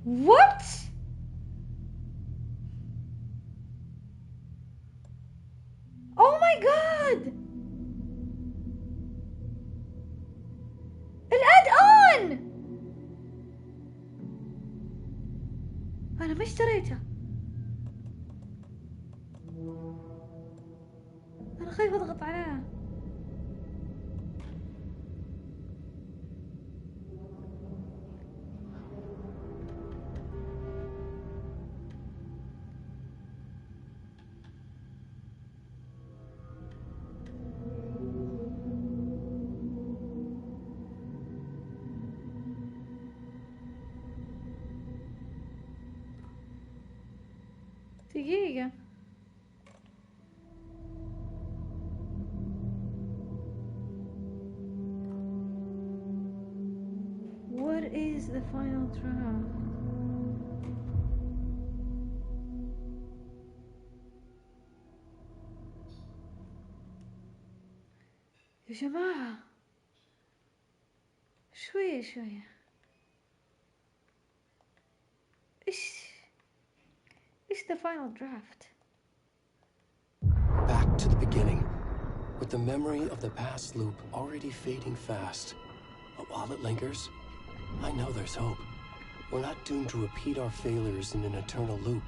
What? Oh my god! الاد اون! انا ما اشتريته. انا خايف اضغط عليه. دقيقة. What is the final draft? يا جماعة شوية شوية. إيش the final draft? Back to the beginning, with the memory of the past loop already fading fast. But while it lingers, I know there's hope. We're not doomed to repeat our failures in an eternal loop.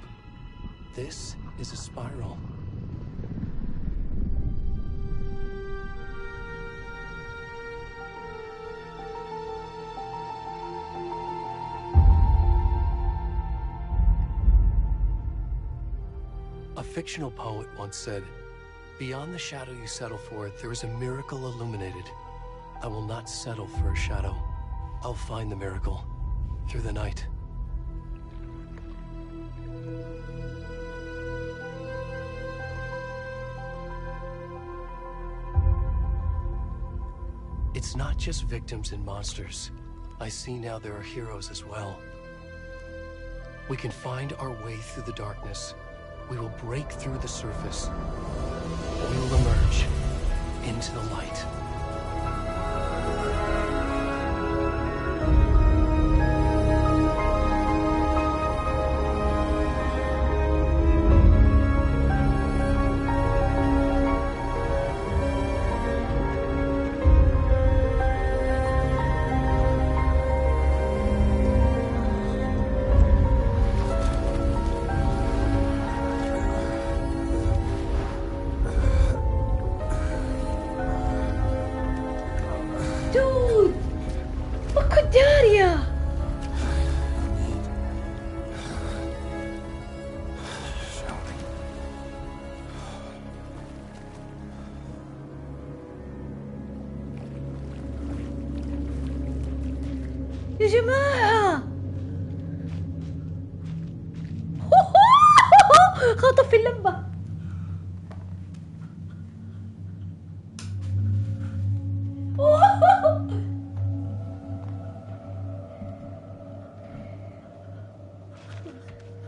This is a spiral. A fictional poet once said, "Beyond the shadow you settle for, there is a miracle illuminated. I will not settle for a shadow. I'll find the miracle through the night." It's not just victims and monsters. I see now there are heroes as well. We can find our way through the darkness. We will break through the surface. We will emerge into the light. يا جماعة خاطف في اللمبة.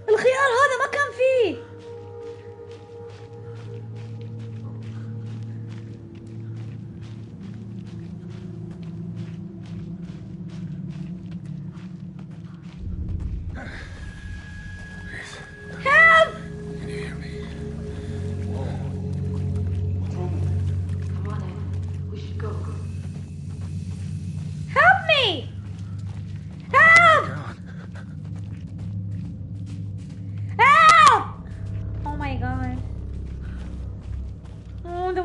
الخيار هذا ما كان فيه.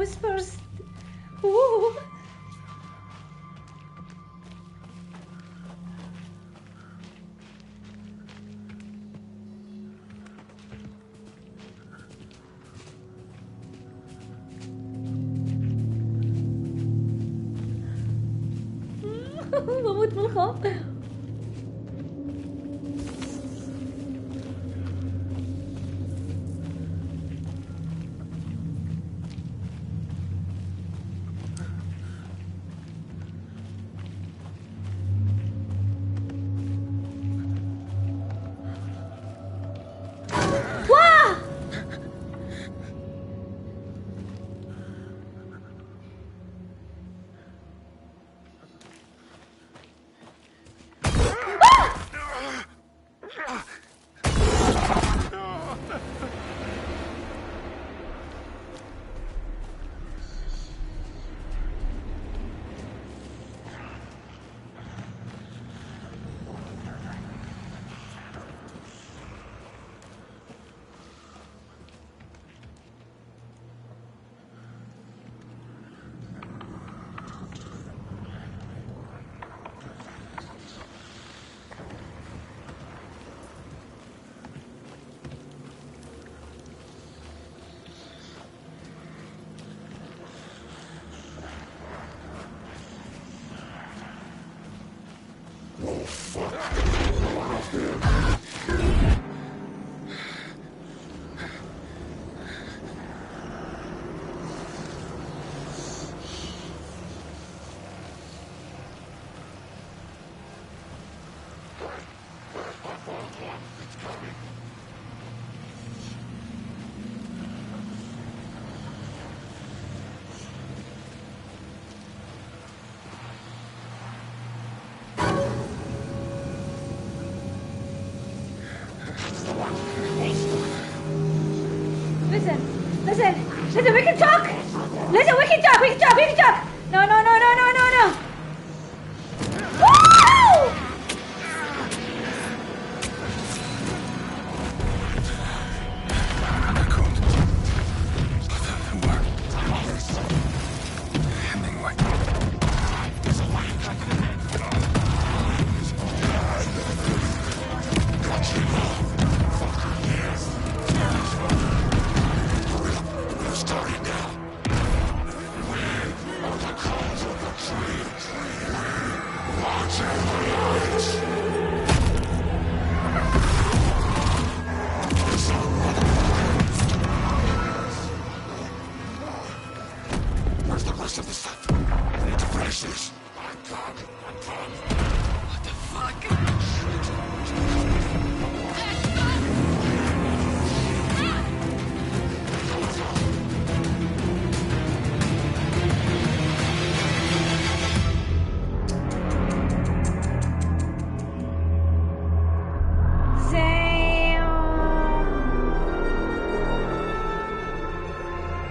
Whispers. Ooh. بموت من الخوف. Listen, we can talk! Listen, we can talk! No! Woo!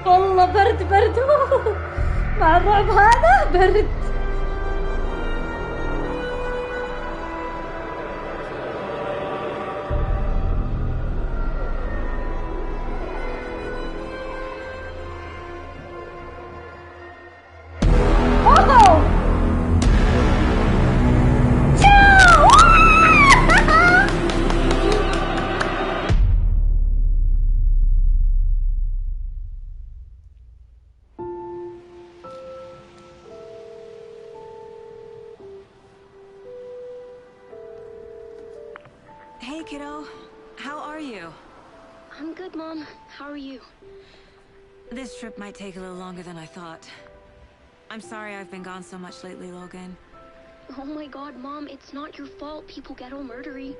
والله برد مع الرعب هذا برد. Hey, kiddo. How are you? I'm good, Mom. How are you? This trip might take a little longer than I thought. I'm sorry I've been gone so much lately, Logan. Oh my god, Mom, it's not your fault people get all murdery.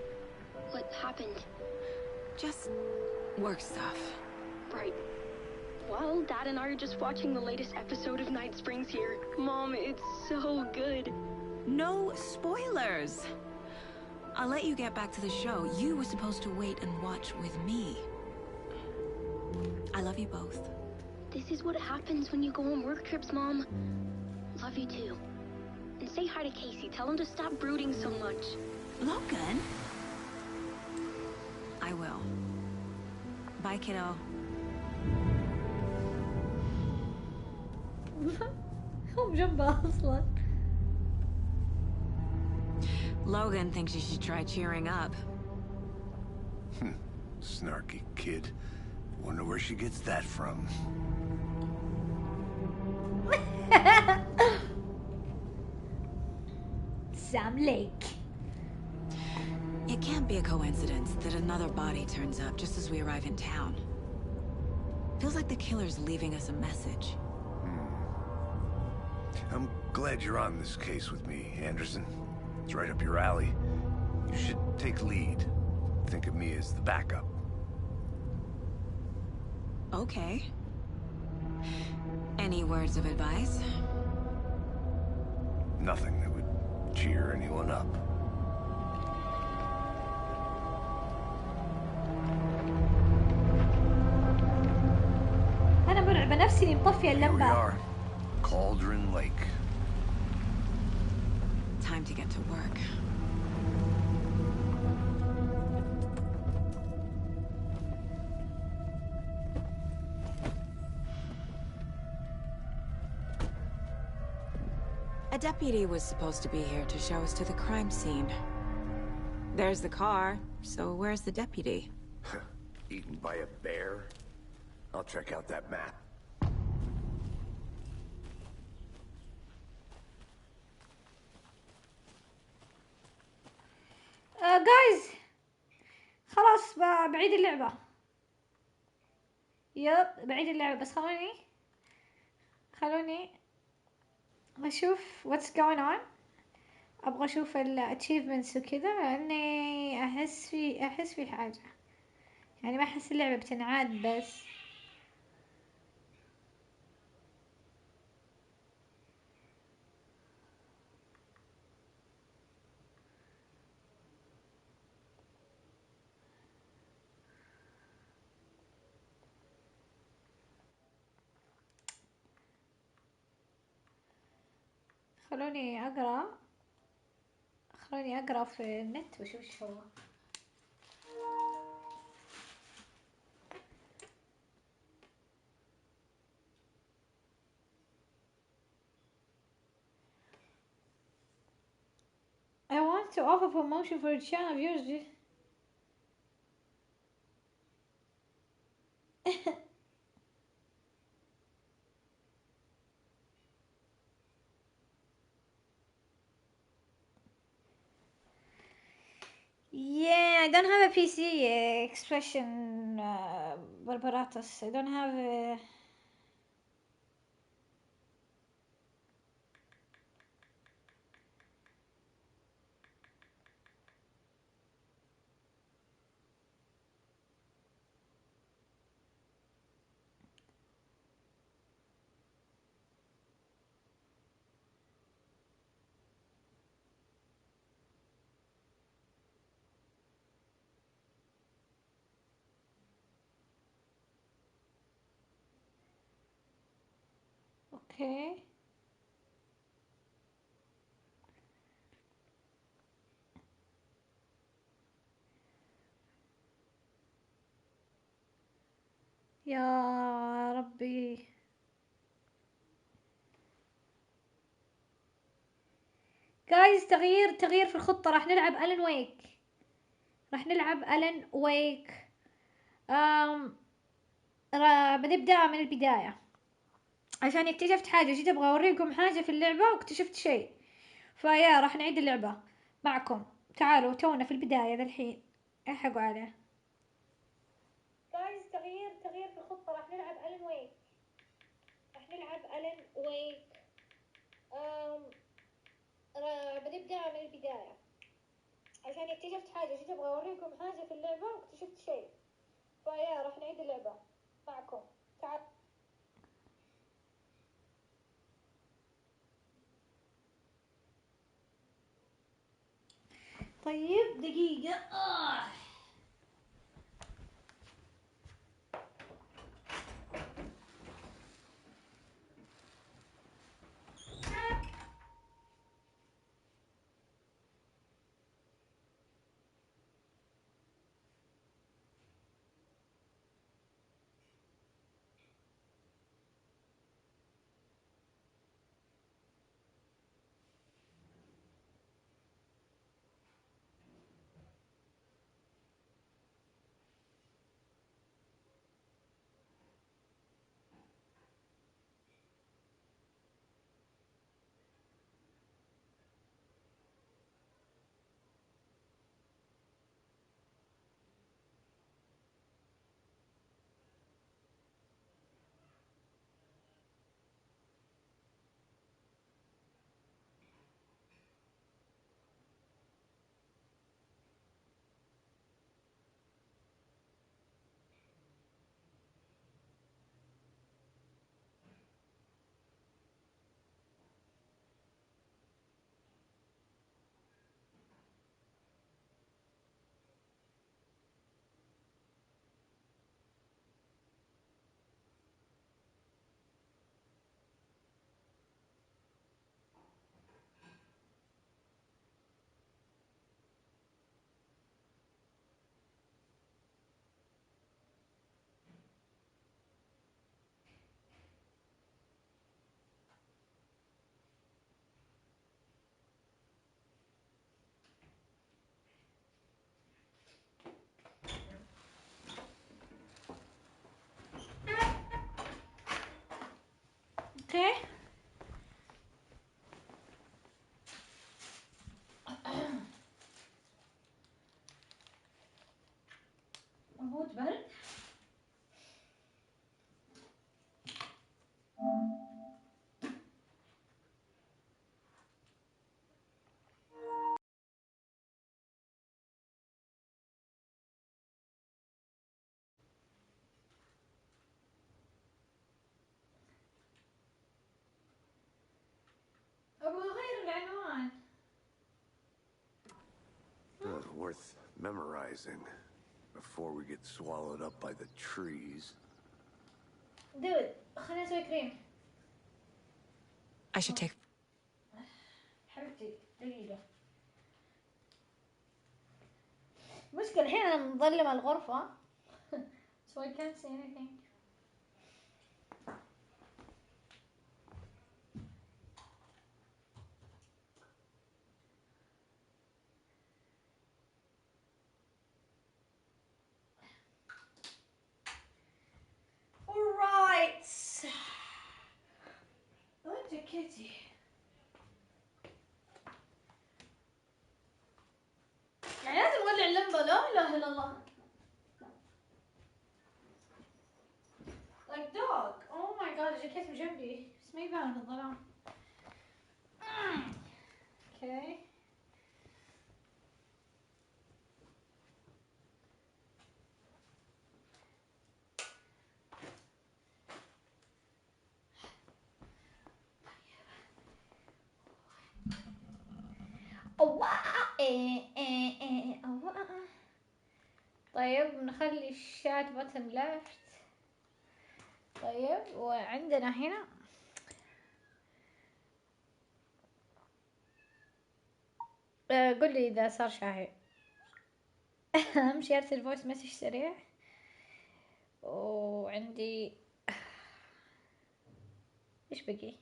What happened? Just work stuff. Right. Well, Dad and I are just watching the latest episode of Night Springs here. Mom, it's so good. No spoilers! I'll let you get back to the show. You were supposed to wait and watch with me. I love you both. This is what happens when you go on work trips, Mom. Love you too. And say hi to Casey. Tell him to stop brooding so much. Logan? I will. Bye, kiddo. هم جنبها أصلاً. Logan thinks you should try cheering up. Snarky kid. Wonder where she gets that from. Sam Lake. It can't be a coincidence that another body turns up just as we arrive in town. Feels like the killer's leaving us a message. I'm glad you're on this case with me, Anderson. It's right up your alley. You should take lead. Think of me as the backup. Okay. Any words of advice? Nothing that would cheer anyone up. أنا مرعبة نفسي إني مطفية Here we اللمبة. are. Cauldron Lake. Time to get to work. A deputy was supposed to be here to show us to the crime scene. There's the car, so where's the deputy? Eaten by a bear? I'll check out that map. بعيد اللعبة. يب بعيد اللعبة، بس خلوني اشوف what's going on. ابغى اشوف ال achievements وكذا، لاني احس في حاجة، يعني ما احس اللعبة بتنعاد بس. خلوني اقرا في النت واشوف ايش هو. I want to offer promotion for a channel viewers. Yeah, I don't have a PC expression Barbaratus. I don't have a... Okay. يا ربي. جايز تغيير في الخطة. راح نلعب ألان ويك. بنبدأ من البداية، عشان اكتشفت حاجة، جيت ابغى اوريكم حاجة في اللعبة واكتشفت شيء، فيا راح نعيد اللعبة معكم. تعالوا، تونا في البداية ذا الحين، الحقوا عليه. جايز تغيير في الخطة. راح نلعب ألان ويك. بنبدأ من البداية، عشان اكتشفت حاجة، جيت ابغى اوريكم حاجة في اللعبة واكتشفت شيء، فيا راح نعيد اللعبة معكم. تعالوا. طيب دقيقة. اوكي. هو worth memorizing before we get swallowed up by the trees. دود خلينا نسوي كريم. I should take... حبيبتي دقيقة. مشكلة الحين أنا مظلمة الغرفة. So I can't see anything. Alright. وين جاكيتي؟ يعني لازم أولع اللمبة. لا إله إلا الله. Like dog. Oh my god جاكيتي بجنبي بس ما يبان في الظلام. Okay. طيب نخلي الشات بutton left. طيب وعندنا هنا قل لي إذا صار شاهي. أمشي أرسل فويس مسج سريع. وعندي إيش بقي؟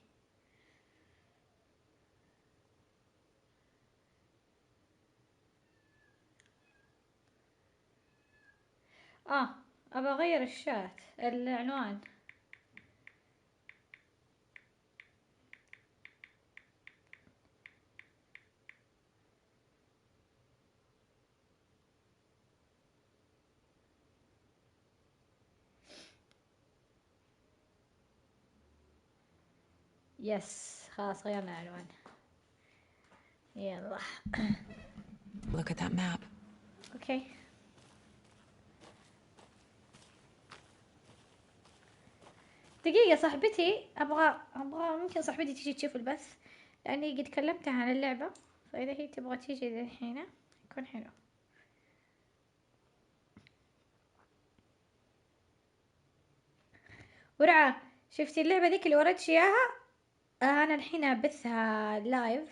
أبى أغير الشات العنوان. يس خلاص غيرنا العنوان. يلا. Look at that map. اوكي. دقيقة صاحبتي أبغى ممكن صاحبتي تيجي تشوف البث لأني قد كلمتها عن اللعبة، فإذا هي تبغى تيجي الحين يكون حلو. ورعة شفتي اللعبة ذيك اللي وريتش إياها؟ أنا الحين أبثها لايف.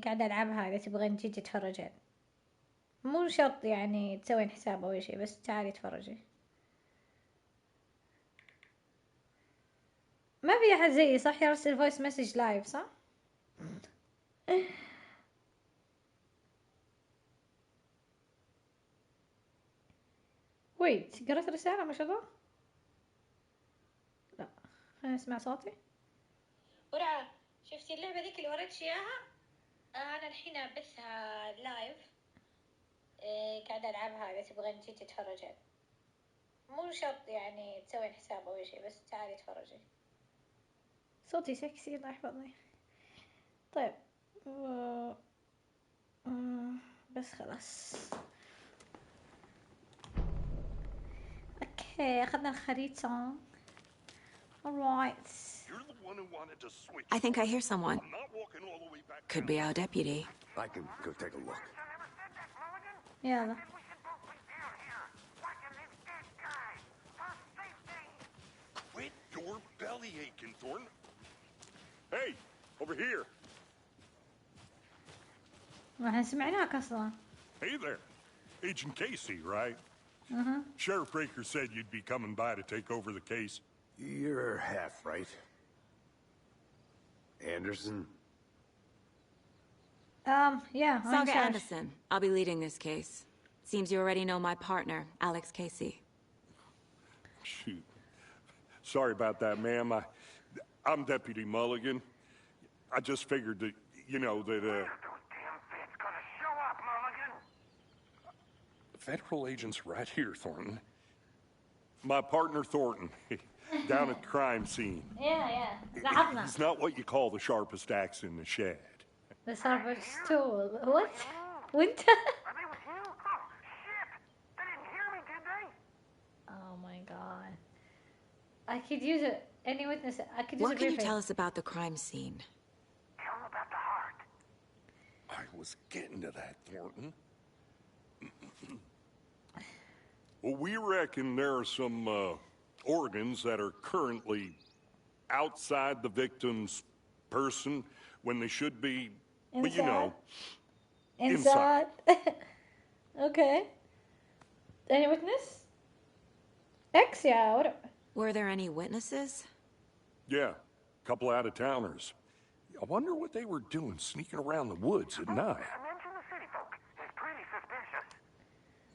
قاعدة ألعبها إذا تبغين تيجي تتفرجين. مو شرط يعني تسوين حساب أو شيء، بس تعالي تفرجي. ما في أحد زيي صح يرسل فويس مسج لايف صح؟ ويت قرأت رسالة ما شاء الله؟ لا خلينا نسمع صوتي. ورعة شفتي اللعبة ذيك اللي وريتش إياها؟ أنا الحين أبثها لايف. قاعدة ألعبها إذا تبغين تيجي تتفرجين. مو شرط يعني تسوين حساب أو شيء، بس تعالي تفرجي. صوتي سكسي الله يحفظني. طيب بس خلاص. اوكي اخذنا الخريطة. alright. I think I hear someone. Could be our deputy. I can go take a look. يلا. Quit your belly aching, Thornton. Hey, over here. ما سمعناك أصلا. Hey there. Agent Casey, right? Uh-huh. Sheriff Breaker said you'd be coming by to take over the case. You're half right. Anderson? Yeah, I'm Saga Sash. Anderson. I'll be leading this case. Seems you already know my partner, Alex Casey. Shoot. Sorry about that, ma'am. I'm Deputy Mulligan. I just figured that, you know, that, Those damn feds gonna show up, Mulligan. Federal agent's right here, Thornton. My partner, Thornton, down at the crime scene. Yeah. لاحظنا. He's not what you call the sharpest axe in the shed. The sharpest tool. What? وانت؟ Are they with you? Oh, shit! They didn't hear me, did they? Oh my god. I could use it. Any witness? I could use What a can you briefing. tell us about the crime scene? Tell them about the heart. I was getting to that, Thornton. Well, we reckon there are some organs that are currently outside the victim's person when they should be, well, you know, inside. Okay. Any witness? X, yeah. What? Were there any witnesses? Yeah, a couple out-of-towners. I wonder what they were doing sneaking around the woods at night. Mention the city folk. It's pretty suspicious.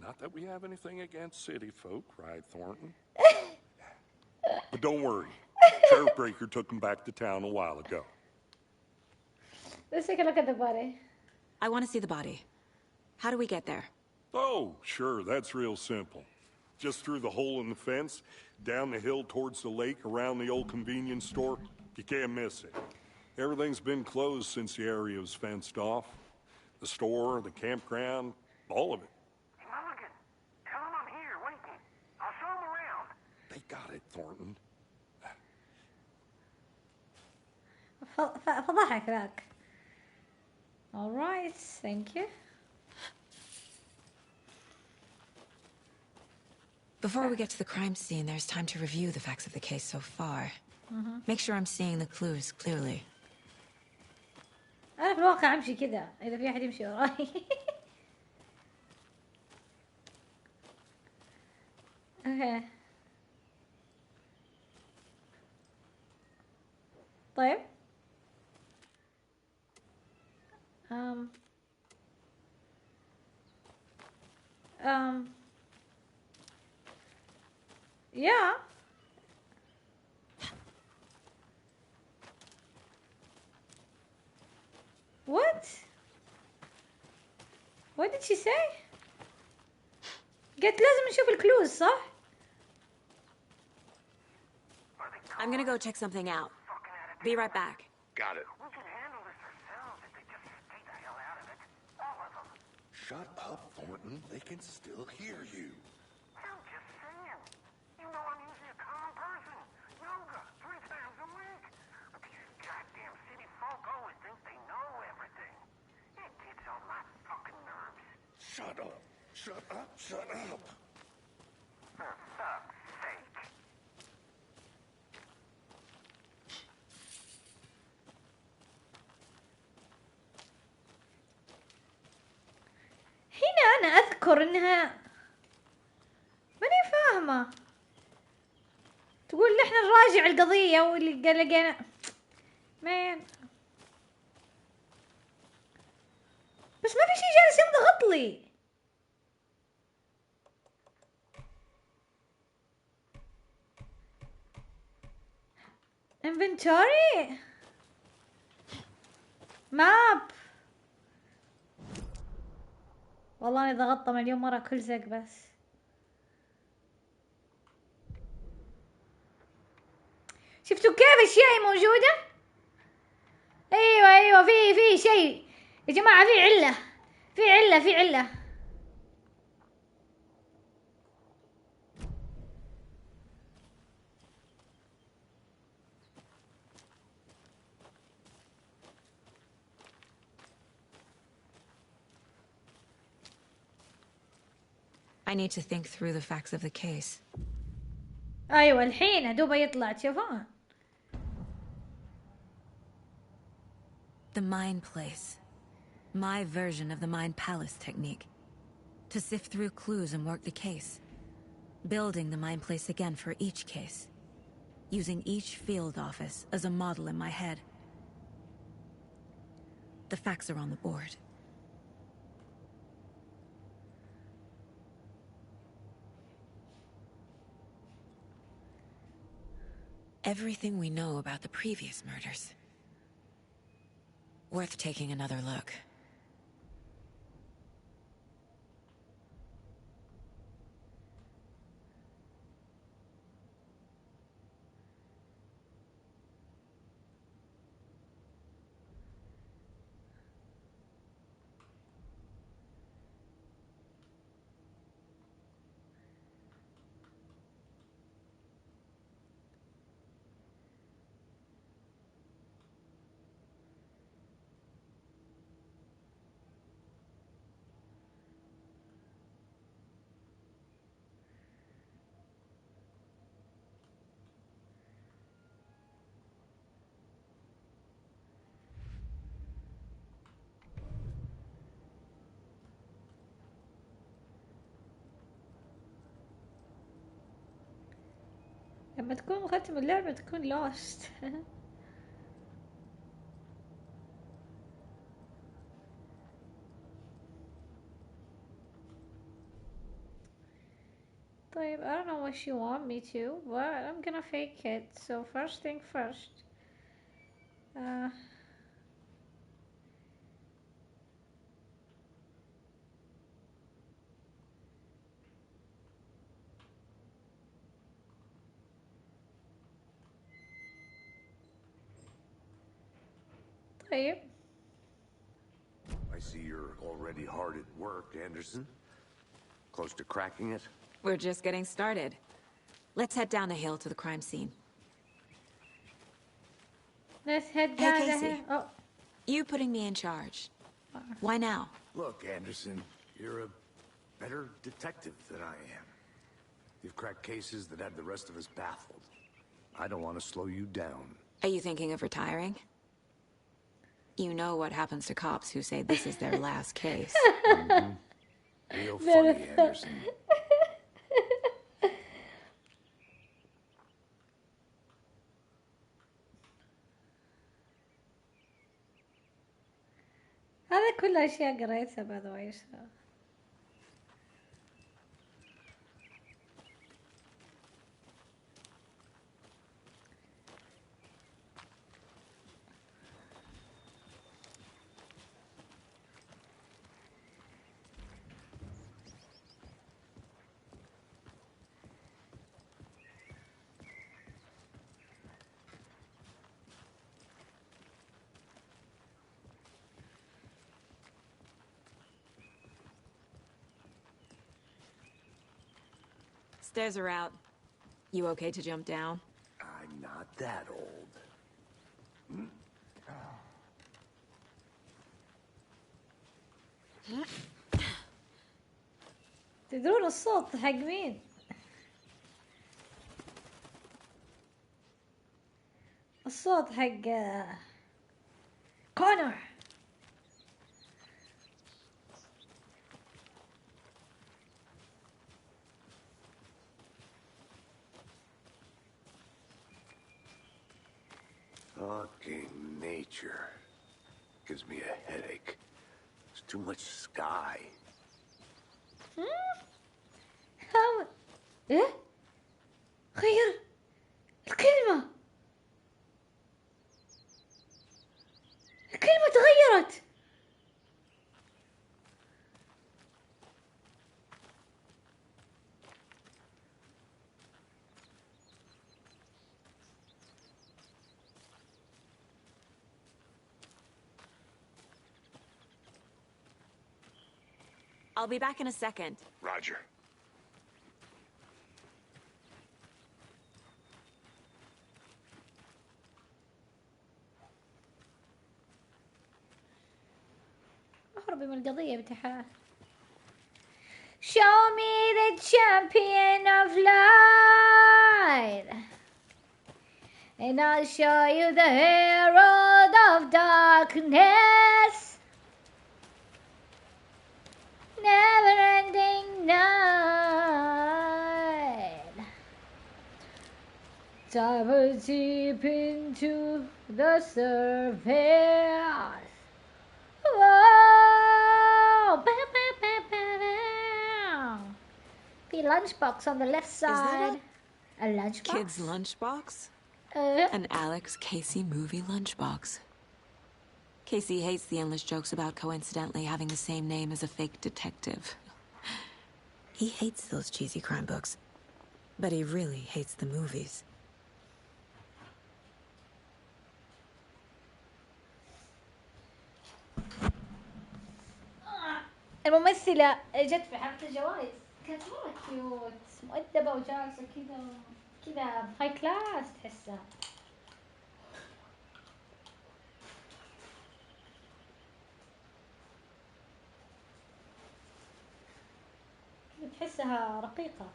Not that we have anything against city folk, right, Thornton? But don't worry. Sheriff Breaker took them back to town a while ago. Let's take a look at the body. I want to see the body. How do we get there? Oh, sure, that's real simple. Just through the hole in the fence, down the hill towards the lake, around the old convenience store. You can't miss it. Everything's been closed since the area was fenced off. The store, the campground, all of it. Mulligan, tell him I'm here waiting. I'll show him around. They got it, Thornton. فضحك ذاك. All right, thank you. Before we get to the crime scene, there's time to review the facts of the case so far. Make sure I'm seeing the clues clearly. أنا في الواقع أمشي كذا إذا في أحد يمشي وراي. Okay. طيب. Yeah. What? What did she say? قلت لازم نشوف الكلوز صح؟ I'm gonna go check something out. Be right back. Got it. We can handle this ourselves if they just stay the hell out of it. All of them. Shut up, Thornton. They can still hear you. I'm just saying. You know I'm usually a calm person. Yoga 3 times a week. But these goddamn city folk always think they know everything. It gets on my fucking nerves. Shut up. Shut up. Shut up. For fuck's sake. هنا أنا أذكر إنها ماني فاهمة. تقول نحن نراجع القضية واللي لقينا مان. بس ما في شي جالس ينضغط لي. inventory ماب. والله أنا ضغطت مليون مرة كل زق بس. شفتوا كيف أشياء موجودة؟ أيوة في شيء يا جماعة، في علة في علة. I need to think through the facts of the case. أيوة الحين دوبه يطلع تشوفون. The mind place. My version of the mind palace technique. To sift through clues and work the case. Building the mind place again for each case. Using each field office as a model in my head. The facts are on the board. Everything we know about the previous murders. Worth taking another look. لما تكون مختم اللعبة تكون لوست. طيب I don't know what you want me to, but I'm gonna fake it. So first thing first. طيب. I see you're already hard at work, Anderson. Close to cracking it? We're just getting started. Let's head down the hill to the crime scene. Let's head Hey, down the Casey. hill. Oh. You putting me in charge. Why now? Look, Anderson, you're a better detective than I am. You've cracked cases that had the rest of us baffled. I don't want to slow you down. Are you thinking of retiring? You know what happens to cops who say this is their last case. Real funny, Anderson. هذا كل أشياء قريتها by the way. So. Stairs are out. You okay to jump down? I'm not that old. تدرون الصوت حق مين؟ الصوت حق كونر. Fucking nature. Gives me a headache. There's too much sky. إيه؟ غير الكلمة. الكلمة تغيرت. I'll be back in a second. Roger. أهربي من القضية بتاعها. Show me the champion of light, and I'll show you the herald of darkness. Never-ending night. Dive deep into the surface. Whoa! The lunchbox on the left side. A lunchbox? Kid's lunchbox? An Alex Casey movie lunchbox. Casey hates the endless jokes about coincidentally having the same name as a fake detective. He hates those cheesy crime books, but he really hates the movies. الممثلة جت في حفلة الجوائز كانت مرة كيوت مؤدبة وجالسة كذا هاي كلاس تحسها. تحسها رقيقة.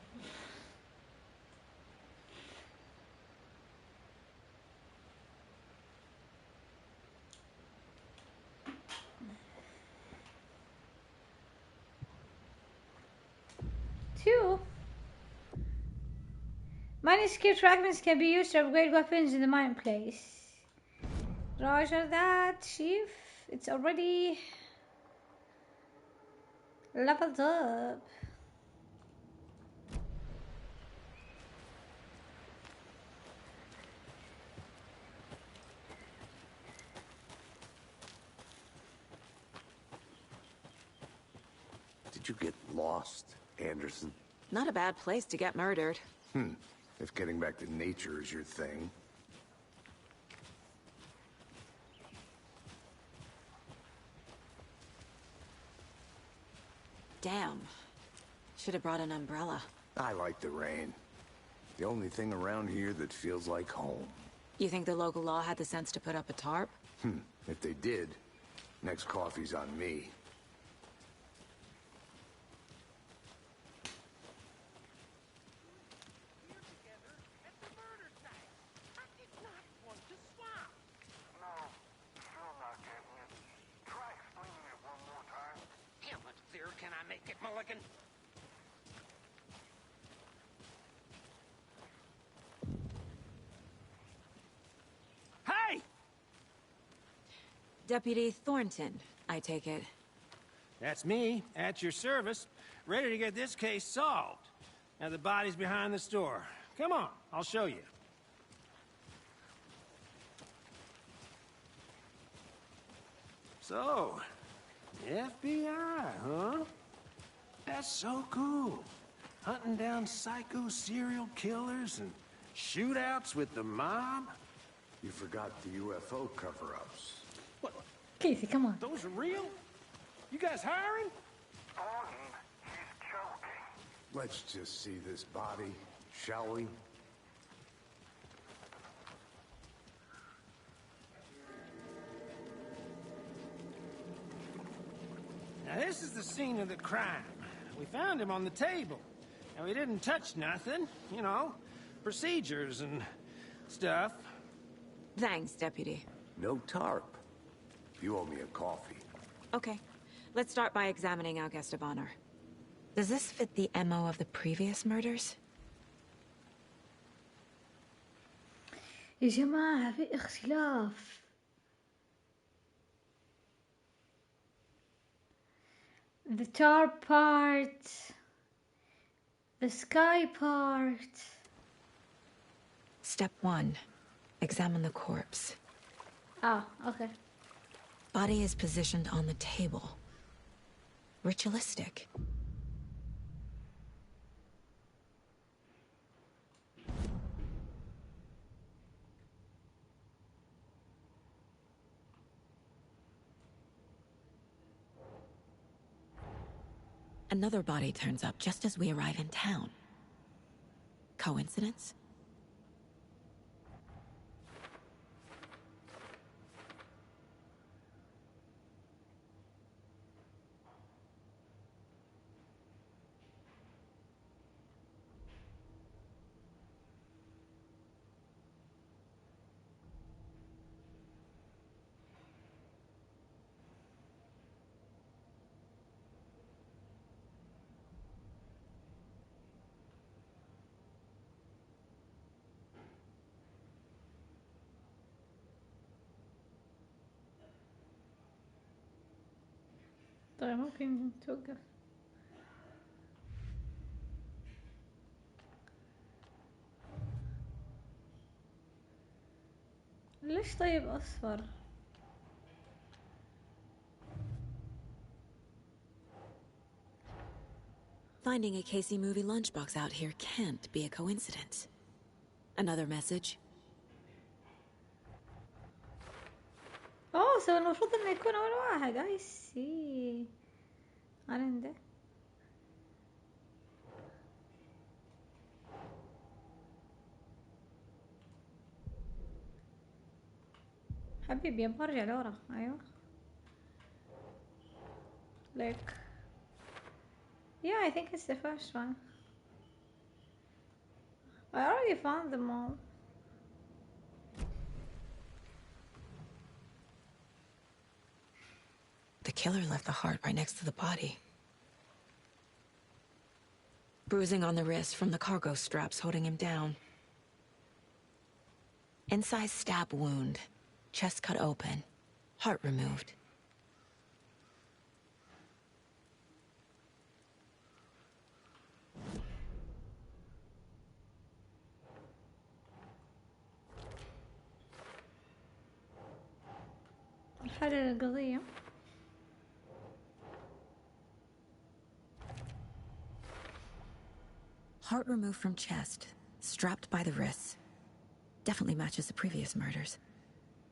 Many skill fragments can be used to upgrade weapons in the mine place. Roger that, Chief. It's already leveled up. Did you get lost, Anderson? Not a bad place to get murdered. If getting back to nature is your thing. Damn. Should have brought an umbrella. I like the rain. The only thing around here that feels like home. You think the local law had the sense to put up a tarp? If they did, next coffee's on me. No, still not getting it. Try explaining it one more time. How much clearer can I make it, Mulligan? Hey! Deputy Thornton, I take it. That's me, at your service, ready to get this case solved. Now the body's behind the store. Come on, I'll show you. So, FBI, huh? That's so cool. Hunting down psycho serial killers and shootouts with the mob. You forgot the UFO cover-ups. What? Casey, come on. Those are real? You guys hiring? Thornton, he's joking. Let's just see this body, shall we? Now this is the scene of the crime. We found him on the table. And we didn't touch nothing, you know, procedures and stuff. Thanks, Deputy. No tarp. You owe me a coffee. Okay, let's start by examining our guest of honor. Does this fit the MO of the previous murders? يا جماعة في اختلاف. The tar part, the sky part. Step 1. Examine the corpse. Ah, okay. Body is positioned on the table. Ritualistic. Another body turns up just as we arrive in town. Coincidence? طيب ممكن توقف. ليش طيب أصفر؟ Finding a Casey movie lunchbox out here can't be a coincidence. Another message? اوه سو المفروض انه يكون اول واحد. I see. أنا عنده. حبيبي ابغى ارجع لورا. ايوه. Like. Yeah, I think it's the first one. I already found them all. The killer left the heart right next to the body. Bruising on the wrist from the cargo straps holding him down. Incise stab wound. Chest cut open. Heart removed. نحلل القضية. Heart removed from chest, strapped by the wrists. Definitely matches the previous murders.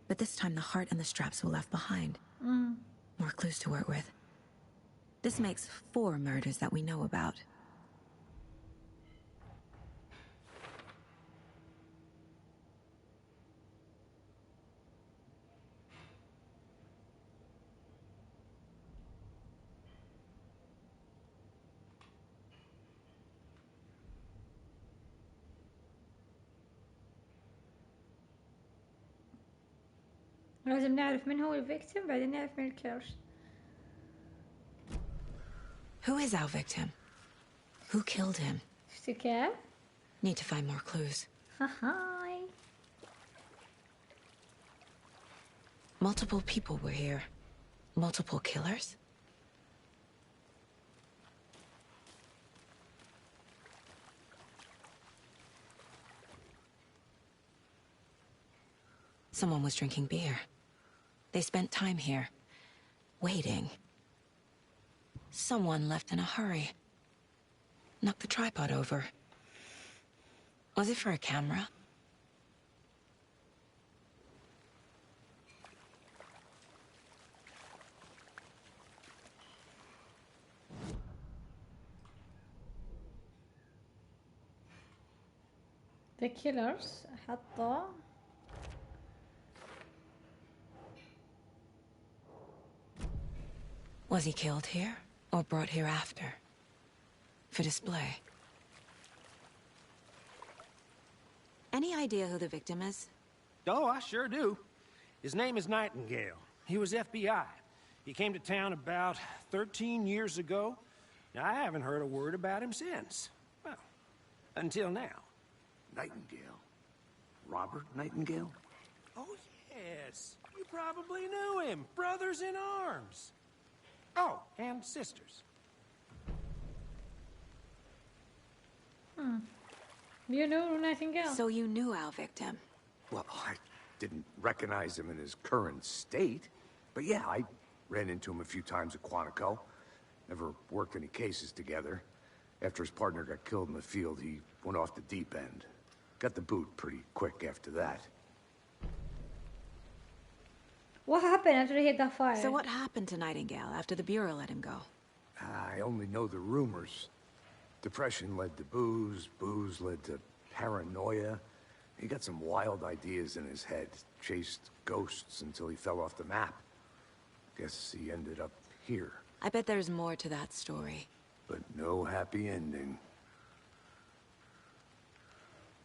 But this time the heart and the straps were left behind. More clues to work with. This makes 4 murders that we know about. لازم نعرف من هو الفيكتيم بعدين نعرف من الكيلرز. Who is our victim? Who killed him? شفتي كيف؟ Need to find more clues. هاي. Multiple people were here. Multiple killers? Someone was drinking beer. They spent time here, waiting. Someone left in a hurry. Knocked the tripod over. Was it for a camera? The killers حطوا Was he killed here or brought here after? For display. Any idea who the victim is? Oh, I sure do. His name is Nightingale. He was FBI. He came to town about 13 years ago. Now, I haven't heard a word about him since. Well, until now. Nightingale? Robert Nightingale? Oh, yes. You probably knew him. Brothers in arms. Oh, and sisters. You know Nightingale. So you knew our victim. Well, I didn't recognize him in his current state. But yeah, I ran into him a few times at Quantico. Never worked any cases together. After his partner got killed in the field, he went off the deep end. Got the boot pretty quick after that. What happened after he hit that fire? So what happened to Nightingale after the Bureau let him go? I only know the rumors. Depression led to booze, booze led to paranoia. He got some wild ideas in his head, chased ghosts until he fell off the map. Guess he ended up here. I bet there's more to that story. But no happy ending.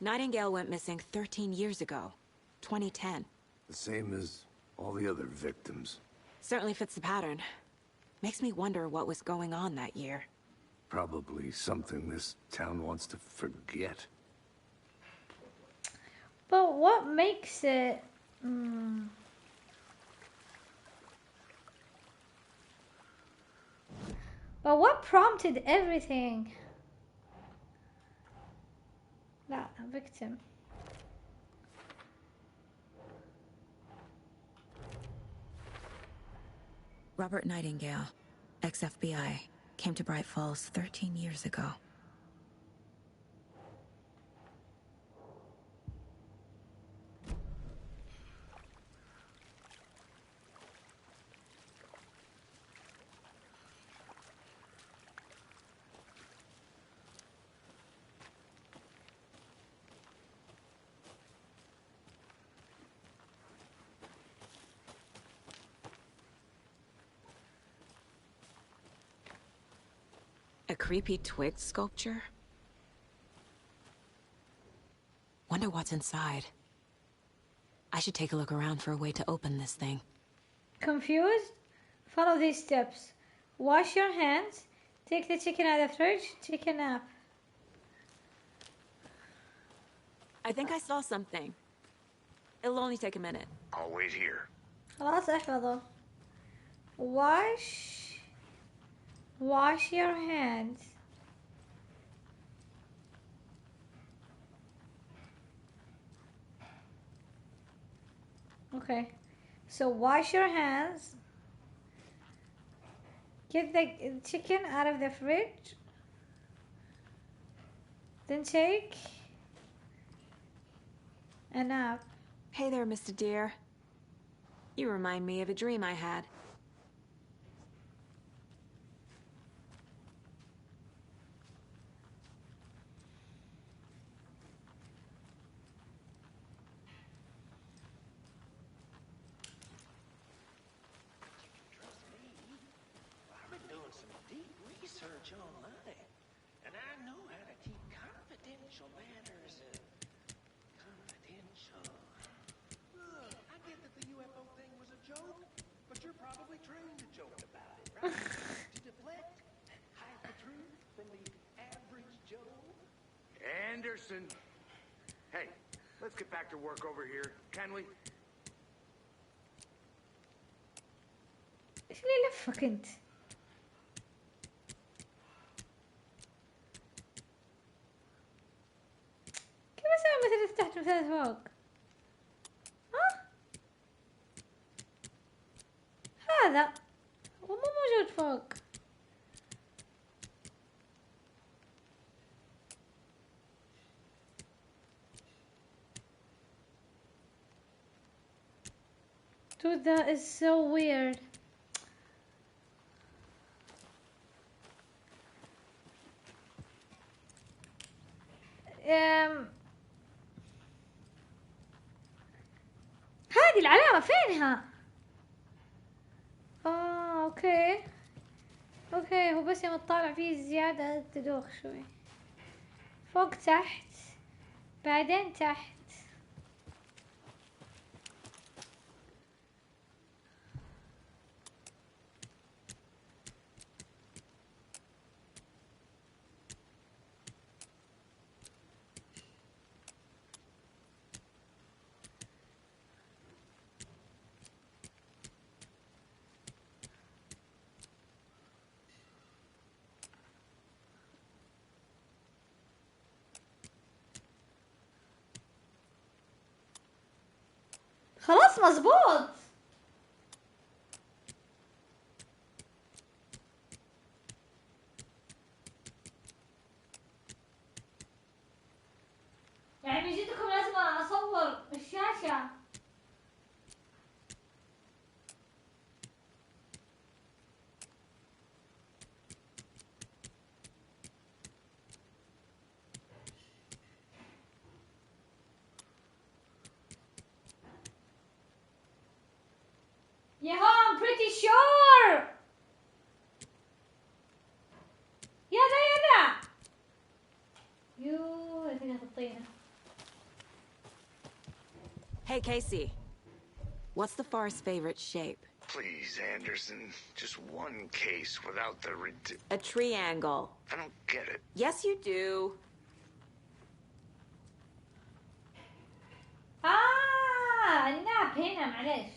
Nightingale went missing 13 years ago, 2010. The same as all the other victims. Certainly fits the pattern. Makes me wonder what was going on that year. Probably something this town wants to forget. But what makes it... But what prompted everything? لا, victim. Robert Nightingale, ex-FBI, came to Bright Falls 13 years ago. A creepy twig sculpture? Wonder what's inside. I should take a look around for a way to open this thing. Confused? Follow these steps. Wash your hands. Take the chicken out of the fridge. Take a nap. I think I saw something. It'll only take a minute. I'll wait here. خلاص احفظه. Wash your hands. Okay, so wash your hands. Get the chicken out of the fridge. Then take a nap. Hey there, Mr. Deer. You remind me of a dream I had. I've been doing some deep research online, and I know how to keep confidential matters confidential. Look, I get that the UFO thing was a joke, but you're probably trained to joke about it, right? To deflect, hide the truth from the average Joe. Anderson. Hey, let's get back to work over here, can we? ايش اللي لفك انت؟ كيف اسوي مثلث تحت ومثلث فوق؟ ها؟ هذا هو مو موجود فوق. Dude, that is so weird. هذه العلامة فينها؟ اوكي هو بس يوم تطالع فيه زيادة تدوخ شوي. فوق تحت بعدين تحت. خلاص مزبوط. يعني من جدكم لازم اصور الشاشة. Yeah, I'm pretty sure. يلا يوه فينا الطينة. Hey, Casey. What's the far's favorite shape? Please, Anderson. Just one case without the A triangle. I don't get it. Yes, you do. الناب هنا معلش.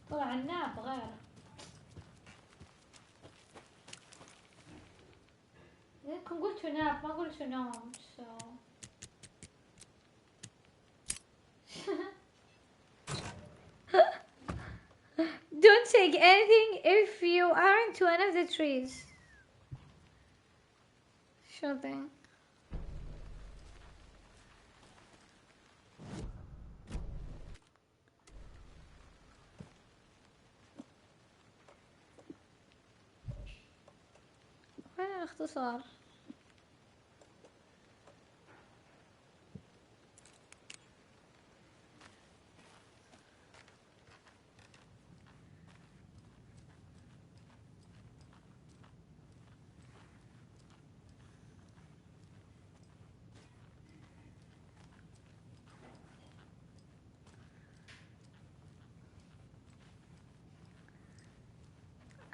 طلع الناب غير. لكن قلتوا ناب ما قلتوا نوم so. Don't take anything if you aren't one of the trees. Sure thing. وين الاختصار؟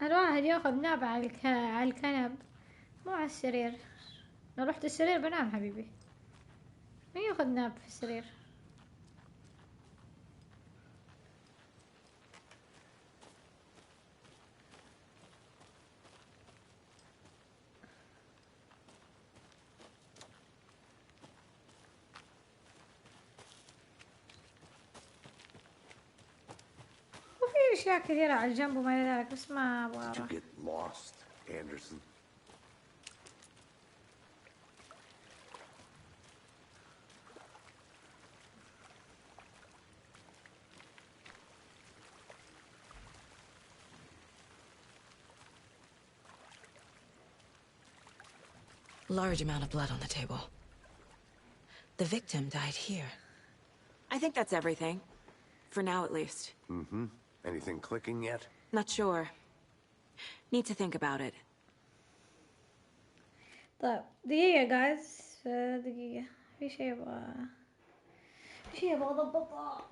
الواحد ياخذ ناب على على الكنب، مو على السرير. لو رحت السرير بنام حبيبي، مين ياخذ ناب في السرير؟ وفي اشياء كثيرة على الجنب وما إلى ذلك، بس ما ابغى Did you اروح. get lost, Anderson? Large amount of blood on the table. The victim died here. I think that's everything. For now, at least. Mm-hmm. Anything clicking yet? Not sure. Need to think about it. طيب دقيقة جايز، دقيقة، في شيء ابغى اضبطه.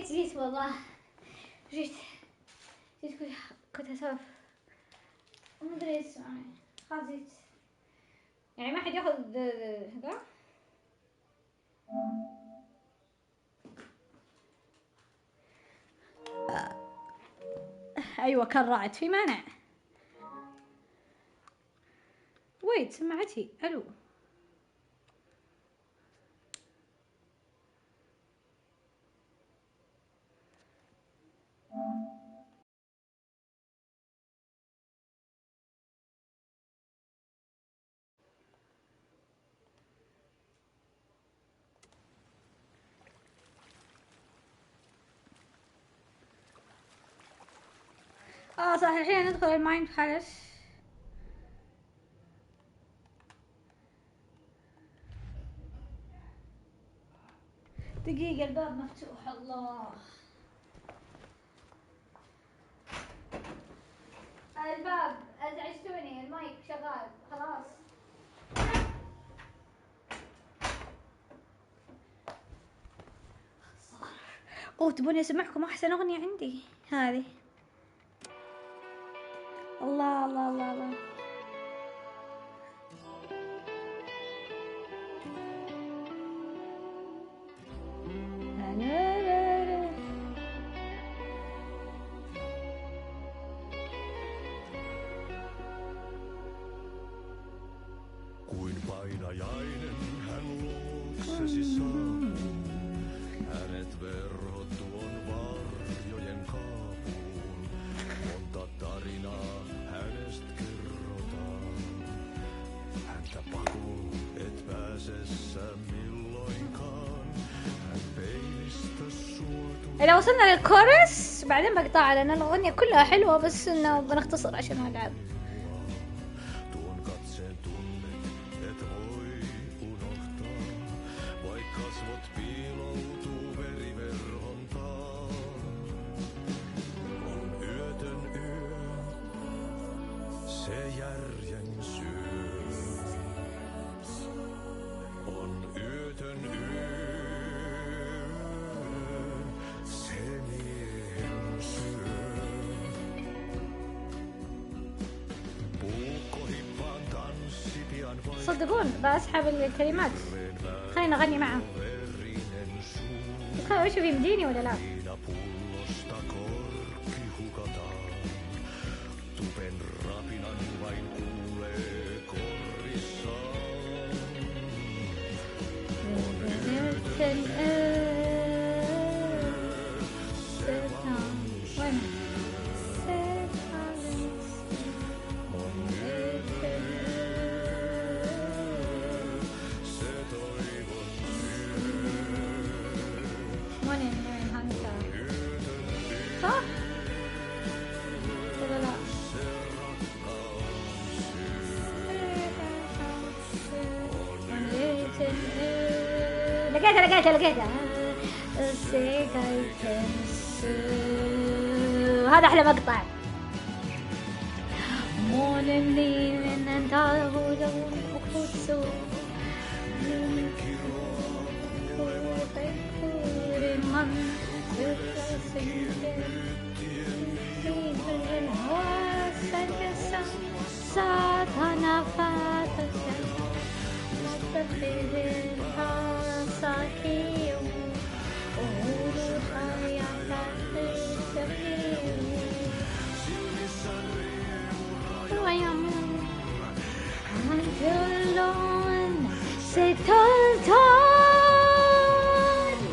جيت والله. جيت كنت اسولف. ما ادري ايش يعني. خلاص جيت. يعني ما حد ياخذ ذا. ايوه كان رعد، في مانع. ويت سمعتي الو. صح الحين ندخل المايند بالاس. دقيقة الباب مفتوح. الله الباب ازعجتوني. المايك شغال خلاص. تبوني اسمعكم احسن اغنية عندي هذه. الله الله الله الله. Kuin painajainen hän luoksesi saapuu, hänet verhot tuon varjojen kaapuun. Monta tarinaa hänestä kerrotaan, häntä pakoon et pääse sä milloinkaan. Hän peilistä suotuu. إذا وصلنا للكورس بعدين بقطع لأن الأغنية كلها حلوة بس إنه بنختصر عشان ألعب. صدقون بسحب الكلمات. خلينا نغني معه. خلينا وش في مديني ولا لا؟ لقيتها. هذا أحلى مقطع.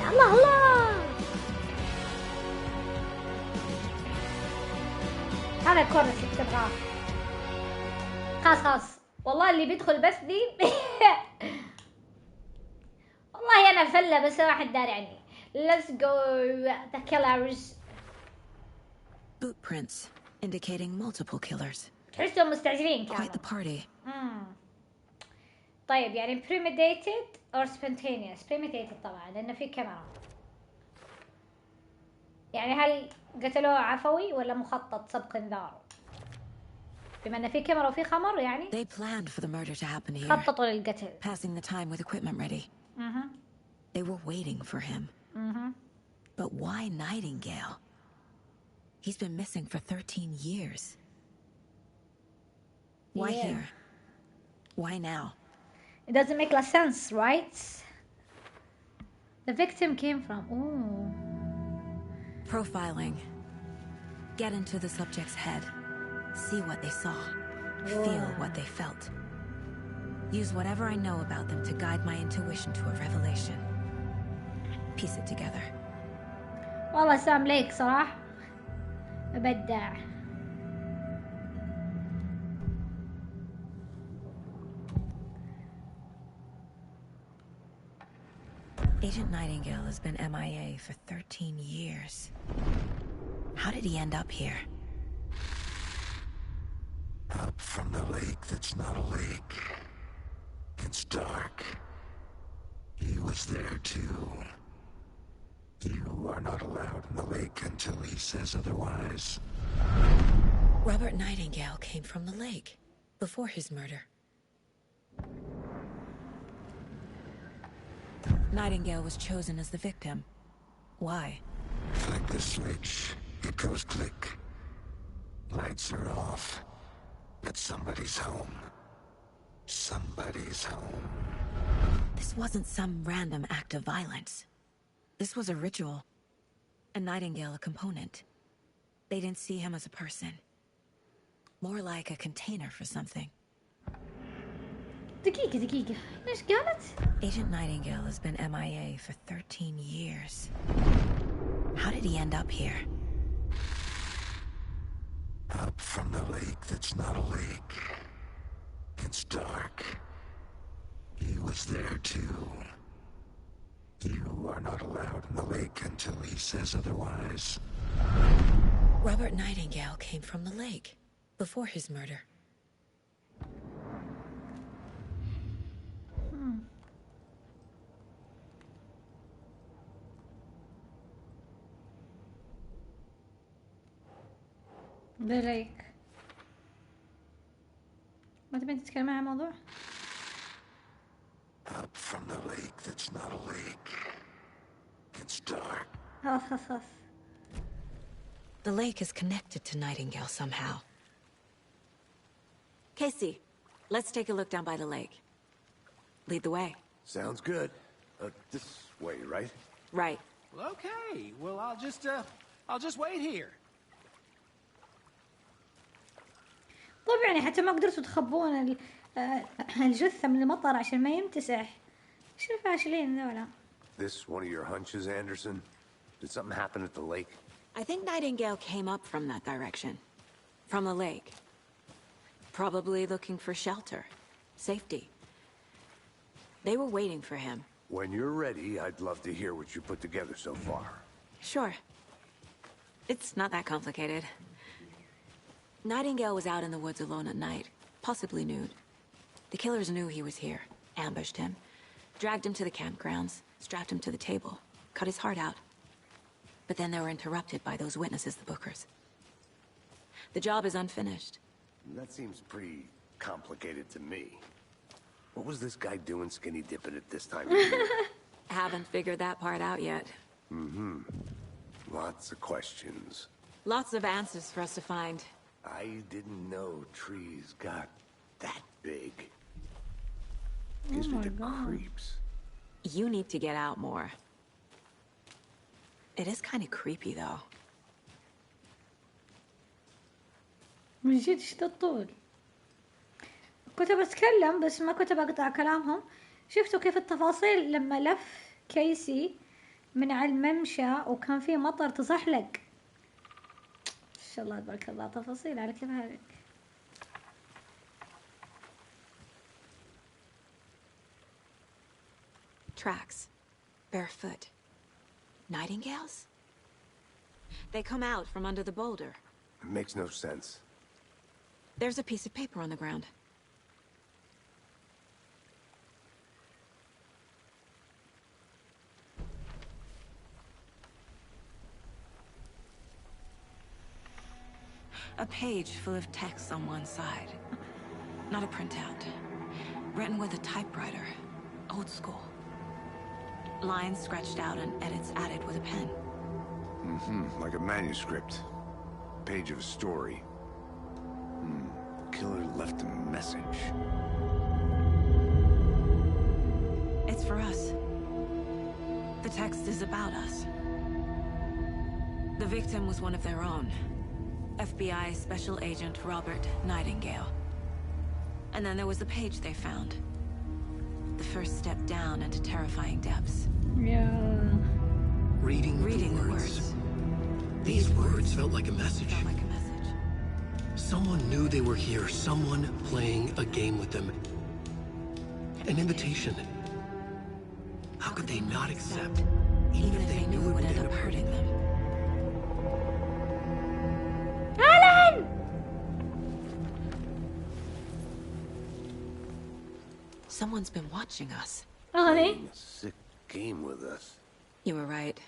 الله الله هذا الكورس اللي تبغاه. خلاص والله اللي بيدخل بس دي والله انا فله بس ما حد داري عني. Let's go the killers. Footprints indicating multiple killers. تحسهم مستعجلين كانوا. Quite the party. طيب يعني premeditated or spontaneous. premeditated طبعا لأنه في كاميرا. يعني هل قتلوه عفوي ولا مخطط سبق انذار؟ بما أنه في كاميرا وفي خمر يعني. They planned for the murder to happen here. خططوا للقتل. Passing the time with equipment ready. They were waiting for him. But why Nightingale? He's been missing for 13 years. Why Yeah. here? Why now? It doesn't make a sense, right? The victim came from... Ooh. Profiling. Get into the subject's head. See what they saw. Feel what they felt. Use whatever I know about them to guide my intuition to a revelation. Piece it together. والله سام ليك صراحة أبدع. Agent Nightingale has been MIA for 13 years. How did he end up here? Up from the lake that's not a lake. It's dark. He was there too. You are not allowed in the lake until he says otherwise. Robert Nightingale came from the lake before his murder. Nightingale was chosen as the victim. Why? Flick the switch. It goes click. Lights are off. But somebody's home. Somebody's home. This wasn't some random act of violence. This was a ritual. And Nightingale a component. They didn't see him as a person. More like a container for something. دقيقة ليش قالت؟ Agent Nightingale has been MIA for 13 years. How did he end up here? Up from the lake that's not a lake. It's dark. He was there too. You are not allowed in the lake until he says otherwise. Robert Nightingale came from the lake before his murder. بريك. ما تبين تتكلم عن الموضوع؟ Up from the lake that's not a lake. It's dark. خلاص. The lake is connected to Nightingale somehow. Casey, let's take a look down by the lake. Lead the way. Sounds good. This way, right? Right. Well, okay. Well, I'll just wait here. طبعا يعني حتى ما قدرتوا تخبون الجثة من المطر عشان ما يمتسح. شو الفاشلين ذولا؟ This one of your hunches, Anderson? Did something happen at the lake? I think Nightingale came up from that direction. From the lake. Probably looking for shelter. Safety. They were waiting for him. When you're ready, I'd love to hear what you put together so far. Sure. It's not that complicated. Nightingale was out in the woods alone at night, possibly nude. The killers knew he was here, ambushed him, dragged him to the campgrounds, strapped him to the table, cut his heart out. But then they were interrupted by those witnesses, the Bookers. The job is unfinished. That seems pretty complicated to me. What was this guy doing skinny dipping at this time of year? Haven't figured that part out yet. Lots of questions. Lots of answers for us to find. I didn't know trees got that big. Gives me the creeps. You need to get out more. It is kind of creepy, though. من جد ايش الطول؟ كنت بتكلم بس ما كنت بقطع كلامهم. شفتوا كيف التفاصيل لما لف كيسي من على الممشى وكان فيه مطر تزحلق. ان شاء الله تبارك الله تفاصيل على كيف هذيك. Tracks. Barefoot. Nightingales? They come out from under the boulder. It makes no sense. There's a piece of paper on the ground. A page full of text on one side. Not a printout. Written with a typewriter. Old school. Lines scratched out and edits added with a pen. Like a manuscript. Page of a story. Killer left a message. It's for us. The text is about us. The victim was one of their own. FBI Special Agent Robert Nightingale. And then there was the page they found. The first step down into terrifying depths. Yeah. Reading the words. These words felt like a message. Someone knew they were here. Someone playing a game with them. An invitation. How could they not accept, even if they knew it would end up hurting them? Alan! Someone's been watching us. Honey? Sick game with us. You were right.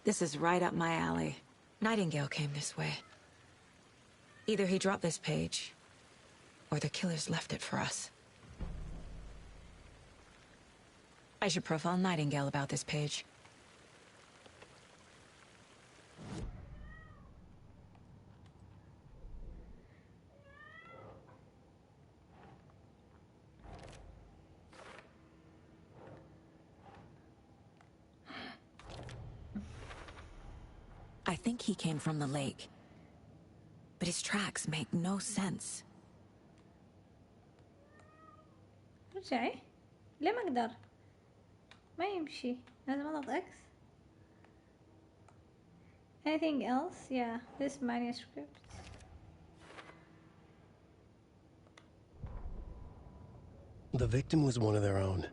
This is right up my alley. Nightingale came this way. Either he dropped this page, or the killers left it for us. I should profile Nightingale about this page. I think he came from the lake. But his tracks make no sense. رجعي ليه ما اقدر ما يمشي لازم اضغط X. Anything else? Yeah, this manuscript. The victim was one of their own.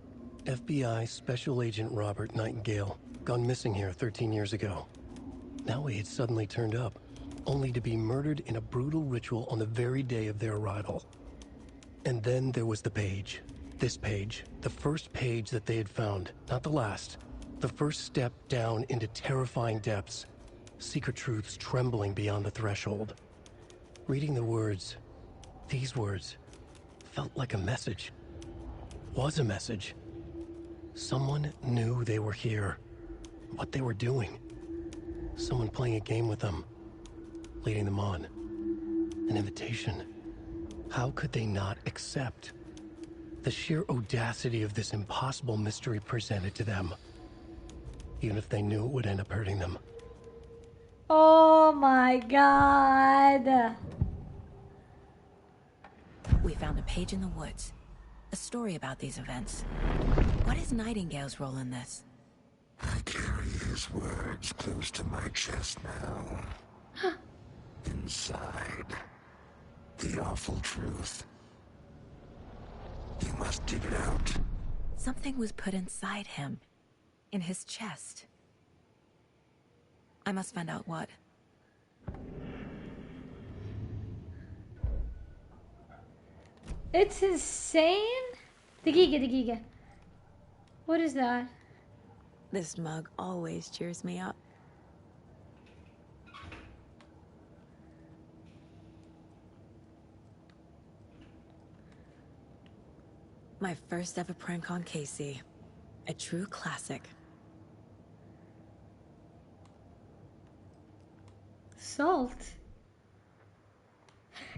FBI Special Agent Robert Nightingale, gone missing here 13 years ago. Now he had suddenly turned up, only to be murdered in a brutal ritual on the very day of their arrival. And then there was the page. This page, the first page that they had found, not the last. The first step down into terrifying depths. Secret truths trembling beyond the threshold. Reading the words, these words, felt like a message. Was a message. Someone knew they were here. What they were doing. Someone playing a game with them. Leading them on. An invitation. How could they not accept? The sheer audacity of this impossible mystery presented to them. Even if they knew it would end up hurting them. Oh my god. We found a page in the woods. A story about these events. What is Nightingale's role in this? I carry his words close to my chest now. Inside, the awful truth. You must dig it out. Something was put inside him. In his chest. I must find out what. It's insane. دقيقة. What is that? This mug always cheers me up. My first ever prank on Casey. A true classic. Salt.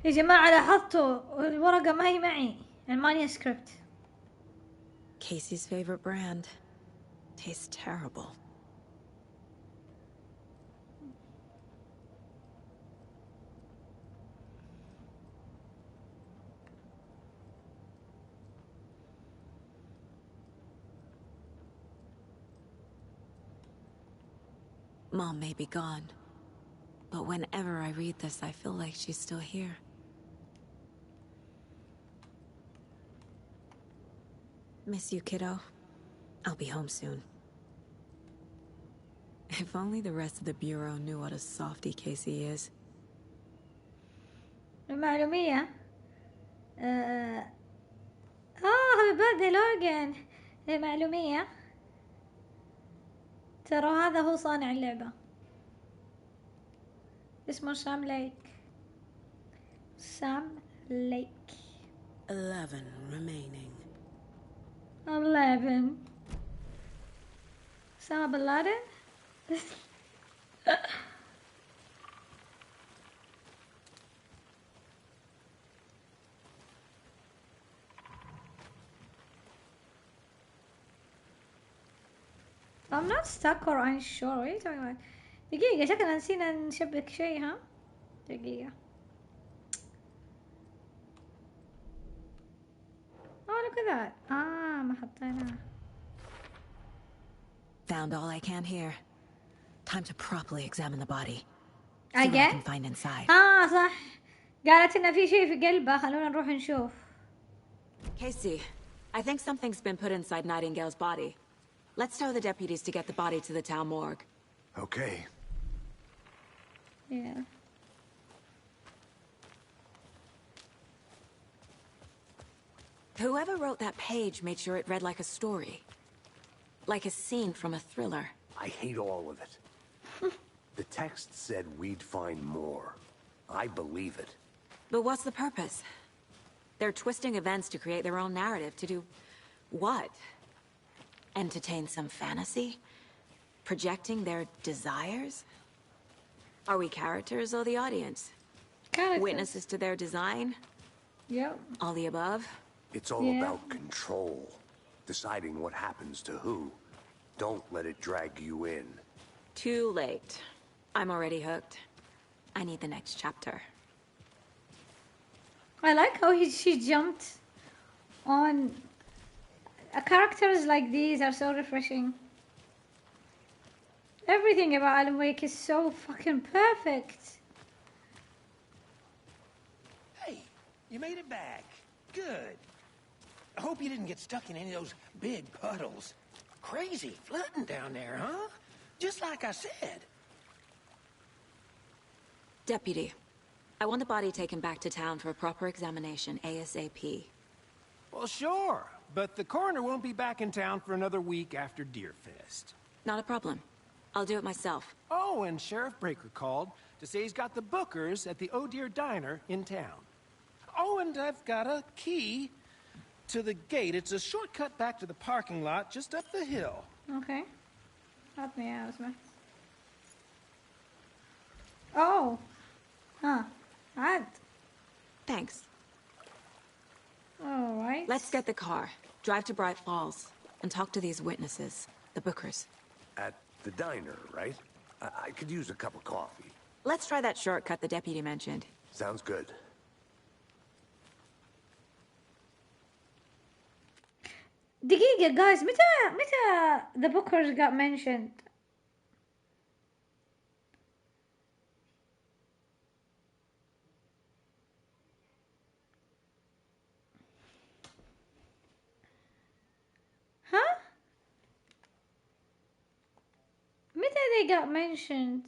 يا جماعة لاحظتوا الورقة ما هي معي. المانيسكريبت. Casey's favorite brand. Tastes terrible. Mom may be gone, but whenever I read this, I feel like she's still here. Miss you, kiddo. I'll be home soon. If only the rest of the Bureau knew what a softie Casey is. المعلومية. happy birthday لوغان. المعلومية. ترى هذا هو صانع اللعبة. اسمه سام ليك. سام ليك. 11 remaining. 11. Osama bin Laden? I'm not stuck or unsure. What are you talking about? دقيقة شكلنا نسينا نشبك شيء ها. دقيقة. Oh, look at that. ما حطيناه. Found all I can here. Time to properly examine the body. See what I Again? can find inside. صح. قالت إن في شيء في قلبه. خلونا نروح نشوف. Casey, I think something's been put inside Nightingale's body. Let's tell the deputies to get the body to the town morgue. Okay. Yeah. Whoever wrote that page made sure it read like a story. Like a scene from a thriller. I hate all of it. The text said we'd find more. I believe it. But what's the purpose? They're twisting events to create their own narrative. To do what? Entertain some fantasy? Projecting their desires? Are we characters or the audience? Characters. Witnesses to their design? Yep. All the above? It's all about control. Deciding what happens to who. Don't let it drag you in. Too late. I'm already hooked. I need the next chapter. I like how she jumped on. Characters like these are so refreshing. Everything about Alan Wake is so fucking perfect. Hey, you made it back. Good. I hope you didn't get stuck in any of those big puddles. Crazy flooding down there, huh? Just like I said. Deputy, I want the body taken back to town for a proper examination ASAP. Well, sure. But the coroner won't be back in town for another week after Deerfest. Not a problem. I'll do it myself. Oh, and Sheriff Breaker called to say he's got the Bookers at the Oh Dear Diner in town. Oh, and I've got a key to the gate. It's a shortcut back to the parking lot just up the hill. Okay. Help me out, man. Oh. Huh. Odd. Thanks. All right. Let's get the car, drive to Bright Falls, and talk to these witnesses, the Bookers. At the diner, right? I could use a cup of coffee. Let's try that shortcut the deputy mentioned. Sounds good. دقيقة guys, متى the Bookers got mentioned? Huh? متى they got mentioned?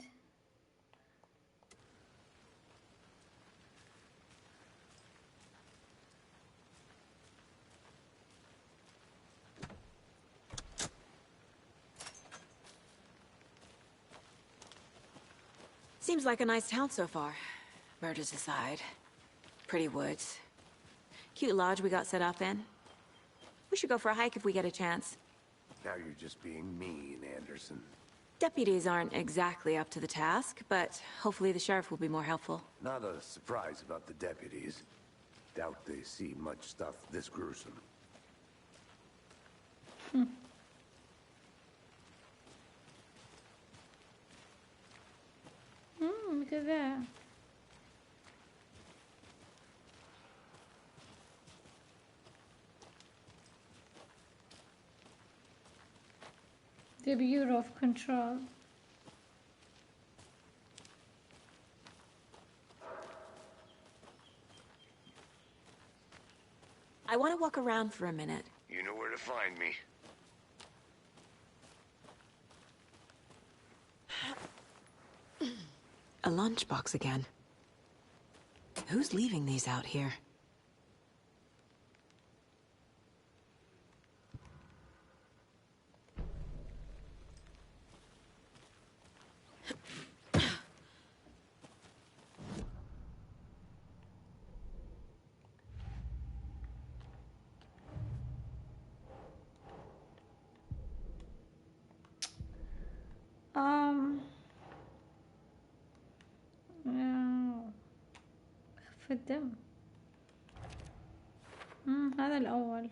Seems like a nice town so far. Murders aside. Pretty woods. Cute lodge we got set up in. We should go for a hike if we get a chance. Now you're just being mean, Anderson. Deputies aren't exactly up to the task, but hopefully the sheriff will be more helpful. Not a surprise about the deputies. Doubt they see much stuff this gruesome. Look at that. The Bureau of Control. I want to walk around for a minute. You know where to find me. A lunchbox again. Who's leaving these out here? الدم. هذا الأول.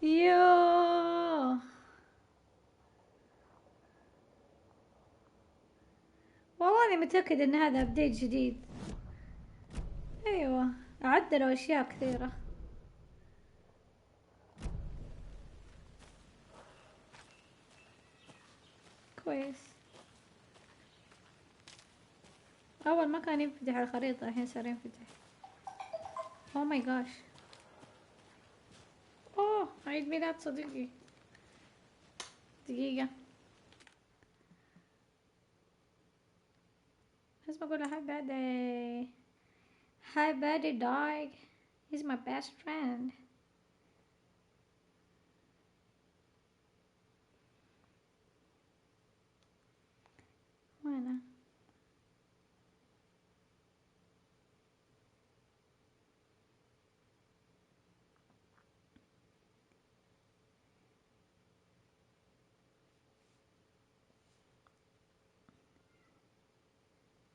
يوه والله أنا متأكد إن هذا أبديت جديد. أيوة عدلوا أشياء كثيرة. كويس. أول ما كان ينفتح الخريطة الحين صار ينفتح. أوه ماي جاش. أوه عيد ميلاد صديقي. دقيقة لازم أقول له هاي بادي. هاي بادي dog. He's my best friend. وينه؟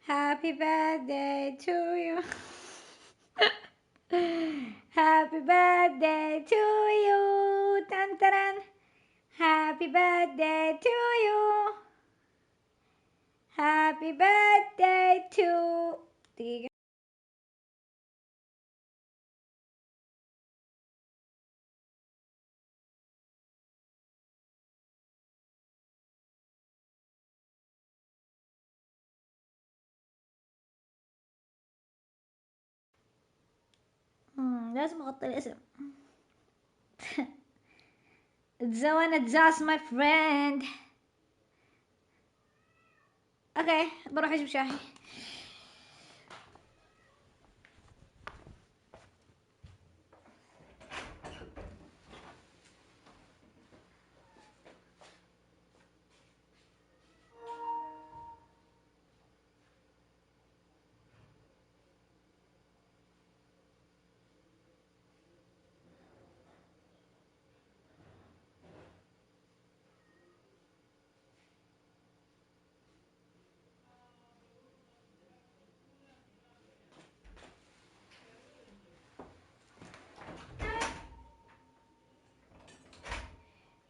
Happy birthday to you. Happy birthday to you. Tan taran. Happy birthday to you. Happy birthday to. دقيقة. لازم أغطي الاسم. تزونت زاس my friend. اوكي بروح اجيب شاي.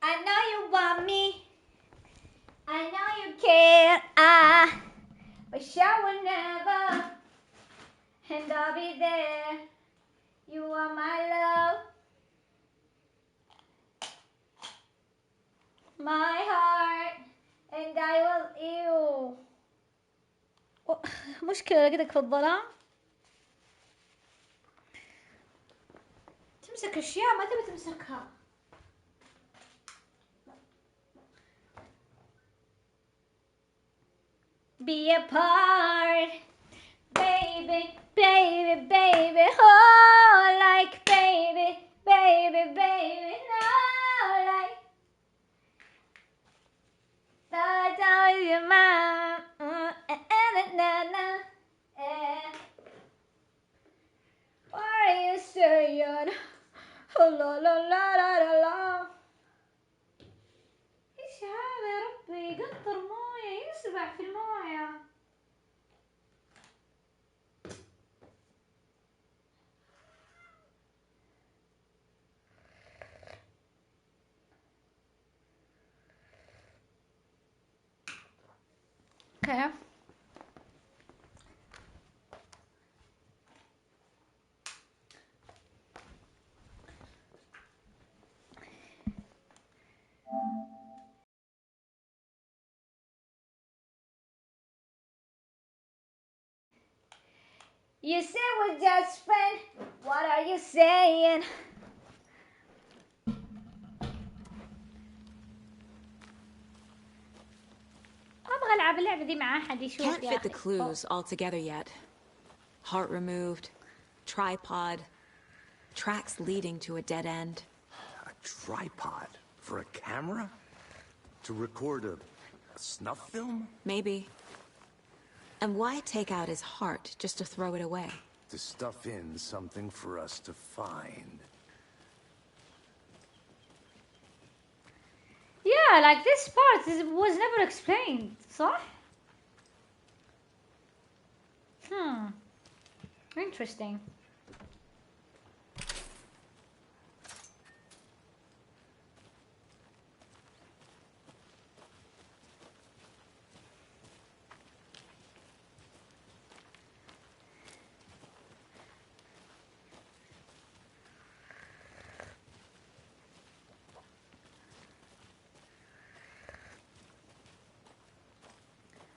I know you want me. I know you care. But I will never. And I'll be there. You are my love. My heart. And I will you. مشكلة لقيتك في الظلام. تمسك أشياء ما تبي تمسكها. Be a part, baby, baby, baby, oh, like baby, baby, baby, no, like that's how your mom, Why are you saying, oh, la la la la la la. إيش هذا يا ربي؟ قطر موية يسبح في الموية. Okay. You said we're just friends. What are you saying? أبغى ألعب اللعبة دي مع أحد يشوف. Can't fit the clues all together yet. Heart removed, tripod, tracks leading to a dead end. A tripod? For a camera? To record a snuff film? Maybe. And why take out his heart just to throw it away? to stuff in something for us to find. Yeah, like this part was never explained, صح? Interesting.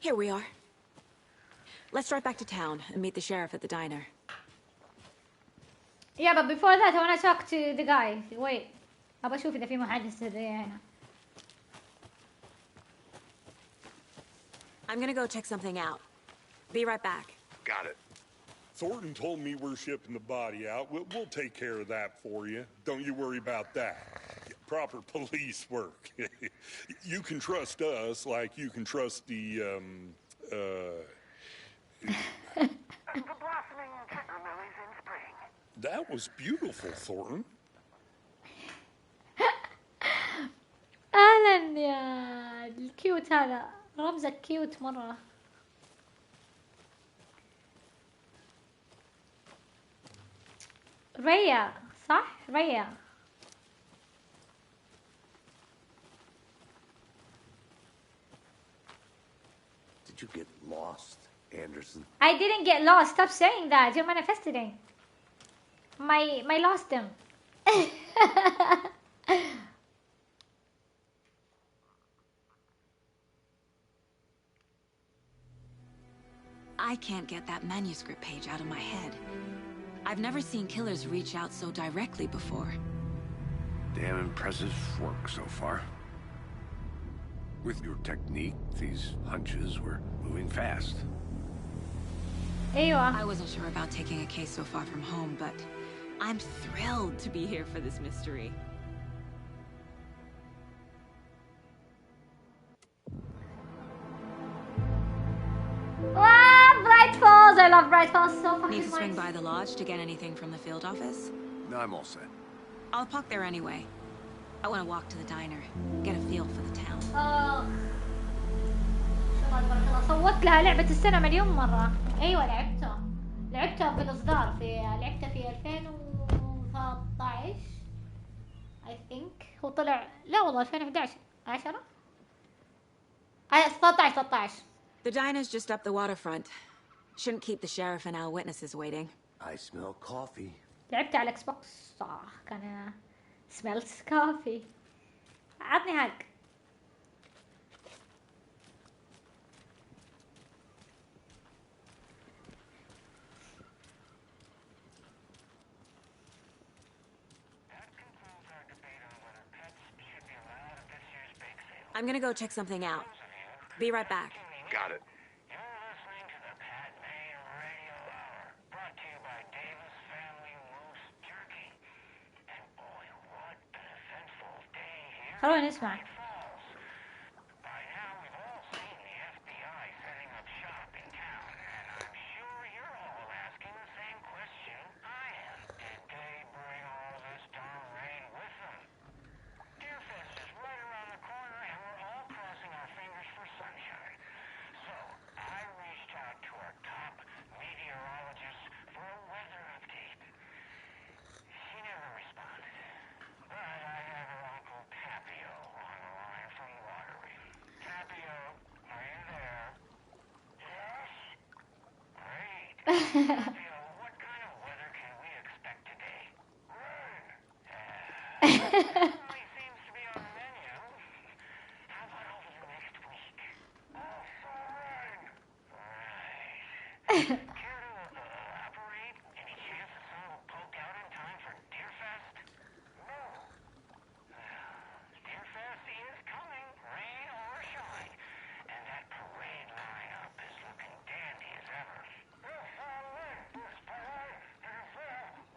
Here we are. Let's drive back to town and meet the sheriff at the diner. Yeah, but before that I wanna talk to the guy. Wait. أبى أشوف إذا في محادثة سرية هنا. I'm gonna go check something out. Be right back. Got it. Thornton told me we're shipping the body out. We'll take care of that for you. Don't you worry about that. Proper police work. You can trust us like you can trust the blossoming sugar lilies in spring. That was beautiful, Thornton. أهلا يا الكيوت هذا، رمزك كيوت مرة. ريا صح؟ ريا. Did you get lost, Anderson? I didn't get lost. Stop saying that. You're manifesting. My lost them. I can't get that manuscript page out of my head. I've never seen killers reach out so directly before. Damn impressive work so far. With your technique, these hunches were moving fast. I wasn't sure about taking a case so far from home, but I'm thrilled to be here for this mystery. Bright Falls! I love Bright Falls so fucking Need to swing much. by the lodge to get anything from the field office? No, I'm all set. I'll park there anyway. I want to walk to the diner, get a feel for the town. ما شاء الله تبارك الله. صوت لها لعبة السنة مليون مرة. أيوة لعبتها بالإصدار لعبتها في 2013 I think. هو طلع لا والله 2011 10 13. The diner's just up the waterfront. Shouldn't keep the sheriff and our witnesses waiting. I smell coffee. لعبتها على الاكس بوكس صح كان smells coffee. عطني هاك. I'm gonna go check something out. Be right back. Got it. You're listening to the Pat Maine Radio Hour, brought to you by Davis Family Moose Jerky. And boy, what an eventful day here. خلونا نسمع. By now, we've all seen the FBI setting up shop in town, and I'm sure you're all asking the same question I am. Did they bring all this darn rain with them? Deerfest is right around the corner, and we're all crossing our fingers for sunshine. So, I reached out to our top meteorologist for a weather update. She never responded. But I have her Uncle Tapio on the line from Watery. Tapio, are you there? Yes? Great. Tapio, what kind of weather can we expect today? Rain. Certainly seems to be on the menu. How about over the next week? Also rain. Right. Care to elaborate? Any chance the sun will poke out in time for Deerfest? No. Deerfest is coming, rain or shine, and that parade lineup is looking dandy as ever. Yes, I like this parade. It is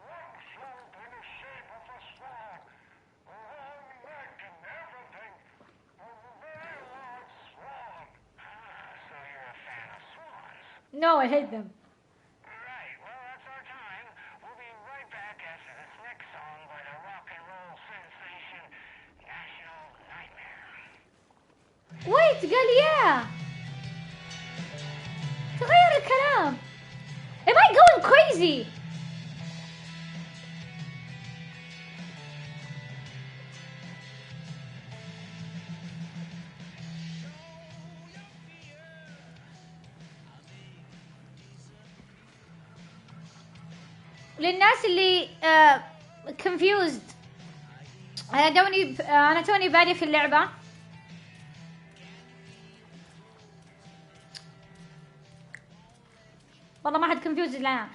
one slope in the shape of a swan, a long neck and everything. A very large swan. So you're a fan of swans? No, I hate them. Right, well, that's our قال يا تغير الكلام. Am I going crazy؟ للناس اللي confused، أنا توني بادية في اللعبة. والله ما حد confused الآن.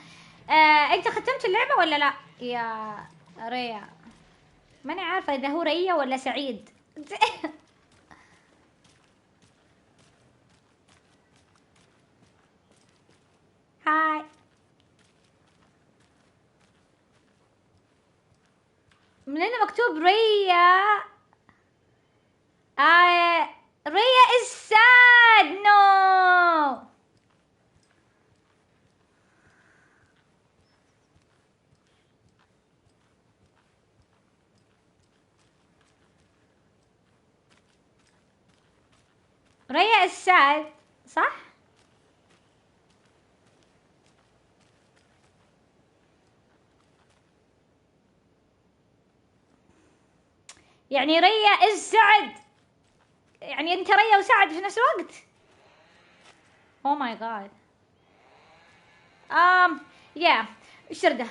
أنت ختمت اللعبة ولا لا يا ريا؟ ماني عارفة إذا هو ريا ولا سعيد. هاي. من هنا مكتوب ريا. ريا is sad. No. ريا is sad صح؟ يعني ريا is سعد، يعني انت ريا وسعد في نفس الوقت. Oh my god. yeah. ايش ده؟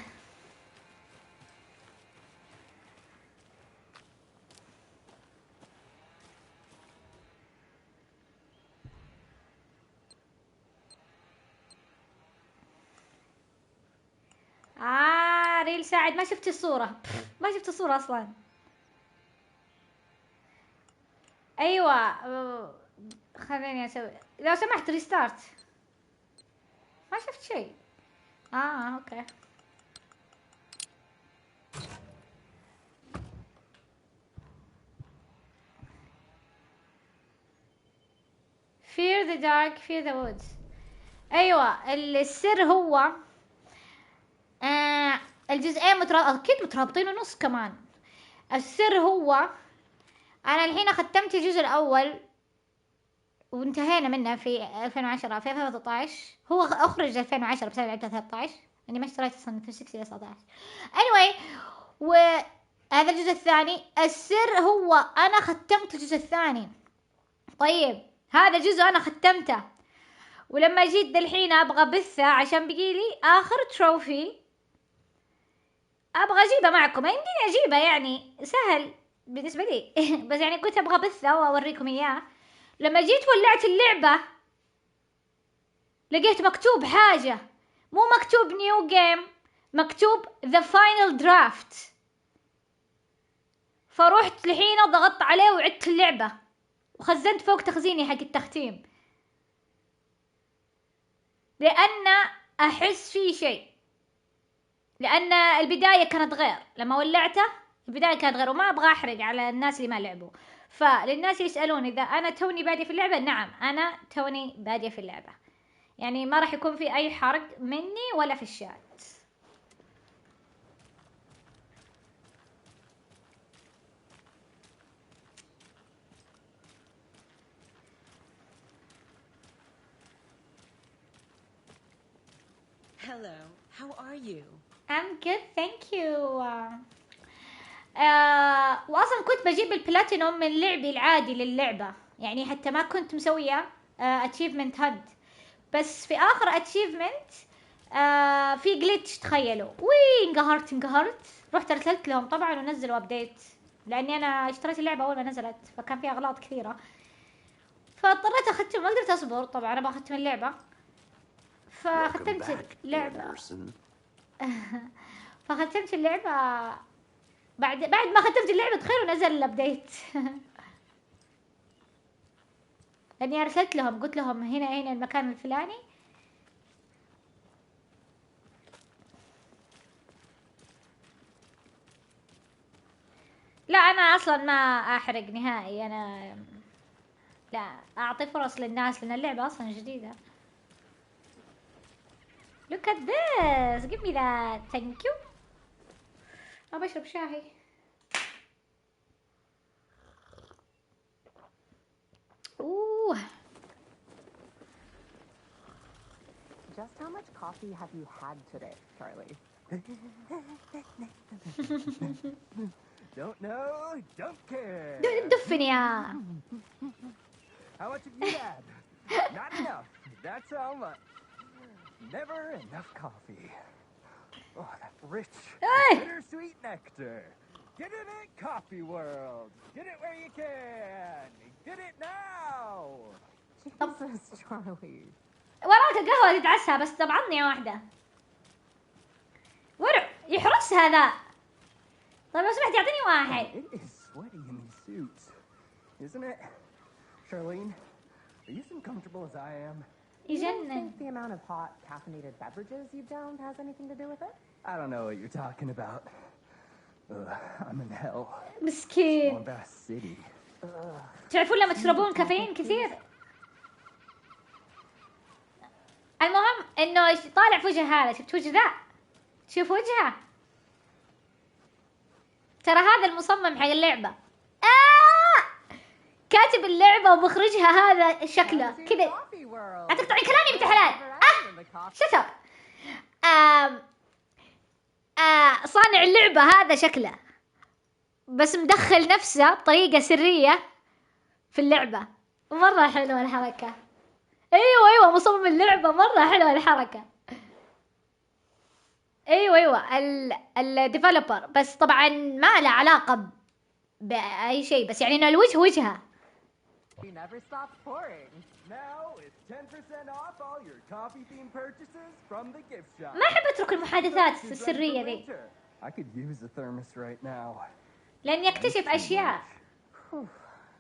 ريل سعد. ما شفت الصورة، ما شفت الصورة اصلا. ايوه خليني اسوي لو سمحت ريستارت. ما شفت شيء. اوكي. fear the dark fear the woods. ايوه السر هو الجزئين اكيد مترابطين ونص كمان. السر هو انا الحين ختمت الجزء الاول وانتهينا منه في 2010 في 2013. هو اخرج 2010 بس انا لعبته 13 اني ما اشتريت اصلا في 6 الى 19. anyway وهذا الجزء الثاني. السر هو انا ختمت الجزء الثاني. طيب هذا جزء انا ختمته، ولما جيت دالحين ابغى بثه عشان بقيلي اخر تروفي ابغى اجيبه معكم. يمديني اجيبه يعني سهل بالنسبه لي. بس يعني كنت ابغى بثه واوريكم اياه. لما جيت ولعت اللعبه لقيت مكتوب حاجه، مو مكتوب نيو جيم، مكتوب ذا فاينل درافت. فروحت لحين ضغطت عليه وعدت اللعبه وخزنت فوق تخزيني حق التختيم، لان احس في شيء. لان البدايه كانت غير، لما ولعته البدايه كانت غير، وما ابغى احرق على الناس اللي ما لعبوا. فللناس يسالون اذا انا توني باديه في اللعبه، نعم انا توني باديه في اللعبه، يعني ما راح يكون في اي حرق مني ولا في الشات. Hello, how are you? I'm good, thank you. واصلا كنت بجيب البلاتينوم من لعبي العادي للعبة، يعني حتى ما كنت مسوية achievement هد. بس في اخر achievement في جليتش تخيلوا. انقهرت. رحت ارسلت لهم طبعا ونزلوا ابديت، لاني انا اشتريت اللعبة اول ما نزلت فكان فيها اغلاط كثيرة، فاضطريت اختم. ما قدرت اصبر طبعا، انا بختم اللعبة فختمت اللعبة. فختمت اللعبة بعد ما ختمت اللعبة تخيلوا نزل الابديت. لاني ارسلت لهم قلت لهم هنا المكان الفلاني. لا انا اصلا ما احرق نهائي، انا لا اعطي فرص للناس لان اللعبة اصلا جديدة. look at this give me that thank you. ابى اشرب شاهي. اوه Just how much coffee have you had today, Charlie? Don't know, don't care. دفن يا How much have you had? Not enough. That's how much. Never enough coffee. Oh, that rich, bittersweet nectar. Get it at Coffee World. Get it where you can. Get it now. Jesus, Charlie. وراك القهوة تتعسها بس طبعتني واحدة. ورع يحرس هذا. طيب لو سمحت يعطيني واحد. It is sweaty in these suits, isn't it? Charlene, are you as uncomfortable as I am? You don't يجنن. think the amount of hot caffeinated beverages you've downed has anything to do with it? I don't know what you're talking about. I'm in hell. مسكين. Bass City. تعرفون لما تشربون كافيين كثير. المهم انه طالع في وجه هذا، شفت وجه ذا؟ شوف وجهه. ترى هذا المصمم حق اللعبة. كاتب اللعبة ومخرجها هذا شكله كذا. هتقطعي كلامي بنت حلال. شت اب. صانع اللعبة هذا شكله. بس مدخل نفسه بطريقة سرية في اللعبة. مرة حلوة الحركة. ايوه مصمم اللعبة مرة حلوة الحركة. ايوه الديفلوبر، بس طبعا ما له علاقة بأي شيء، بس يعني انه الوجه وجهه. He never stops pouring. Now it's 10% off all your coffee-themed purchases from the gift shop. ما أحب أترك المحادثات السرية ذي. I could use a thermos right now. لأني أكتشف أشياء.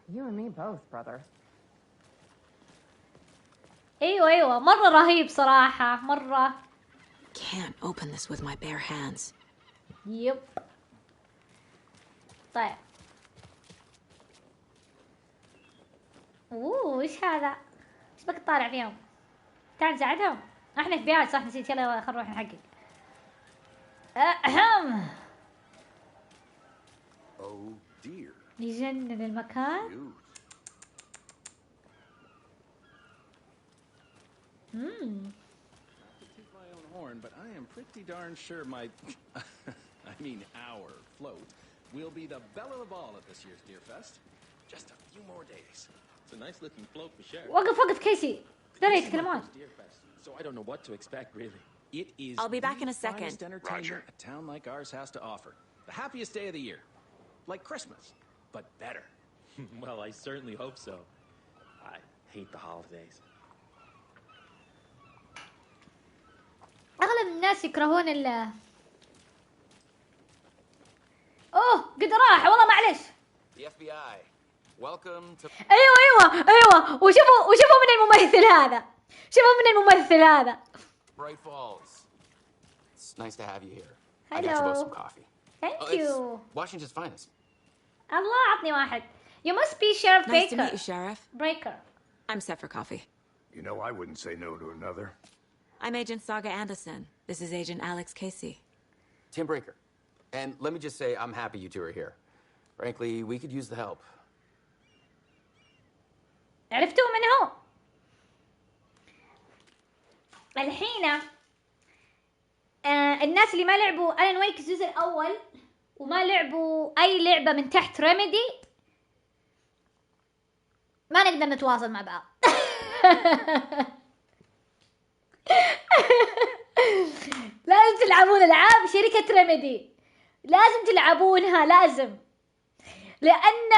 You and me both, brother. أيوة مرة رهيب صراحة مرة. Can't open this with my bare hands. يب. طيب. وش هذا؟ ايش بك تطالع فيهم؟ تعال نساعدهم. احنا في بيات صح، نسيت. يلا خلينا نروح نحقق. أهم. Oh dear. يجنن المكان. Cute. toot my own horn, but I am pretty darn sure my, I mean our float will be the belle of the ball at this year's Deer Fest. Just a few more days. It's a nice looking float for sure. وقف كيسي. دول يتكلمون. So I don't know what to expect really. It is I'll be back in a second. the finest entertainment a town like ours has to offer. The happiest day of the year. Like Christmas, but better. Well, I certainly hope so. I hate the holidays. أغلب الناس يكرهون أوه قد راح والله معلش. The FBI. Welcome to. أيوة وشوفوا من الممثل هذا. Bright Falls. It's nice to have you here. Hello. I got you both some coffee. Thank it's you. Washington's finest. الله عطني واحد. You must be Sheriff Nice Baker. to meet you, Sheriff. Breaker. I'm set for coffee. You know, I wouldn't say no to another. I'm Agent Saga Anderson. This is Agent Alex Casey. Tim Breaker. And let me just say, I'm happy you two are here. Frankly, we could use the help. عرفتوا من هو؟ الحين الناس اللي ما لعبوا ألان ويك الجزء الأول وما لعبوا أي لعبة من تحت ريميدي ما نقدر نتواصل مع بعض. لازم تلعبون ألعاب شركة ريميدي، لازم تلعبونها لازم، لأن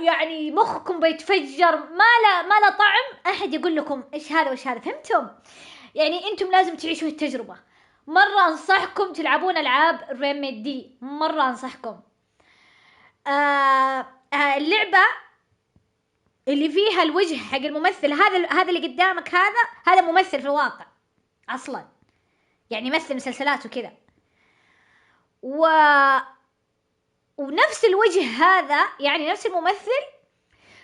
يعني مخكم بيتفجر. ما له طعم أحد يقول لكم إيش هذا وإيش هذا، فهمتم؟ يعني أنتم لازم تعيشوا التجربة. مرة أنصحكم تلعبون ألعاب ريميدي، مرة أنصحكم. اللعبة اللي فيها الوجه حق الممثل هذا اللي قدامك هذا ممثل في الواقع أصلا، يعني يمثل مسلسلات وكذا، ونفس الوجه هذا يعني نفس الممثل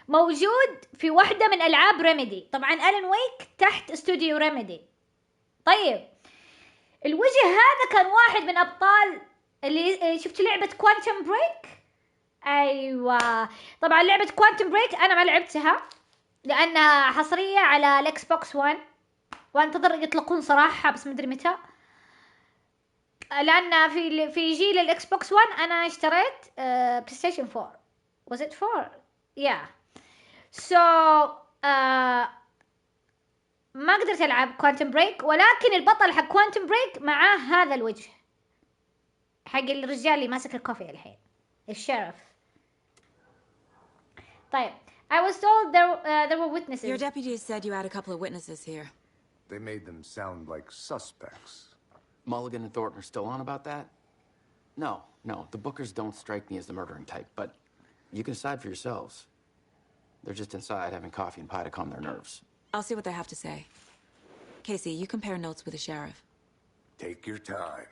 موجود في واحدة من ألعاب ريميدي. طبعا ألان ويك تحت استوديو ريميدي. طيب الوجه هذا كان واحد من أبطال اللي شفت لعبة كوانتم بريك. أيوة طبعا لعبة كوانتم بريك أنا ما لعبتها، لانها حصريه على الاكس بوكس 1 وانتظر يطلقون صراحه بس مدري متى، لان في جيل الاكس بوكس 1 انا اشتريت بلاي ستيشن 4. was it 4 yeah so ما قدرت العب كوانتم بريك، ولكن البطل حق كوانتم بريك معاه هذا الوجه حق الرجال اللي ماسك الكوفي الحين، الشeriff. طيب I was told there were witnesses. Your deputies said you had a couple of witnesses here. They made them sound like suspects. Mulligan and Thornton are still on about that? No, the Bookers don't strike me as the murdering type, but you can decide for yourselves. They're just inside having coffee and pie to calm their nerves. I'll see what they have to say. Casey, you compare notes with the sheriff. Take your time.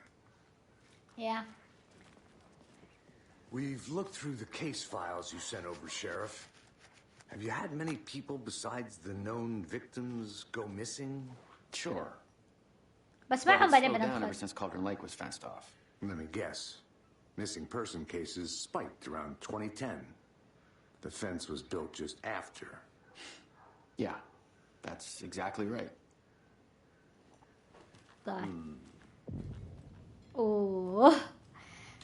Yeah. We've looked through the case files you sent over, Sheriff. Have you had many people besides the known victims go missing? Sure. بس معهم بعدين down ever بندخل. since Cauldron Lake was fenced off. Let me guess. Missing person cases spiked around 2010. The fence was built just after. Yeah, that's exactly right. طيب. اوه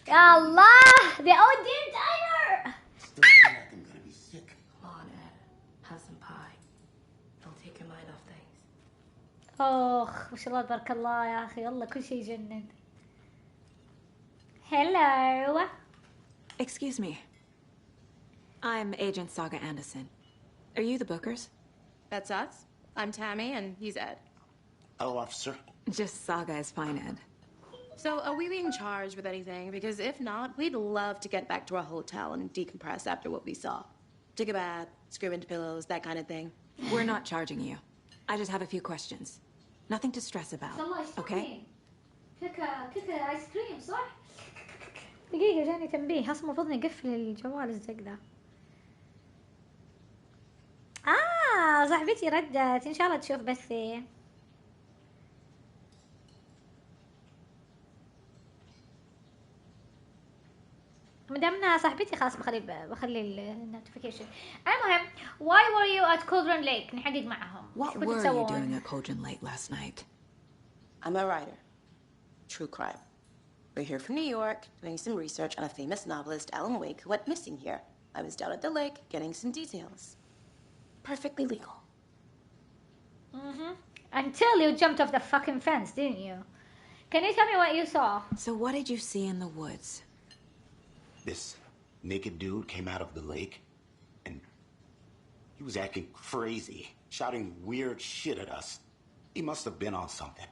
يا الله the Odin diner. Still feel like I'm gonna be sick. Come on, Ed. Have some pie. It'll take your mind off things. اخ ما شاء الله تبارك الله يا اخي، والله كل شيء يجنن. Hello. Excuse me. I'm Agent Saga Anderson. Are you the Bookers? That's us. I'm Tammy, and he's Ed. Hello, officer. Just Saga is fine, Ed. So, are we being charged with anything? Because if not, we'd love to get back to our hotel and decompress after what we saw. Take a bath, scream into pillows, that kind of thing. We're not charging you. I just have a few questions. Nothing to stress about, okay? كيكة ايس كريم صح؟ دقيقة جاني تنبيه، اصلا المفروض نقفل الجوال الزق ذا. صاحبتي ردت، ان شاء الله تشوف بثي. مدامنا صاحبتي خلاص بخلي النوتيفيكيشن. المهم why were you at Cauldron Lake؟ نحقق معهم. What were you doing at Cauldron Lake last night? I'm a writer. True crime. We're here from New York, doing some research on a famous novelist, Alan Wake, who went missing here. I was down at the lake, getting some details. Perfectly legal. Until you jumped off the fucking fence, didn't you? Can you tell me what you saw? So what did you see in the woods? This naked dude came out of the lake, and he was acting crazy, shouting weird shit at us. He must have been on something.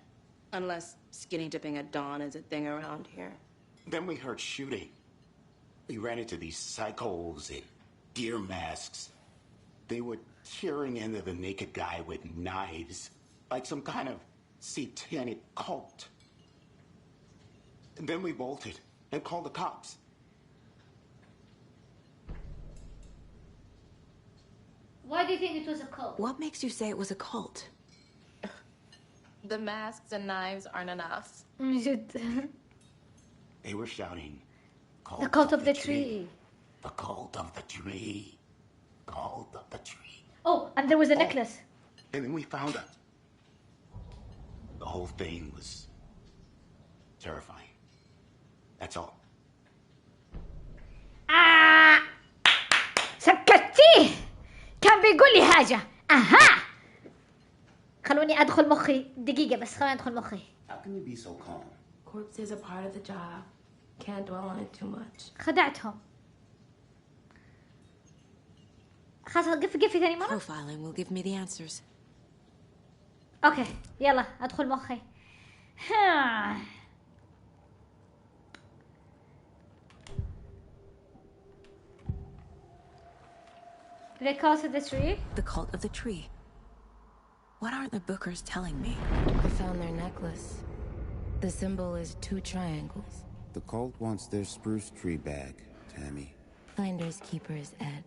Unless skinny dipping at dawn is a thing around here. Then we heard shooting. We ran into these psychos in deer masks. They were tearing into the naked guy with knives, like some kind of satanic cult. And then we bolted and called the cops. Why do you think it was a cult? What makes you say it was a cult? The masks and knives aren't enough. They were shouting, The cult of the tree. The cult of the tree. Cult of the tree. Oh, and there was a necklace. And then we found it. The whole thing was terrifying. That's all. سكتيه. كان بيقول لي حاجة. أها. خلوني أدخل مخي دقيقة بس، خلوني أدخل مخي. How can you be so calm? Corpses are part of the job. Can't dwell on it too much. خدعتهم. خلاص قفي ثاني مرة. Profiling will give me the answers. أوكي يلا أدخل مخي. The cult of the tree? The cult of the tree. What aren't the Bookers telling me? I found their necklace. The symbol is 2 triangles. The cult wants their spruce tree back, Tammy. Finders keepers, Ed.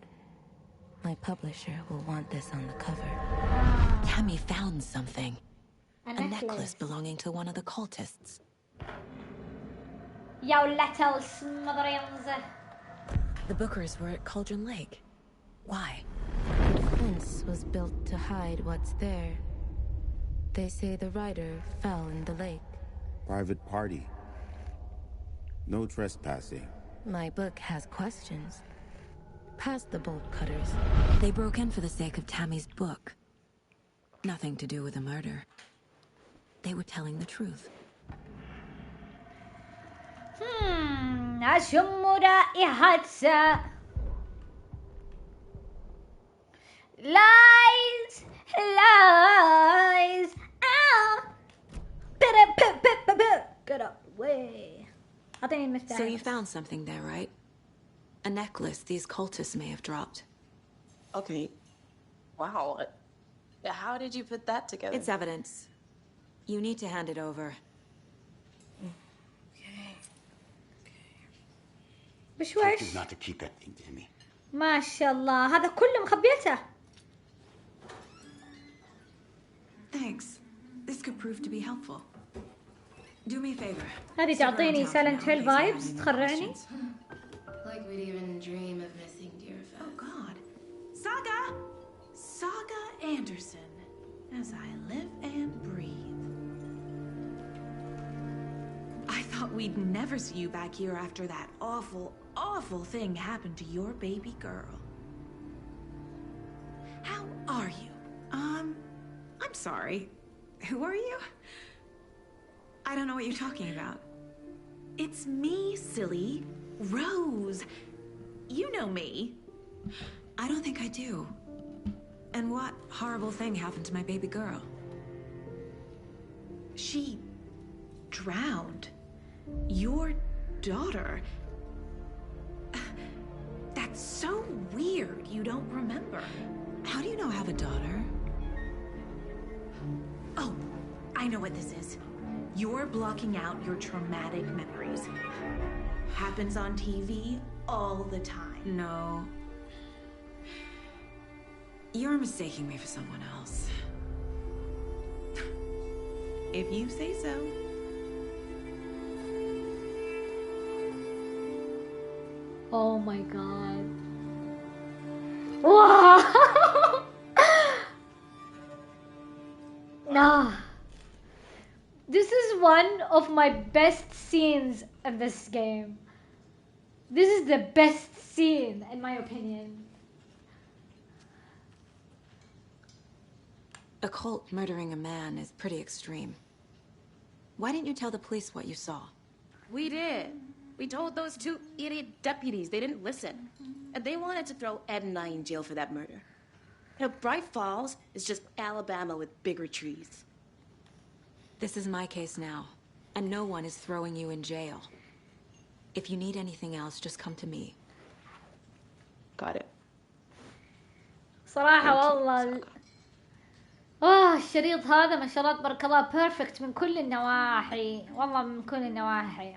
My publisher will want this on the cover. Tammy found something. A necklace belonging to one of the cultists. يا ولات السمضرينز. The Bookers were at Cauldron Lake. Why? fence was built to hide what's there. They say the rider fell in the lake. Private party. No trespassing. My book has questions. Past the bolt cutters. They broke in for the sake of Tammy's book. Nothing to do with the murder. They were telling the truth. أشم رائحة lies. Get away. أعطيني المفتاح. So you found something there, right? A necklace these cultists may have dropped. Okay. Wow. How did you put that together? It's evidence. You need to hand it over. بشويش. Not to keep that thing, Timmy. ما شاء الله هذا كله مخبيته. Thanks. This could prove to be helpful. Do me a favor. هذه تعطيني Silent Hill vibes تخرعني. Like we'd even dream of missing Deerfest. Oh God. Saga Anderson. As I live and breathe. I thought we'd never see you back here after that awful thing happened to your baby girl. How are you? I'm sorry. Who are you? I don't know what you're talking about. It's me, silly. Rose. You know me. I don't think I do. And what horrible thing happened to my baby girl? She drowned. Your daughter. That's so weird you don't remember. How do you know I have a daughter? Oh, I know what this is. You're blocking out your traumatic memories. Happens on TV all the time. No. You're mistaking me for someone else. If you say so. Oh my god. Wow. Nah. This is one of my best scenes in this game. This is the best scene, in my opinion. A cult murdering a man is pretty extreme. Why didn't you tell the police what you saw? We did. We told those two idiot deputies. They didn't listen. And they wanted to throw Ed and I in jail for that murder. You know, Bright Falls is just Alabama with bigger trees. This is my case now, and no one is throwing you in jail. If you need anything else, just come to me. Got it. صراحة والله الشريط هذا ما شاء الله تبارك الله بيرفكت من كل النواحي والله من كل النواحي.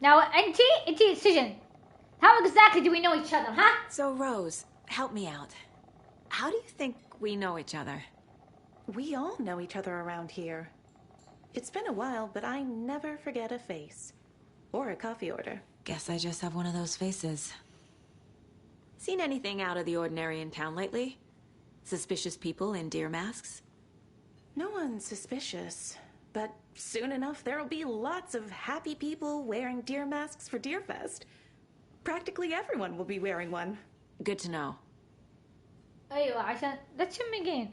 Now انتي سجن. How exactly do we know each other, huh? So Rose, help me out. How do you think we know each other? We all know each other around here. It's been a while, but I never forget a face. Or a coffee order. Guess I just have one of those faces. Seen anything out of the ordinary in town lately? Suspicious people in deer masks? No one's suspicious. But soon enough, there'll be lots of happy people wearing deer masks for Deerfest. Practically everyone will be wearing one. Good to know. أيوة عشان لا تشمقين.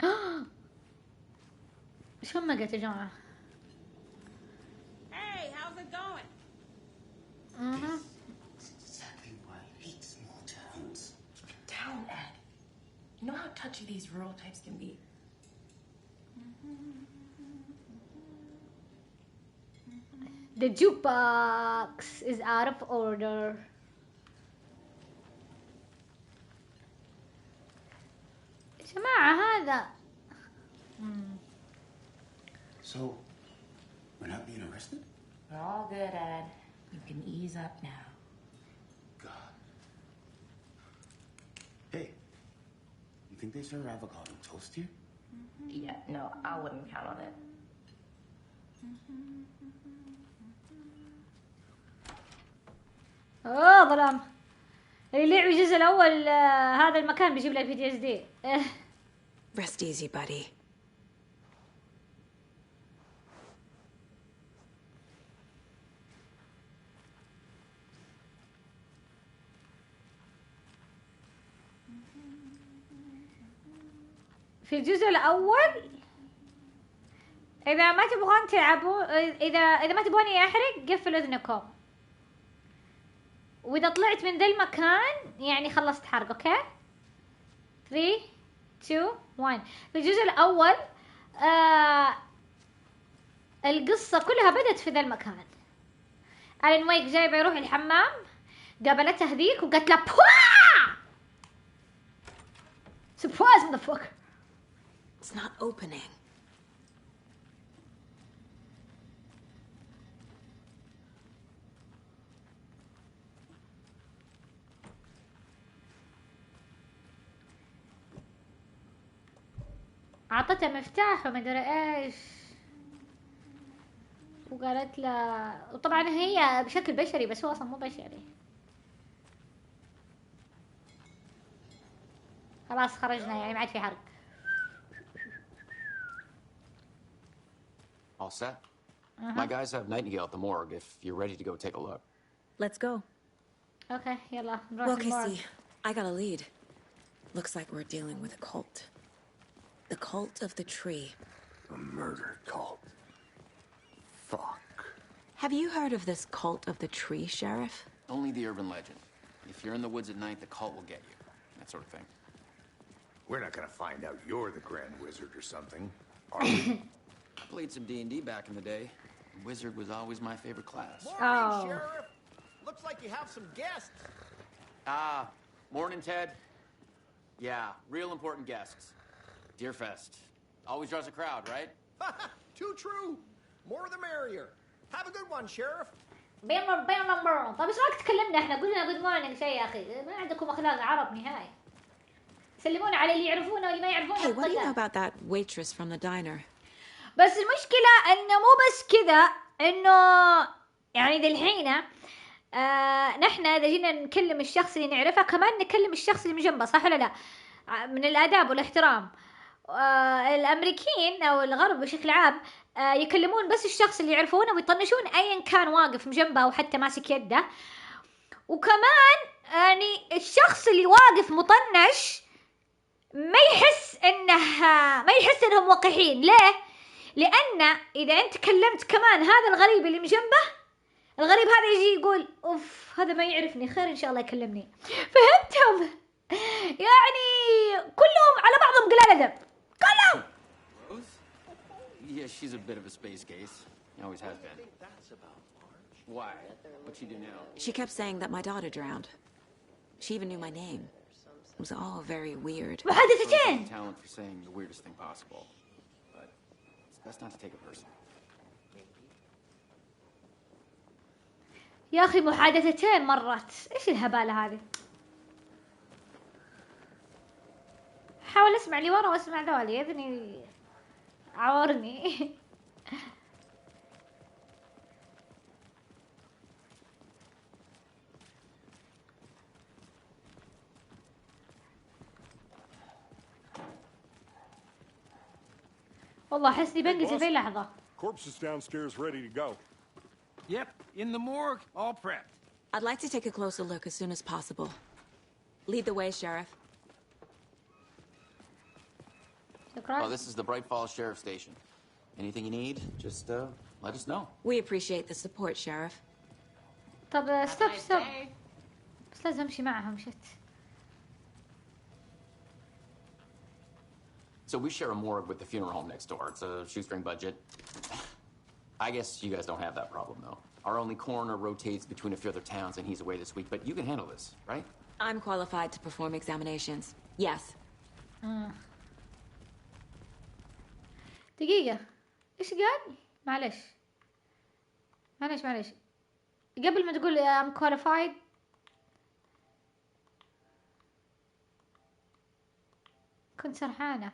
شمقت يا جماعة. Hey, how's it going? This is exactly why I hate small towns. Town, Ed. You know how touchy these rural types can be. The jukebox is out of order. يا جماعة هذا. So, we're not being arrested? We're all good, Ed. You can ease up now. God. Hey, you think they serve avocado toast here? Yeah, no, I wouldn't count on it. ظلام. اللي لعب الجزء الاول هذا المكان بيجيب لك PTSD. Rest easy, buddy. في الجزء الاول اذا ما تبغون تلعبوا، اذا ما تبغوني احرق قفل اذنكم، واذا طلعت من ذا المكان يعني خلصت حرق. اوكي 3 2 1. في الجزء الاول القصة كلها بدت في ذا المكان. ألين ويك جاي بيروح الحمام، قابلته هذيك وقالت له بوا سبرايز مذفوك. It's not opening. عطته مفتاح ومدري ايش، وقالت له، وطبعا هي بشكل بشري بس هو اصلا مو بشري. خلاص خرجنا يعني ما عاد في حرق. All set? My guys have Nightingale at the morgue if you're ready to go take a look. Let's go. اوكي يلا نروح Well, المورج. Casey, I got a lead. Looks like we're dealing with a cult. The cult of the tree. A murder cult. Fuck. Have you heard of this cult of the tree, Sheriff? Only the urban legend. If you're in the woods at night, the cult will get you. That sort of thing. We're not gonna find out you're the Grand Wizard or something, are we? I played some D&D back in the day. Wizard was always my favorite class. Morning, Sheriff. Looks like you have some guests. Morning, Ted. Yeah, real important guests. Deerfest. Always draws a crowd, right? Too true. More the merrier. Have a good one, Sheriff. بيم. طيب ايش رايك تكلمنا احنا قلنا جود مورنينج شيء يا اخي، ما عندكم اخلاق عرب نهائي. سلمونا على اللي يعرفونه واللي ما يعرفونه. Hey, what do you know about that waitress from the diner? بس المشكلة انه مو بس كذا، انه يعني ذا الحين نحن اذا جينا نكلم الشخص اللي نعرفه كمان نكلم الشخص اللي من جنبه، صح ولا لا؟ من الاداب والاحترام. الامريكيين او الغرب بشكل عام يكلمون بس الشخص اللي يعرفونه ويطنشون ايا كان واقف جنبه او حتى ماسك يده. وكمان يعني الشخص اللي واقف مطنش ما يحس انهم وقحين. ليه؟ لان اذا انت كلمت كمان هذا الغريب اللي من جنبه، الغريب هذا يجي يقول اوف هذا ما يعرفني، خير ان شاء الله يكلمني. فهمتم؟ يعني كلهم على بعضهم قلال ادب كلهم. Yeah, she's a bit of a space case. Always has been. Why? What'd she do now? She kept saying that my daughter drowned. She even knew my name. It was all very weird. محادثتين. Talent for saying the weirdest thing possible. But it's best not to take it personally. يا اخي محادثتين مرت، ايش الهبالة هذه؟ حاول اسمع اللي ورا واسمع ذولي، يا ابني عورني. والله احسني بنقتل في لحظة. Corpse is downstairs ready to go. Yep, in the morgue, all prepped. I'd like to take a closer look as soon as possible. Lead the way, Sheriff. Oh, this is the Bright Falls Sheriff Station. Anything you need, just let us know. We appreciate the support, Sheriff. طب ستوب بس لازم امشي معهم شت. So we share a morgue with the funeral home next door. It's a shoestring budget. I guess you guys don't have that problem, though. Our only coroner rotates between a few other towns, and he's away this week. But you can handle this, right? I'm qualified to perform examinations. Yes. دقيقة، إيش قال؟ معلش قبل ما تقول I'm qualified كنت سرحانة.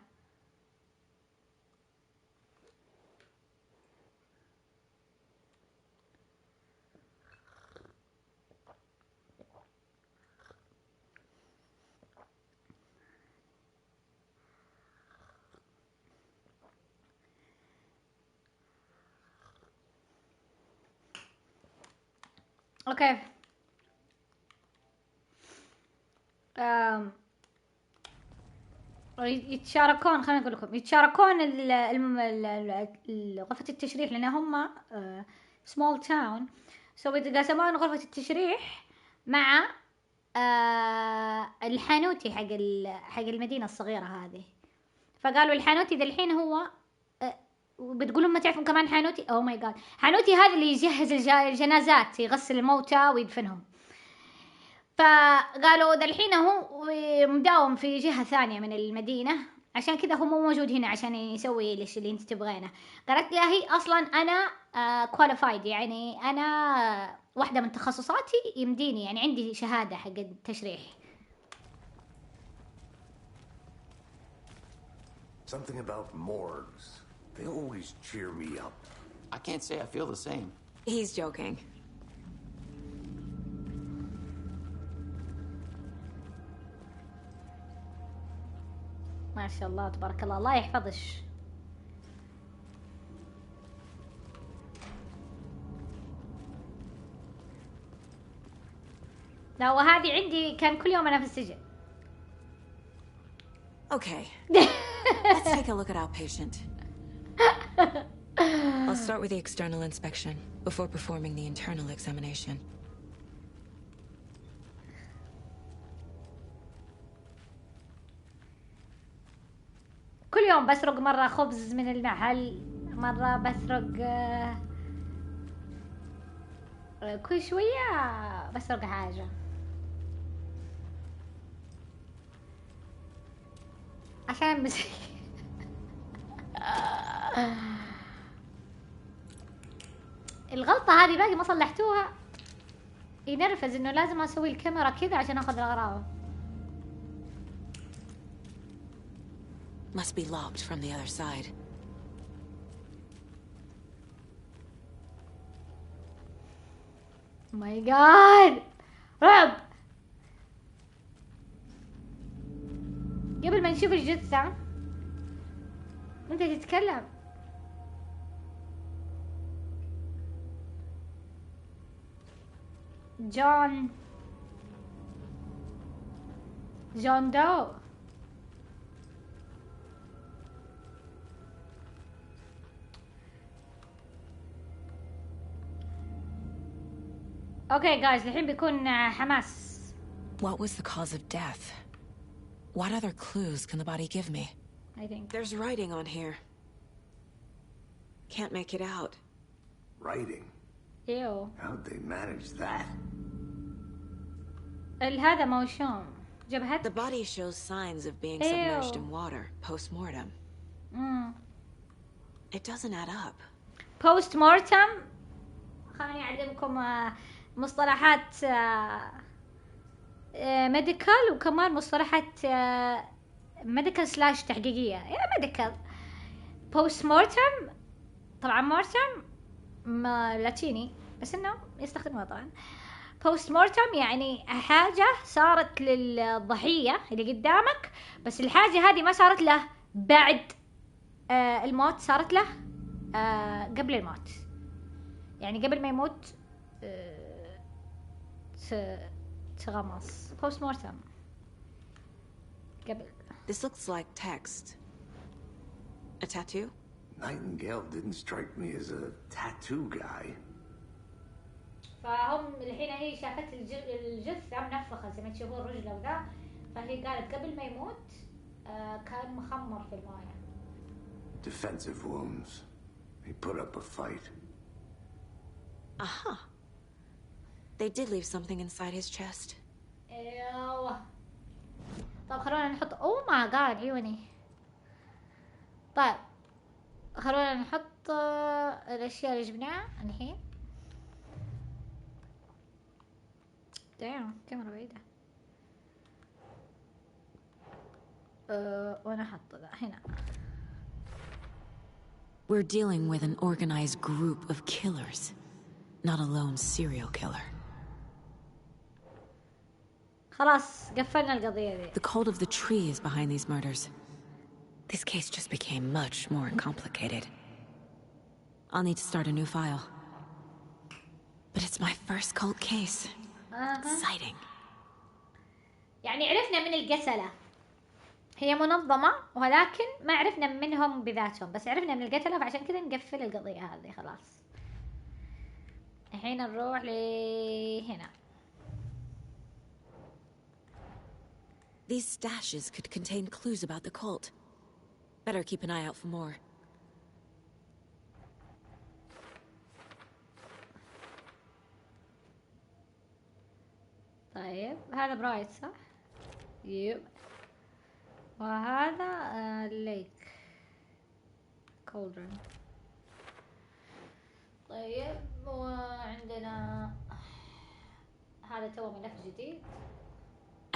اوكي. يتشاركون، خلينا نقول لكم يتشاركون غرفة التشريح، لان هم سمول تاون، سو يتقاسمون غرفة التشريح مع الحانوتي حق المدينة الصغيرة هذه. فقالوا الحانوتي ذا الحين هو وبتقولون ما تعرفون كمان حانوتي؟ اوه ماي جاد، حانوتي هذا اللي يجهز الجنازات، يغسل الموتى ويدفنهم. فقالوا ذا الحين هو مداوم في جهة ثانية من المدينة، عشان كذا هو مو موجود هنا عشان يسوي ليش اللي انت تبغينه. قالت لي هي اصلا انا كواليفايد، يعني انا واحدة من تخصصاتي يمديني، يعني عندي شهادة حق التشريح. Something about morgues. They always cheer me up. I can't say I feel the same. He's joking. ما شاء الله تبارك الله، الله يحفظش. لا وهذه عندي كان كل يوم أنا في السجن. Okay. Let's take a look at our patient. I'll start with the external inspection before performing the internal examination. كل يوم بسرق مرة خبز من المحل، مرة بسرق كل شوية بسرق حاجة. عشان مسكين. الغلطة هذه باقي ما صلحتوها، ينرفز انه لازم اسوي الكاميرا كذا عشان اخذ الاغراض. Must be locked from the other side. ماي جاد، رعب. قبل ما نشوف الجثة انت تتكلم. جون دو. اوكي جايز، الحين بيكون حماس. What was the cause of death? What other clues can the body give me? I think there's writing on here. Can't make it out. Writing? Ew. How'd they manage that? هذا موشوم. جبهتك. The body shows signs of being submerged in water post-mortem. It doesn't add up. Post-mortem. خليني أعلمكم مصطلحات ميديكال، وكمان مصطلحات ميديكال سلاش تحقيقية. يا ميديكال بوست مورتم، طبعا مورتم لاتيني بس انه يستخدموها طبعا. بوست مورتم يعني حاجة صارت للضحية اللي قدامك، بس الحاجة هذه ما صارت له بعد الموت، صارت له قبل الموت، يعني قبل ما يموت تغمص. بوست مورتم قبل. This looks like text. A tattoo? Nightingale didn't strike me as a tattoo guy. فهم الحين هي شافت الجثة منفخة زي ما تشوفون رجله وذا، فهي قالت قبل ما يموت كان مخمر في المايه. Defensive wounds. He put up a fight. Aha. They did leave something inside his chest. ايوه. طب خلونا نحط اوه ماي جاد عيوني. طيب خلونا نحط الاشياء اللي جبناها الحين. دايم كاميرا بعيدة. وانا احط ذا هنا. We're dealing with an organized group of killers, not a lone serial killer. خلاص قفلنا القضية دي. The cult of the tree is behind these murders. This case just became much more complicated. I'll need to start a new file. But it's my first cold case. Exciting. يعني عرفنا من القتلة، هي منظمة ولكن ما عرفنا منهم بذاتهم، بس عرفنا من القتلة، فعشان كذا نقفل القضية هذه خلاص. الحين نروح لهنا. These stashes could contain clues about the cult. Better keep an eye out for more. طيب هذا برايت صح؟ يب. وهذا الليك كولدرن. طيب وعندنا هذا تو ملف جديد.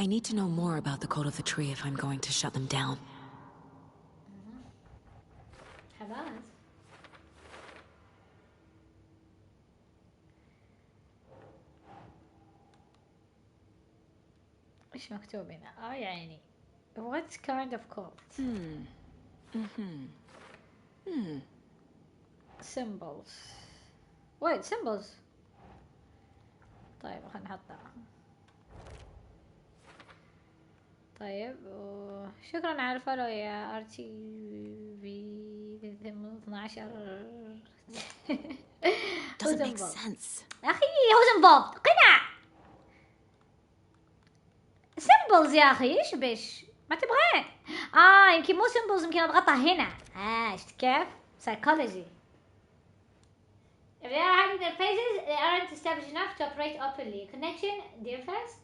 I need to know more about the code of the tree if I'm going to shut them down. حماس. ايش مكتوب هنا؟ يا عيني. What kind of cult? Symbols. Wait, symbols. طيب خلينا نحطها. طيب شكرا على الفولو يا ار تي في 12. Doesn't make sense. اخي who's involved؟ قناع. سيمبلز يا اخي ايش بش؟ ما تبغين؟ يمكن مو سيمبلز، يمكن اضغطها هنا. شفت كيف؟ psychology. If they are hiding their faces, they aren't established enough to operate openly. Connection, dear first.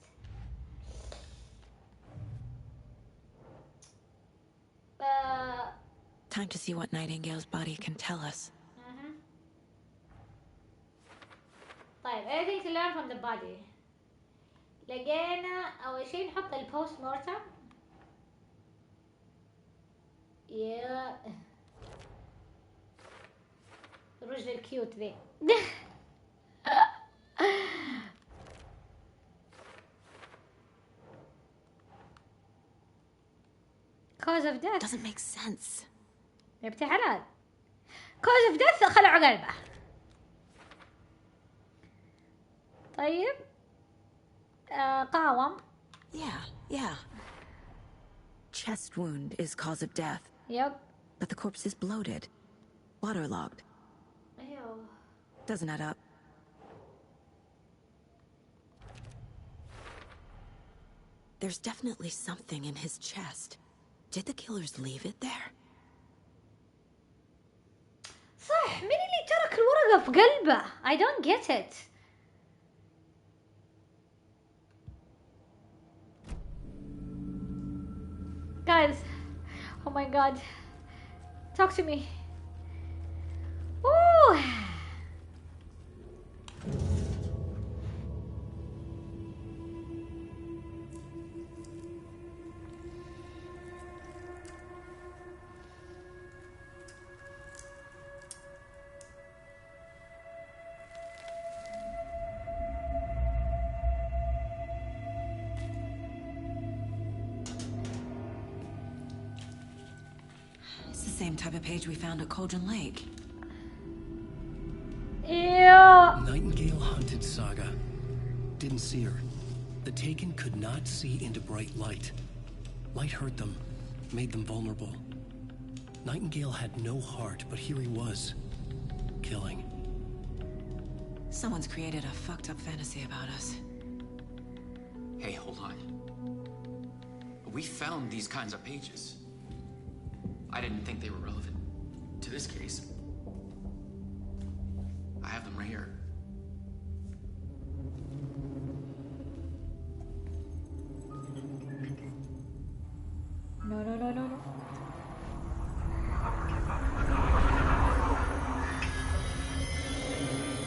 Time to see what Nightingale's body can tell us. طيب anything to learn from the body. لقينا أول شيء نحط البوست مورتم. الرجل الكيوت ذي. cause of death doesn't make sense. يا بنت حلال. cause of death خلعوا قلبه. طيب قاوم. Yeah. Chest wound is cause of death. Yep. But the corpse is bloated, waterlogged. Ew. Doesn't add up. There's definitely something in his chest. Did the killers leave it there? صح، مين اللي ترك الورقة في قلبه؟ I don't get it. Guys, oh my god. Talk to me. Ooh. Same type of page we found at Cauldron Lake. Yeah. Nightingale hunted Saga. Didn't see her. The Taken could not see into bright light. Light hurt them, made them vulnerable. Nightingale had no heart, but here he was, killing. Someone's created a fucked up fantasy about us. Hey, hold on. We found these kinds of pages. I didn't think they were relevant to this case. I have them right here. No.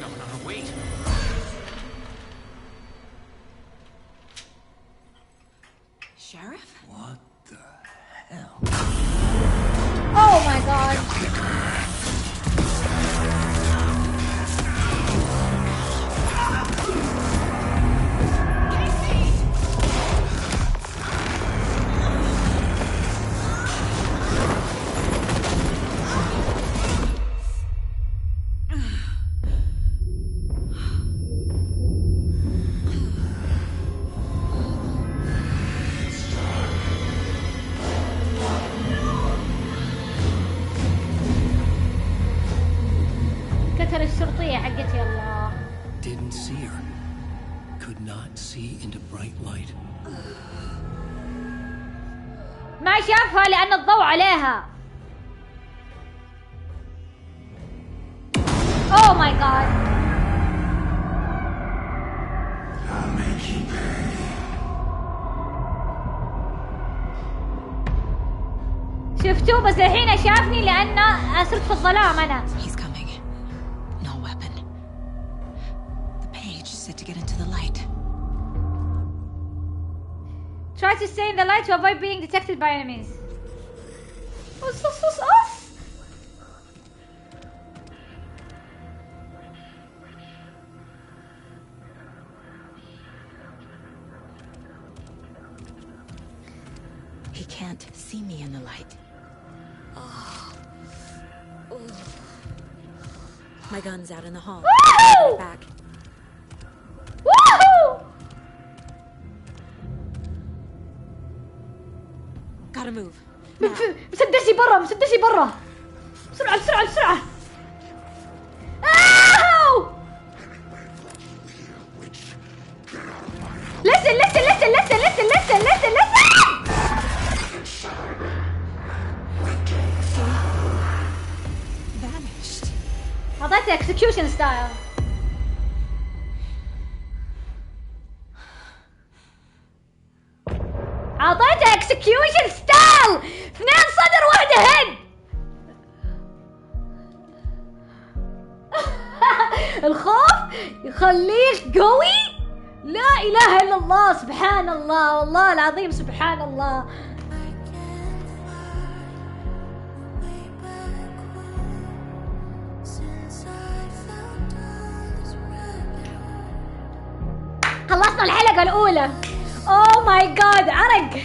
No, wait. Sheriff? What the hell? Oh my god. see into bright light. ما شافها لأن الضوء عليها. Oh my god. شفتوه بس الحين شافني لأن صرت في الظلام أنا. He's coming. No weapon. The page said to get into the light. Try to stay in the light to avoid being detected by enemies. أص. He can't see me in the light. My gun's out in the hall. Woohoo! Back. Woohoo! Gotta move. مسدسي برا بسرعة. Listen. Vanished. أعطيته execution style. أعطيته execution style. 2 صدر 1 هد. الخوف يخليك قوي. لا إله إلا الله. سبحان الله والله العظيم سبحان الله. خلصنا الحلقة الأولى. أوه ماي جاد عرق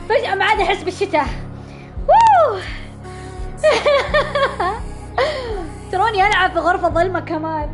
فجأة ما عاد أحس بالشتاء. تروني ألعب في غرفة ظلمة كمان.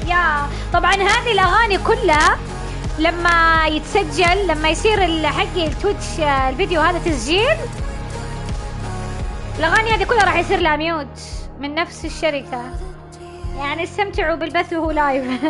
يا طبعا هذه الأغاني كلها لما يتسجل لما يصير حقي التويتش الفيديو هذا تسجيل الأغاني هذه كلها راح يصير لها ميوت من نفس الشركة يعني استمتعوا بالبث وهو لايف.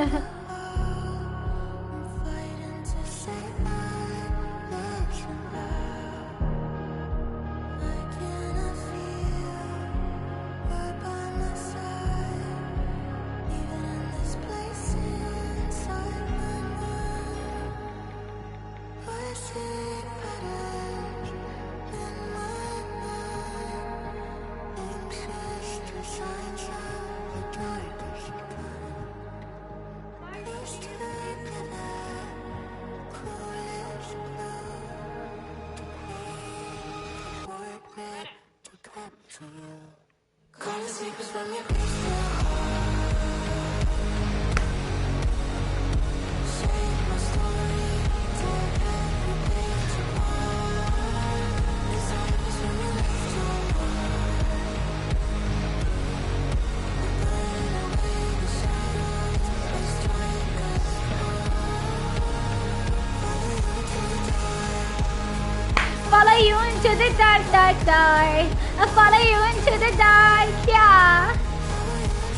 Follow you into the dark, dark, dark. I follow you into the dark, yeah.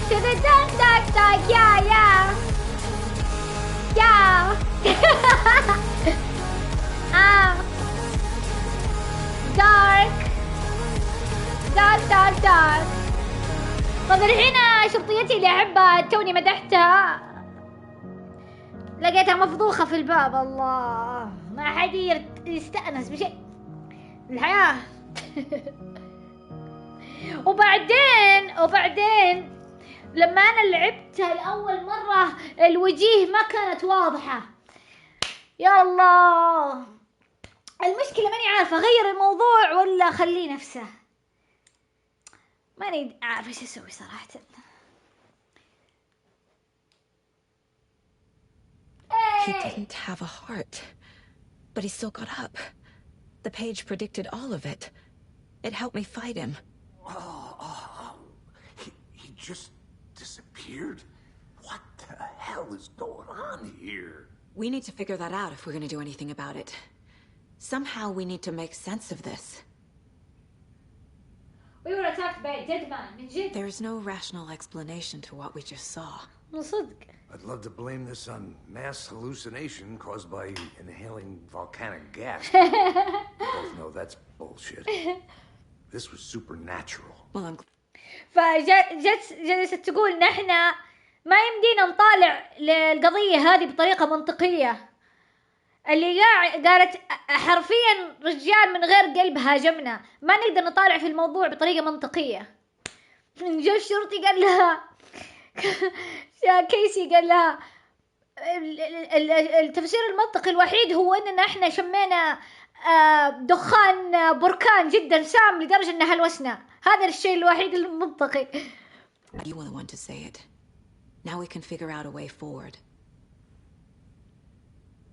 To the dark, dark, dark, yeah, yeah. Yeah. Dark. Dark, dark, dark. طب الحين شرطيتي اللي أحبها توني مدحتها لقيتها مفضوخة في الباب. الله ما حد يستأنس بشيء الحياة. وبعدين لما أنا لعبتها لأول مرة الوجيه ما كانت واضحة. يا الله، المشكلة ماني عارفة أغير الموضوع ولا أخليه نفسه. ماني عارفة إيش أسوي صراحة. He didn't have a heart, but he still got up. The page predicted all of it. It helped me fight him. He just disappeared? What the hell is going on here? We need to figure that out if we're going to do anything about it. Somehow we need to make sense of this. We were attacked by a dead man. من جد. There's no rational explanation to what we just saw. صدق. I'd love to blame this on mass hallucination caused by inhaling volcanic gas. We both know that's bullshit. This was supernatural. Well, I'm... جلست تقول ان احنا ما يمدينا نطالع للقضية هذه بطريقة منطقية. اللي قالت حرفيا رجال من غير قلب هاجمنا، ما نقدر نطالع في الموضوع بطريقة منطقية. جو الشرطي قال لها كيسي قال لها التفسير المنطقي الوحيد هو اننا احنا شمينا دخان بركان جدا سام لدرجة انها هلوسنا. هذا الشيء الوحيد المنطقي. You were the one to say it. Now we can figure out a way forward.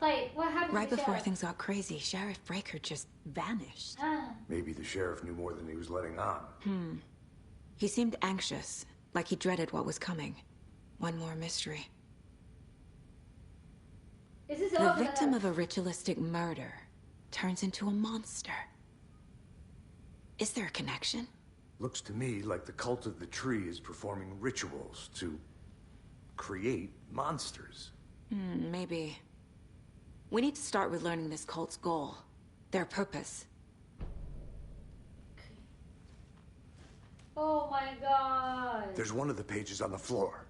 طيب, what happened right before things got crazy, Sheriff Breaker just vanished. Maybe the sheriff knew more than he was letting on. He seemed anxious, like he dreaded what was coming. One more mystery. Is this the victim of a ritualistic murder turns into a monster. Is there a connection? Looks to me like the cult of the tree is performing rituals to create monsters. Maybe. We need to start with learning this cult's goal, their purpose. Oh my god. There's one of the pages on the floor.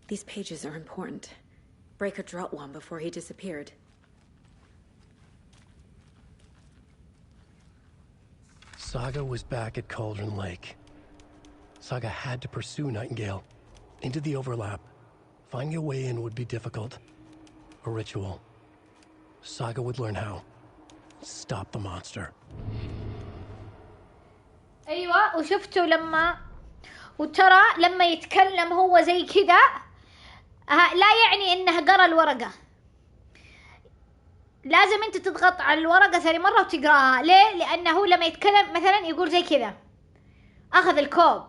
These pages are important. Breaker dropped one before he disappeared. Saga was back at Cauldron Lake. Saga had to pursue Nightingale into the overlap. Finding a way in would be difficult. A ritual. Saga would learn how. Stop the monster. ايوه وشفتوا وترى لما يتكلم هو زي كذا لا يعني انه قرأ الورقة. لازم انت تضغط على الورقة ثاني مرة وتقراها. ليه؟ لانه لما يتكلم مثلا يقول زي كذا اخذ الكوب،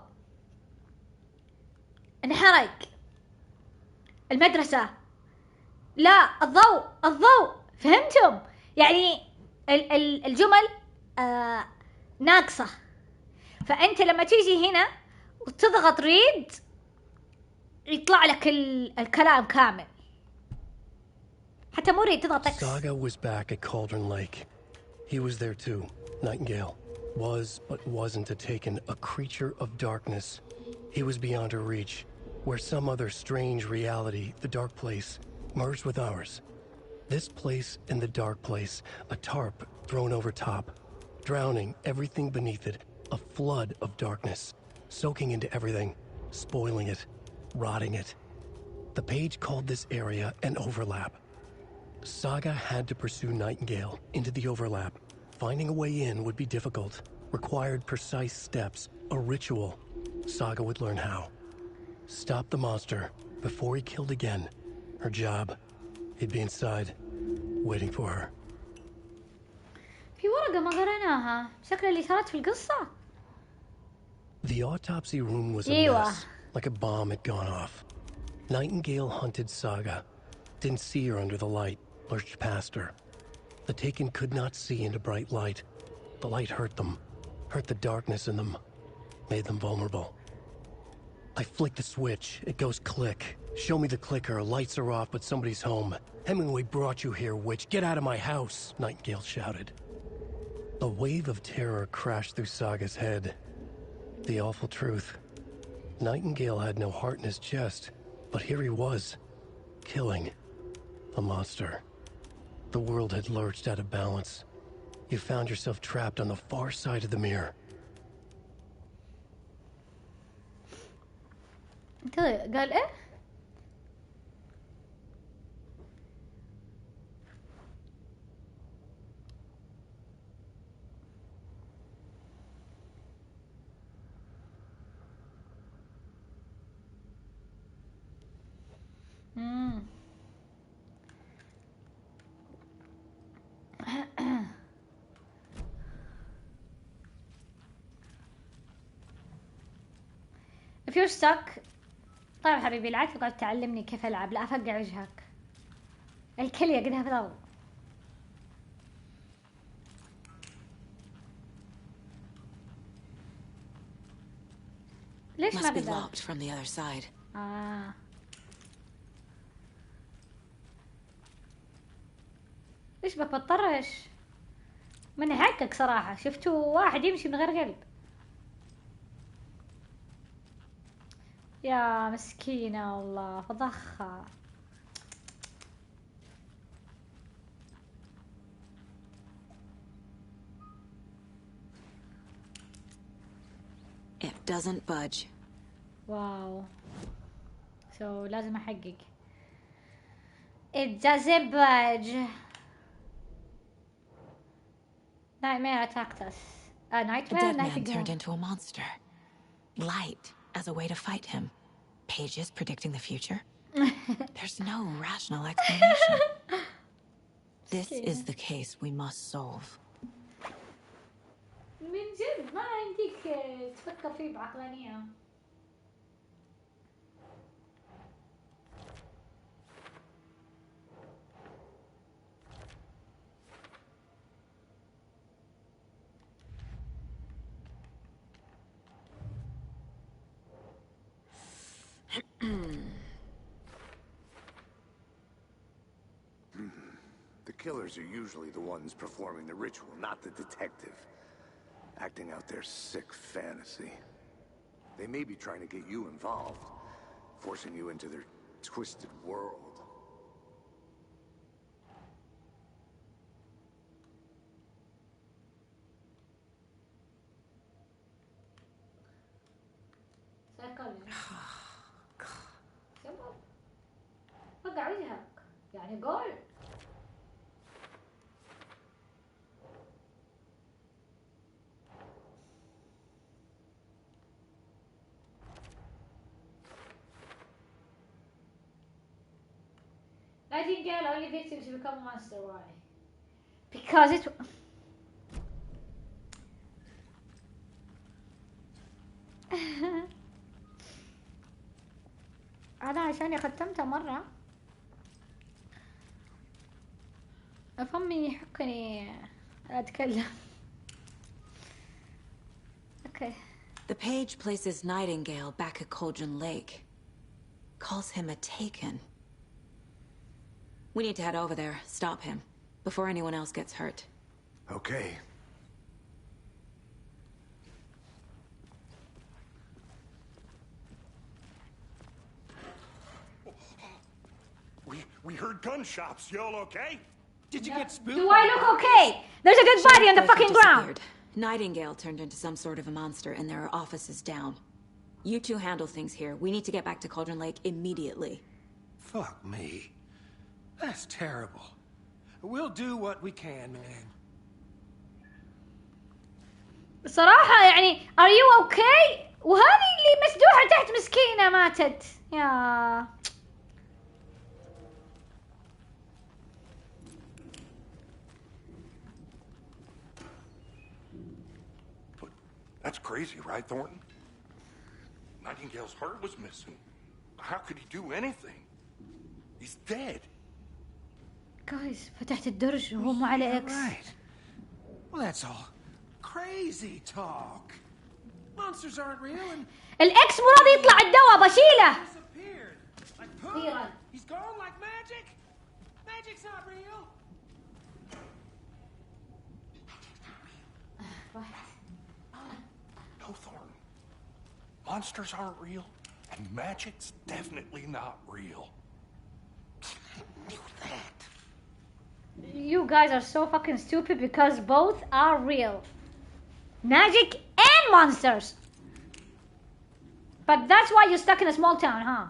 انحرق، المدرسة، لا الضوء. فهمتم؟ يعني الجمل ناقصة. فأنت لما تيجي هنا وتضغط ريد يطلع لك الكلام كامل. حتى مو ريد، تضغط اكس. Saga was back at Cauldron Lake. He was there too. Nightingale was but wasn't a taken, a creature of darkness. He was beyond her reach, where some other strange reality, the dark place, merged with ours. This place and the dark place, a tarp thrown over top, drowning everything beneath it, a flood of darkness, soaking into everything, spoiling it, rotting it. The page called this area an overlap. Saga had to pursue Nightingale into the overlap. Finding a way in would be difficult, required precise steps, a ritual. Saga would learn how. Stop the monster before he killed again. Her job, he'd be inside, waiting for her. في ورقة ما قرأناها، شكل اللي صارت في القصة. The autopsy room was a mess, like a bomb had gone off. Nightingale hunted Saga. Didn't see her under the light, lurched past her. The Taken could not see into bright light. The light hurt them, hurt the darkness in them, made them vulnerable. I flick the switch, it goes click. Show me the clicker, lights are off but somebody's home. Hemingway brought you here, witch, get out of my house, Nightingale shouted. A wave of terror crashed through Saga's head. The awful truth. Nightingale had no heart in his chest, but here he was, killing. A monster. The world had lurched out of balance. You found yourself trapped on the far side of the mirror. قال ايه؟ If you're stuck. طيب حبيبي لا تقعد تعلمني كيف العب، لا افقع وجهك. الكلية قدها فضل. ليش ما Must be قدر؟ locked from the other side. ايش بك بتطرش؟ من حقك صراحة، شفتوا واحد يمشي من غير قلب. يا مسكينة والله فضخها. It doesn't budge. واو. لازم احقق. It doesn't budge. Nightmare attacked us. Nightmare. A dead man turned into a monster. Light as a way to fight him. Pages predicting the future. There's no rational explanation. This is the case we must solve. من جد ما عندك تفكر فيه بعقلانية. The killers are usually the ones performing the ritual, not the detective. Acting out their sick fantasy. They may be trying to get you involved, forcing you into their twisted world. فقع وجهك يعني قول. Nightingale only victims who become a monster. Why? Because it. أنا عشان ختمتها مرة فمي يحكني أتكلم. Okay. The page places Nightingale back at Cauldron Lake. Calls him a Taken. We need to head over there, stop him, before anyone else gets hurt. Okay. We heard gunshots. Y'all okay? Did you get spooked? Do I look okay? There's a dead body on the fucking ground. Nightingale turned into some sort of a monster, and there are offices down. You two handle things here. We need to get back to Cauldron Lake immediately. Fuck me. That's terrible. We'll do what we can, man. صراحة يعني are you okay؟ وهذه اللي مسدوحة تحت مسكينة ماتت. يا That's crazy, right, Thornton? Nightingale's heart was missing. How could he do anything? He's dead. Guys, فتحت الدرج وهو مو على اكس. Right. Well, that's all crazy talk. Monsters aren't real and الاكس مو راضي يطلع الدواء بشيله. He's gone like magic. Magic's not real. No, Thornton. Monsters aren't real, and magic's definitely not real. Knew that. you guys are so fucking stupid because both are real. Magic and monsters. But that's why you're stuck in a small town, huh?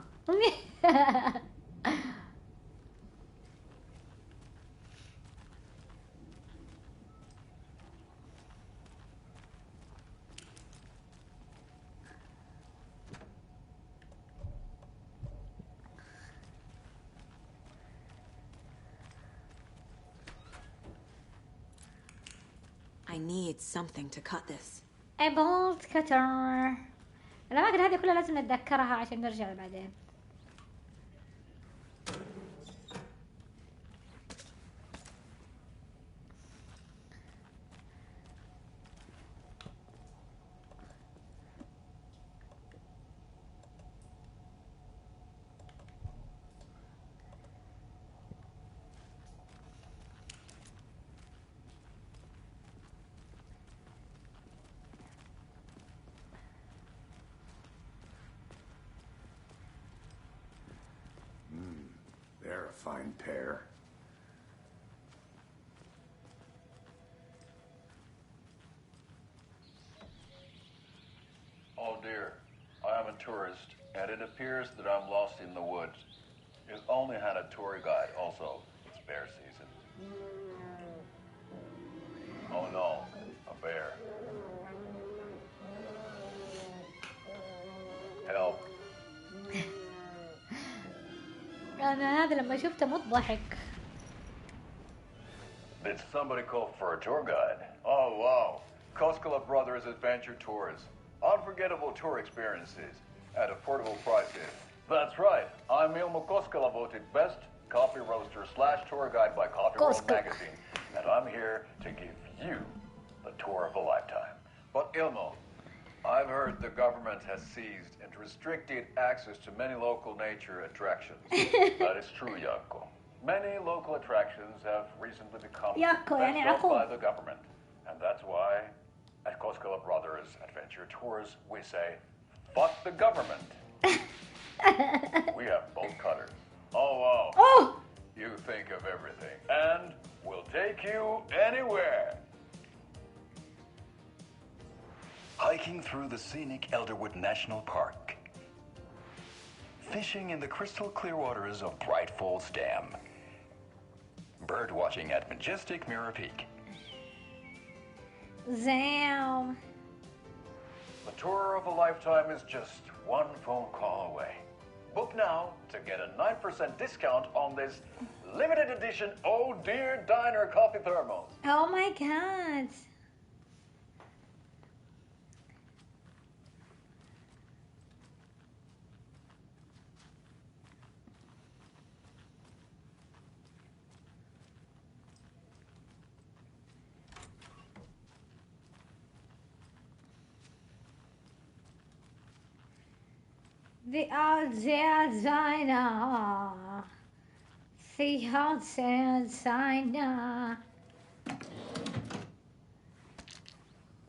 I need something to cut this. A bolt cutter. الأماكن هذه كلها لازم نتذكرها عشان نرجع بعدين. They're a fine pair. Oh dear, I am a tourist, and it appears that I'm lost in the woods. You only had a tour guide, also. It's bear season. Oh no, a bear. Help. أنا هذا لما شفته مضحك. Did somebody call for a tour guide? Oh wow, Koskela Brothers Adventure Tours. Unforgettable tour experiences at affordable prices. That's right, I'm Ilmo Koskela, voted best coffee roaster / tour guide by Coffee World magazine. And I'm here to give you the tour of a lifetime. But Ilmo, I've heard the government has seized and restricted access to many local nature attractions. That is true, Jaakko. Many local attractions have recently become fenced off by the government. And that's why, at Koskela Brothers Adventure Tours, we say, fuck the government. We have bolt cutters. Oh, wow. Oh! You think of everything. And we'll take you anywhere. Hiking through the scenic Elderwood National Park. Fishing in the crystal clear waters of Bright Falls Dam. Bird watching at majestic Mirror Peak. Damn. The tour of a lifetime is just one phone call away. Book now to get a 9% discount on this limited edition Oh Dear Diner coffee thermos. Oh my god. The outside designer. The outside designer.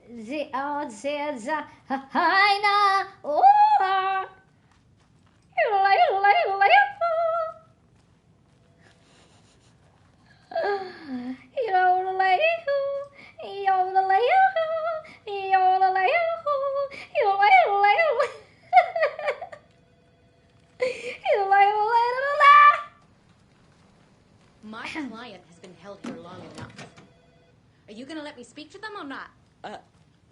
The outside designer. Oh. My client has been held here long enough. Are you gonna let me speak to them or not?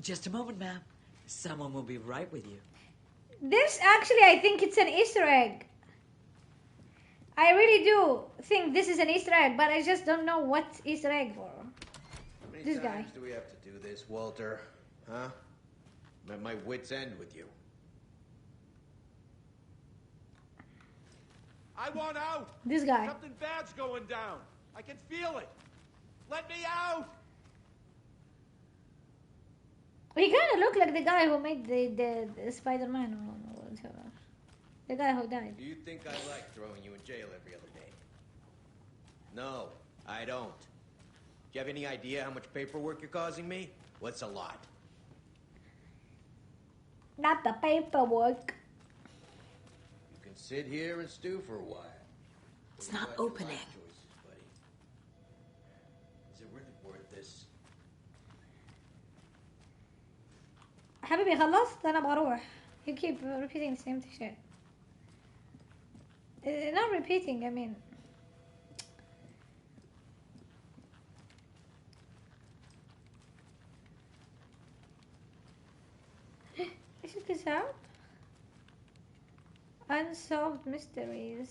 Just a moment, ma'am. Someone will be right with you. This actually, I think it's an Easter egg. I really do think this is an Easter egg, but I just don't know what Easter egg for. How many This guy. times do we have to do this, Walter? Huh? I'm at my wit's end with you. I want out! This guy. Something bad's going down. I can feel it. Let me out! He kind of looked like the guy who made the Spider-Man or whatever. The guy who died. Do you think I like throwing you in jail every other day? No, I don't. Do you have any idea how much paperwork you're causing me? What's a lot? Not the paperwork. You can sit here and stew for a while. It's not opening. حبيبي خلصت؟ انا ابغى اروح. You keep repeating the same shit. Not repeating, I mean. ايش الكتاب؟ Unsolved mysteries.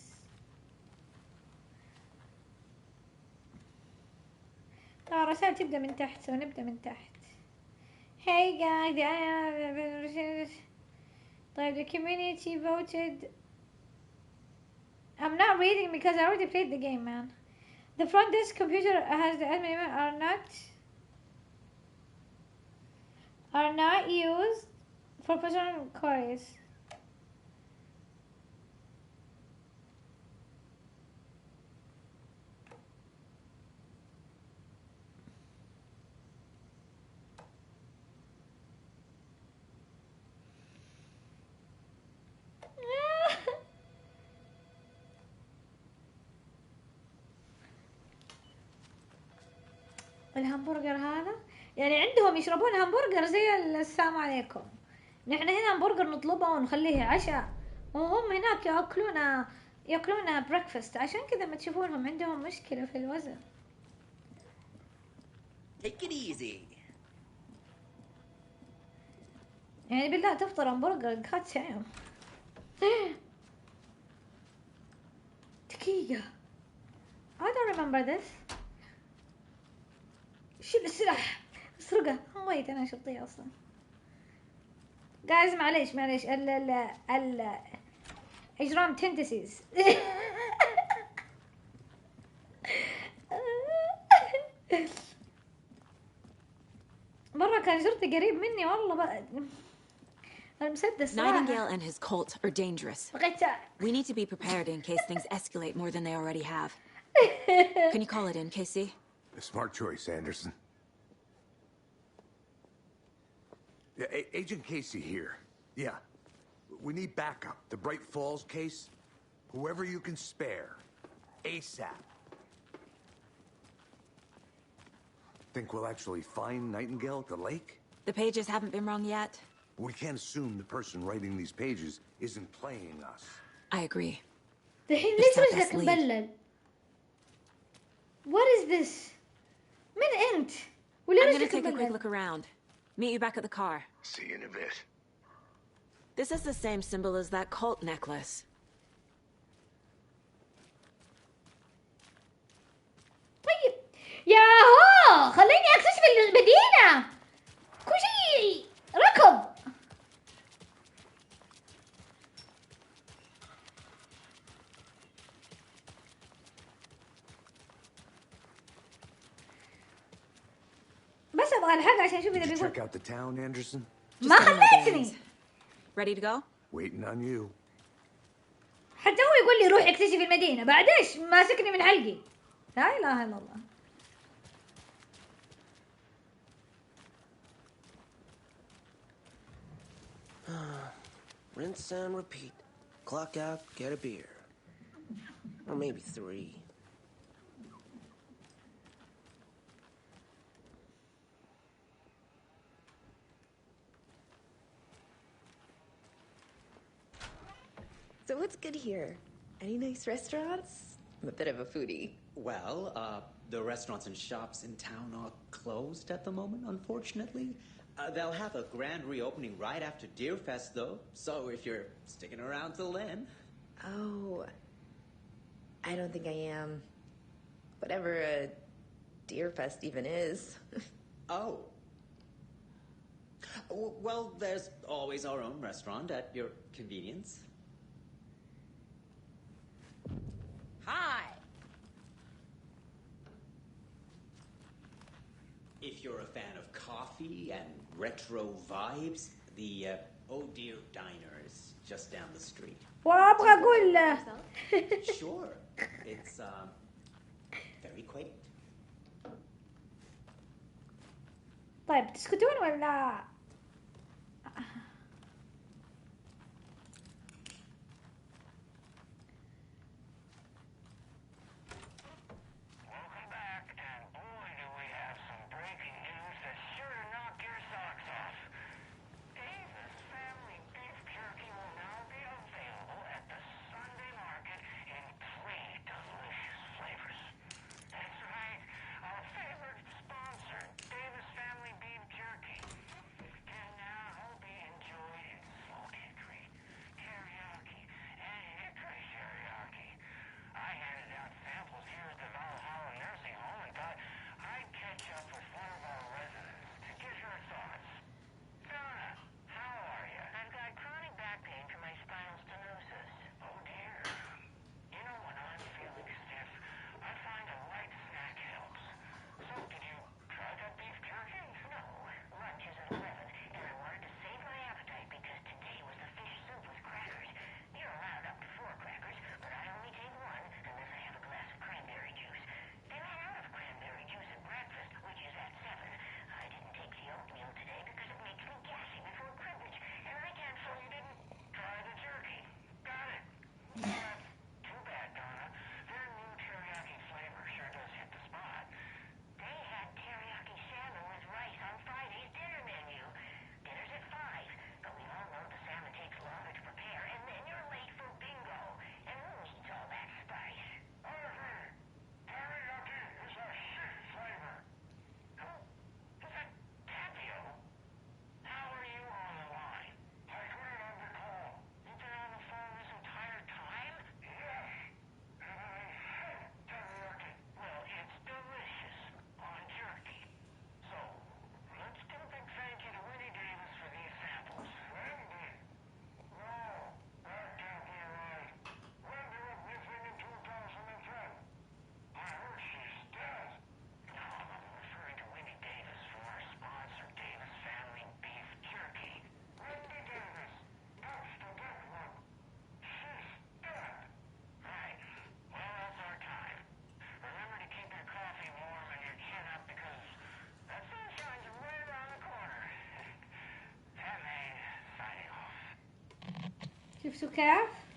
الرسائل تبدأ من تحت، ونبدأ من تحت. Hey guys, طيب the community voted. I'm not reading because I already played the game, man. The front desk computer has the admin are not used for personal queries. الهمبرجر هذا يعني عندهم يشربون همبرجر زي السلام عليكم. نحن هنا همبرجر نطلبه ونخليه عشاء، وهم هناك ياكلونه بريكفاست. عشان كذا ما تشوفونهم عندهم مشكلة في الوزن. Take it easy. يعني بالله تفطر همبرجر God damn. دقيقة. I don't remember this. شيل السلاح اسرقه. ويت انا شرطية اصلا. جايز معليش ال اجرام تندسيز. مرة كان شرطي قريب مني والله بقى. المسدس. Nightingale and his cult are dangerous. We need to be prepared in case things escalate more than they already have. Can you call it in, Casey? A smart choice, Anderson. Yeah, Agent Casey here. Yeah. We need backup. The Bright Falls case. Whoever you can spare. ASAP. Think we'll actually find Nightingale at the lake? The pages haven't been wrong yet. We can't assume the person writing these pages isn't playing us. I agree. الحين ليش رجلك مبلل؟ What is this? من أنت؟ ولا I'm gonna رجلك take a quick مبلل؟ look around. Meet you back at the car. See you in a bit. This is the same symbol as that cult necklace. طيب ياهو خليني أكتشف المدينة. كل شيء ركض. بس أبغى الحق عشان أشوف إذا بيقول. Check out the town, Anderson. ما خليتني. Ready to go? Waiting on you. حتى هو يقول لي روح اكتشف المدينة، بعد ايش ماسكني من حلقي. لا إله إلا الله. Rinse and repeat. Clock out, get a beer. Or maybe 3. So what's good here? Any nice restaurants? I'm a bit of a foodie. Well, the restaurants and shops in town are closed at the moment, unfortunately. They'll have a grand reopening right after Deerfest, though. So if you're sticking around till then... Oh, I don't think I am. Whatever a Deerfest even is. Oh. Well, there's always our own restaurant at your convenience. Hi. If you're a fan of coffee and retro vibes, the Oh Dear Diner is just down the street. وأبغى أقول له. Sure. It's very quaint. طيب تسكتون ولا؟ شفتوا كيف؟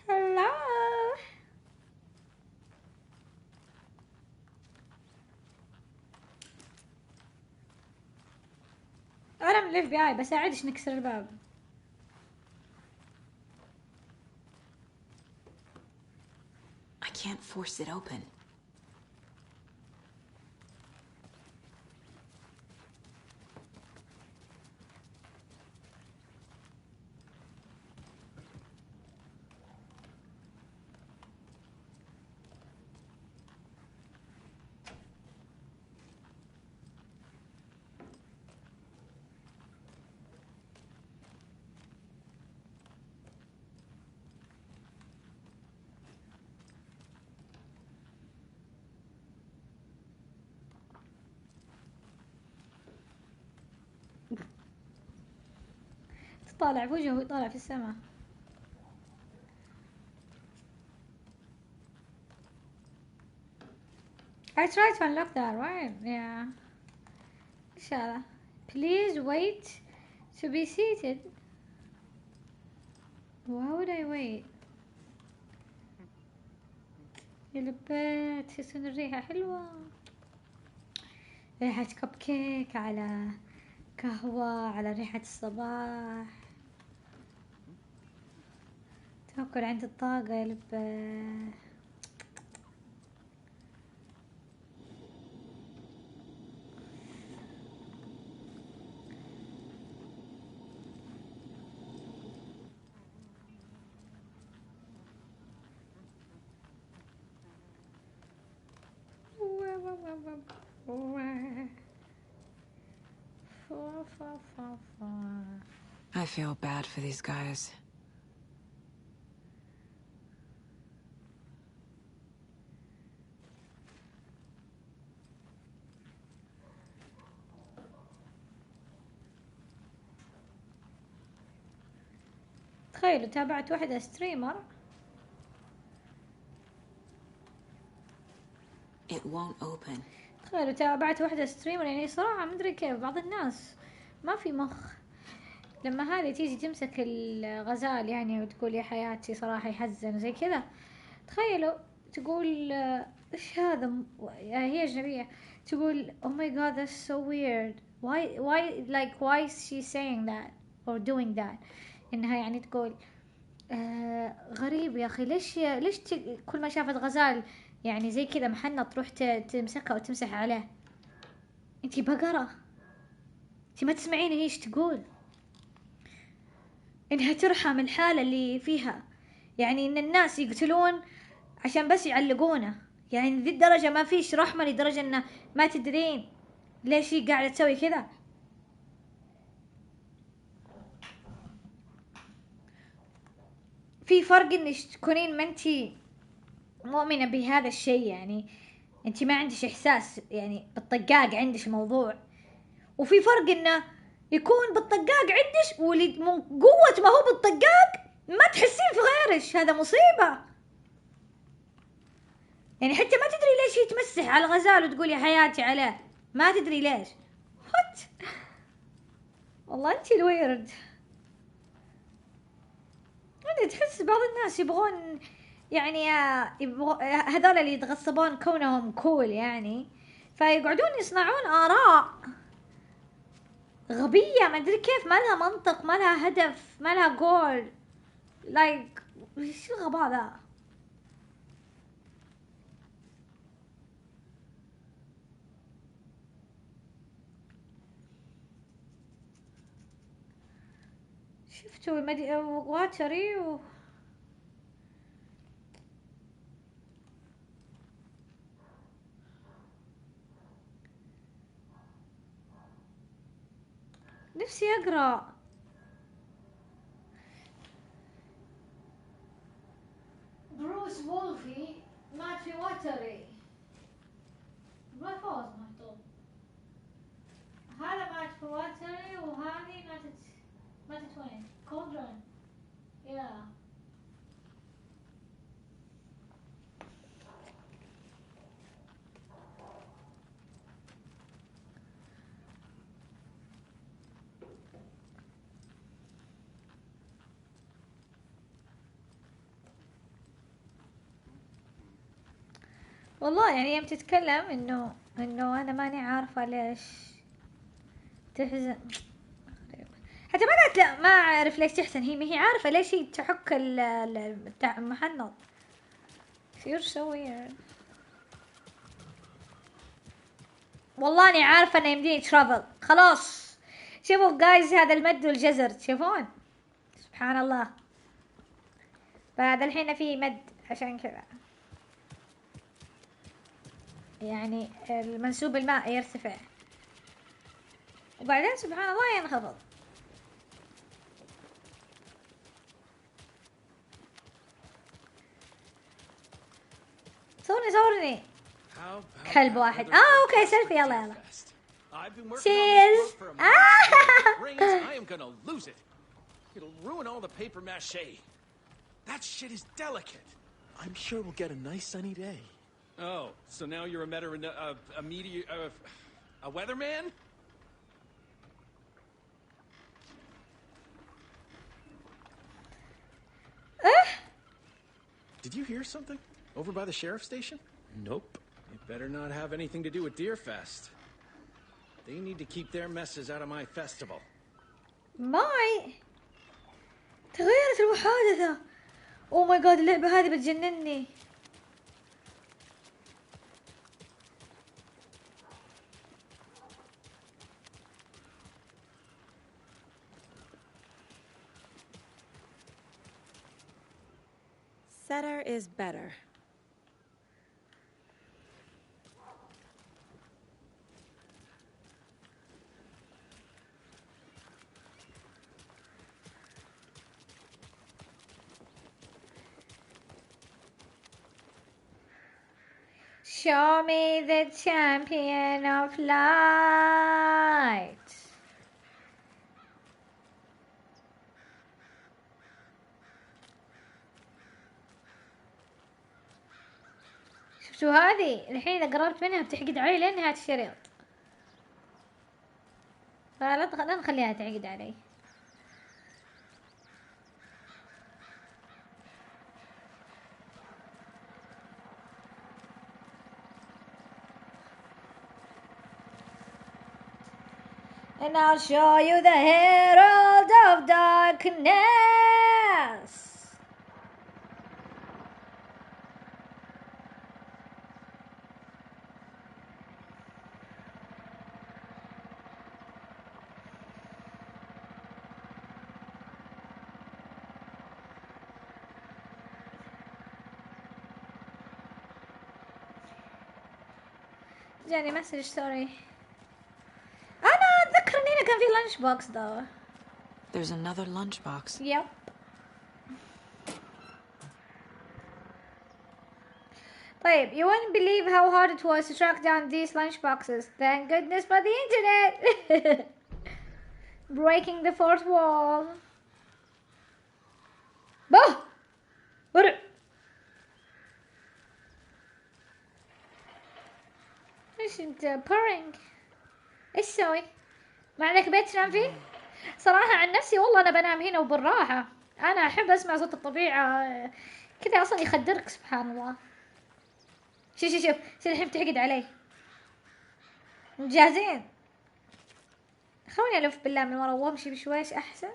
Hello. أنا من الاف بي اي بساعدش نكسر الباب. I can't force it open. تطالع بوجهه ويطالع في السماء. I tried to unlock that, right? Yeah. إيش هذا? Please wait to be seated. Why would I wait? يلبيت تحسون الريحة حلوة. ريحة كب كيك على قهوة على ريحة الصباح. توكل عند الطاقة يلبيت. I feel bad for these guys. تخيلوا تابعت واحدة ستريمر. It won't open. تخيلوا تابعت واحدة ستريمر، يعني صراحة مدري كيف بعض الناس ما في مخ. لما هذه تيجي تمسك الغزال يعني وتقول يا حياتي صراحة يحزن وزي كذا. تخيلوا تقول ايش هذا، هي أجنبية تقول oh my god that's so weird why is she saying that or doing that. إنها يعني تقول غريب يا أخي، ليش كل ما شافت غزال يعني زي كذا محنط تروح تمسكها وتمسح عليه. انتي بقرة، انتي ما تسمعين هي ايش تقول. انها ترحم الحالة اللي فيها، يعني ان الناس يقتلون عشان بس يعلقونه. يعني ذي الدرجة ما فيش رحمة لدرجة انه ما تدرين ليش هي قاعدة تسوي كذا. في فرق انك تكونين ما انتي مؤمنة بهذا الشيء، يعني انتي ما عندش احساس يعني بالطقاق عندش الموضوع، وفي فرق انه يكون بالطقاق عندش ولي من قوة ما هو بالطقاق ما تحسين في غيرش. هذا مصيبة. يعني حتى ما تدري ليش هي تمسح على الغزال وتقول يا حياتي عليه، ما تدري ليش. وات والله انتي الويرد. يعني تحس بعض الناس يبغون يعني هذول اللي يتغصبون كونهم كول يعني، فيقعدون يصنعون آراء غبية، ما ادري كيف، ما لها منطق، ما لها هدف، ما لها جول. لايك ايش الغباء ذا؟ شفتوا واتري نفسي اقرا. بروس وولفي مات في واتري، ما فوز مكتوب. هذا مات في واتري وهذه ماتت وين؟ كودرن. يا والله يعني يوم تتكلم انه انا ماني عارفة ليش تحزن، حتى ما قالت لا ما اعرف ليش تحزن، هي عارفة ليش هي تحك المحنط. You're so weird. والله اني عارفة انه يمديني ترافل خلاص. شوفوا جايز هذا المد والجزر تشوفون، سبحان الله. فهذا الحين في مد عشان كذا يعني المنسوب الماء يرتفع وبعدين سبحان الله ينخفض. صورني كلب واحد. اوكي سيلفي، يلا تشيز. I am gonna lose it. It'll ruin all the paper mache. That shit is delicate. I'm sure we'll get a nice sunny day. Oh, so now you're a meteor, a weatherman? Did you hear something over by the sheriff's station? Nope. It better not have anything to do with Deerfest. They need to keep their messes out of my festival. ماي تغيرت المحادثة. او ماي جاد، اللعبة هذه بتجنني. Setter is better. Show me the champion of light. شفتوا هذه الحين اذا قربت منها بتحقد علي لين نهاية الشريط، فلا نخليها تعقد علي. And I'll show you the herald of darkness. جاني مسج سوري. أنا أتذكر إن هنا كان في لانش بوكس though. There's another lunchbox. Yep. طيب, you wouldn't believe how hard it was to track down these lunch boxes. Thank goodness for the internet. Breaking the fourth wall. Bah! ورع. ايش انت purring؟ ايش سوي؟ ما عليك بيت تنام فيه؟ صراحة عن نفسي والله انا بنام هنا وبالراحة. انا احب اسمع صوت الطبيعة كذا, اصلا يخدرك سبحان الله. شوف الحين بتعقد علي. جاهزين؟ خلوني ألف بالله من ورا وامشي بشويش أحسن.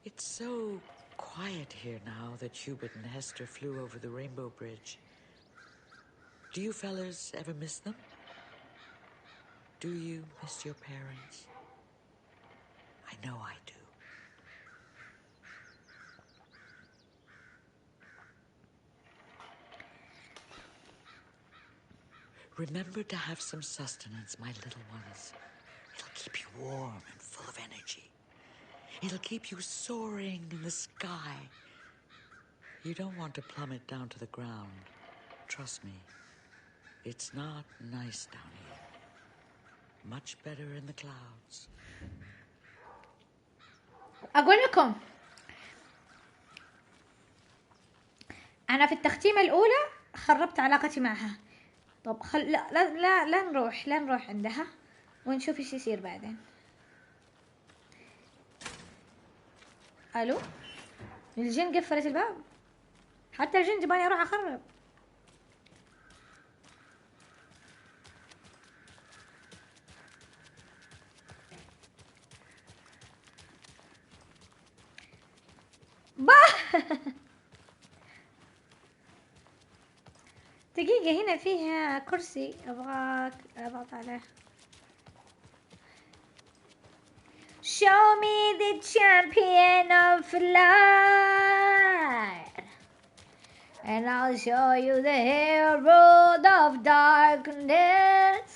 It's so quiet here now that Hubert and Hester flew over the Rainbow Bridge. Do you fellas ever miss them? Do you miss your parents? I know I do. Remember to have some sustenance, my little ones. It'll keep you warm and full of energy. It'll keep you soaring in the sky. You don't want to plummet down to the ground. Trust me. It's not nice down here. Much better in the clouds. أقول لكم أنا في التختيمة الأولى خربت علاقتي معها. طب لا نروح عندها ونشوف ايش يصير بعدين. الو، الجن قفلت الباب. حتى الجن جباني اروح اخرب. دقيقة، هنا فيها كرسي أبغاك أضغط عليه. Show me the champion of light, and I'll show you the herald of darkness,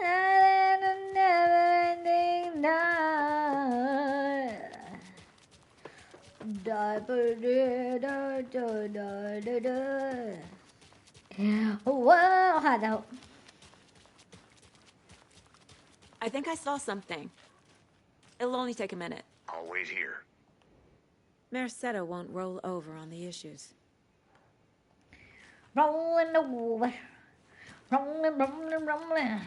and a never-ending night. واو، هذا هو. I think I saw something. It'll only take a minute. I'll wait here. Merceda won't roll over on the issues. Rolling over. Rolling.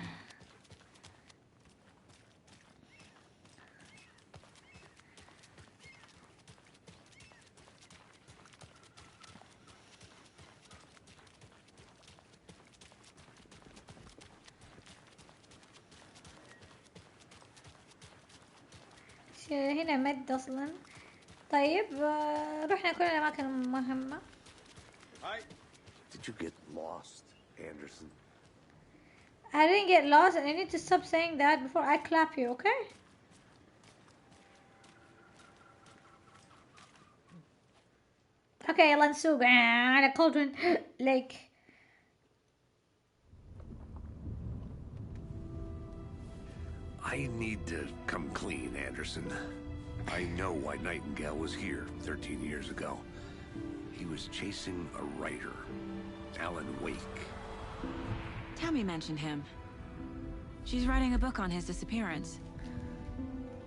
هنا مد اصلا. طيب رحنا كل الاماكن المهمة. Did you get lost, Anderson? I didn't get lost, and you need to stop saying that before I clap you, okay? Okay, يلا نسوق على Cauldron Lake. I need to come clean, Anderson. I know why Nightingale was here 13 years ago. He was chasing a writer, Alan Wake. Tammy mentioned him. She's writing a book on his disappearance.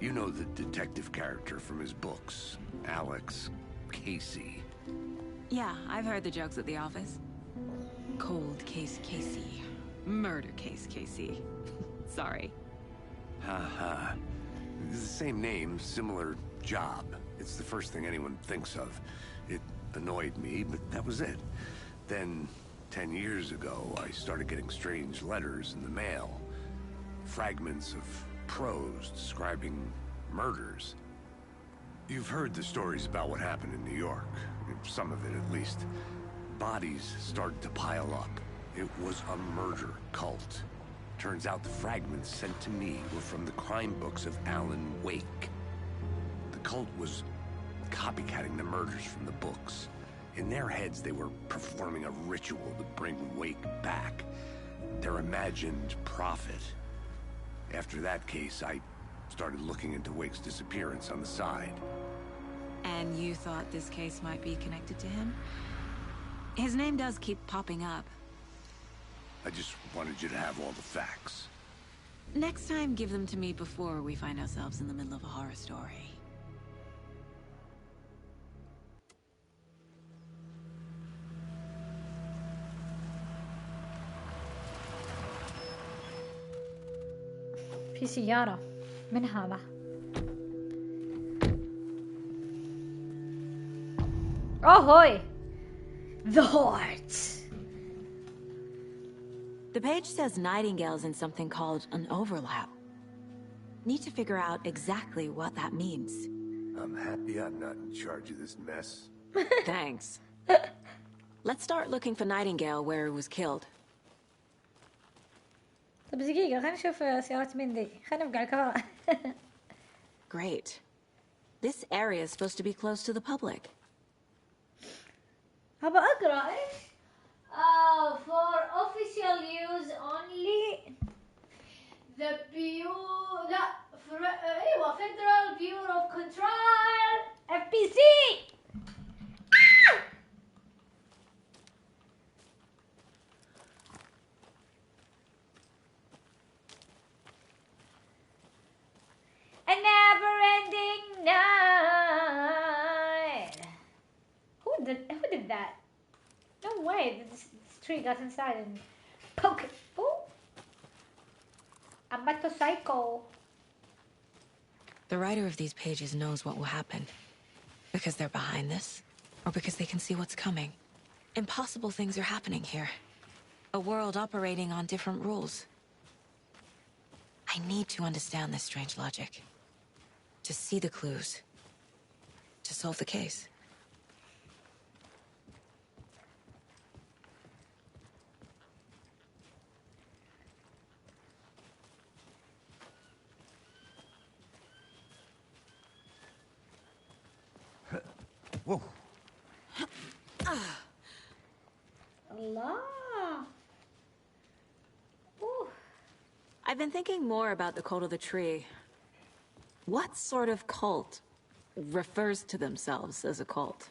You know the detective character from his books, Alex Casey. Yeah, I've heard the jokes at the office. Cold case Casey. Murder case Casey. Sorry. Ha. The same name, similar job. It's the first thing anyone thinks of. It annoyed me, but that was it. Then, 10 years ago, I started getting strange letters in the mail. Fragments of prose describing murders. You've heard the stories about what happened in New York. Some of it, at least. Bodies started to pile up. It was a murder cult. Turns out the fragments sent to me were from the crime books of Alan Wake. The cult was copycatting the murders from the books. In their heads, they were performing a ritual to bring Wake back. Their imagined prophet. After that case, I started looking into Wake's disappearance on the side. And you thought this case might be connected to him? His name does keep popping up. I just wanted you to have all the facts. Next time, give them to me before we find ourselves in the middle of a horror story. في سيارة من هذا. Oh, hoy! The Heart! The page says Nightingale's in something called an overlap. Need to figure out exactly what that means. I'm happy I'm not in charge of this mess. Thanks. Let's start looking for Nightingale where he was killed. طب دقيقة خلينا نشوف سيارة مين ذي. خلينا نبقى على الكاميرا. Great. This area is supposed to be closed to the public. هبا أقرأ إيش؟ For official use only. The Bureau. لا. أيوة Federal Bureau of Control. FBC. A never-ending night. Who did that? No way. This tree got inside and poke it. Oh, a motorcycle. The writer of these pages knows what will happen. Because they're behind this, or because they can see what's coming. Impossible things are happening here. A world operating on different rules. I need to understand this strange logic. To see the clues. To solve the case. Whoa. Allah. Ooh. I've been thinking more about the cult of the tree. What sort of cult refers to themselves as a cult?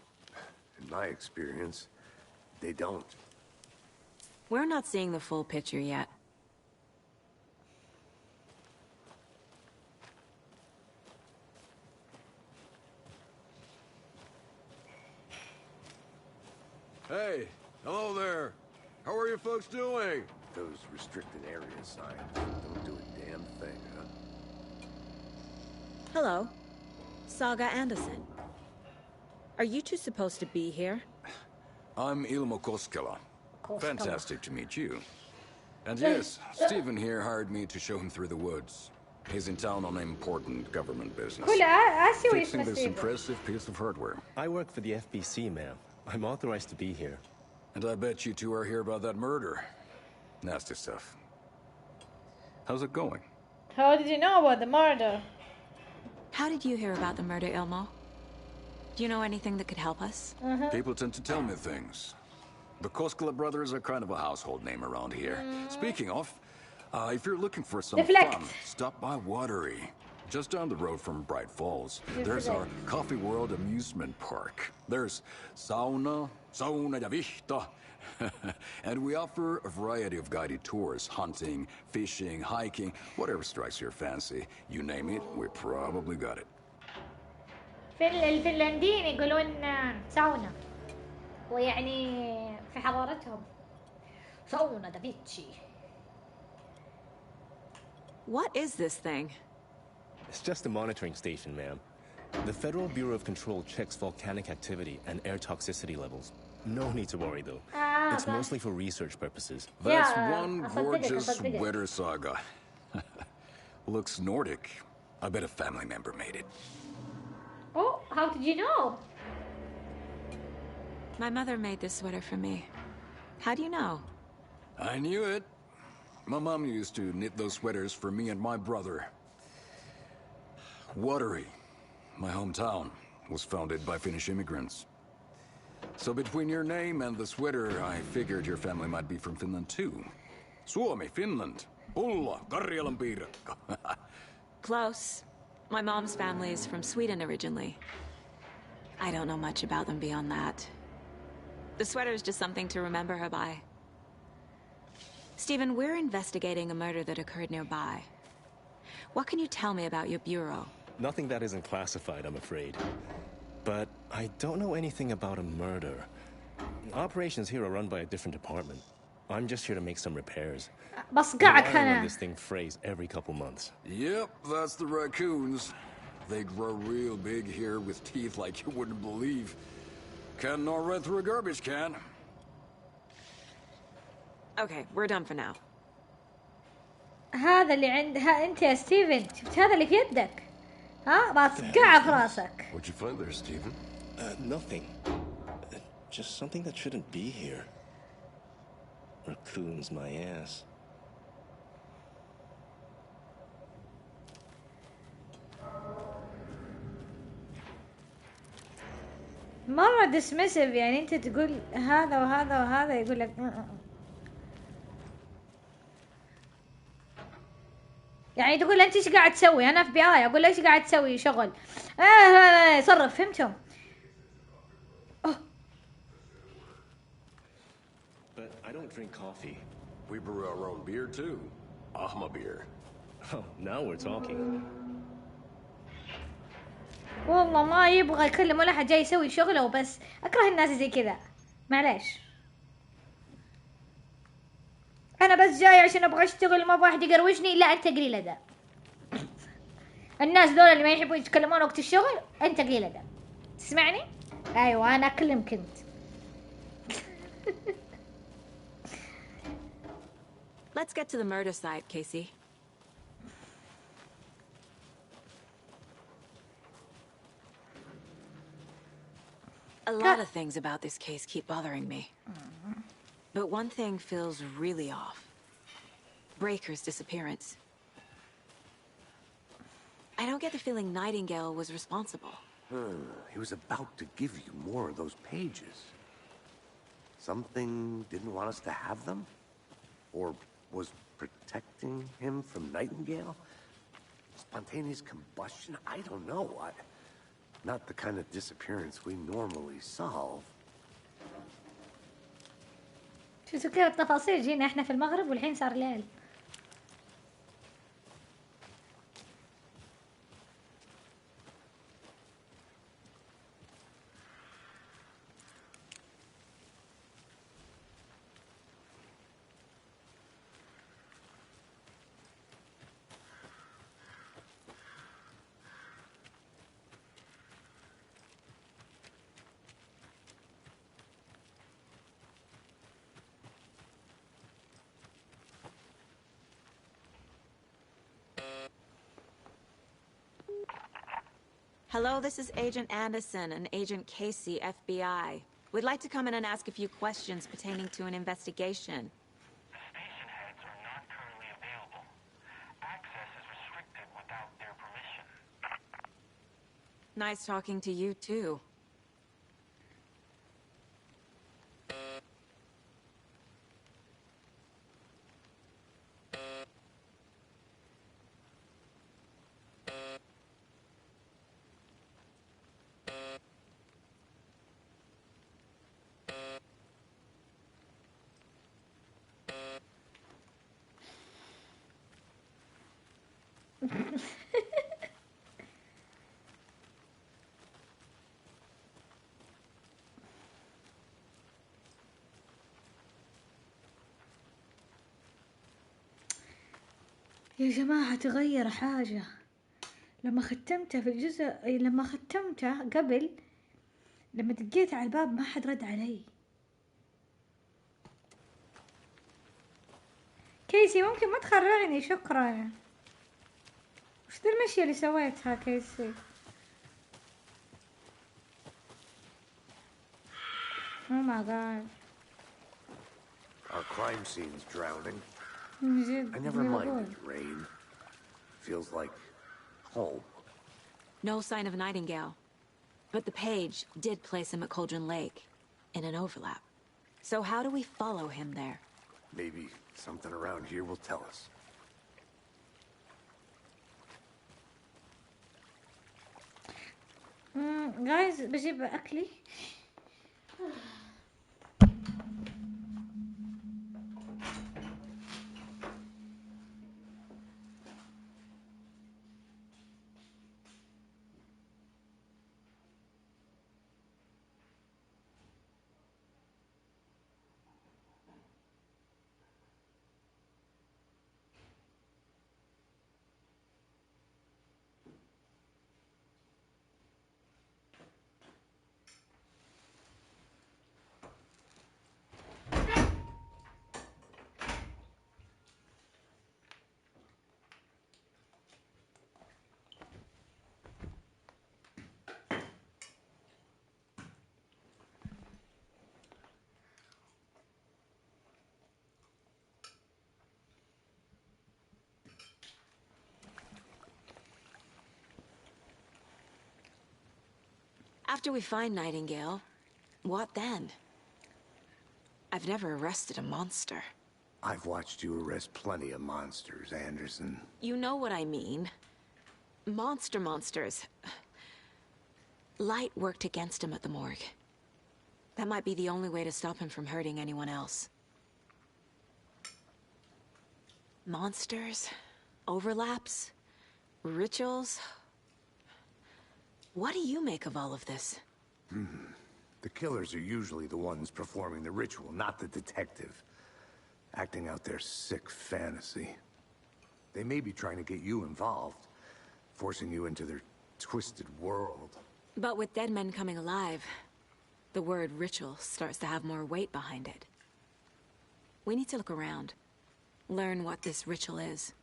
In my experience, they don't. We're not seeing the full picture yet. Hey, hello there. How are you folks doing? Those restricted area signs don't do a damn thing, huh? Hello. Saga Anderson. Are you two supposed to be here? I'm Ilmo Koskela. Fantastic to meet you. And yes, Stephen here hired me to show him through the woods. He's in town on important government business. Fixing this impressive piece of hardware. I work for the FBC, ma'am. I'm authorized to be here. And I bet you two are here about that murder. Nasty stuff. How's it going? How did you know about the murder? How did you hear about the murder, Ilmo? Do you know anything that could help us? People tend to tell me things. The Koskela brothers are kind of a household name around here. Speaking of, if you're looking for some fun, stop by Watery. Just down the road from Bright Falls, there's our Coffee World amusement park. There's sauna ja vihta. And we offer a variety of guided tours, hunting, fishing, hiking, whatever strikes your fancy. You name it, we probably got it. الفنلنديين يقولون ساونا ويعني في حضارتهم ساونا دافيتشي. What is this thing? It's just a monitoring station, ma'am. The Federal Bureau of Control checks volcanic activity and air toxicity levels. No need to worry, though. It's mostly for research purposes. That's one gorgeous weather saga. Looks Nordic. I bet a family member made it. Oh, how did you know? My mother made this sweater for me. How do you know? I knew it. My mom used to knit those sweaters for me and my brother. Watery, my hometown, was founded by Finnish immigrants. So between your name and the sweater, I figured your family might be from Finland too. Suomi, Finland. Ulla, Karjalan piirakka. Close. My mom's family is from Sweden originally. I don't know much about them beyond that. The sweater is just something to remember her by. Stephen, we're investigating a murder that occurred nearby. What can you tell me about your bureau? Nothing that isn't classified, I'm afraid. But I don't know anything about a murder. Operations here are run by a different department. I'm just here to make some repairs. بصقعك When أنا. this thing frays every couple months. Yep, that's the raccoons. They grow real big here with teeth like you wouldn't believe. Can't gnaw right through a garbage can. Okay, we're done for now. هذا اللي عندها انت يا ستيفن، شفت هذا اللي في يدك؟ ها بصقعه في راسك. What'd you find there, Stephen? Nothing. Just something that shouldn't be here. Raccoons my ass. مرة dismissive، يعني انت تقول هذا وهذا وهذا يقول لك يعني تقول انت ايش قاعد تسوي؟ انا FBI اقول ايش قاعد تسوي شغل؟ صرف، فهمتم؟ But I don't drink coffee. We brew our own beer too. Ahma beer. Oh, now we're talking. والله ما يبغى يكلم ولا حد، جاي يسوي شغله وبس. اكره الناس زي كذا، معليش. انا بس جاي عشان ابغى اشتغل، ما ابغى احد يقروشني. لا انت قليل ادب. الناس دول اللي ما يحبوا يتكلمون وقت الشغل، انت قليل ادب. تسمعني؟ ايوه انا اكلمك انت. Let's get to the murder site, Casey. A lot of things about this case keep bothering me. But one thing feels really off. Breaker's disappearance. I don't get the feeling Nightingale was responsible. He was about to give you more of those pages. Something didn't want us to have them? Or was protecting him from Nightingale? Spontaneous combustion? I don't know. Not the kind of disappearance we normally solve. شو كذا التفاصيل؟ جينا احنا في المغرب والحين صار ليل. Hello, this is Agent Anderson and Agent Casey, FBI. We'd like to come in and ask a few questions pertaining to an investigation. The station heads are not currently available. Access is restricted without their permission. Nice talking to you, too. يا جماعة تغير حاجة لما ختمته في الجزء، لما ختمته قبل، لما دقيت على الباب ما حد رد علي. كيسي ممكن ما تخرعني؟ شكرا. وش ذا المشي اللي سويتها كيسي؟ Oh my god. Our crime scene's drowning. I never minded rain. Feels like home. No sign of Nightingale. But the page did place him at Cauldron Lake, in an overlap. So how do we follow him there? Maybe something around here will tell us. guys بجيب أكلي. After we find Nightingale, what then? I've never arrested a monster. I've watched you arrest plenty of monsters, Anderson. You know what I mean. Monsters. Light worked against him at the morgue. That might be the only way to stop him from hurting anyone else. Monsters, overlaps, rituals. What do you make of all of this? The killers are usually the ones performing the ritual, not the detective. Acting out their sick fantasy. They may be trying to get you involved, forcing you into their twisted world. But with dead men coming alive, the word ritual starts to have more weight behind it. We need to look around. Learn what this ritual is.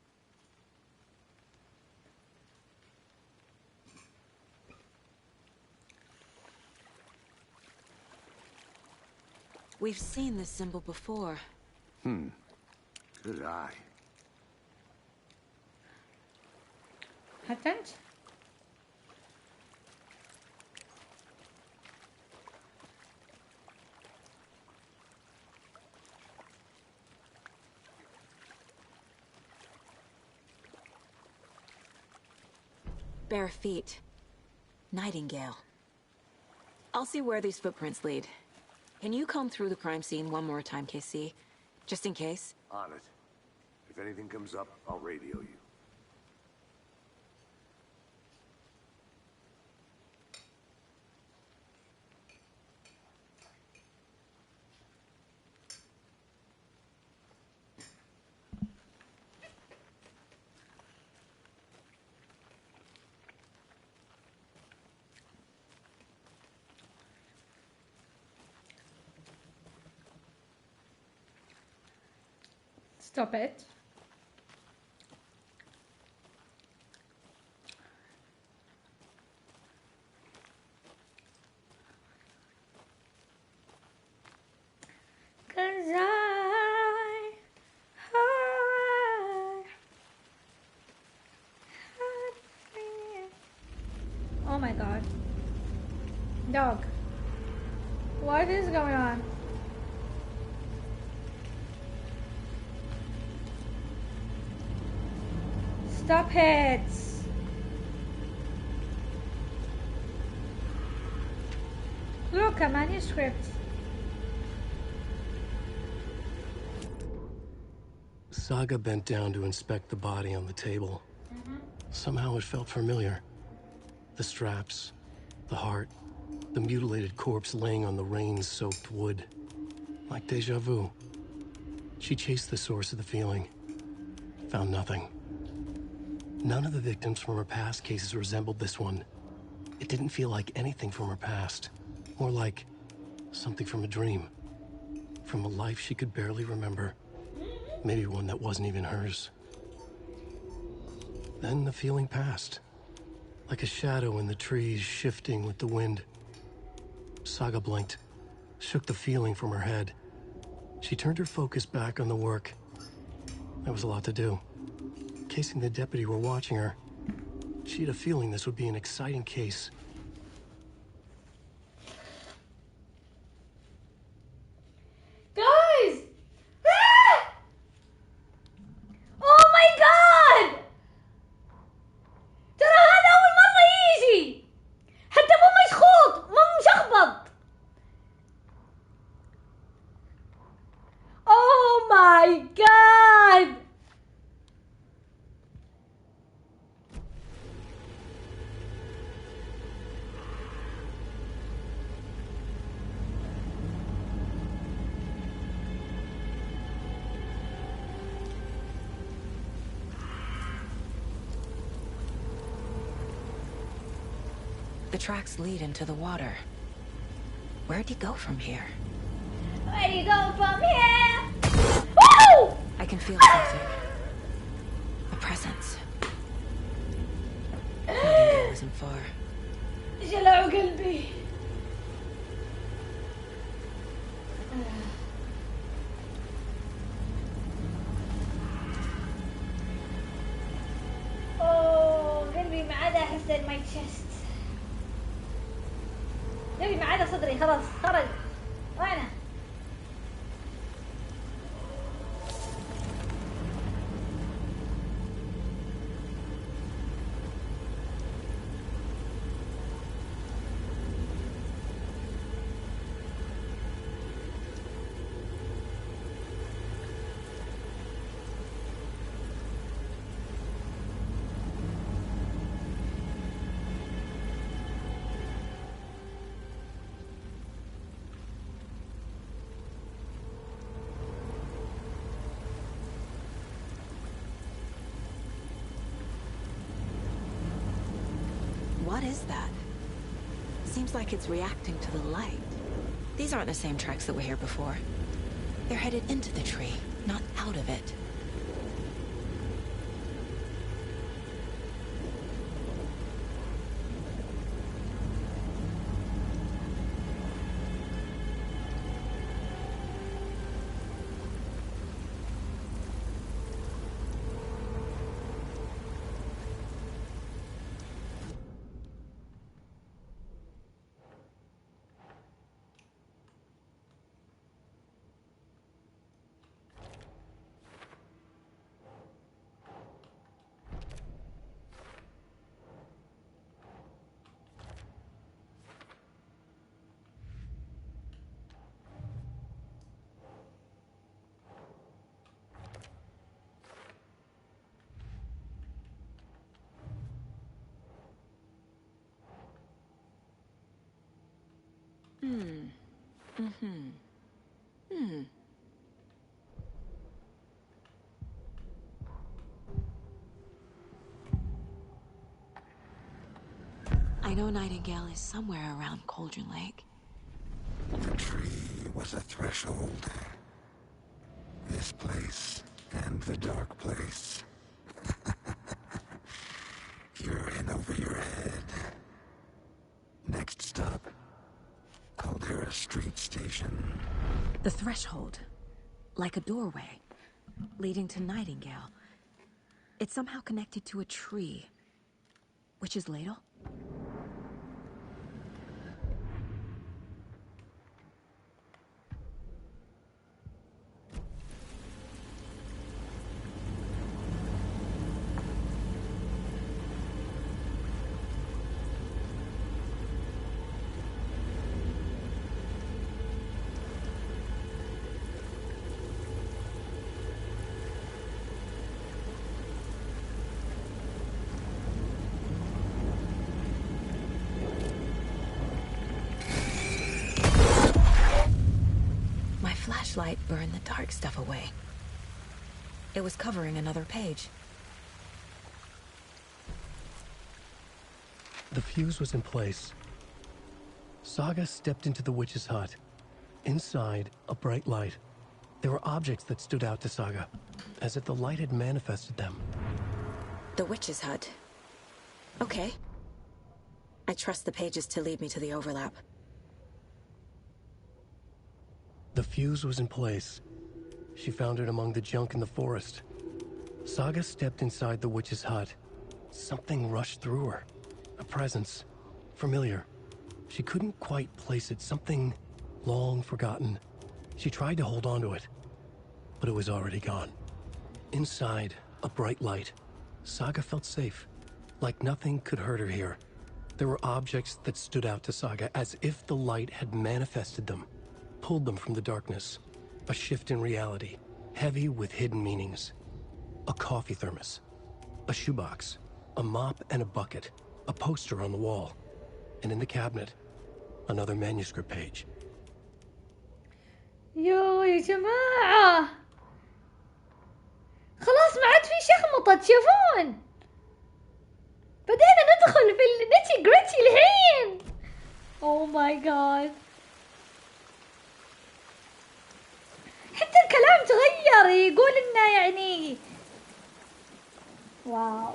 We've seen this symbol before. Good eye. هتنت. Bare feet. Nightingale. I'll see where these footprints lead. Can you comb through the crime scene one more time, KC? Just in case? On it. If anything comes up, I'll radio you. Stop it. Oh my god. Dog. What is going on? Stop it! Look, a manuscript. Saga bent down to inspect the body on the table. Somehow it felt familiar. The straps, the heart, the mutilated corpse laying on the rain-soaked wood. Like deja vu. She chased the source of the feeling. Found nothing. None of the victims from her past cases resembled this one. It didn't feel like anything from her past. More like something from a dream. From a life she could barely remember. Maybe one that wasn't even hers. Then the feeling passed. Like a shadow in the trees shifting with the wind. Saga blinked, shook the feeling from her head. She turned her focus back on the work. There was a lot to do. In case the deputy were watching her, she had a feeling this would be an exciting case. Guys! Ah! Oh my god! ترى هذا أول مرة يجي! حتى مو مشخوط، مو مشخبط. Oh my god! The tracks lead into the water. Where'd he go from here? Where do you go from here? Woo! I can feel something. A presence. Nightingale isn't far. جلع قلبي. Oh, قلبي ما عاد أحس in my chest. يبي ما عدا صدري خلاص خرج. وأنا What is that? Seems like it's reacting to the light. These aren't the same tracks that were here before. They're headed into the tree, not out of it. I know Nightingale is somewhere around Cauldron Lake. The tree was a threshold. This place and the dark place. You're in over your head. Next stop, Caldera Street Station. The threshold. Like a doorway. Leading to Nightingale. It's somehow connected to a tree. Witch's Ladle? Flashlight burned the dark stuff away. It was covering another page. The fuse was in place. Saga stepped into the witch's hut. Inside, a bright light. There were objects that stood out to Saga, as if the light had manifested them. The witch's hut. Okay. I trust the pages to lead me to the overlap. The fuse was in place. She found it among the junk in the forest. Saga stepped inside the witch's hut. Something rushed through her. A presence. Familiar. She couldn't quite place it. Something long forgotten. She tried to hold on to it, but it was already gone. Inside, a bright light. Saga felt safe. Like nothing could hurt her here. There were objects that stood out to Saga as if the light had manifested them. Pulled them from the darkness. A shift in reality, heavy with hidden meanings. A coffee thermos, a shoebox, a mop and a bucket, a poster on the wall, and in the cabinet, another manuscript page. يا جماعة خلاص ما عاد في شخمطة تشوفون. بدينا ندخل في النتي جريتي الحين. Oh my god. حتى الكلام تغير يقول إنه يعني واو.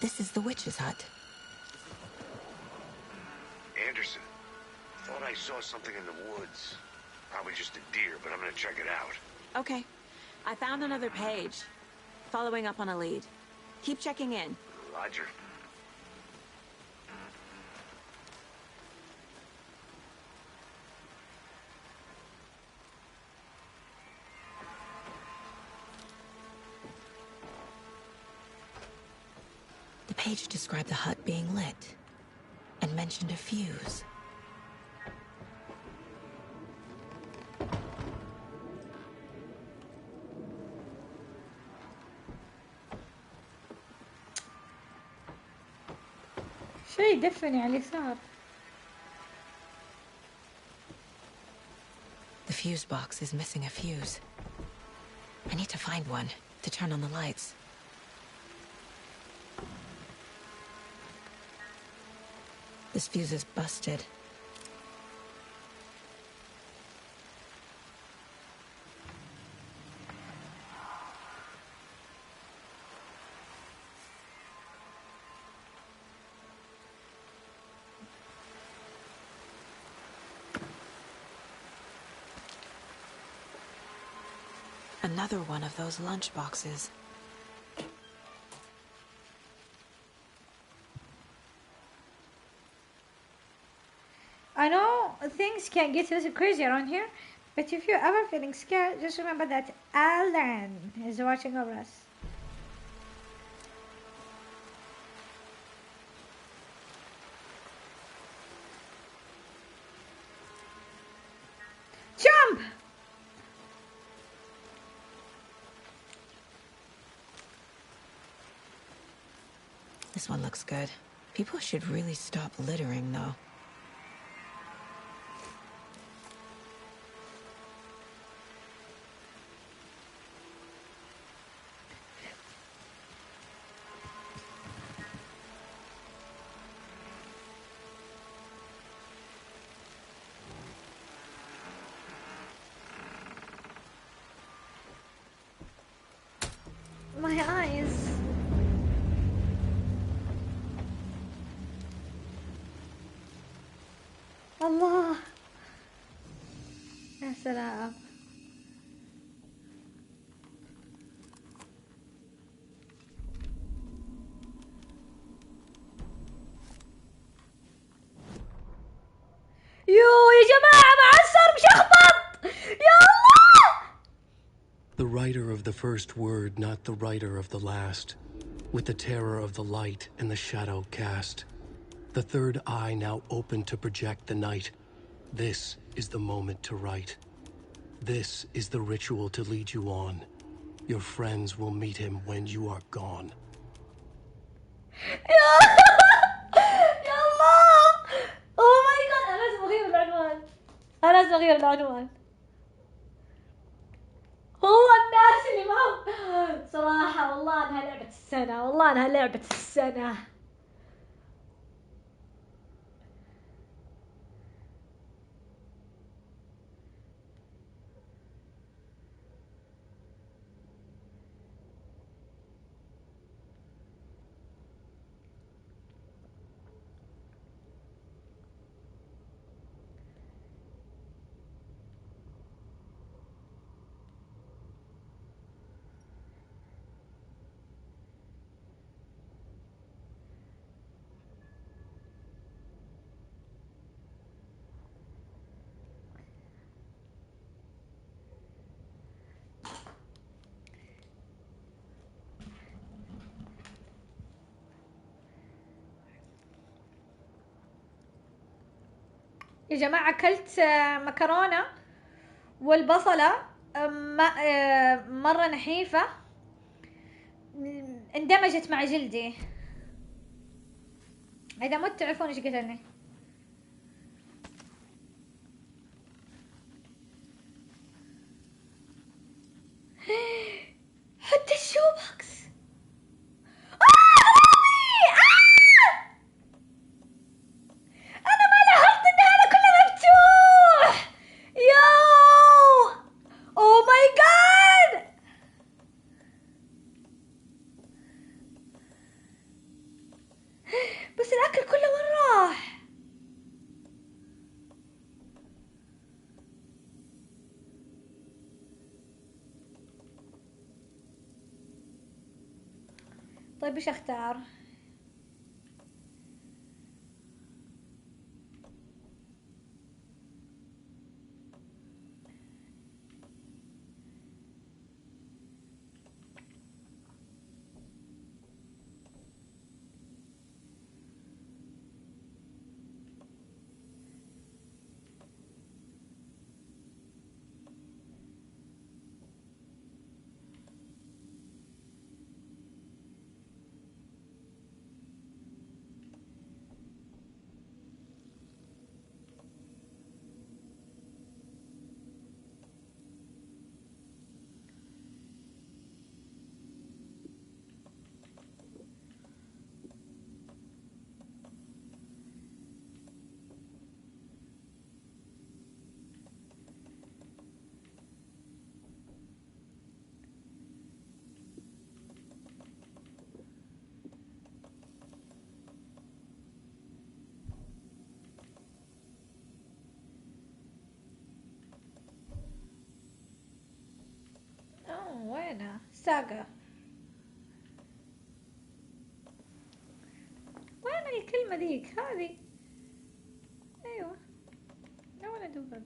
This is the witch's hut. Anderson, thought I saw something in the woods. Probably just a deer, but I'm gonna check it out. Okay. I found another page. Following up on a lead. Keep checking in. Roger. The page described the hut being lit and mentioned a fuse. شيء دفني على اليسار. The fuse box is missing a fuse. I need to find one to turn on the lights. This fuse is busted. Another one of those lunch boxes. I know things can get a little crazy around here, but if you're ever feeling scared, just remember that Alan is watching over us. Jump! This one looks good. People should really stop littering, though. My eyes. الله يا سلام. يا جماعة معصر مشخبط يا الله. The writer of the first word, not the writer of the last, with the terror of the light and the shadow cast. The third eye now open to project the night. This is the moment to write. This is the ritual to lead you on. Your friends will meet him when you are gone. يا الله. Oh my god. أنا لازم أغير العنوان. أنا لازم أغير العنوان. هو الناس اللي ما صراحة والله انها لعبة السنة. والله انها لعبة السنة. يا جماعة أكلت مكرونة والبصلة مرة نحيفة اندمجت مع جلدي. إذا مت تعرفون إيش قتلني. حتى الشوبكس. طيب ايش اختار؟ وينها؟ ساقة. وين الكلمة ذيك؟ هذه. ايوه. لا ولا دوبك.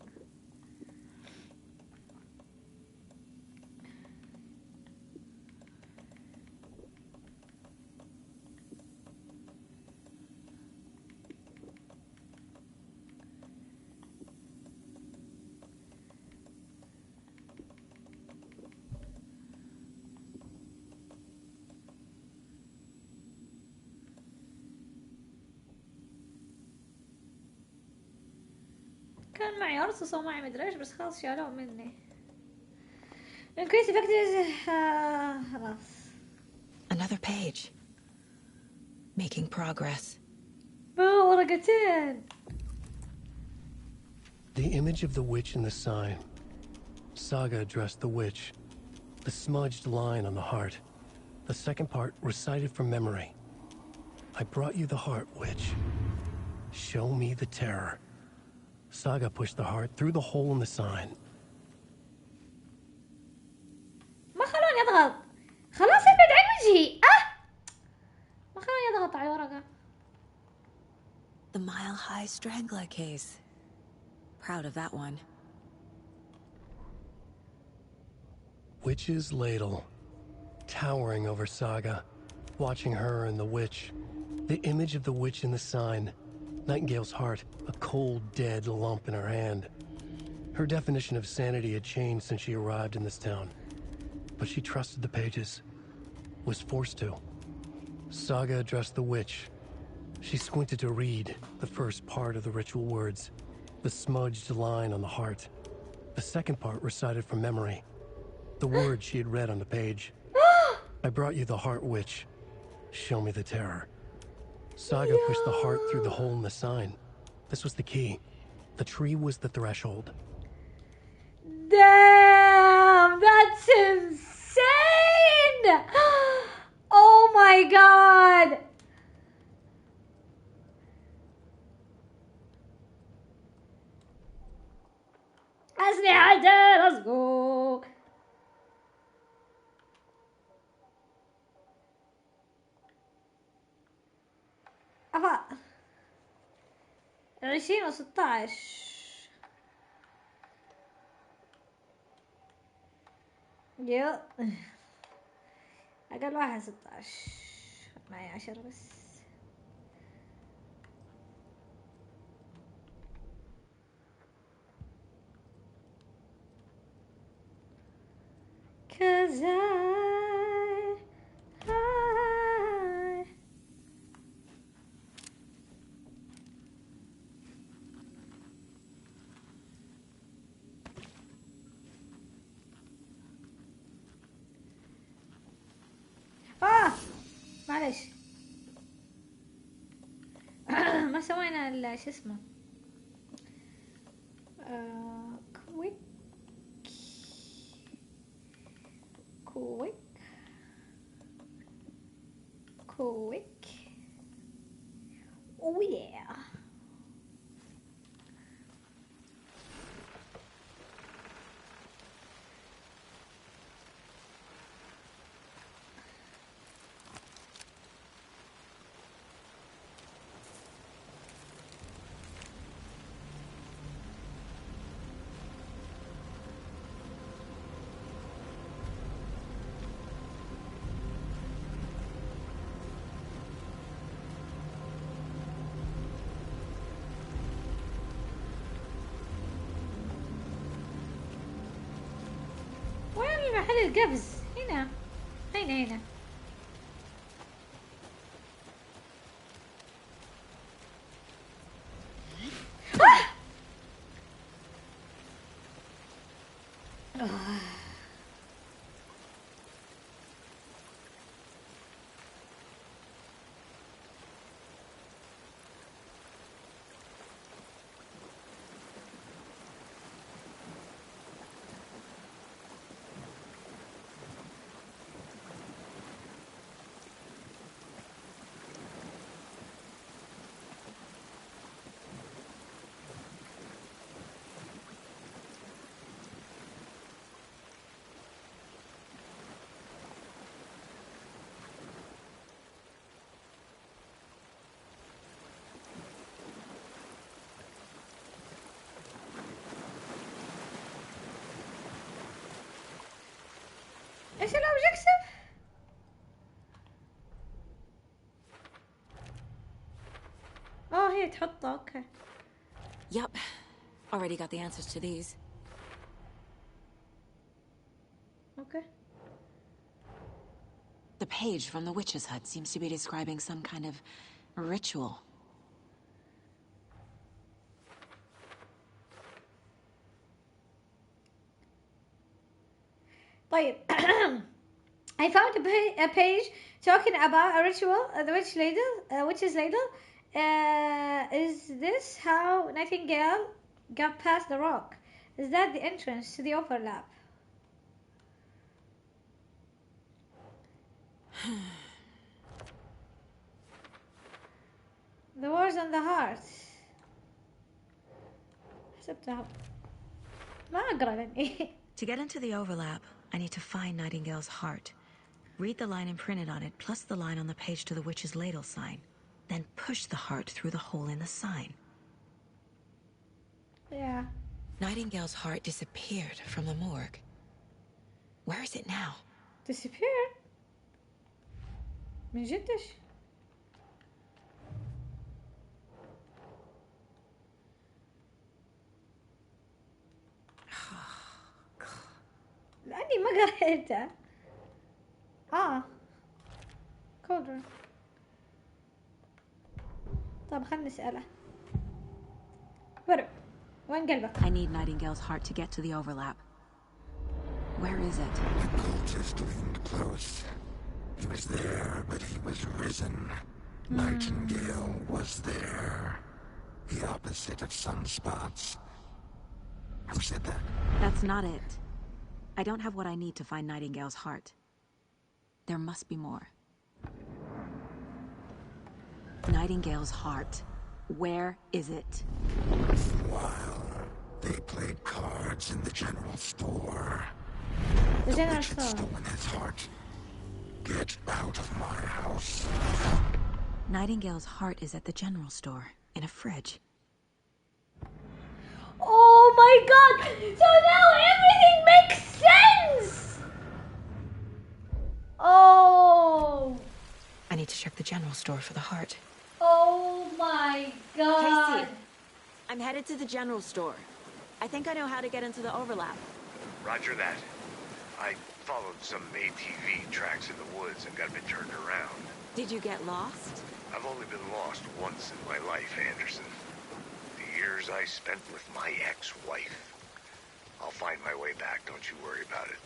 كان معي أرصصة ومعي مدري ايش بس خلاص شالوه مني. increase effectiveness. خلاص. Another page. Making progress. ورقتين. The image of the witch in the sign. Saga addressed the witch. The smudged line on the heart. The second part recited from memory. I brought you the heart, witch. Show me the terror. Saga pushed the heart through the hole in the sign. ما خلوني اضغط. خلاص ابعد عن وجهي. ما خلوني اضغط على الورقة. The Mile High Strangler case. Proud of that one. Witch's ladle. Towering over Saga. Watching her and the witch. The image of the witch in the sign. Nightingale's heart, a cold, dead lump in her hand. Her definition of sanity had changed since she arrived in this town. But she trusted the pages. Was forced to. Saga addressed the witch. She squinted to read the first part of the ritual words. The smudged line on the heart. The second part recited from memory. The words she had read on the page. I brought you the heart, witch. Show me the terror. Saga pushed the heart through the hole in the sign. This was the key. The tree was the threshold. Damn, that's insane! Oh my god! أسلحة رزقو. أفا 20 و16. يو أقل واحد 16. معي 10 بس. Cause معلش. ما سوينا شو اسمه كويك كويك كويك. Oh yeah. محل القفز هنا. هنا. ايش الاوبجكتيف؟ هي تحطه. اوكي. Yup. Already got the answers to these. Okay. The page from the witch's hut seems to be describing some kind of ritual. طيب. I found a page talking about a ritual, the witch's ladle. Is this how Nightingale got past the rock? Is that the entrance to the overlap? The wars on the heart. حسبتها ما أقرأ لأني. To get into the overlap, I need to find Nightingale's heart. Read the line imprinted on it, plus the line on the page to the witch's ladle sign. Then push the heart through the hole in the sign. Yeah. Nightingale's heart disappeared from the morgue. Where is it now? Disappeared? من جدش؟ لأني ما قريته. كودر. طب خلنا نسأله. ورق. وين قلبك؟ I need Nightingale's heart to get to the overlap. Where is it? The cultist leaned close. He was there, but he was risen. Nightingale was there. The opposite of sunspots. Who said that? That's not it. I don't have what I need to find Nightingale's heart. There must be more. Nightingale's heart. Where is it? While they played cards in the general store. The general witch had store. stolen his heart. Get out of my house. Nightingale's heart is at the general store, in a fridge. Oh my god! So now everything makes sense! Oh! I need to check the general store for the heart. Oh my god! Casey, I'm headed to the general store. I think I know how to get into the overlap. Roger that. I followed some ATV tracks in the woods and got a bit turned around. Did you get lost? I've only been lost once in my life, Anderson. The years I spent with my ex-wife. I'll find my way back, don't you worry about it.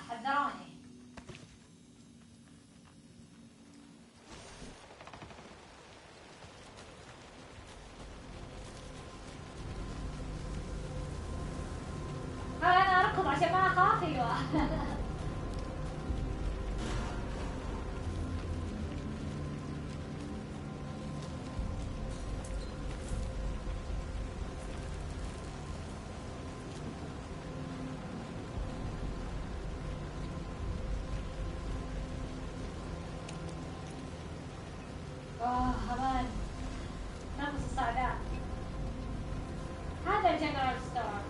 حذروني. أنا أركض عشان ما أخاف. أيوة. هبان نفس الصعداء. هذا الجنرال ستور.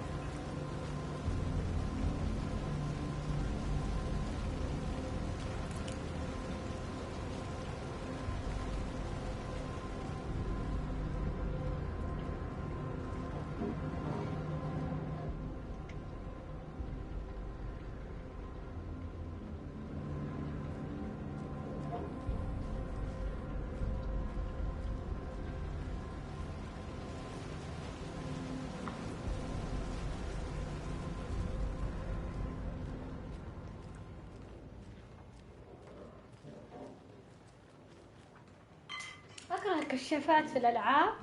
كشافات في الألعاب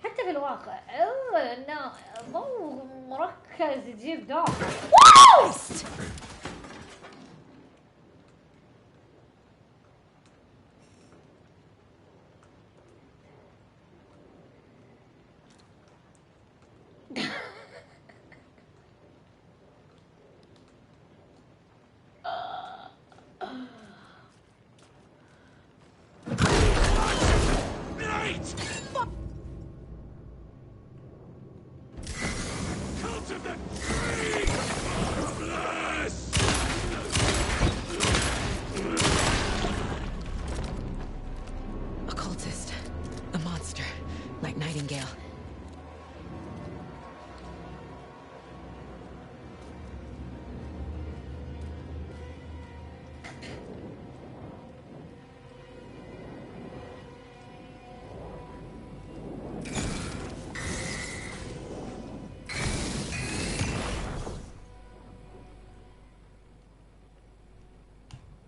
حتى في الواقع انه مو مركز يجيب دور. Occultist. A monster. Like Nightingale.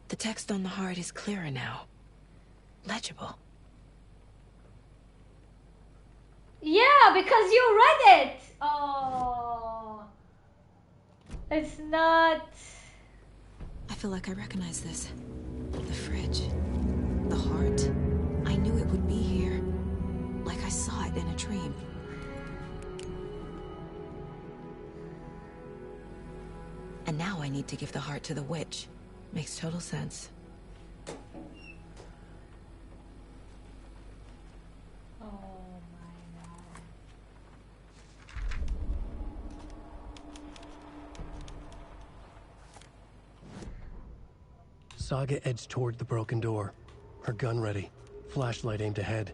The text on the heart is clearer now. Legible. Yeah, because you read it. Oh, it's not. I feel like I recognize this. The fridge. The heart. I knew it would be here. Like I saw it in a dream. And now I need to give the heart to the witch. Makes total sense. Saga edged toward the broken door, her gun ready, flashlight aimed ahead.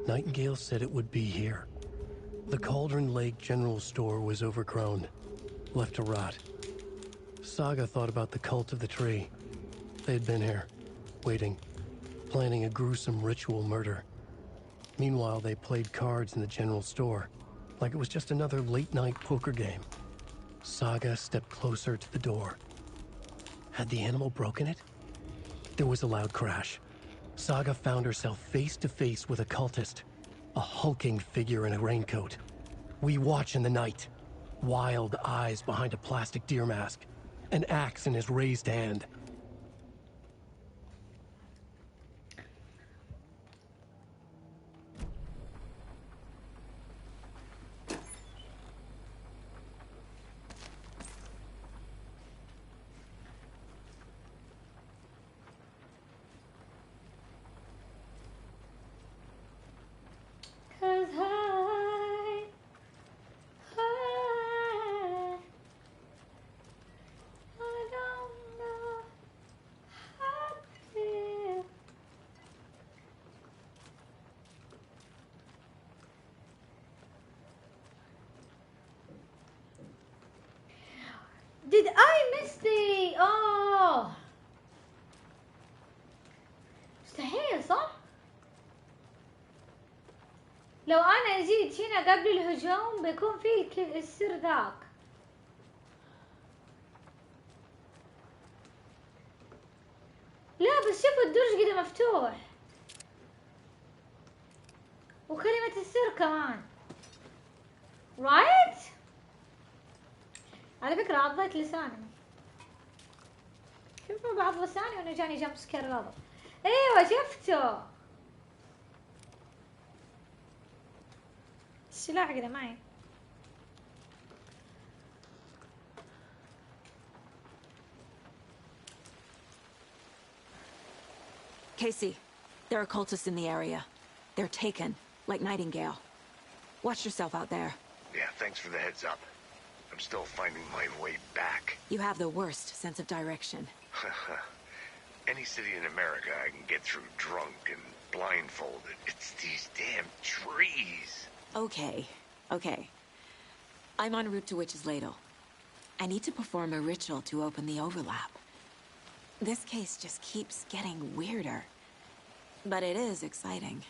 Nightingale said it would be here. The Cauldron Lake General Store was overgrown, left to rot. Saga thought about the cult of the tree. They had been here, waiting, planning a gruesome ritual murder. Meanwhile, they played cards in the general store, like it was just another late-night poker game. Saga stepped closer to the door. Had the animal broken it? There was a loud crash. Saga found herself face to face with a cultist, a hulking figure in a raincoat. We watch in the night, wild eyes behind a plastic deer mask, an axe in his raised hand. Did I miss the... Oh مستحيل صح؟ لو أنا جيت هنا قبل الهجوم بيكون في السر ذاك. لا بس شوفوا الدرج كده مفتوح وكلمة السر كمان. رايت؟ على فكرة عضيت لساني. شوفوا بعض لساني وانه جاني جمب سكير غلط. ايوه شفته. السلاح كده معي. Casey, there are cultists in the area. They're taken, like Nightingale. Watch yourself out there. Yeah, thanks for the heads up. I'm still finding my way back. You have the worst sense of direction. Any city in America I can get through drunk and blindfolded. It's these damn trees. Okay, okay. I'm en route to Witch's Ladle. I need to perform a ritual to open the overlap. This case just keeps getting weirder. But it is exciting.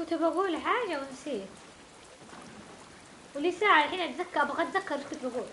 كنت بقول حاجة ونسيت، ولي ساعة الحين ابغى اتذكر ايش كنت بقول.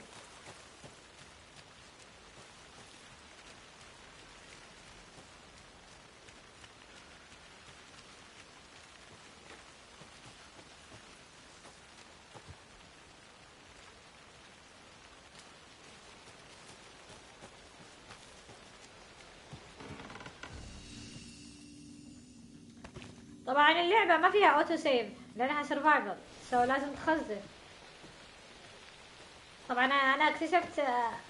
طبعا اللعبة ما فيها اوتو سيف لانها سرفايفل، سو لازم تخزن. طبعا انا اكتشفت،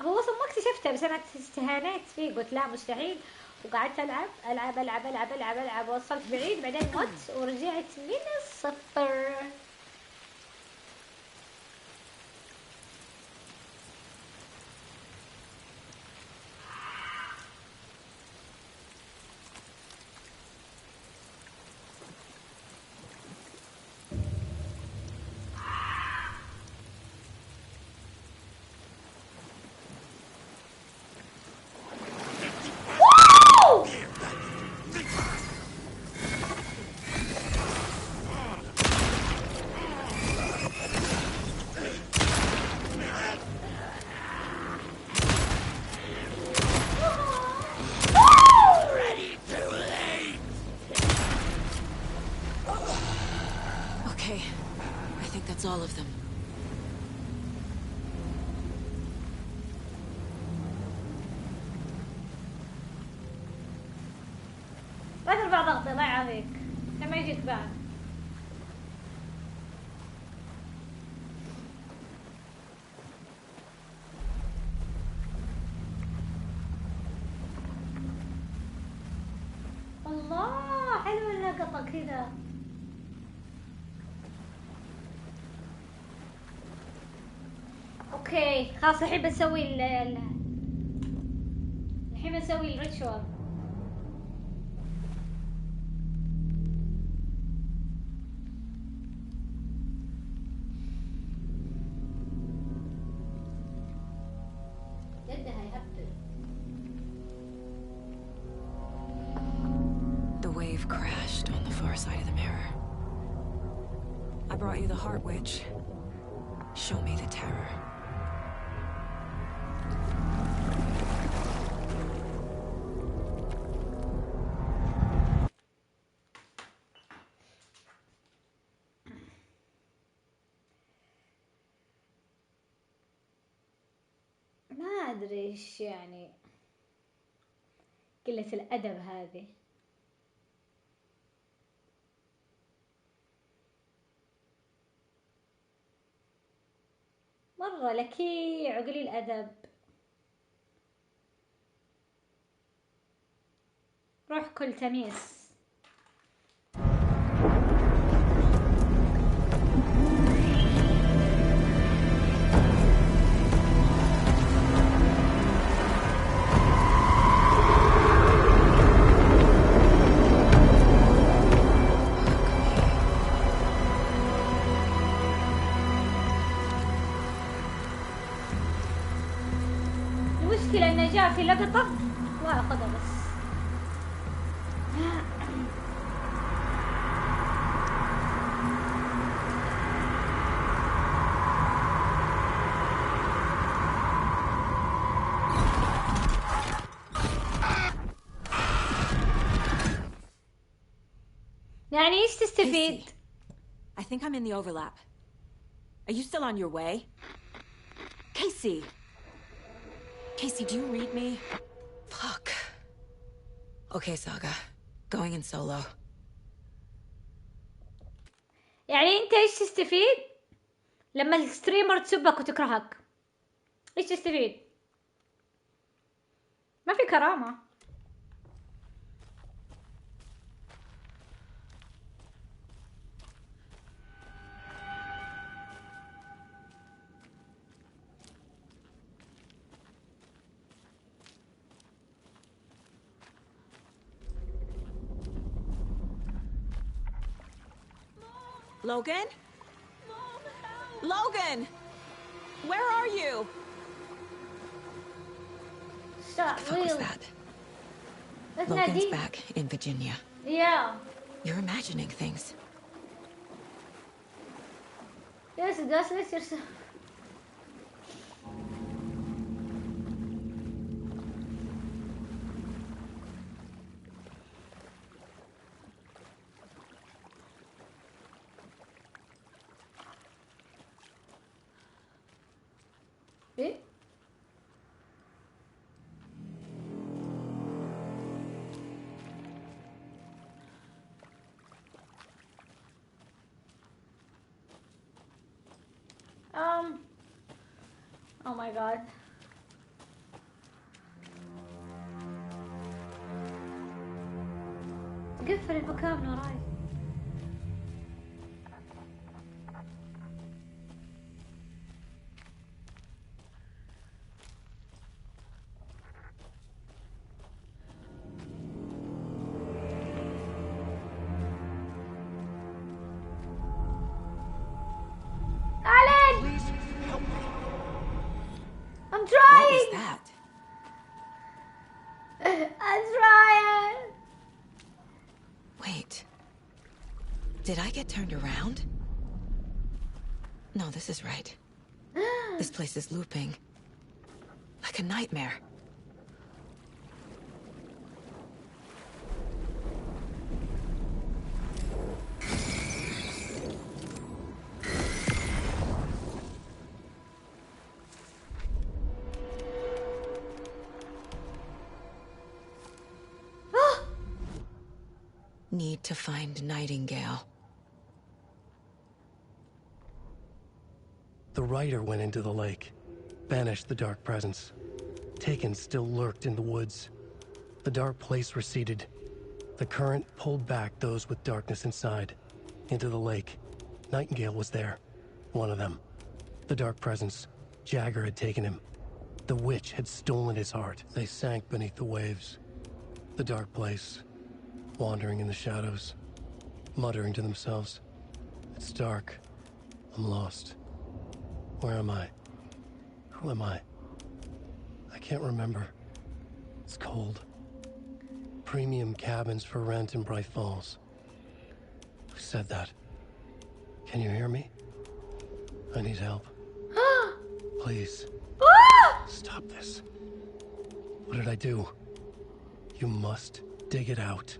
هو اصلا ما اكتشفته بس انا استهانيت فيه، قلت لا مستحيل، وقعدت العب العب العب العب العب العب، وصلت بعيد بعدين مت ورجعت من الصفر. Okay, I think that's all of them. لا ترفع ضغطي الله يعافيك لما يجيك بعد. الله حلوة اللقطة كذا. اوكي خلاص الحين بنسوي الحين بنسوي الريتشوال. The wave crashed on the far side of the mirror. I brought you the Heart Witch. Show me the terror. ما ادري ايش يعني قلة الادب هذه. مرة لكيع وقليل أدب. روح كل تميس. المشكلة انه جاء في لقطة واخذها بس. يعني ايش تستفيد؟ I think I'm in the overlap. Are you still on your way? Casey! Casey, do you read me? Fuck. Okay, Saga. Going in solo. يعني انت ايش تستفيد لما الستريمر تسبك وتكرهك؟ ايش تستفيد؟ ما في كرامة. Logan? Logan! Where are you? Stop, the fuck was that? Logan's back in Virginia. Yeah. You're imagining things. يس جالس ليش يرسم. ايه oh my god. قفل المكان من وراي. I'm trying! What was that? I'm trying! Wait. Did I get turned around? No, this is right. This place is looping. Like a nightmare. Need to find Nightingale. The rider went into the lake, banished the dark presence. Taken still lurked in the woods. The dark place receded. The current pulled back those with darkness inside, into the lake. Nightingale was there, one of them. The dark presence, Jagger had taken him. The witch had stolen his heart. They sank beneath the waves. The dark place, wandering in the shadows, muttering to themselves. It's dark. I'm lost. Where am I? Who am I? I can't remember. It's cold. Premium cabins for rent in Bright Falls. Who said that? Can you hear me? I need help. Please. Stop this. What did I do? You must dig it out.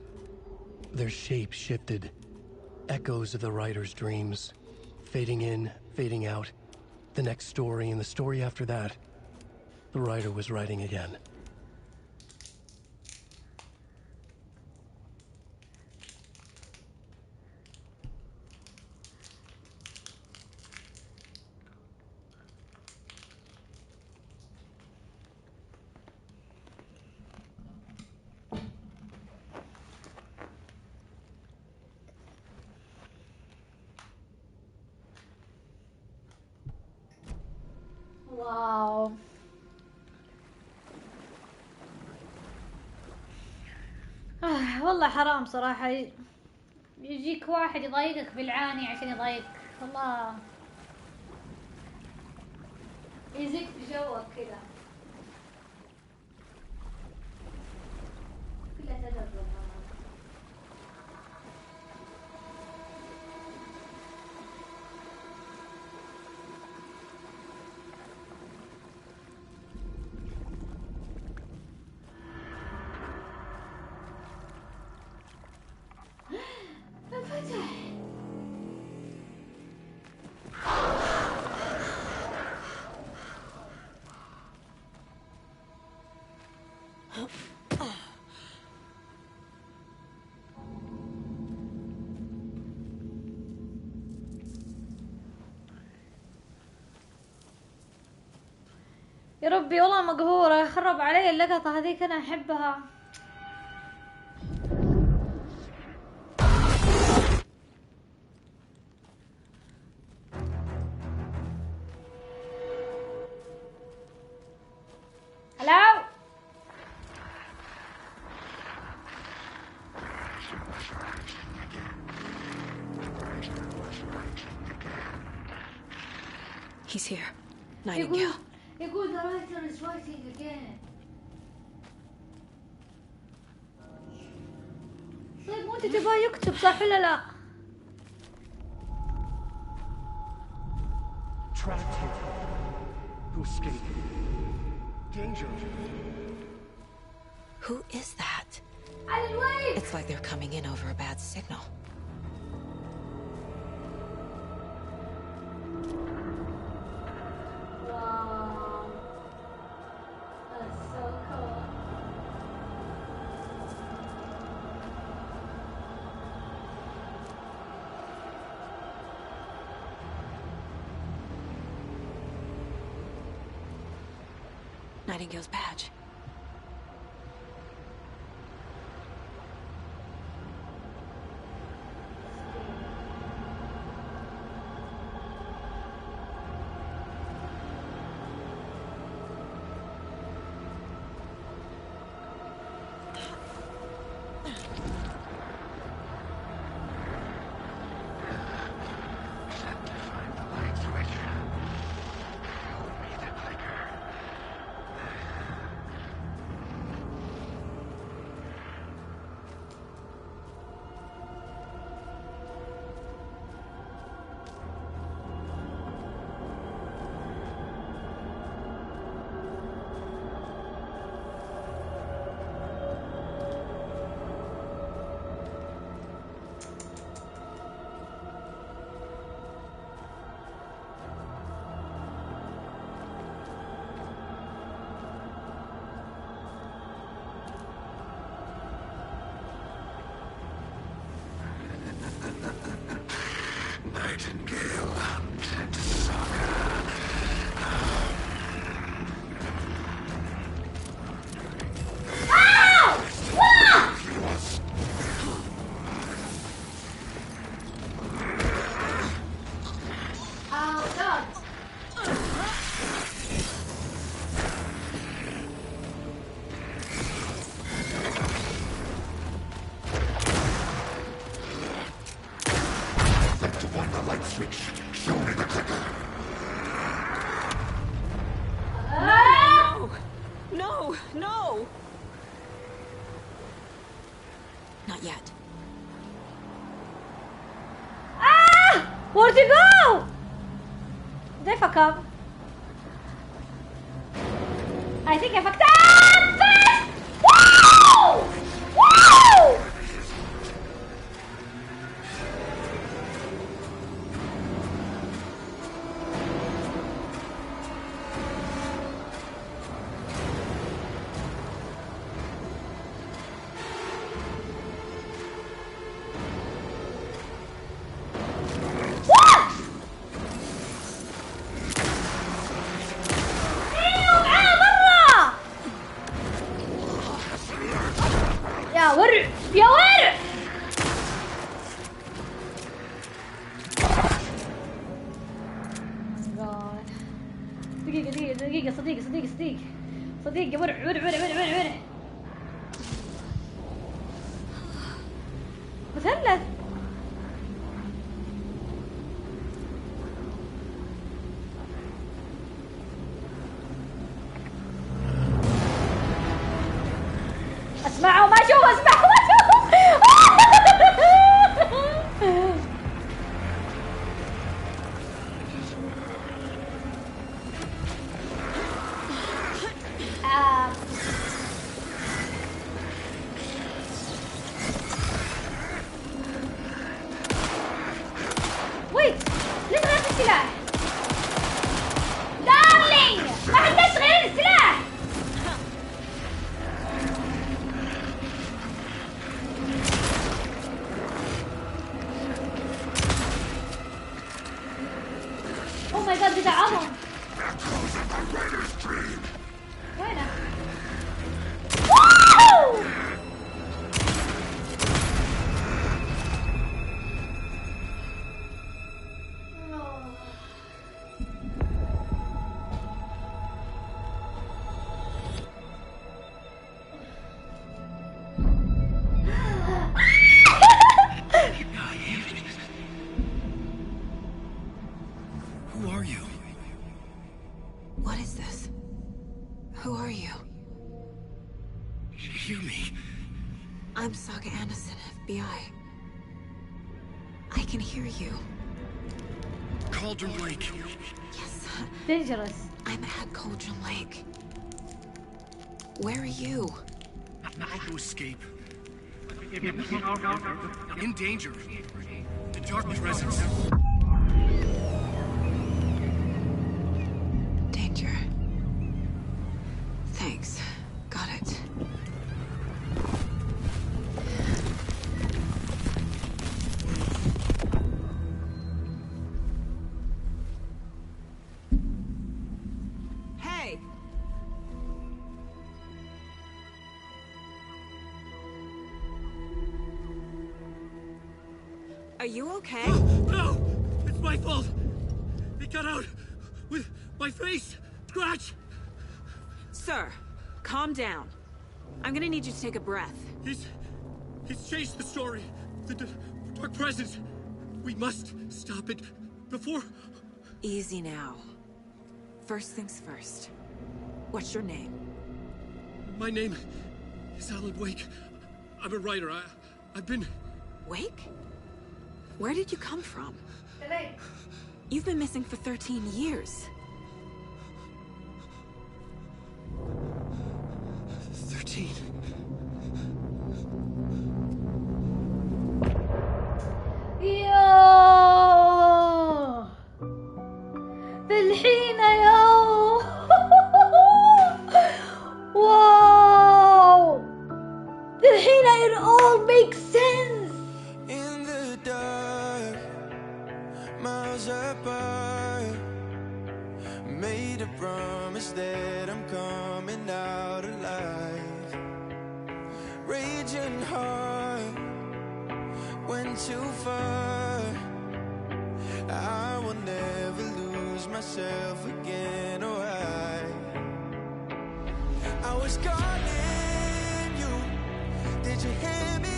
Their shape shifted. Echoes of the writer's dreams. Fading in, fading out. The next story and the story after that. The writer was writing again. واو. والله حرام صراحة يجيك واحد يضايقك بالعاني عشان يضايقك. والله يزيك بجوك كذا. كلها تدرب. يا ربي والله مقهورة. خرب علي اللقطة هذيك. أنا أحبها. هلاو. He's here. Nightingale. يقول the writer is writing again. طيب مو انت تبغى يكتب صح ولا لا؟ trapped here. To escape. Danger. Who is that? I It's like they're coming in over a bad signal. Wow. That's so cool. Nightingale's badge. Nightingale hunted Saga. Oh, God. To find the light switch. Show me the clicker. No! No! Not yet. Ah! Where'd you go? Did I fuck up? I think I fucked up! Woo! Woo! يا ورع يا ورع دقيقة صديقي ورع مثلث اسمعوا ما اشوفه اسمعوا ما اشوفه ويت ليش غيرت السلاح دارلينج ما عندك غير السلاح Oh my god, ده عظم وينه؟ واو! Who are you? What is this? Who are you? Hear me. I'm Saga Anderson, FBI. I can hear you. Calder Lake. Yes. dangerous. I'm at Cauldron Lake. Where are you? Not to escape. In danger. The dark presence. Danger. Thanks. Got it. Hey! Are you okay? No! It's my fault! It got out with my face! Scratch! Sir, calm down. I'm gonna need you to take a breath. He's changed the story. The dark presence. We must stop it before... Easy now. First things first. What's your name? My name is Alan Wake. I'm a writer. I've been... Wake? Where did you come from? You've been missing for 13 years. 13. يوه بالحين يوه واو بالحين it all makes sense. In the dark, miles apart, made a promise that I'm coming out alive. Raging heart went too far. I will never lose myself again. Oh, I was calling you. Did you hear me?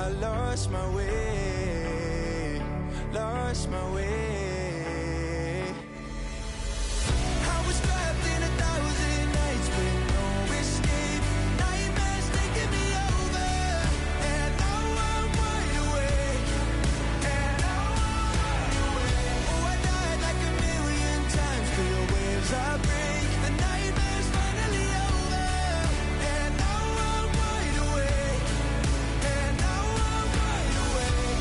I lost my way. Lost my way. I was trapped in 1,000 nights with no escape. Nightmares taking me over, and now I'm wide awake. And now I'm wide awake. Oh, I died like 1,000,000 times. Feel the waves I break. The nightmare's finally over, and now I'm wide awake. And now I'm wide awake.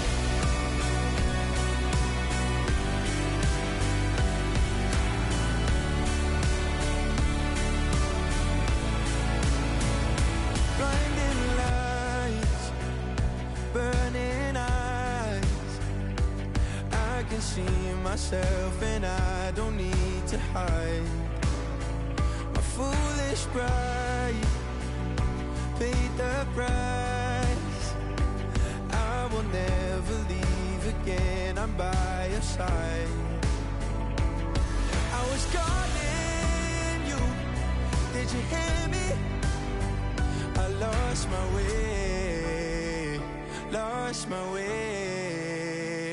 Blinding lights, burning eyes. I can see myself and I don't need to hide. My foolish pride paid the price. I will never leave again. I'm by your side. I was calling you. Did you hear me? I lost my way, lost my way.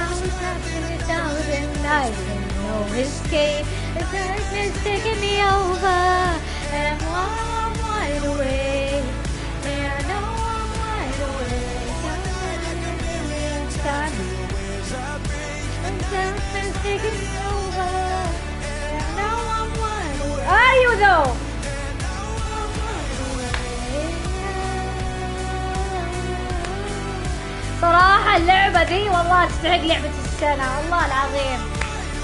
I was trapped in 1,000 nights and no escape. The darkness taking me over, and now I'm wide awake. And I know I'm wide awake. I've died like 1,000,000 times. The darkness taking me over, and now I'm wide awake. Are you though? صراحة اللعبة ذي والله تستحق لعبة السنة والله العظيم.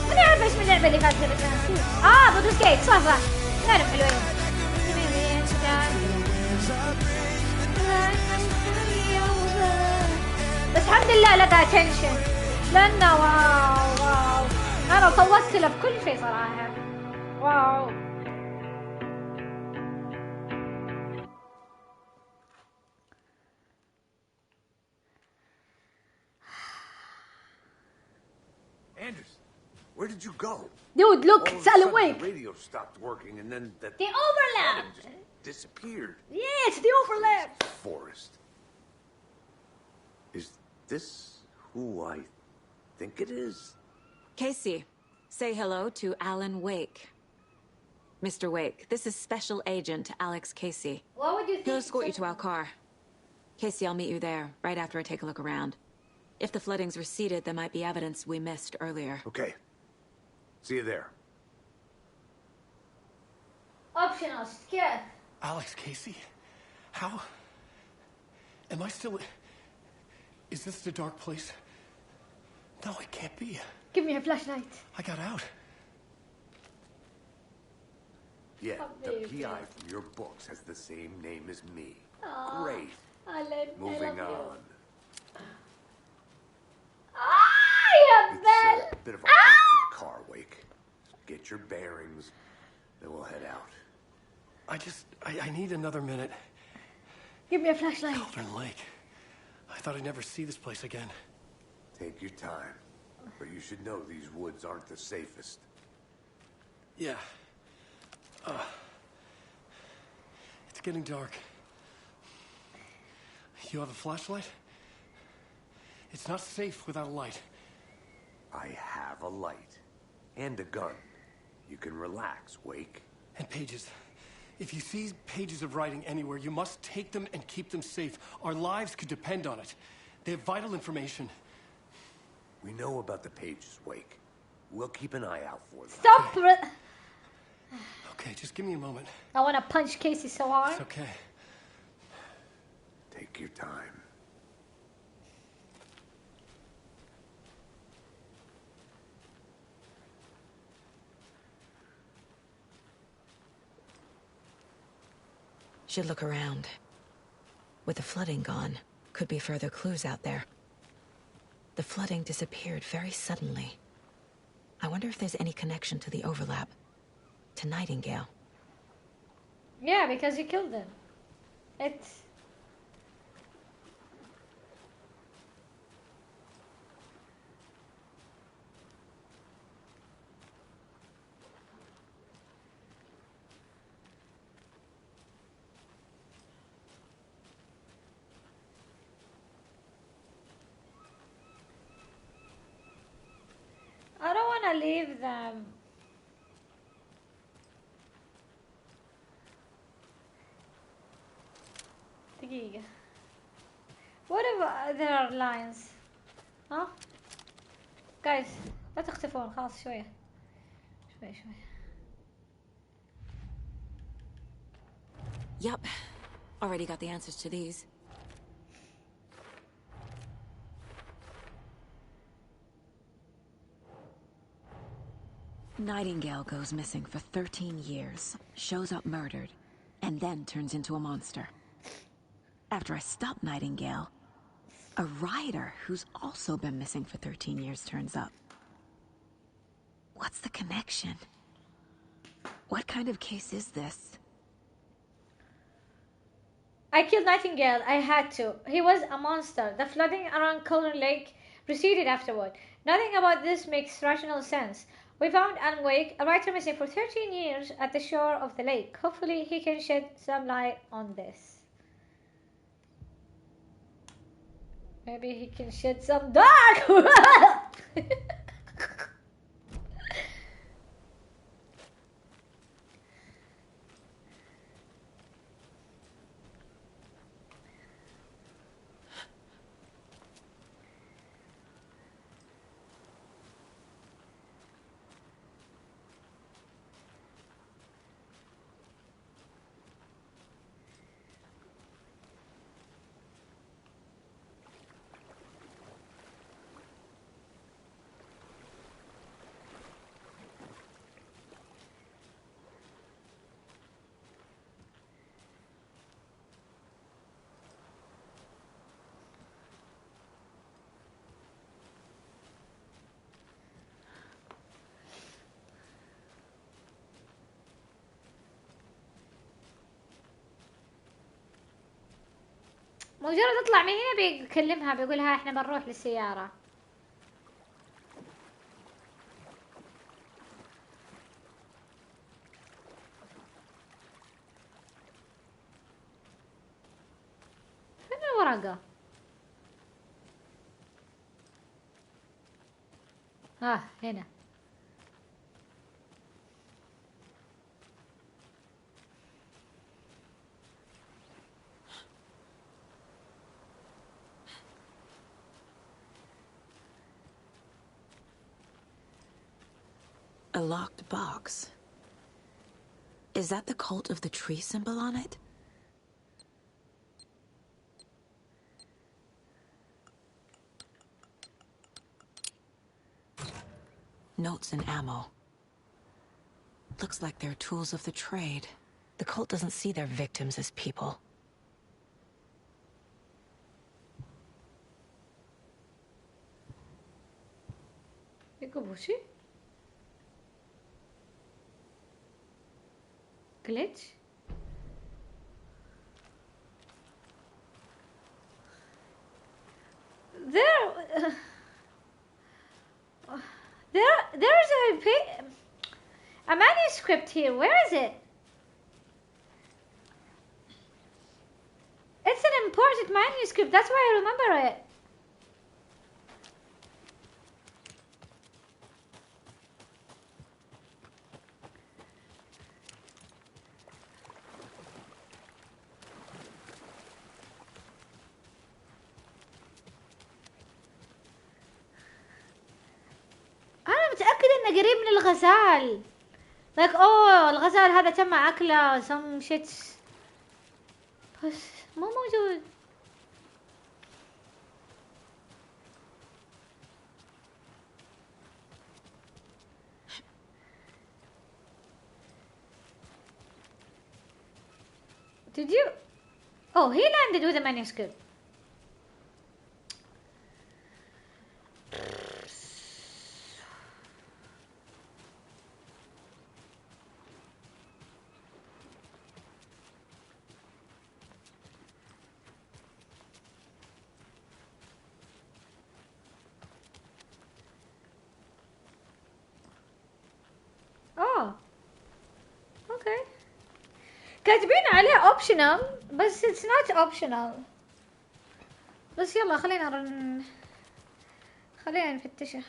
ما نعرف ايش من اللعبة اللي فاتت بودو سكيت صح نعرف حلوين. بس الحمد لله لقى تنشن لأنه واو أنا صوتت له بكل شيء صراحة. واو Anderson, where did you go? Dude, look, it's Alan Wake. The radio stopped working, and then the overlap just disappeared. Yeah, it's the overlap. Forest. Is this who I think it is? Casey, say hello to Alan Wake. Mr. Wake, this is Special Agent Alex Casey. What would you think? He'll escort you to our car. Casey, I'll meet you there right after I take a look around. If the flooding's receded, there might be evidence we missed earlier. Okay. See you there. Optional, scared. Alex, Casey? How? Am I still... Is this the dark place? No, it can't be. Give me a flashlight. I got out. Yeah, the PI from your books has the same name as me. Aww, Great. Moving on. It's a bit of a hectic car, Wake. Get your bearings, then we'll head out. I need another minute. Give me a flashlight. Cauldron Lake. I thought I'd never see this place again. Take your time. But you should know these woods aren't the safest. Yeah. It's getting dark. You have a flashlight? It's not safe without a light. I have a light. And a gun. You can relax, Wake. And pages. If you see pages of writing anywhere, you must take them and keep them safe. Our lives could depend on it. They have vital information. We know about the pages, Wake. We'll keep an eye out for them. Stop! Okay, just give me a moment. I want to punch Casey so hard. It's okay. Take your time. Should look around. With the flooding gone, could be further clues out there. The flooding disappeared very suddenly. I wonder if there's any connection to the overlap. To Nightingale. Yeah, because you killed him. It's... I don't want to leave them. دقيقة. What if there are lions? ها؟ guys لا تختفون خلاص شوية. شوي. Yup. Already got the answers to these. Nightingale goes missing for 13 years, shows up murdered, and then turns into a monster. After I stop Nightingale, a rider who's also been missing for 13 years turns up. What's the connection? What kind of case is this? I killed Nightingale. I had to. He was a monster. The flooding around Cauldron Lake receded afterward. Nothing about this makes rational sense. We found Alan Wake, a writer missing for 13 years, at the shore of the lake. Hopefully he can shed some light on this. Maybe he can shed some dark! مجرد اطلع من هنا بيكلمها بيقولها احنا بنروح للسيارة. فين الورقة؟ هنا. A locked box. Is that the cult of the tree symbol on it? Notes and ammo. Looks like they're tools of the trade. The cult doesn't see their victims as people. 이거 뭐지? glitch? There's a manuscript here. Where is it? It's an important manuscript. That's why I remember it. أنا متأكدة إنه قريب من الغزال. Like الغزال هذا تم أكله some shit. بس مو موجود. Did you? Oh, he landed with a manuscript. Okay. كاتبين عليه optional بس it's not optional. بس يلا خلينا نفتشه.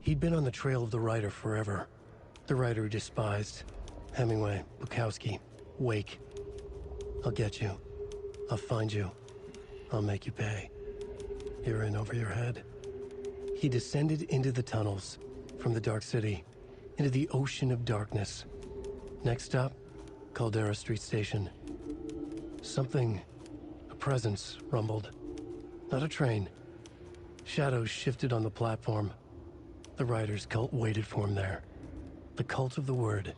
He'd been on the trail of the writer forever. The writer he despised. Hemingway, Bukowski, Wake. I'll get you. I'll find you. I'll make you pay. You're in over your head. He descended into the tunnels, from the Dark City, into the ocean of darkness. Next stop, Caldera Street Station. Something, a presence, rumbled. Not a train. Shadows shifted on the platform. The writer's cult waited for him there. The cult of the word.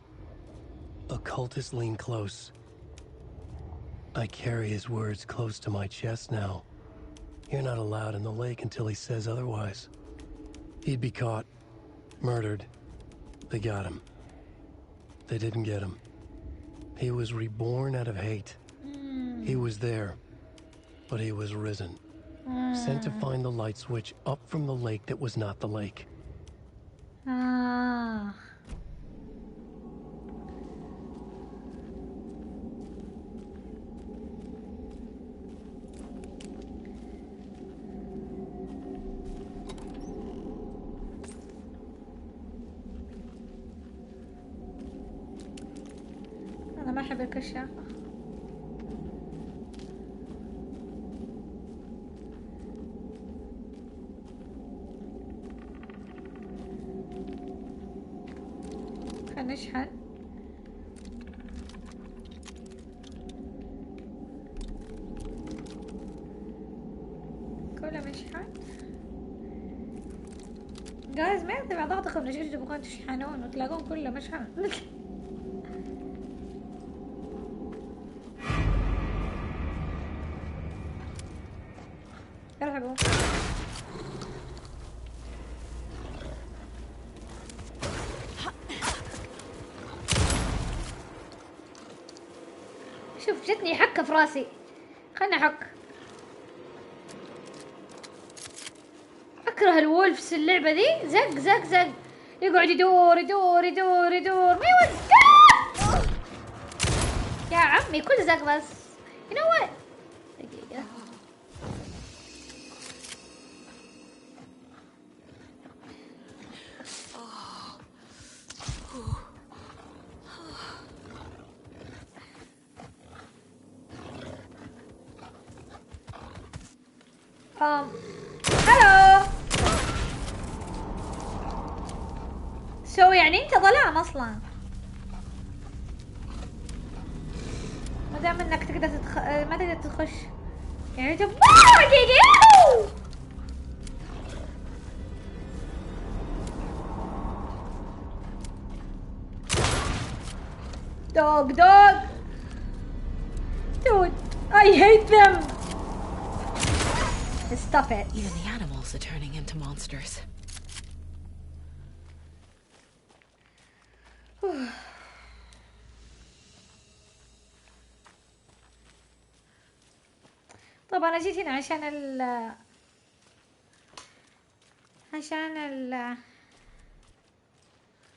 Occultists lean close. I carry his words close to my chest now. You're not allowed in the lake until he says otherwise. He'd be caught. Murdered. They got him. They didn't get him. He was reborn out of hate. He was there. But he was risen. Sent to find the light switch up from the lake that was not the lake. أنا أحب الكشافة. خلنا نشحن. كله مشحن. جايز ما يعطي بعض ضغطكم ليش تبغون تشحنون وتلاقون كله مشحن. ارحبوا. شوف جتني حكة في راسي. خلنا حك. اكره الولفز اللعبة ذي. زق زق زق يقعد يدور يدور يدور يدور ما يوقف. يا عمي كل زق بس. You know what؟ دقيقة. هلو. سو يعني انت ظلام اصلا. ما دام انك تقدر ما تقدر تخش يعني دقيقة. Dog, dog. Dude, I hate them. Stop it. Even the animals are turning into monsters. طبعا انا جيت هنا عشان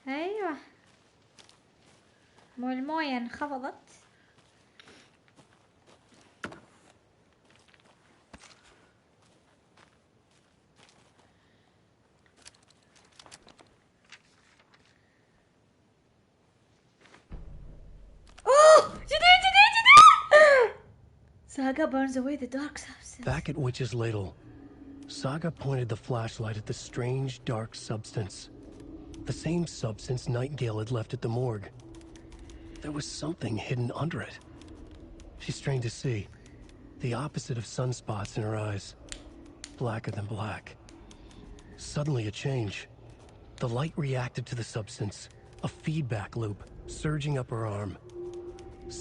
ايوه مو المويه انخفضت. Saga burns away the dark substance. Back at Witch's Ladle, Saga pointed the flashlight at the strange dark substance. The same substance Nightingale had left at the morgue. There was something hidden under it. She strained to see. The opposite of sunspots in her eyes. Blacker than black. Suddenly a change. The light reacted to the substance. A feedback loop, surging up her arm.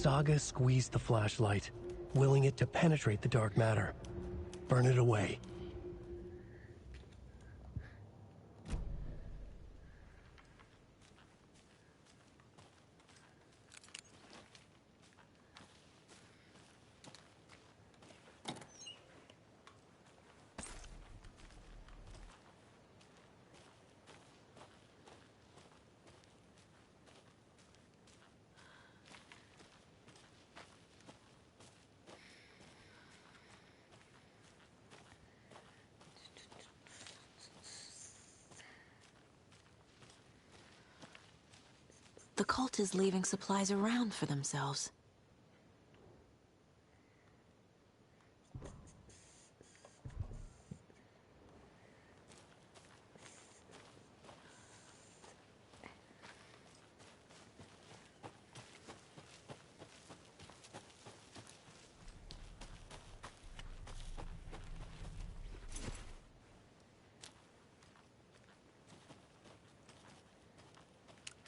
Saga squeezed the flashlight, willing it to penetrate the dark matter. Burn it away. The cult is leaving supplies around for themselves.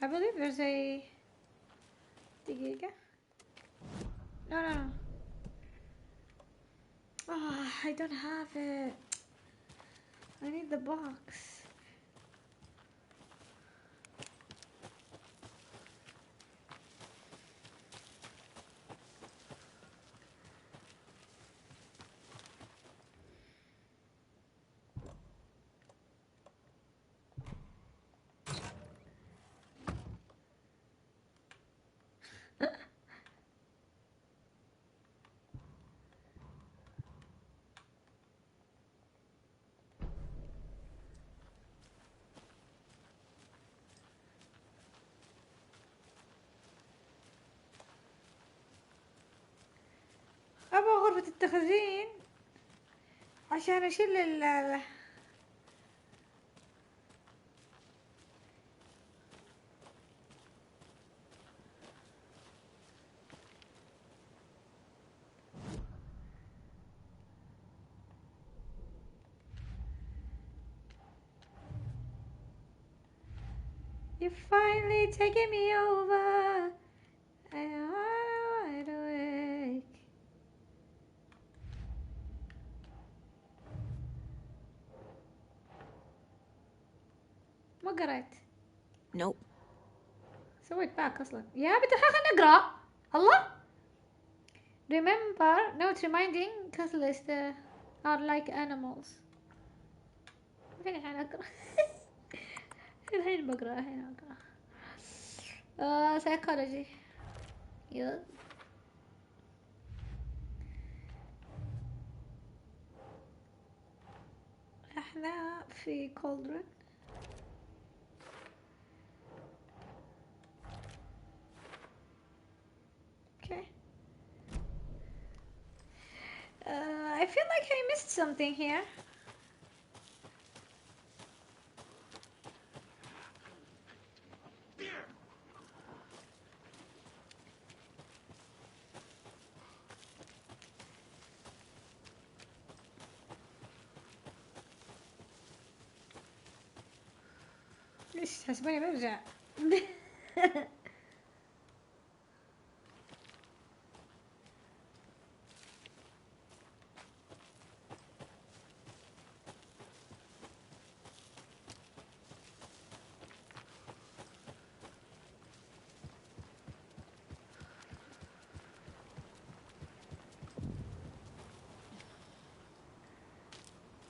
I believe there's a... دقيقة. No. Oh, I don't have it. I need the box. بوابة التخزين عشان اشيل ال You finally taking me over. I know I'm wide awake. ما قريت. Nope. سويت باك اصلا. يا بتحقق نقرا. الله. Remember, note reminding catalysts are like animals. فين الحين اقرا؟ الحين بقرا الحين اقرا. psychology. يلا. احنا في كولدرن. Okay. I feel like I missed something here. ليش حسباني برجع؟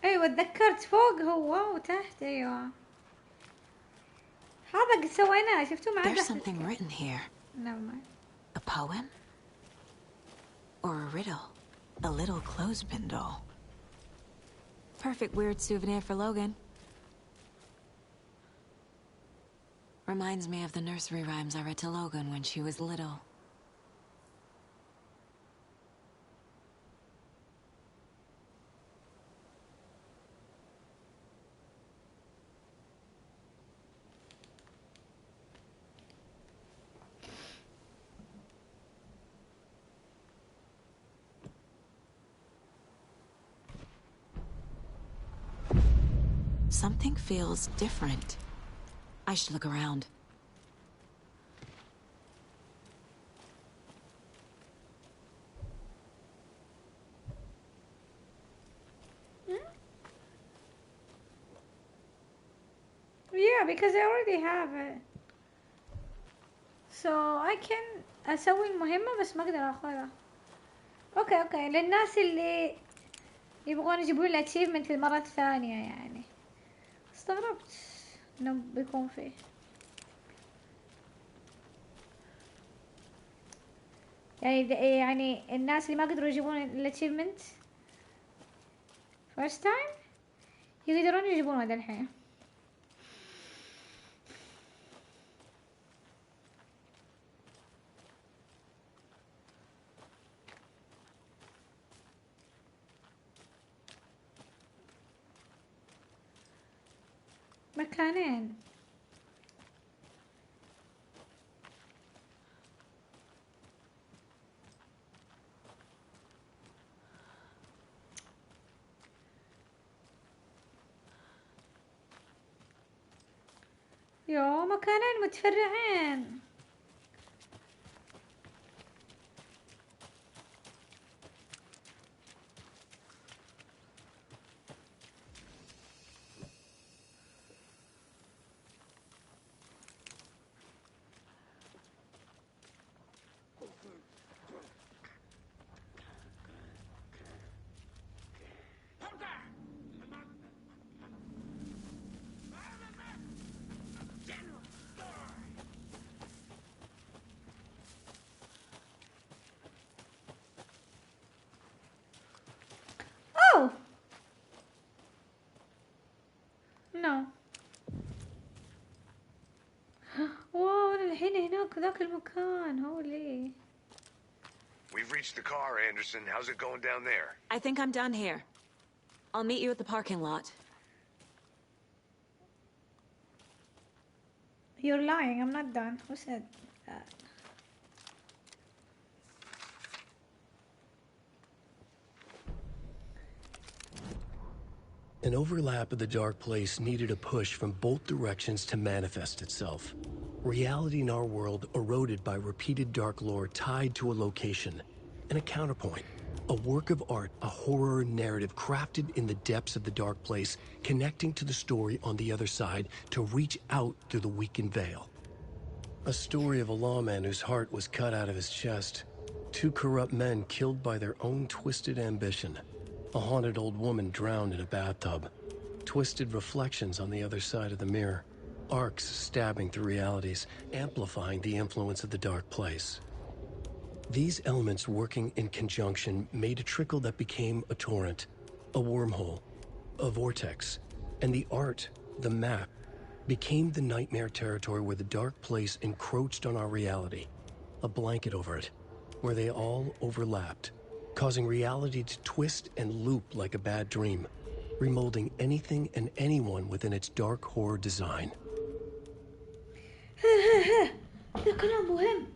ايوه اتذكرت فوق هو وتحت. ايوه هذا قد سويناه شفتوه مع There's something written here. Never mind. A poem? Or a riddle? A little clothespin doll. Perfect weird souvenir for Logan. Reminds me of the nursery rhymes I read to Logan when she was little. Something feels different. I should look around. Yeah, because I already have it. So I can اسوي المهمة بس ما اقدر اخذها. اوكي للناس اللي يبغون يجيبون الاتشيفمنت للمرة الثانية يعني. استغربت انه بيكون فيه. يعني الناس اللي ما قدروا يجيبون الاتشيفمنت first time يقدرون يجيبونه هذا الحين. مكانين. يو مكانين متفرعين. Oh no. واو أنا الحين هناك ذاك المكان هو ليه. We've reached the car, Anderson. How's it going down there? I think I'm done here. I'll meet you at the parking lot. You're lying, I'm not done. Who said that? An overlap of the dark place needed a push from both directions to manifest itself. Reality in our world eroded by repeated dark lore tied to a location. And a counterpoint. A work of art, a horror narrative crafted in the depths of the dark place, connecting to the story on the other side to reach out through the weakened veil. A story of a lawman whose heart was cut out of his chest. Two corrupt men killed by their own twisted ambition. A haunted old woman drowned in a bathtub. Twisted reflections on the other side of the mirror. Arcs stabbing through realities, amplifying the influence of the dark place. These elements working in conjunction made a trickle that became a torrent, a wormhole, a vortex, and the art, the map, became the nightmare territory where the dark place encroached on our reality, a blanket over it, where they all overlapped, causing reality to twist and loop like a bad dream, remolding anything and anyone within its dark horror design. ده كلام مهم.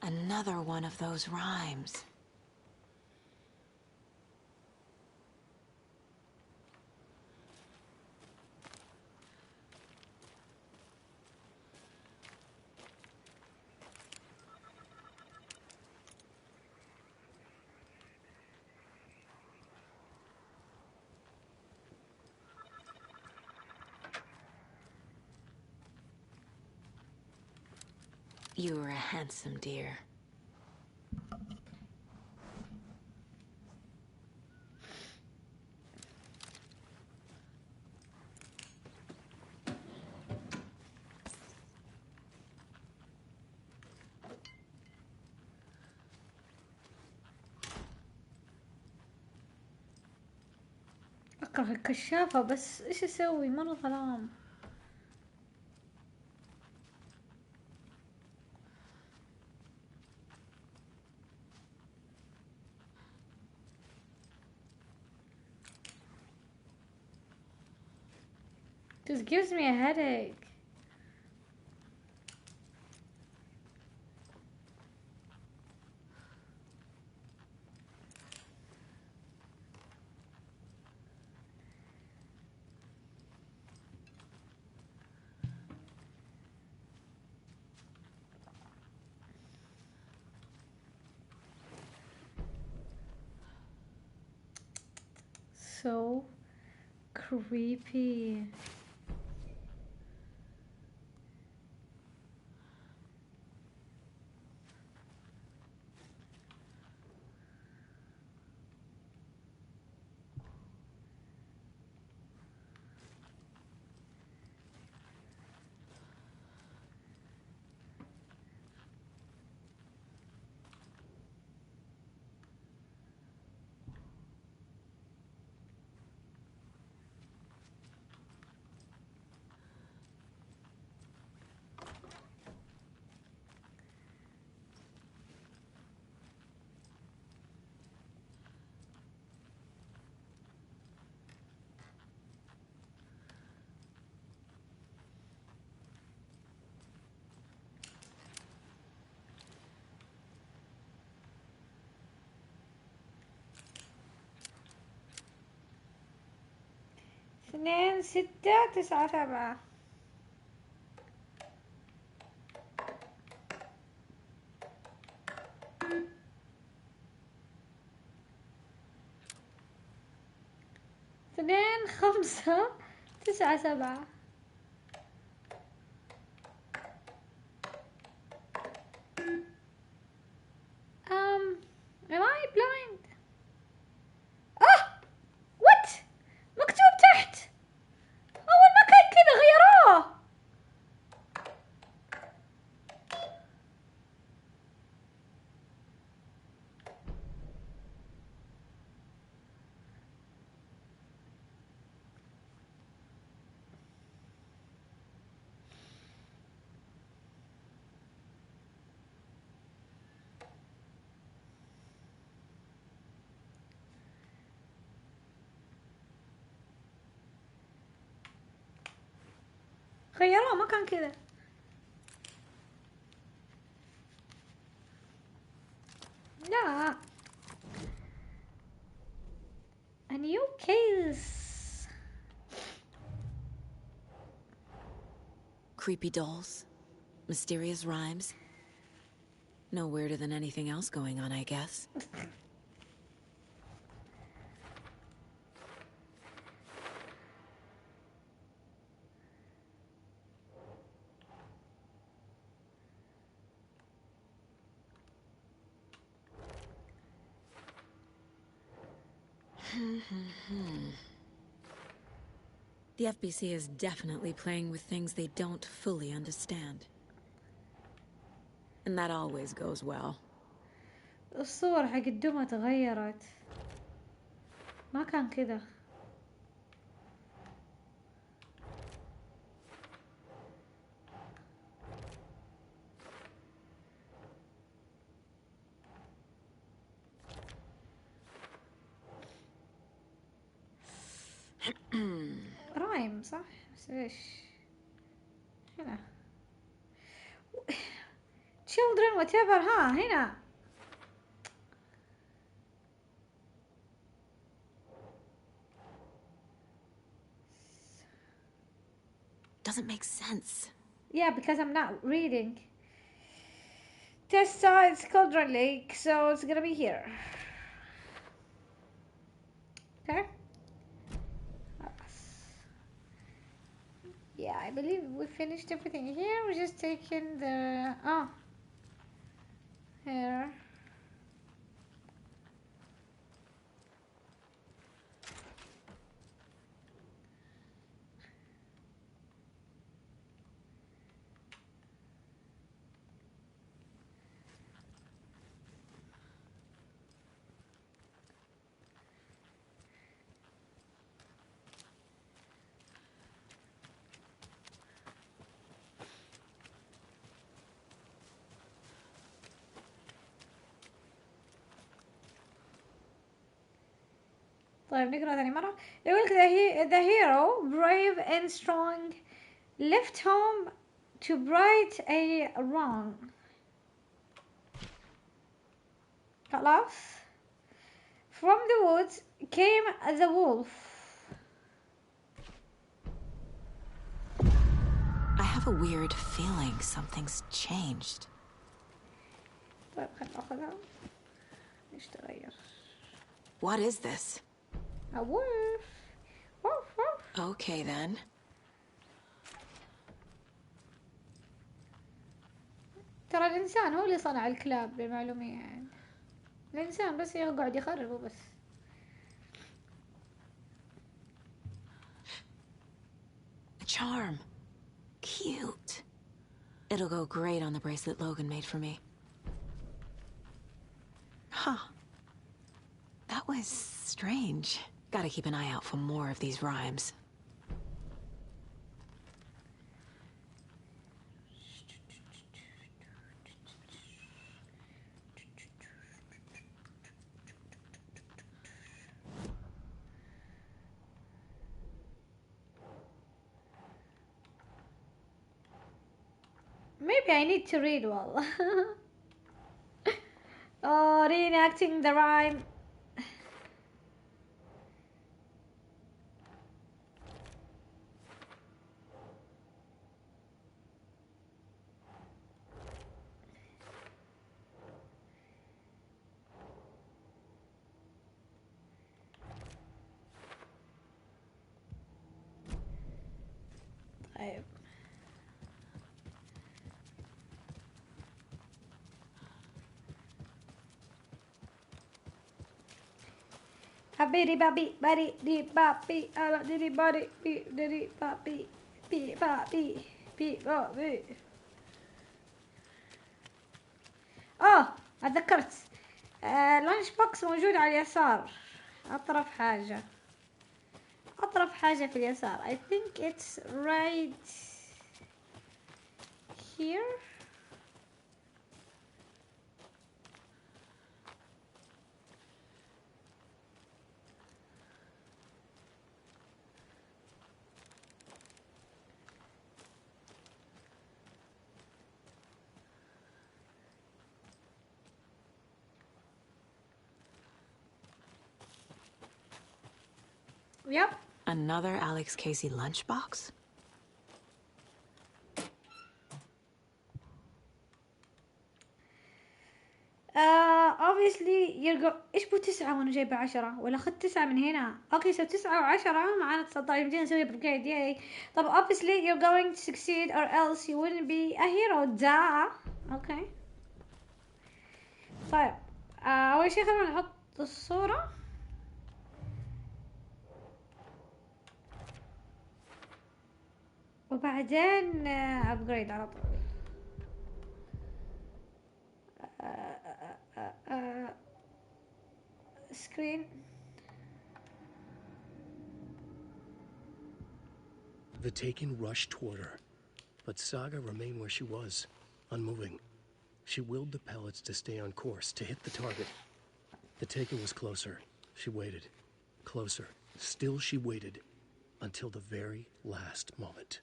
Another one of those rhymes. You were a handsome deer. أكره الكشافة بس إيش أسوي مرة ظلام. This gives me a headache. So creepy. 2 6 9 7. اثنين 5 9 7. am I blind؟ وات مكتوب تحت اول ما كان كذا غيروه. غيروه ما كان كذا. لا a new case. Creepy dolls, mysterious rhymes. No weirder than anything else going on, I guess. The FBC is definitely playing with things they don't fully understand. And that always goes well. الصور حق الدمى تغيرت، ما كان كذا. رايم صح؟ بس ايش هنا؟ children whatever. ها هنا doesn't make sense. Yeah, because I'm not reading. Test size Cauldron Lake, so it's gonna be here. Okay. Yeah, I believe we finished everything here. We're just taking the here. طيب نقرأ ثاني مرة. يقولك the hero brave and strong left home to right a wrong. خلاص. From the woods came the wolf. I have a weird feeling something's changed. طيب خلنا ناخذها. ايش تغير؟ What is this? A wolf. Wolf, wolf. Okay then. ترى الإنسان هو اللي صنع الكلاب للمعلومية يعني. الإنسان بس يقعد يخربه بس. A charm. Cute. It'll go great on the bracelet Logan made for me. Huh. That was strange. Gotta keep an eye out for more of these rhymes. Maybe I need to read well. Oh, reenacting the rhyme. حبيري بابي باري دي بابي دي باري دي بابي بي بابي بي بابي. اتذكرت. لانش بوكس موجود على اليسار، اطرف حاجة في اليسار. I think it's right here. Yep. Another Alex Casey lunchbox? Obviously ايش بو 9 وانا جايبه 10 ولا اخذت 9 من هنا؟ اوكي سو 9 و10 معانا 19 بدينا نسوي بريكيد. ياي. طب obviously you're going to succeed or else you wouldn't be a hero. دا اوكي. طيب اول شيء خلينا نحط الصورة. وبعدين upgrade على طول. screen. The Taken rushed toward her, but Saga remained where she was, unmoving. She willed the pellets to stay on course, to hit the target. The Taken was closer. She waited. Closer. Still she waited, until the very last moment.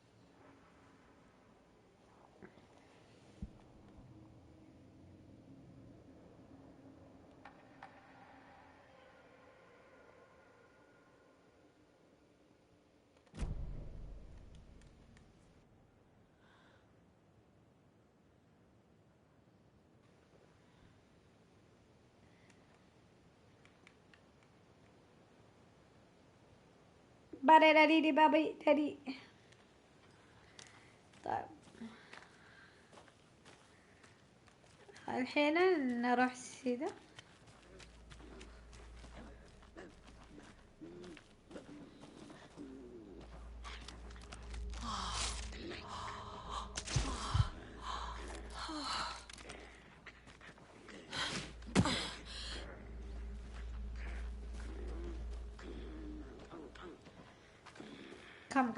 باري بابي دادي. طيب الحين نروح سيدا. Come.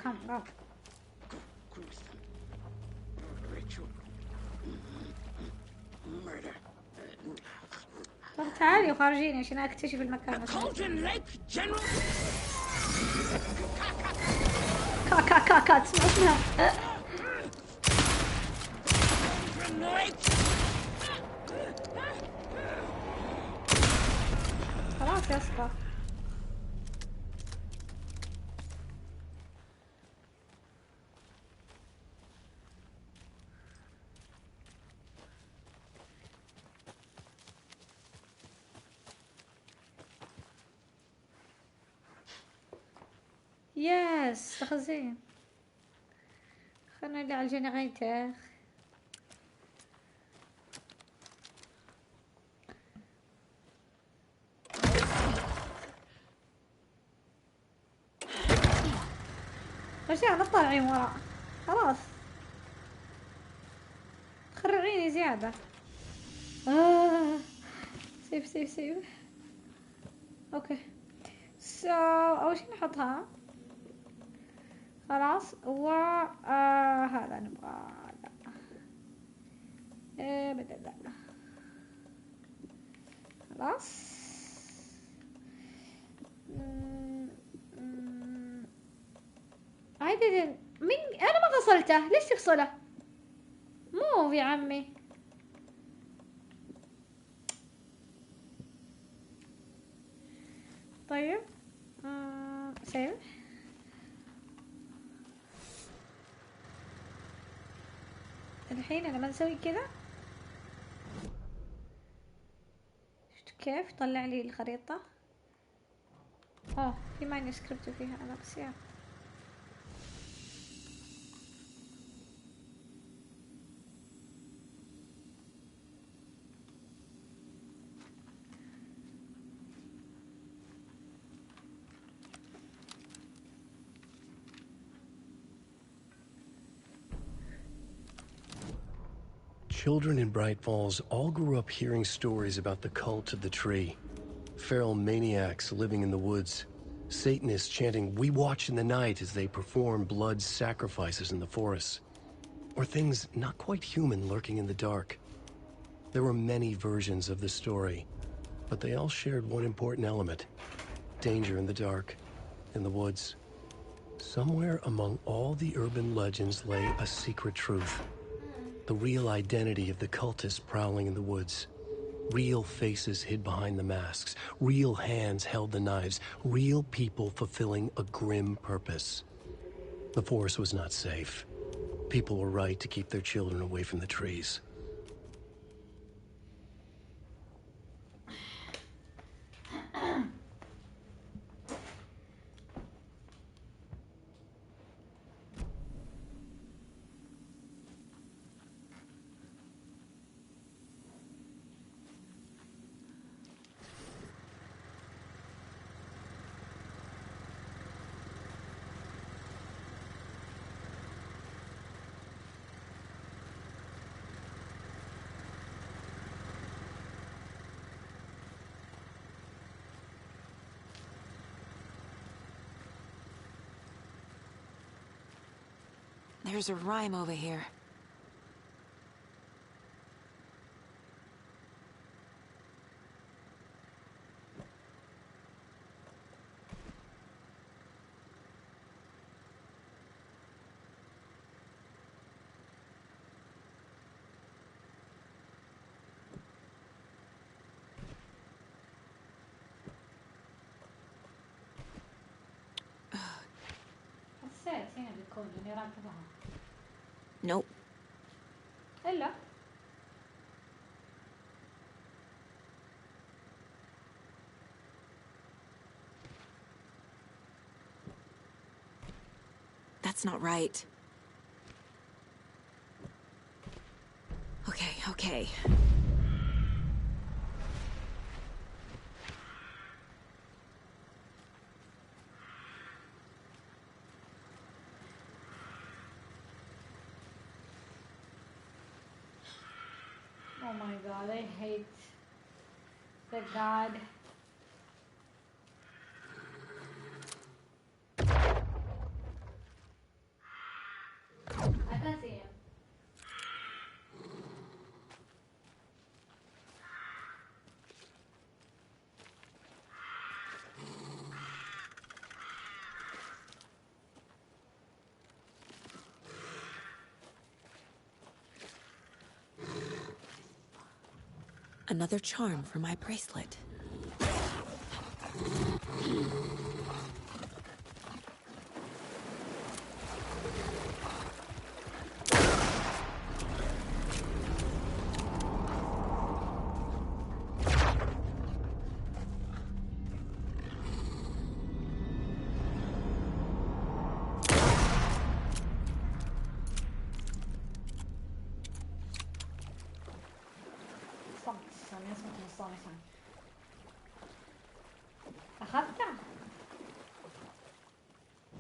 طب تعالي وخارجين عشان اكتشف المكان. كا تسمعونها. خلاص يا اسطى. يس تخزين. خلنا على الجنريتر. رجعنا طالعين وراء. خلاص تخرعيني زيادة. سيف اوكي. اول شي نحطها. خلاص هذا نبغى. لا بدل لا. خلاص. هيدا مين؟ انا ما فصلته. ليش تفصله؟ مو يا عمي. طيب سيف. الحين انا ما نسوي كذا. شفت كيف طلع لي الخريطة؟ في مانuscript فيها انا بس يا Children in Bright Falls all grew up hearing stories about the cult of the tree. Feral maniacs living in the woods. Satanists chanting, "We watch in the night," as they perform blood sacrifices in the forests. Or things not quite human lurking in the dark. There were many versions of the story, but they all shared one important element. Danger in the dark, in the woods. Somewhere among all the urban legends lay a secret truth. The real identity of the cultists prowling in the woods. Real faces hid behind the masks. Real hands held the knives. Real people fulfilling a grim purpose. The forest was not safe. People were right to keep their children away from the trees. There's a rhyme over here. Nope. إلا That's not right. Okay. Oh my god, I hate the god. I can't see him. Another charm for my bracelet.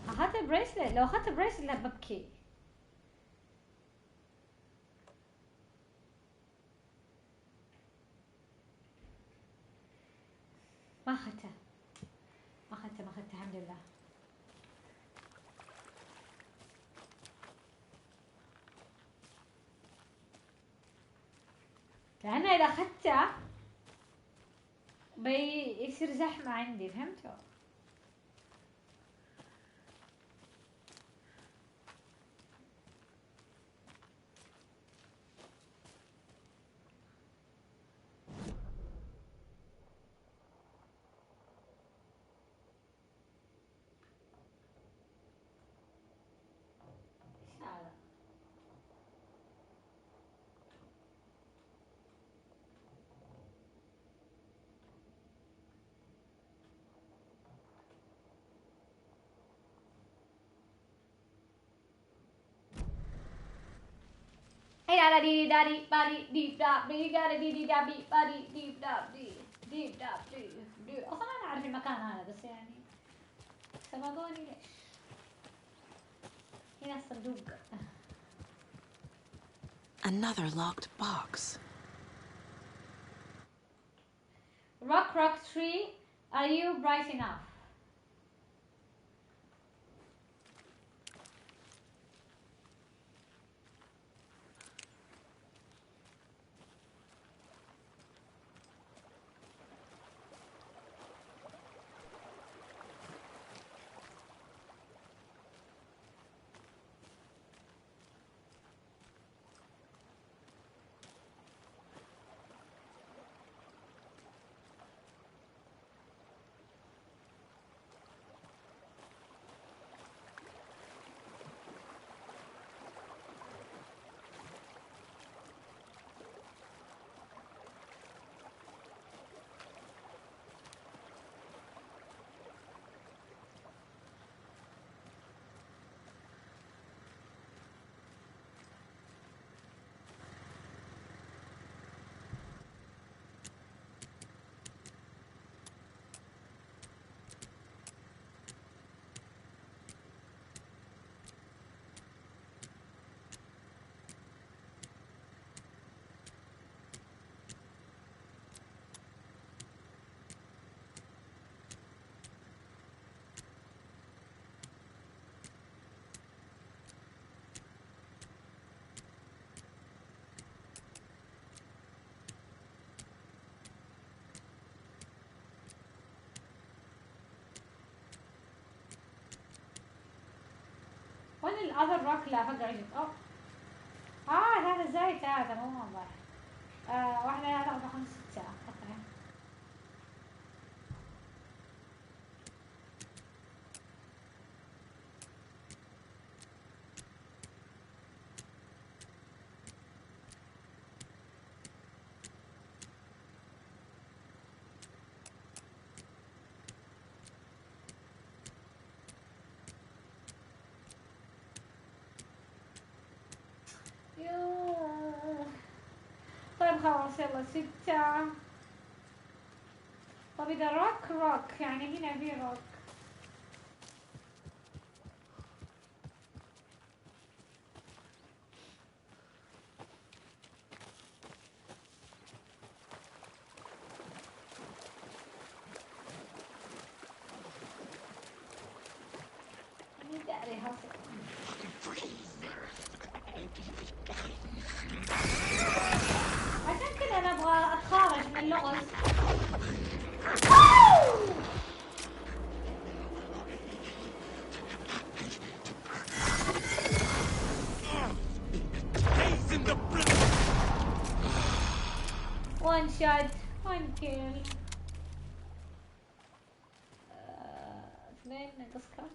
أخذت البريسلت. لو أخذت البريسلت ببكي. ما أخذته الحمد لله. لأن إذا أخذته بيصير زحمة عندي، فهمتوا؟ Hey da dee da dee ba dee deep da dee da dee da dee ba dee deep da dee deep da dee. أصلاً أنا أعرف المكان هذا بس يعني سبقوني ليش؟ هنا الصندوق. Another locked box. Rock tree, are you bright enough? وين الأذر روك؟ لا فقع جد. هذا زايد، هذا مو واضح. 1 2 3 4 5 6 اوكي. طيب خلاص يلا 6. طب إذا روك يعني هنا في روك. عشان كذا أنا أبغى أتخارج من اللغز. One shot, 1 kill. 2 ناقص كم؟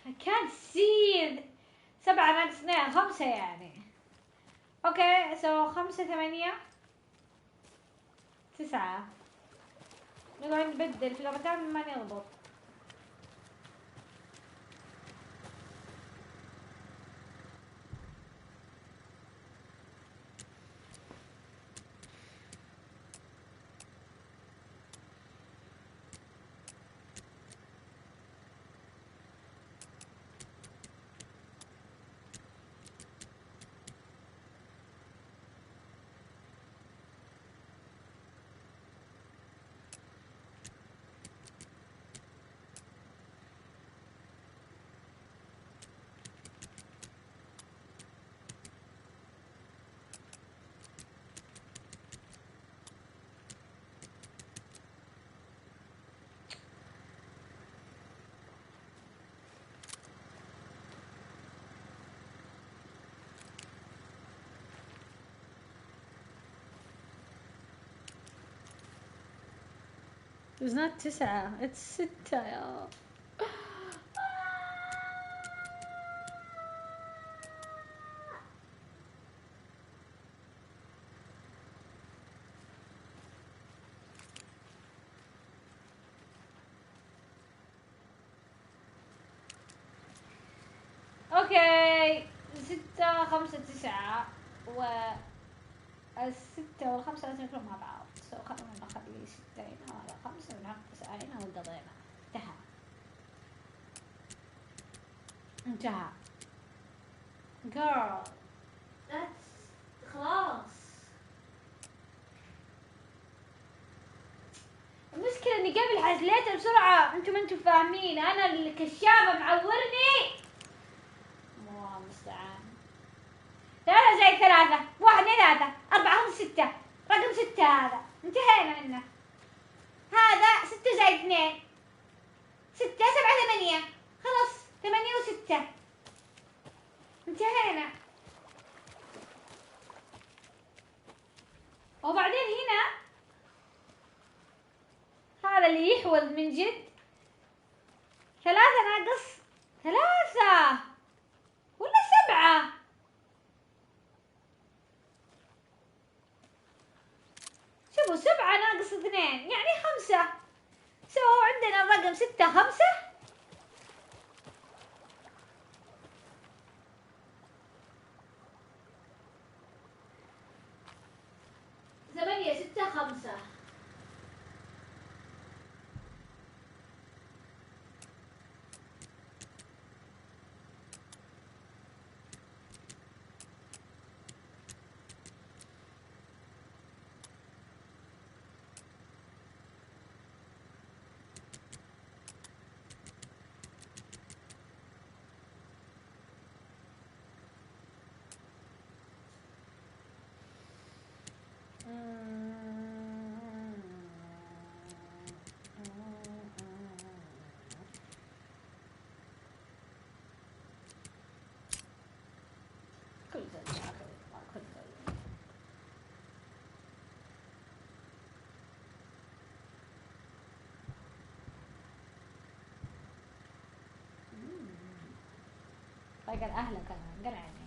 I can't see. 7 ناقص 2 5 يعني. اوكي سو 5 8 9. نقعد نبدل في الارقام ما نغلط. It's not 9, it's 6 يا. اوكي 6 5 9 6 و5 لازم يكونوا مع بعض. خلونا نخلي 6 هنا وهذا 5 ونحط 9 هنا وقضينا انتهى. انتهى. girl خلاص. المشكلة اني قبل حزليته بسرعة، انتم ما انتم فاهمين، انا الكشافة معورني. الله المستعان. 3 زائد 3 1 2 3 4 5 6. رقم 6 هذا انتهينا منه. هذا 6 زائد 2 6 7 8. خلاص 8 و6 انتهينا. وبعدين هنا هذا اللي يحوز من جد. 3 ناقص 3 ولا 7. شوفوا 7 ناقص 2 يعني 5. سو عندنا الرقم 6 5. 8 6 5. كل زي كل زي. طيب اهلا كمان قرعني.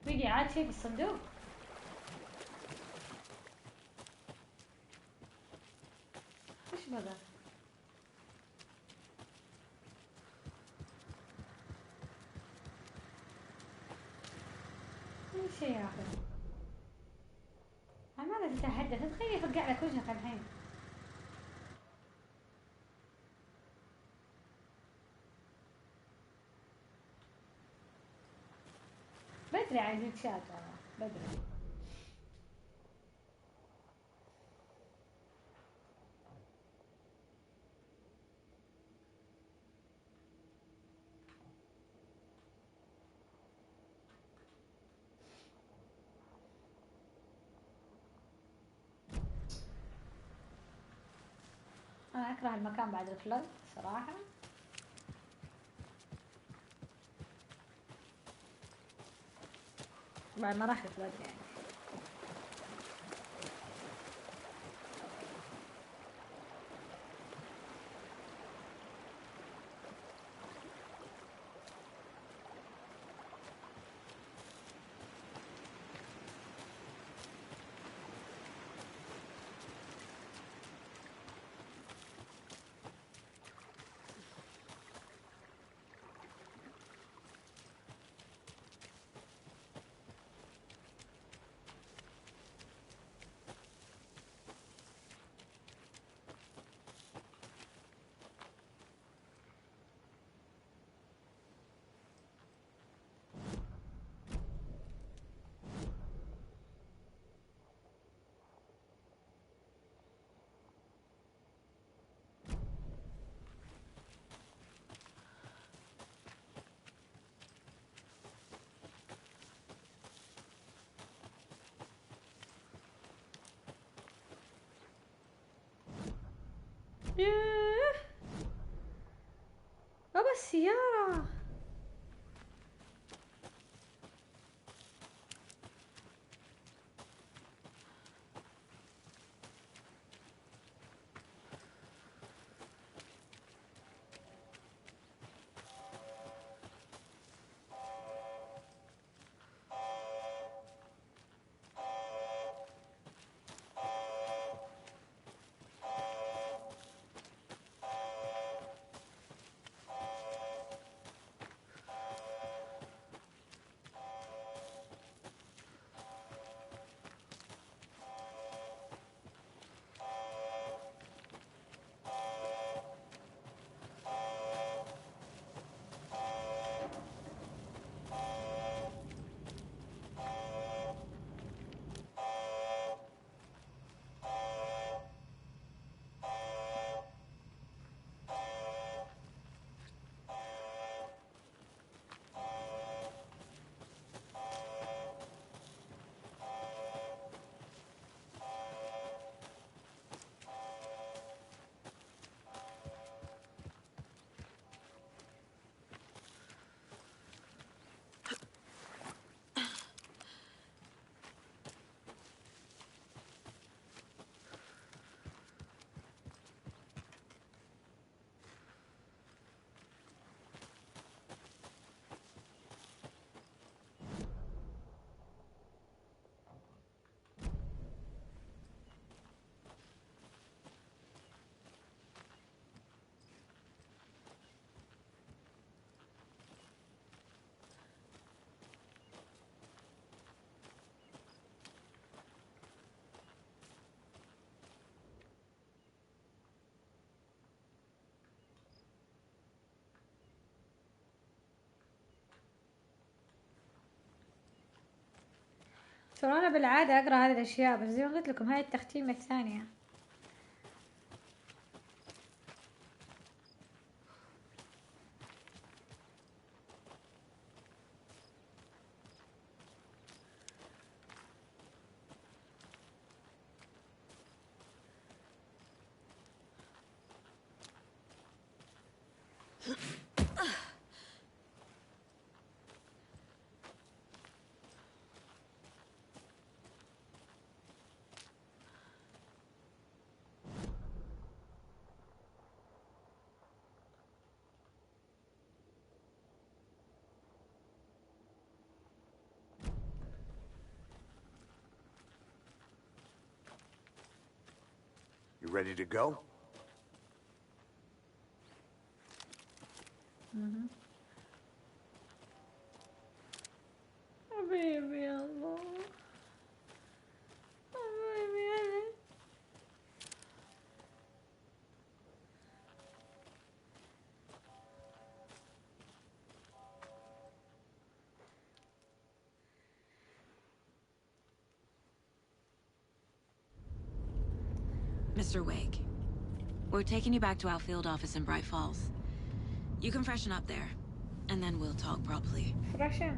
بيجي عاد شيء في الصندوق. ايش بقى؟ ايش يا اخي؟ ماذا تتحدث؟ تخيل يفقع لك وجهك الحين. بدري عايزين شات بدري. انا اكره المكان بعد الفلود صراحة. بعد ما راح الفلود يعني. ياه بابا السيارة. ترى أنا بالعادة أقرأ هذه الأشياء، بس زي ما قلت لكم هاي التختيمة الثانية. You ready to go? حبيبي يا الله، حبيبي أنا. Mr. Wake, we're taking you back to our field office in Bright Falls. You can freshen up there, and then we'll talk properly. Freshen.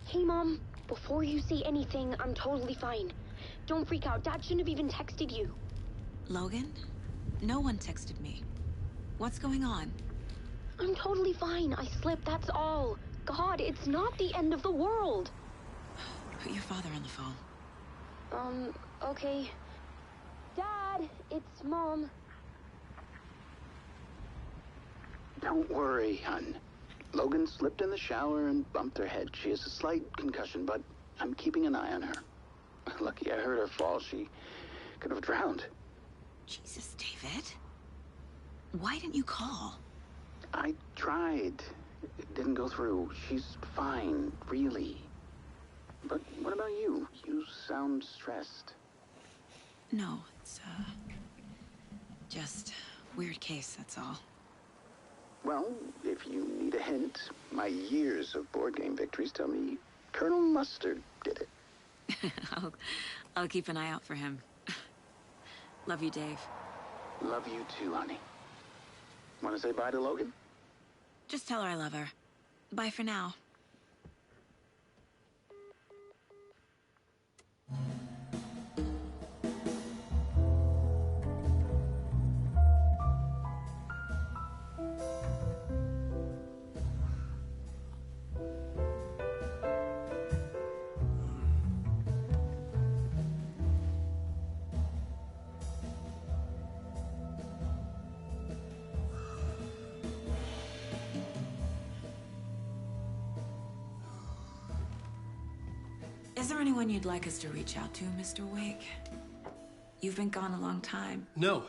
Hey, Mom. Before you say anything, I'm totally fine. Don't freak out. Dad shouldn't have even texted you. Logan? No one texted me. What's going on? I'm totally fine. I slipped, that's all. God, it's not the end of the world. Put your father on the phone. Okay. Dad, it's Mom. Don't worry, hon. Logan slipped in the shower and bumped her head. She has a slight concussion, but I'm keeping an eye on her. Lucky I heard her fall. She could have drowned. Jesus, David. Why didn't you call? I tried. It didn't go through. She's fine, really. But what about you? You sound stressed. No, it's, just weird case, that's all. Well, if you need a hint, my years of board game victories tell me Colonel Mustard did it. I'll keep an eye out for him. Love you, Dave. Love you too, honey. Want to say bye to Logan? Just tell her I love her. Bye for now. Is there anyone you'd like us to reach out to, Mr. Wake? You've been gone a long time. No.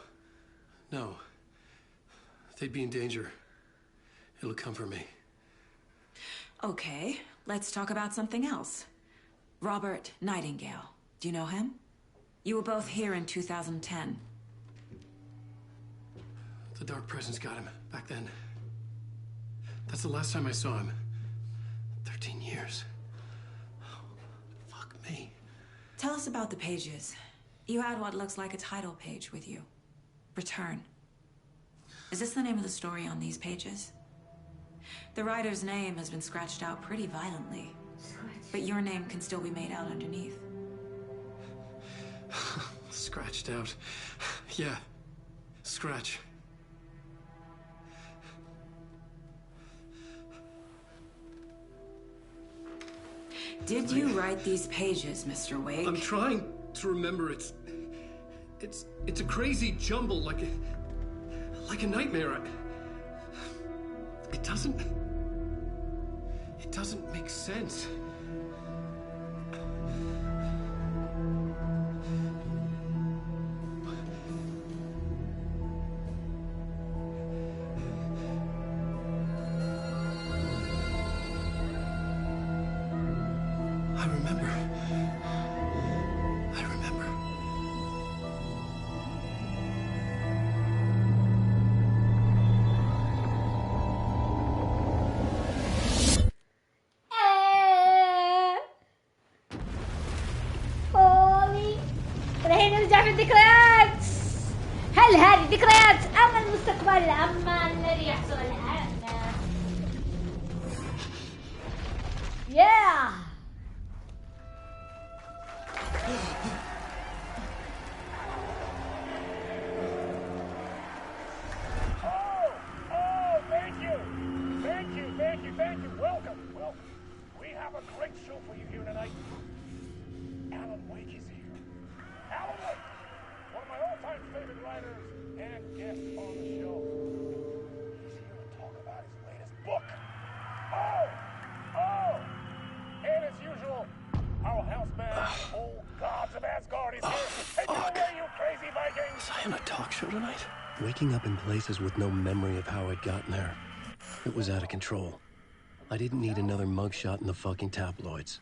They'd be in danger. It'll come for me. Okay, let's talk about something else. Robert Nightingale. Do you know him? You were both here in 2010. The Dark Presence got him back then. That's the last time I saw him. 13 years. Fuck me. Tell us about the pages. You had what looks like a title page with you. Return. Is this the name of the story on these pages? The writer's name has been scratched out pretty violently, but your name can still be made out underneath. Scratched out. Yeah. Scratch. Did you write these pages, Mr. Wake? I'm trying to remember. It's a crazy jumble, like a nightmare. It doesn't make sense. الذكريات أما المستقبل أما الذي يحصل الآن. Yeah. Thank you. Welcome. We have a great show for you here tonight. Alan Wake is here. Alan Wake, one of my all-time favorite writers and guests on the show. He's here to talk about his latest book. Oh! And as usual, our house band, Old Gods of Asgard, is here. Take it away, you crazy Vikings! Was I on a talk show tonight? Waking up in places with no memory of how I'd gotten there. It was out of control. I didn't need another mugshot in the fucking tabloids.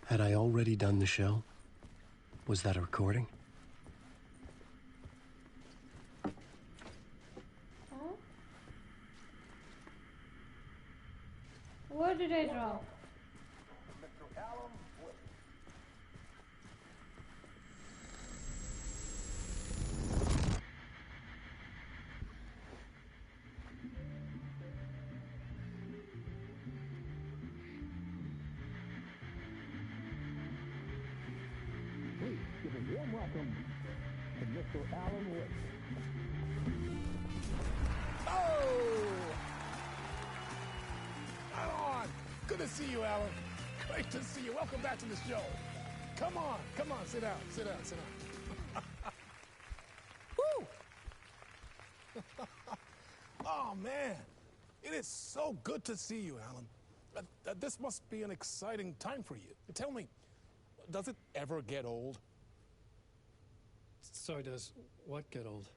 Had I already done the show? Was that a recording? Where did I drop? Give a warm welcome to Mr. Alan Wake. Alan! Good to see you, Alan. Great to see you. Welcome back to the show. Come on, sit down. Woo! Oh, man. It is so good to see you, Alan. This must be an exciting time for you. Tell me, does it ever get old? So does what get old?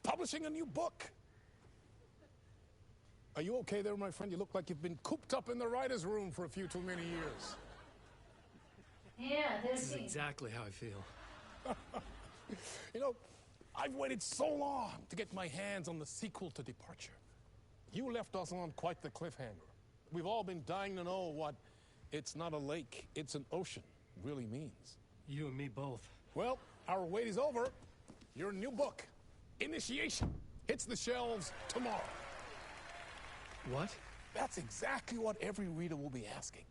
Publishing a new book. Are you okay there, my friend? You look like you've been cooped up in the writer's room for a few too many years. Yeah, this is exactly how I feel. You know, I've waited so long to get my hands on the sequel to Departure. You left us on quite the cliffhanger. We've all been dying to know what "it's not a lake, it's an ocean" really means. You and me both. Well, our wait is over. Your new book, Initiation, hits the shelves tomorrow. What? That's exactly what every reader will be asking.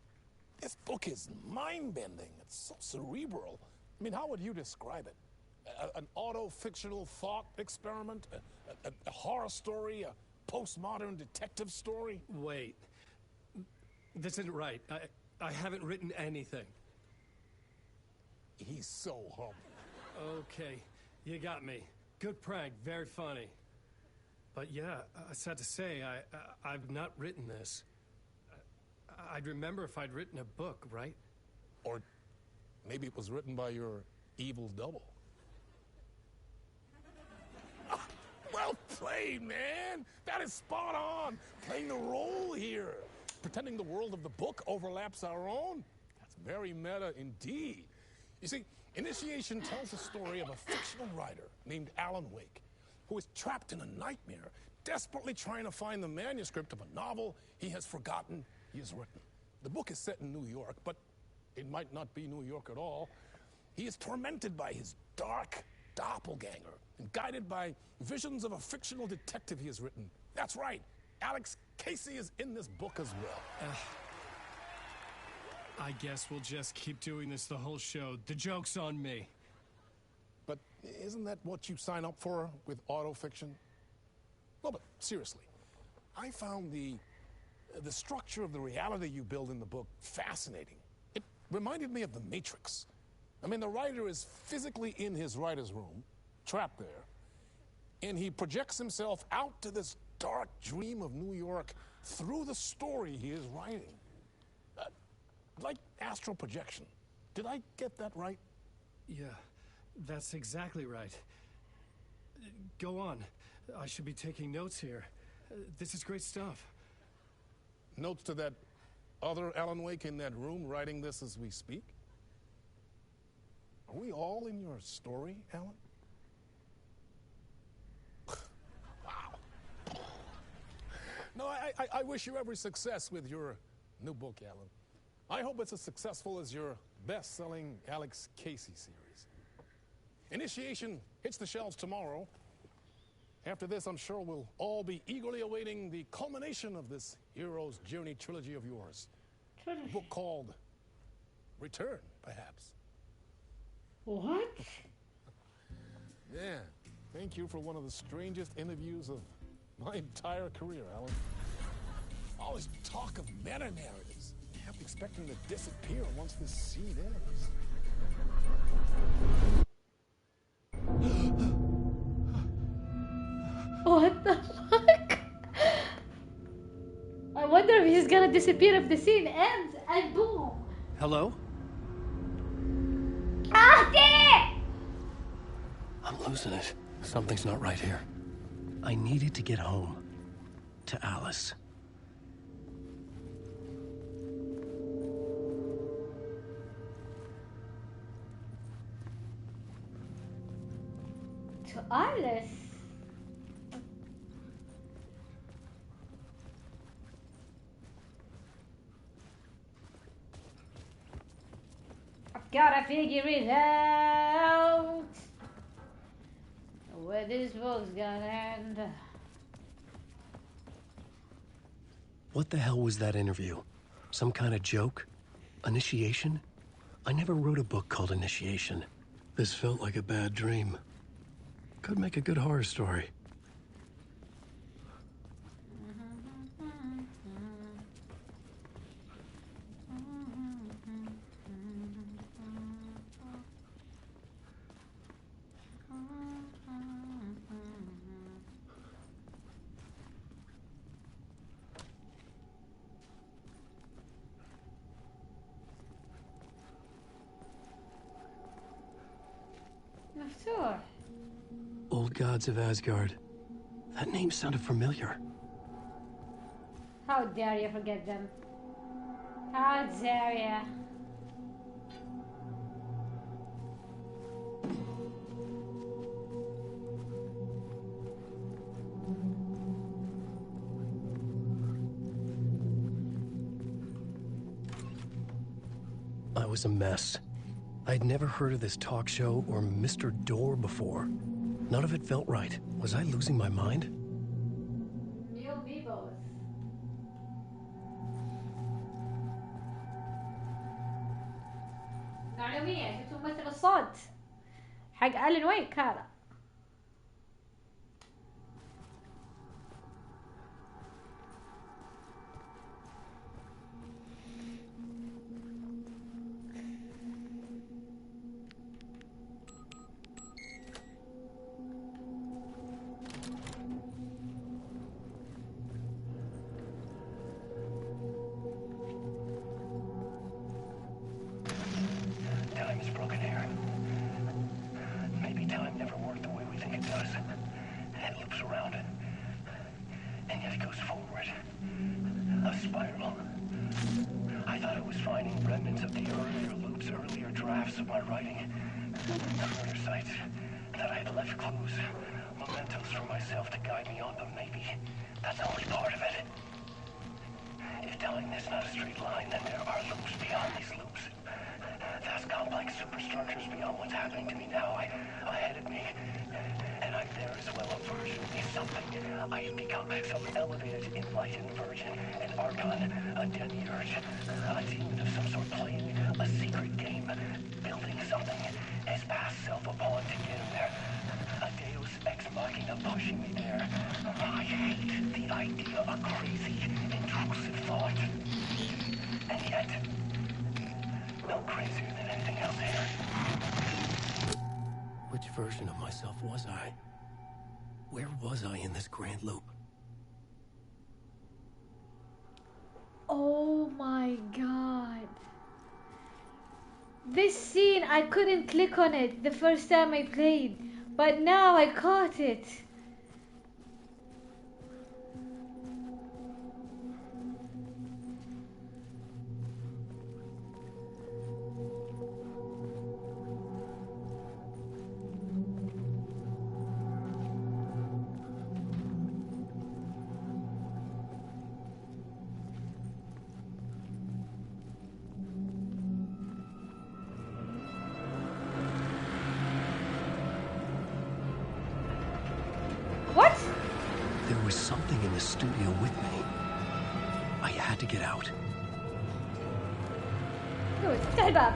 This book is mind-bending. It's so cerebral. I mean, how would you describe it? An auto-fictional thought experiment? A horror story? A postmodern detective story? Wait. This isn't right. I haven't written anything. He's so humble. Okay, you got me. Good prank, very funny. But yeah, sad to say, I've not written this. I'd remember if I'd written a book, right? Or maybe it was written by your evil double. Well played, man! That is spot on! Playing the role here. Pretending the world of the book overlaps our own. That's very meta indeed. You see, Initiation tells the story of a fictional writer named Alan Wake, who is trapped in a nightmare, desperately trying to find the manuscript of a novel he has forgotten he has written. The book is set in New York, but it might not be New York at all. He is tormented by his dark doppelganger and guided by visions of a fictional detective he has written. That's right, Alex Casey is in this book as well. I guess we'll just keep doing this the whole show. The joke's on me. But isn't that what you sign up for with autofiction? Well, but seriously, I found the structure of the reality you build in the book fascinating. It reminded me of The Matrix. I mean, the writer is physically in his writer's room, trapped there, and he projects himself out to this dark dream of New York through the story he is writing. Like astral projection. Did I get that right? Yeah, that's exactly right. Go on. I should be taking notes here. This is great stuff. Notes to that other Alan Wake in that room writing this as we speak? Are we all in your story, Alan? Wow. No, I wish you every success with your new book, Alan. I hope it's as successful as your best-selling Alex Casey series. Initiation hits the shelves tomorrow. After this, I'm sure we'll all be eagerly awaiting the culmination of this hero's journey trilogy of yours. A book called Return, perhaps. What? Yeah. Thank you for one of the strangest interviews of my entire career, Alan. All this talk of meta-narratives. I kept expecting to disappear once this scene ends. What the fuck? I wonder if he's gonna disappear if the scene ends and boom. Hello? Ah, damn it! I'm losing it. Something's not right here. I needed to get home. To Alice. To Alice? I've gotta figure it out. Where this book's gonna end. What the hell was that interview? Some kind of joke? Initiation? I never wrote a book called Initiation. This felt like a bad dream. Could make a good horror story. مفتوح. Old Gods of Asgard. That name sounded familiar. How dare you forget them? How dare you? I was a mess. I'd never heard of this talk show or Mr. Door before. None of it felt right. Was I losing my mind? معلومية شفتوا ممثل الصوت حق ألين ويك هذا. Time is broken here. Maybe time never worked the way we think it does. It loops around, and yet it goes forward. A spiral. I thought I was finding remnants of the earlier loops, earlier drafts of my writing. The murder sites, that I had left clues, mementos for myself to guide me on, but maybe that's only part of it. If time is not a straight line, then there are loops beyond these loops. Vast complex superstructures beyond what's happening to me now, ahead of me. And I'm there as well, a version of something. I have become some elevated, enlightened version, an archon, a demiurge, a demon of some sort playing a secret game, building something as past self upon to get there. A deus ex machina pushing me there. I hate the idea of crazy, intrusive thought. And yet, no crazier than anything else here. Which version of myself was I? Where was I in this grand loop? Oh my god. This scene, I couldn't click on it the first time I played, but now I caught it. studio with me. I had to get out. Good, افتح الباب.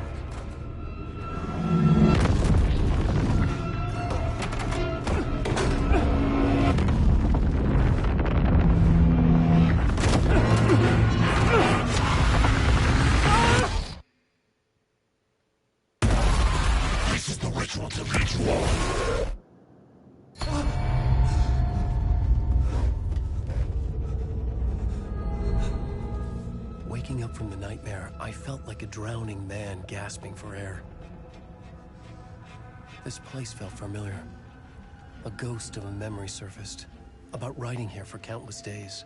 This is the ritual to reach war. Waking up from the nightmare, I felt like a drowning man gasping for air. This place felt familiar. A ghost of a memory surfaced, about riding here for countless days.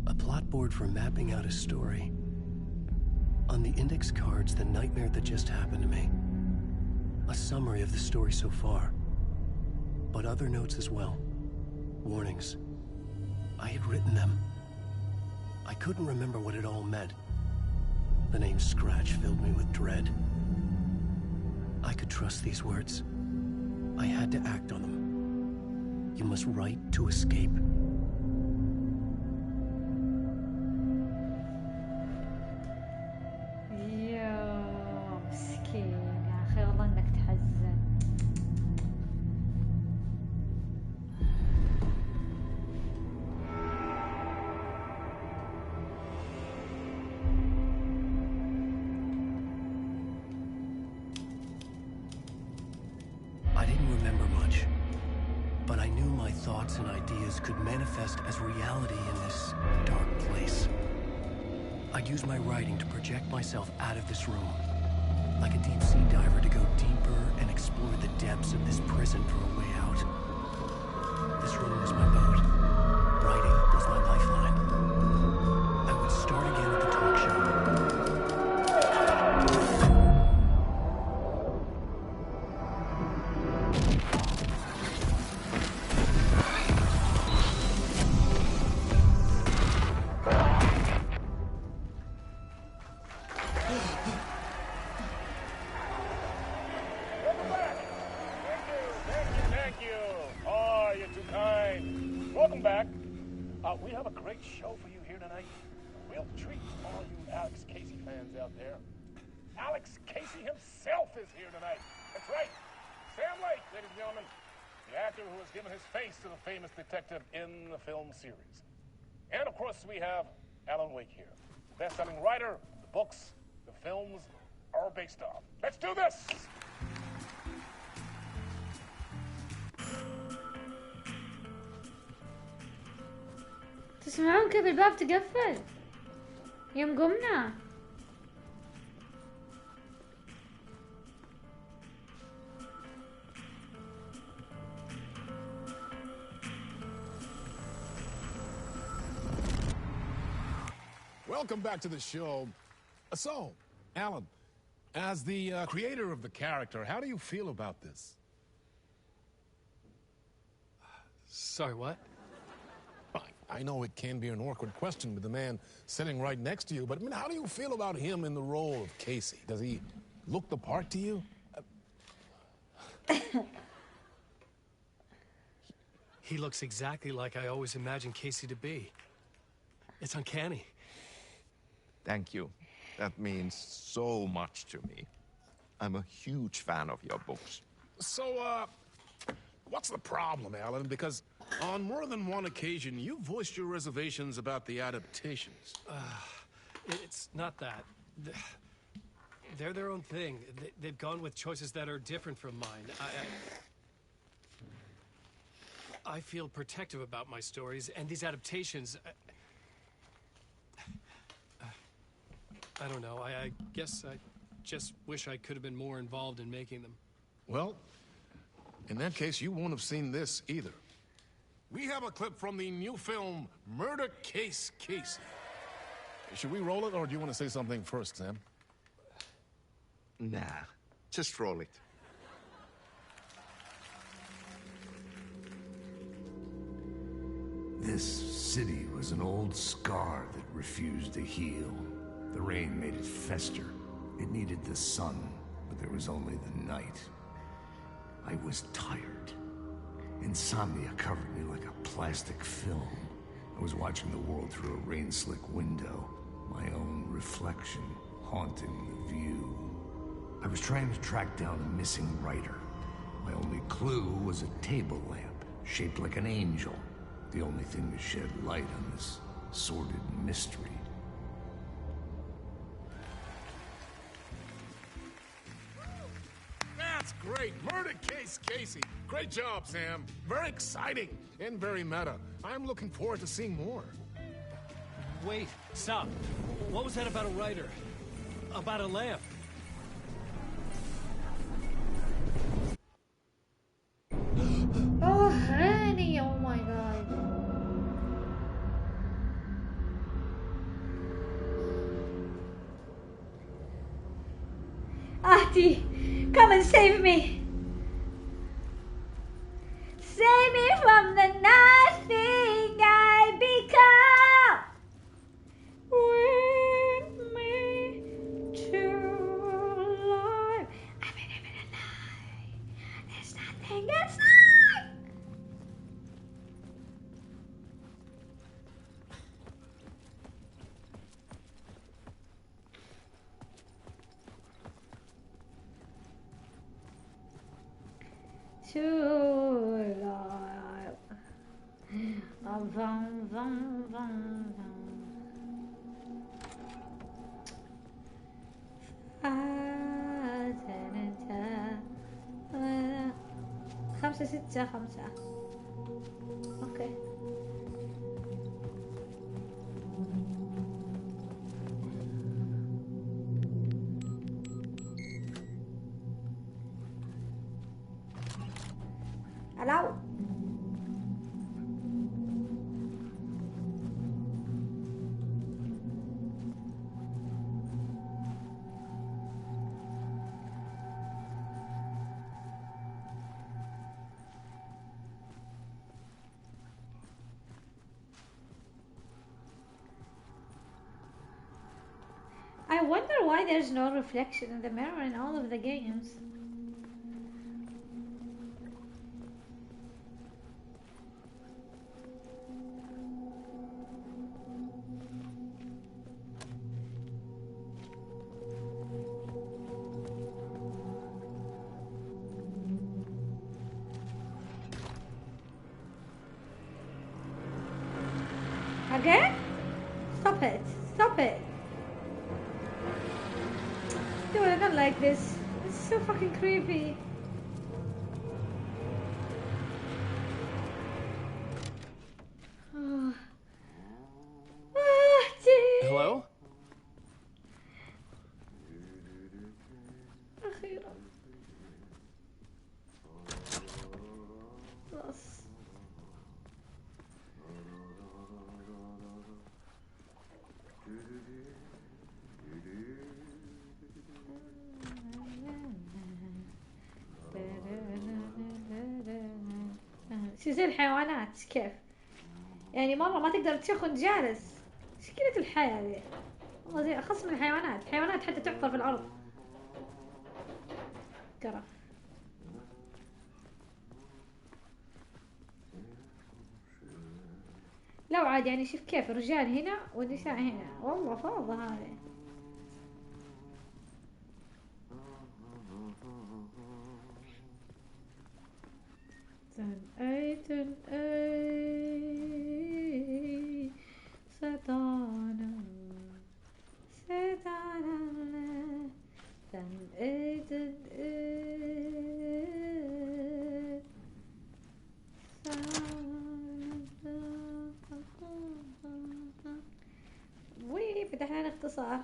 A plot board for mapping out a story. On the index cards, the nightmare that just happened to me. A summary of the story so far. But other notes as well. Warnings. I had written them. I couldn't remember what it all meant. The name Scratch filled me with dread. I could trust these words. I had to act on them. You must write to escape. I didn't remember much, but I knew my thoughts and ideas could manifest as reality in this dark place. I'd use my writing to project myself out of this room, like a deep-sea diver to go deeper and explore the depths of this prison for a way out. This room was my boat. Writing was my lifeline. I would start again at the talk show. We have a great show for you here tonight. A real treat for all you Alex Casey fans out there. Alex Casey himself is here tonight. That's right. Sam Lake, ladies and gentlemen. The actor who has given his face to the famous detective in the film series. And of course, we have Alan Wake here. The best-selling writer, the books, the films are based on. Let's do this! تسمعون كيف الباب تقفل يوم قمنا. Welcome back to the show. So, Alan, as the creator of the character, how do you feel about this? Sorry, what? I know it can be an awkward question with the man sitting right next to you, but I mean, how do you feel about him in the role of Casey? Does he look the part to you? He looks exactly like I always imagined Casey to be. It's uncanny. Thank you. That means so much to me. I'm a huge fan of your books. So, what's the problem, Alan? Because on more than one occasion, you voiced your reservations about the adaptations. It's not that. They're their own thing. They've gone with choices that are different from mine. I feel protective about my stories, and these adaptations... I don't know. I guess I just wish I could have been more involved in making them. Well, in that case, you won't have seen this either. We have a clip from the new film, Murder Case Casey. Should we roll it, or do you want to say something first, Sam? Nah, just roll it. This city was an old scar that refused to heal. The rain made it fester. It needed the sun, but there was only the night. I was tired. Insomnia covered me like a plastic film. I was watching the world through a rain-slick window, my own reflection haunting the view. I was trying to track down a missing writer. My only clue was a table lamp, shaped like an angel. The only thing to shed light on this sordid mystery. That's great. Murder Case Casey. Great job, Sam. Very exciting and very meta. I'm looking forward to seeing more. Wait, stop. What was that about a writer? About a lamp? Oh, honey, oh my god. Ahti, come and save me. Save me from the nothing I become. Bring me to life. I'm even alive. There's nothing inside. To life. Vom, vom, vom, vom. خمسة ستة خمسة. اوكي. Hello. I wonder why there's no reflection in the mirror in all of the games. Again? Stop it. Stop it. Dude, I don't like this. It's so fucking creepy. Oh. Ah, Hello? أخيرا. خلاص. زي الحيوانات كيف يعني مرة ما تقدر تشخ وانت جالس. مشكلة الحياة ذي والله زي أخص من الحيوانات. الحيوانات حتى تعثر في الأرض ترى. لو عاد يعني شوف كيف الرجال هنا والنساء هنا والله فوضى هذه. وي فتحنا الاختصار.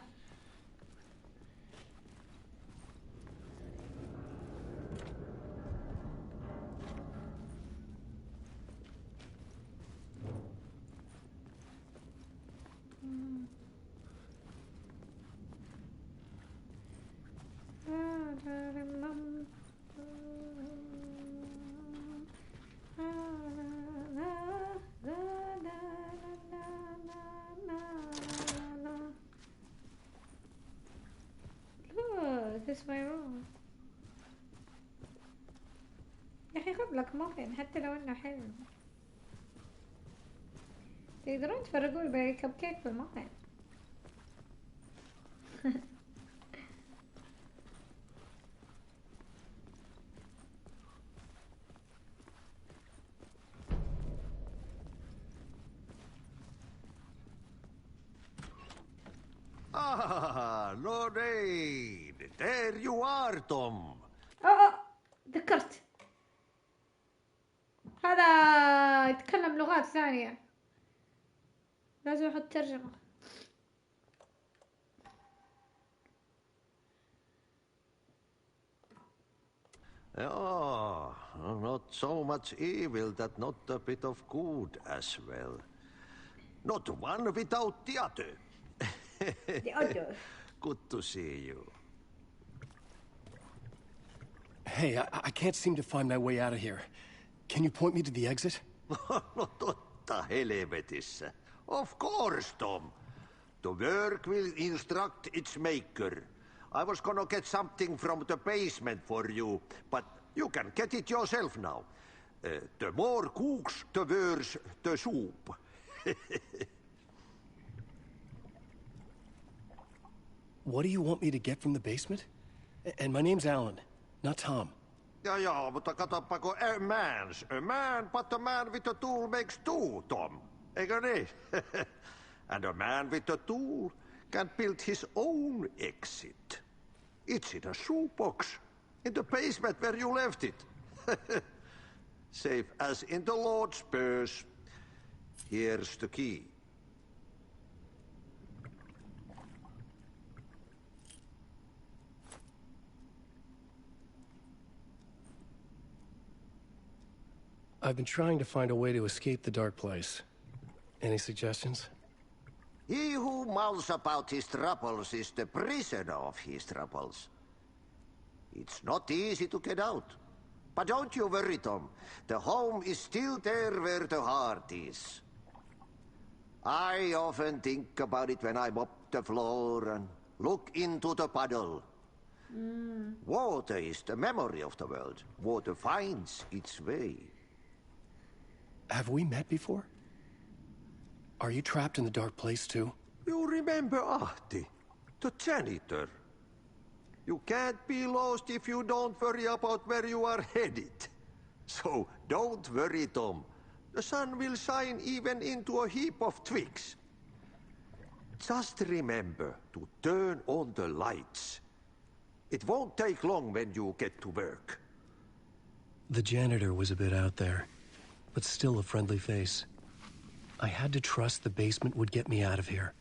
is my room. يا أخي خذ لك مافين حتى لو إنه حلو. تقدرون تفرقون بين الكب كيك والمافين. Ah, Lorraine! There you are, Tom. تذكرت. هذا يتكلم لغات ثانية. لازم أحط ترجمة. Oh, not so much evil that not a bit of good as well. Not one without the other. The other. Good to see you. Hey, I can't seem to find my way out of here. Can you point me to the exit? No totta helvetissä. Of course, Tom. The work will instruct its maker. I was gonna get something from the basement for you, but you can get it yourself now. The more cooks, the worse the soup. What do you want me to get from the basement? And my name's Alan, not Tom. Ja, mutta katsoppa, a man, but a man with a tool makes two, Tom. Eikö niin? And a man with a tool can build his own exit. It's in a shoebox, in the basement where you left it. Safe as in the Lord's purse. Here's the key. I've been trying to find a way to escape the dark place. Any suggestions? He who mouths about his troubles is the prisoner of his troubles. It's not easy to get out. But don't you worry, Tom. The home is still there where the heart is. I often think about it when I mop the floor and look into the puddle. Water is the memory of the world. Water finds its way. Have we met before? Are you trapped in the dark place too? You remember Ahti, the janitor. You can't be lost if you don't worry about where you are headed. So don't worry, Tom. The sun will shine even into a heap of twigs. Just remember to turn on the lights. It won't take long when you get to work. The janitor was a bit out there, but still a friendly face. I had to trust the basement would get me out of here.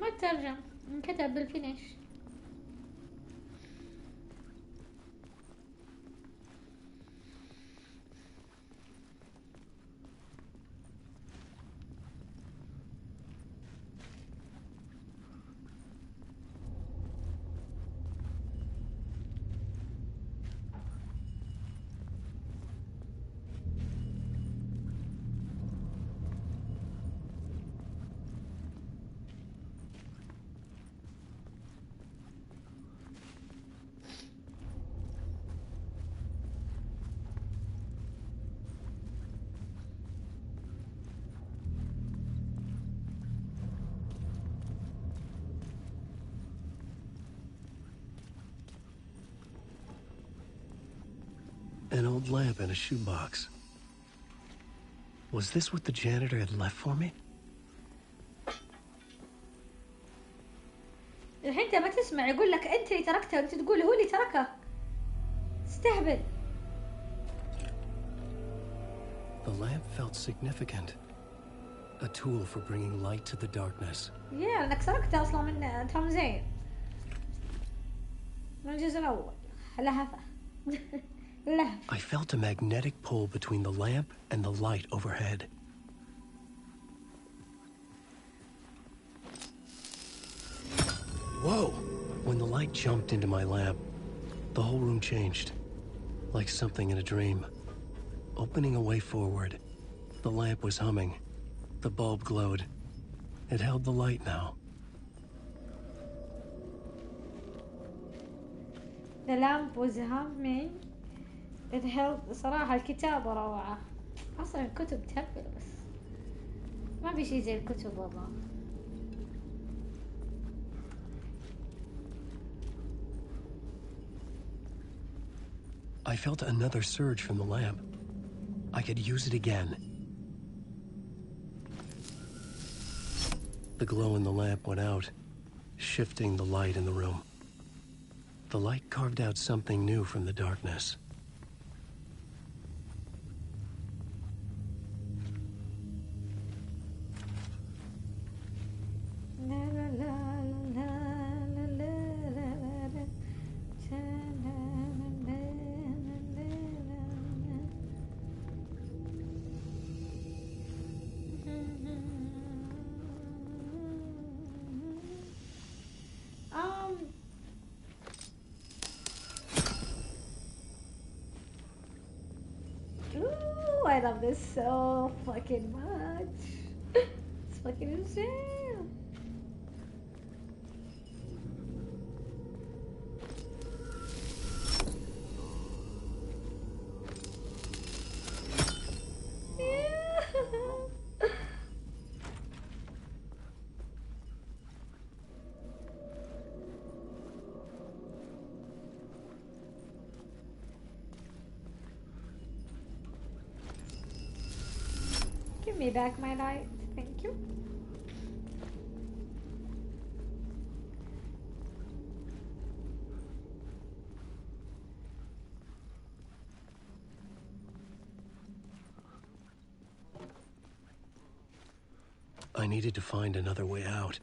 ما ترجم انكتب بالفينيش. An old lamp in a shoebox. Was this what the janitor had left for me? الحين انت ما تسمع يقول لك انت اللي تركته وانت تقول هو اللي تركه. استهبل. The lamp felt significant. A tool for bringing light to the darkness. لأنك سرقته أصلا من توم زين. الجزء الأول لهفة. لهفة. I felt a magnetic pull between the lamp and the light overhead. Whoa! When the light jumped into my lamp, the whole room changed, like something in a dream. Opening a way forward, the lamp was humming. The bulb glowed. It held the light now. The lamp was humming. It held. صراحة الكتابة روعة. أصلا الكتب تهبل بس ما في شي زي الكتب والله. I felt another surge from the lamp. I could use it again. The glow in the lamp went out, shifting the light in the room. The light carved out something new from the darkness. I love this so fucking much. It's fucking insane. Give me back my light, thank you. I needed to find another way out.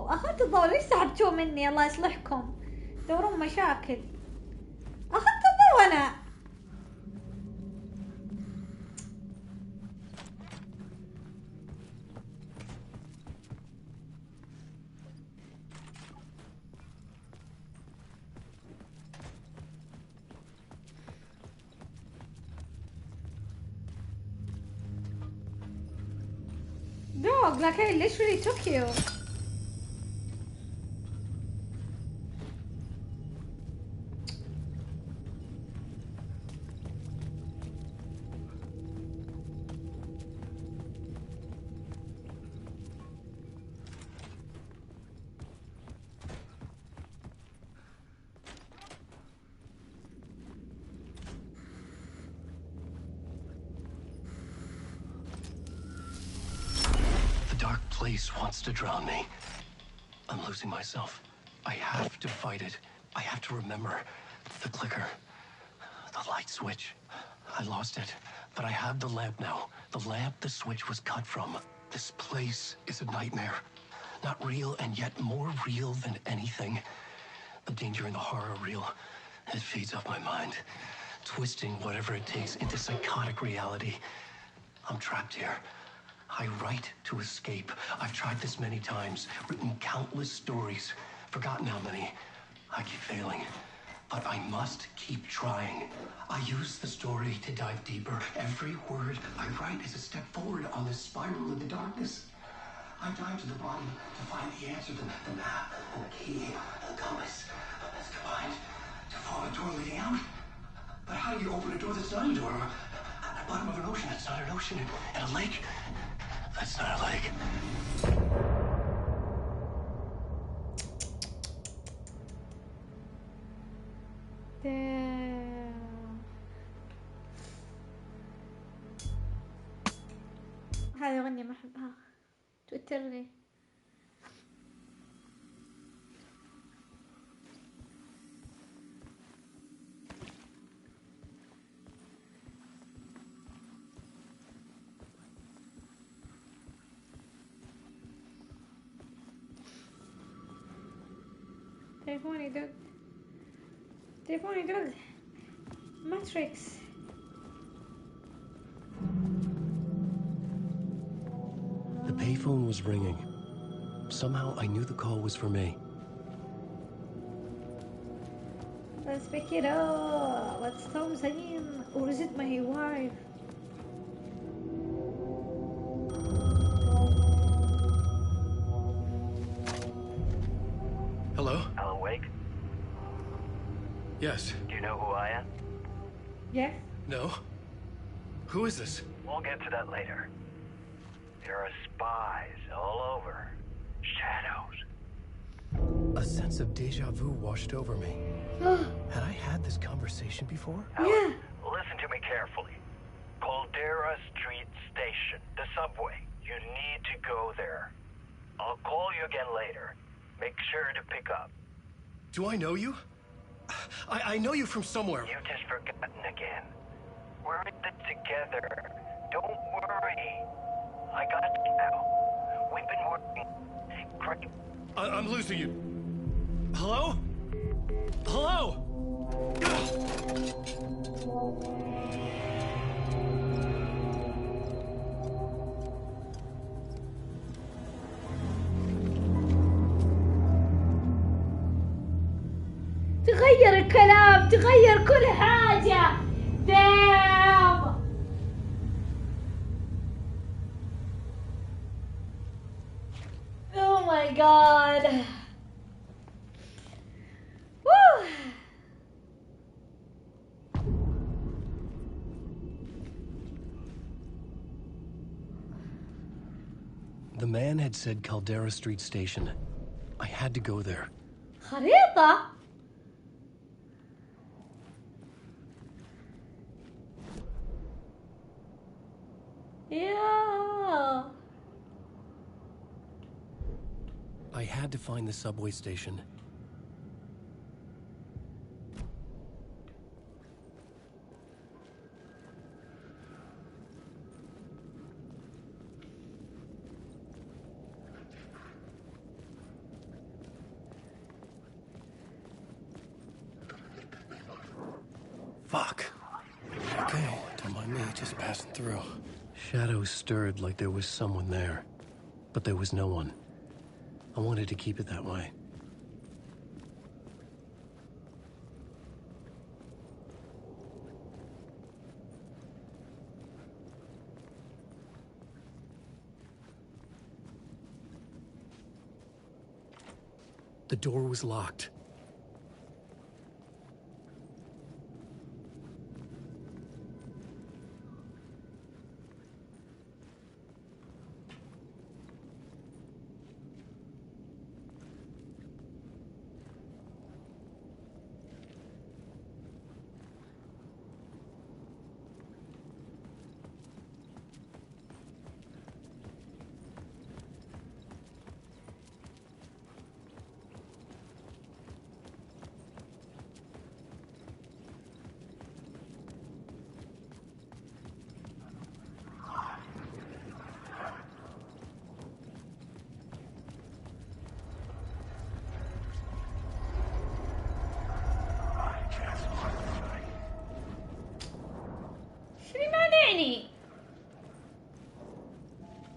أخذت الضوء ليش سحبتوه مني؟ الله يصلحكم دورون مشاكل. أخذت الضوء أنا. Dog, like I literally took you. Place wants to drown me. I'm losing myself. I have to fight it. I have to remember the clicker, the light switch. I lost it, but I have the lamp now. The lamp the switch was cut from. This place is a nightmare. Not real, and yet more real than anything. The danger and the horror are real. It feeds off my mind, twisting whatever it takes into psychotic reality. I'm trapped here. I write to escape. I've tried this many times, written countless stories, forgotten how many. I keep failing, but I must keep trying. I use the story to dive deeper. Every word I write is a step forward on this spiral in the darkness. I dive to the bottom to find the answer, the map, and the key, and the compass. That's combined to form a door leading out. But how do you open a door that's not a door? At the bottom of an ocean that's not an ocean, and a lake that's not a lake. هذه أغنية ما أحبها توترني. تليفوني دق، تليفوني دق. ماتريكس. The payphone was ringing. Somehow I knew the call was for me. Let's pick it up. Let's stop saying, or is it my wife? Hello? Alan Wake? Yes. Do you know who I am? Yes. No? Who is this? We'll get to that later. There are spies all over. Shadows. A sense of deja vu washed over me. Had I had this conversation before? Alan, listen to me carefully. Caldera Street Station, the subway. You need to go there. I'll call you again later. Make sure to pick up. Do I know you? I know you from somewhere. You've just forgotten again. We're in it together. Don't worry. I got you now. We've been working great. I'm losing you. Hello? Hello? تغير الكلام، تغير كل حاجة. damn. Oh my god. Woo. The man had said Caldera Street Station. I had to go there. خريطة. Yeah. I had to find the subway station. Fuck. Okay, don't mind me, just passing through. Shadows stirred like there was someone there, but there was no one. I wanted to keep it that way. The door was locked.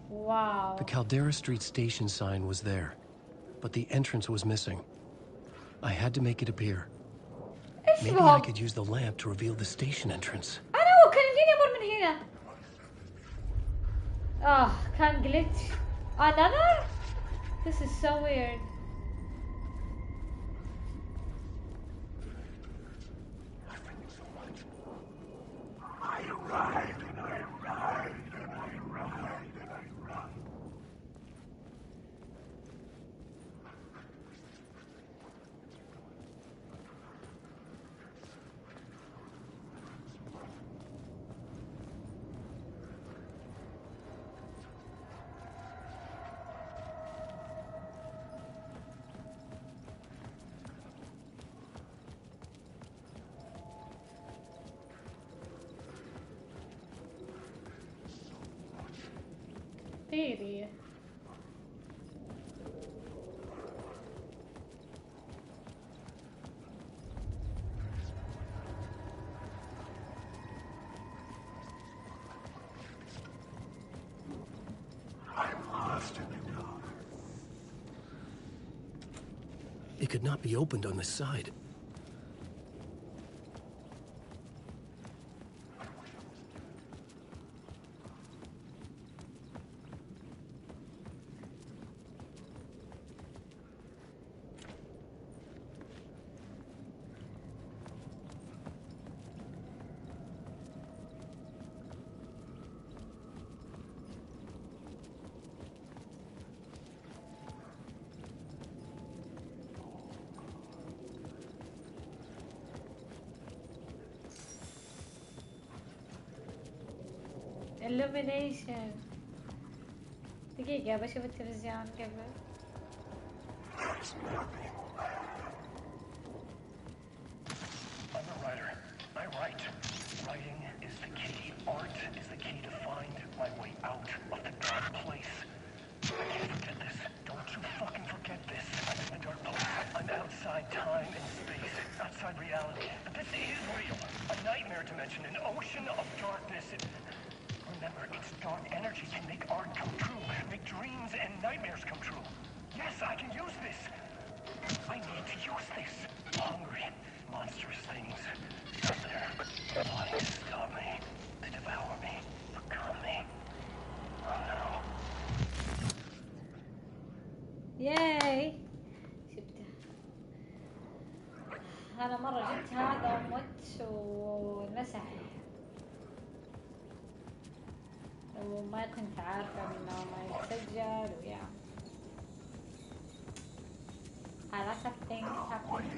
Wow. The Caldera Street Station sign was there, but the entrance was missing. I had to make it appear. Maybe I could use the lamp to reveal the station entrance. أنا كان يمديني أمر من هنا. كان glitch. Another? This is so weird. I ride and I ride and I ride and I run. eerie. It could not be opened on this side. illumination. دقيقة بشوف التلفزيون قبل. I'm a writer. I write. Writing is the key. Art is the key to find my way out of the dark place. I can't forget this. Don't you fucking forget this. I'm in the dark place. I'm outside time and space. Outside reality. But this is real. A nightmare dimension. An ocean of darkness. Remember, its dark energy can make art come true. Make dreams and nightmares come true. Yes, I can use this. I need to use this. Hungry, monstrous things out there, wanting to stop me, to devour me, become me. Oh no. ياي شفته. أنا مرة جبت هذا ومت ومسح وما كنت عارفة إنه ما يتسجل ويا. A lot of things happening.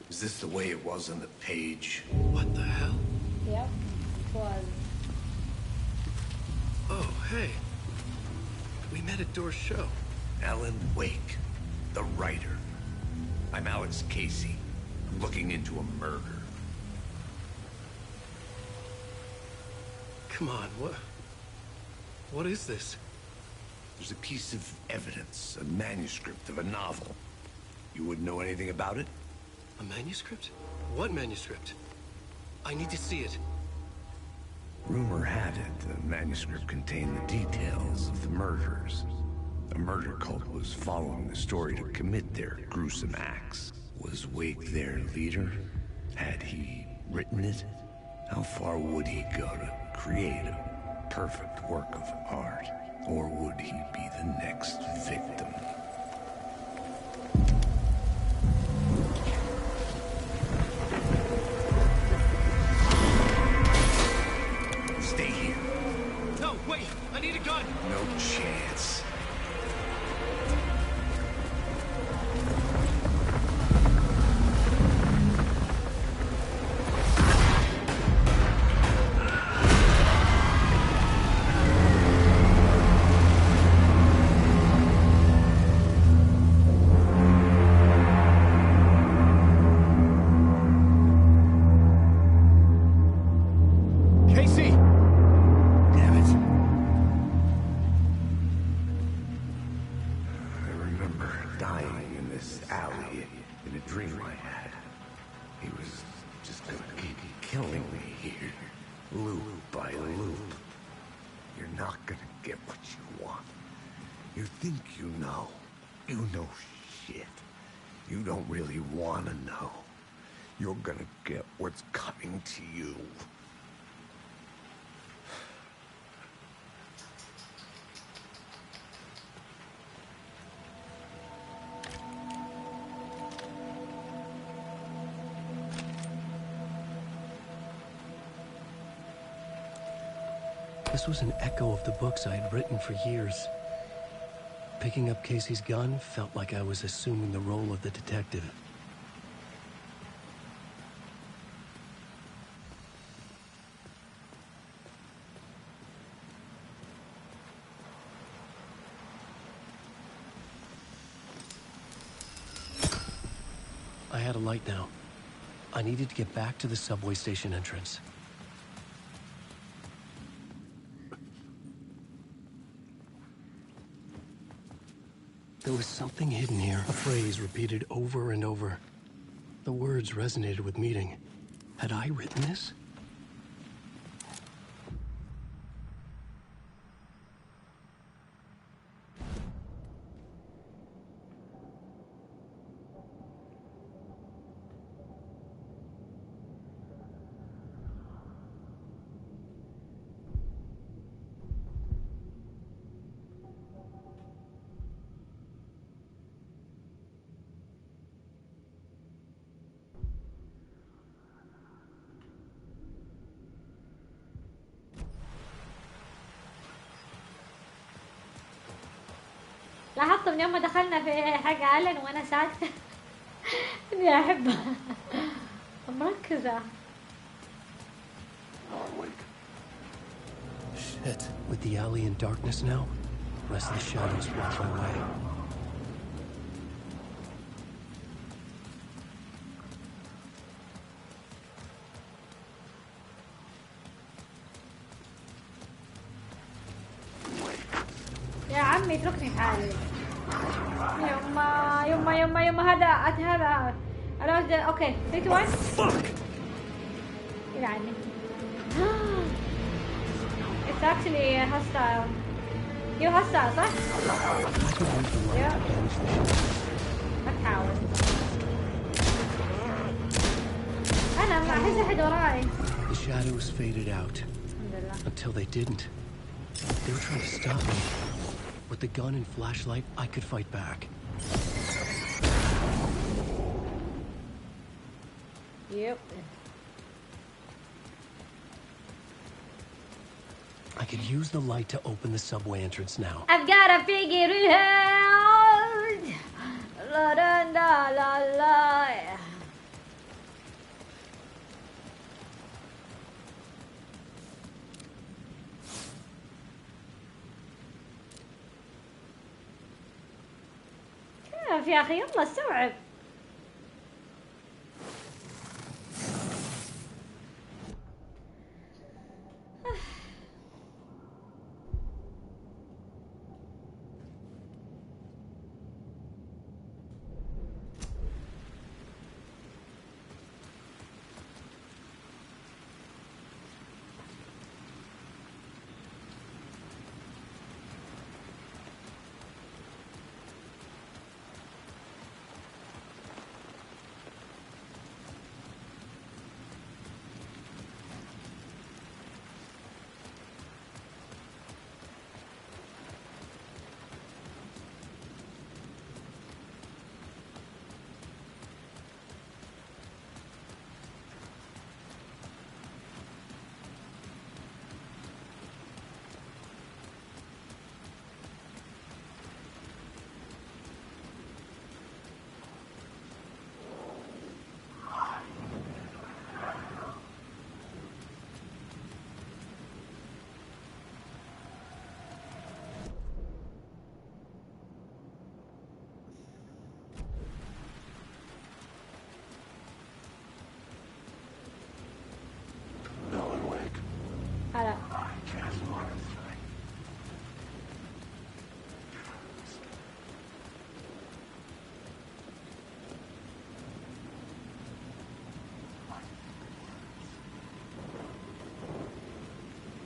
Is this the way it was on the page? What the hell? Yep, it was. Oh, hey. We met at Door's show. Alan Wake, the writer. I'm Alex Casey. I'm looking into a murder. Come on, what is this? There's a piece of evidence, a manuscript of a novel. You wouldn't know anything about it? A manuscript? What manuscript? I need to see it. Rumor had it the manuscript contained the details of the murders. A murder cult was following the story to commit their gruesome acts. Was Wake their leader? Had he written it? How far would he go to create a perfect work of art? Or would he be the next victim? Stay here. No, wait! I need a gun! No chance. This was an echo of the books I had written for years. Picking up Casey's gun felt like I was assuming the role of the detective. had a light now. I needed to get back to the subway station entrance. There was something hidden here, a phrase repeated over and over. The words resonated with meaning. Had I written this? لاحظت من يوم ما دخلنا في حق ألن وأنا ساكتة إني أحبها مركزة. Shit. With the alley in darkness now, the rest of the shadows block my way. يا عمي اتركني في حالي. يما هذا الوزن. اوكي 3 2 1 يعني it's actually hostile. You hostile صح؟ ما تحاول. أنا ما أحس أحد وراي. The shadows faded out until they didn't. They were trying to stop me. With the gun and flashlight, I could fight back. Yep. I could use the light to open the subway entrance now. I've gotta figure it out. La la la la la. كيف يا أخي يلا استوعب.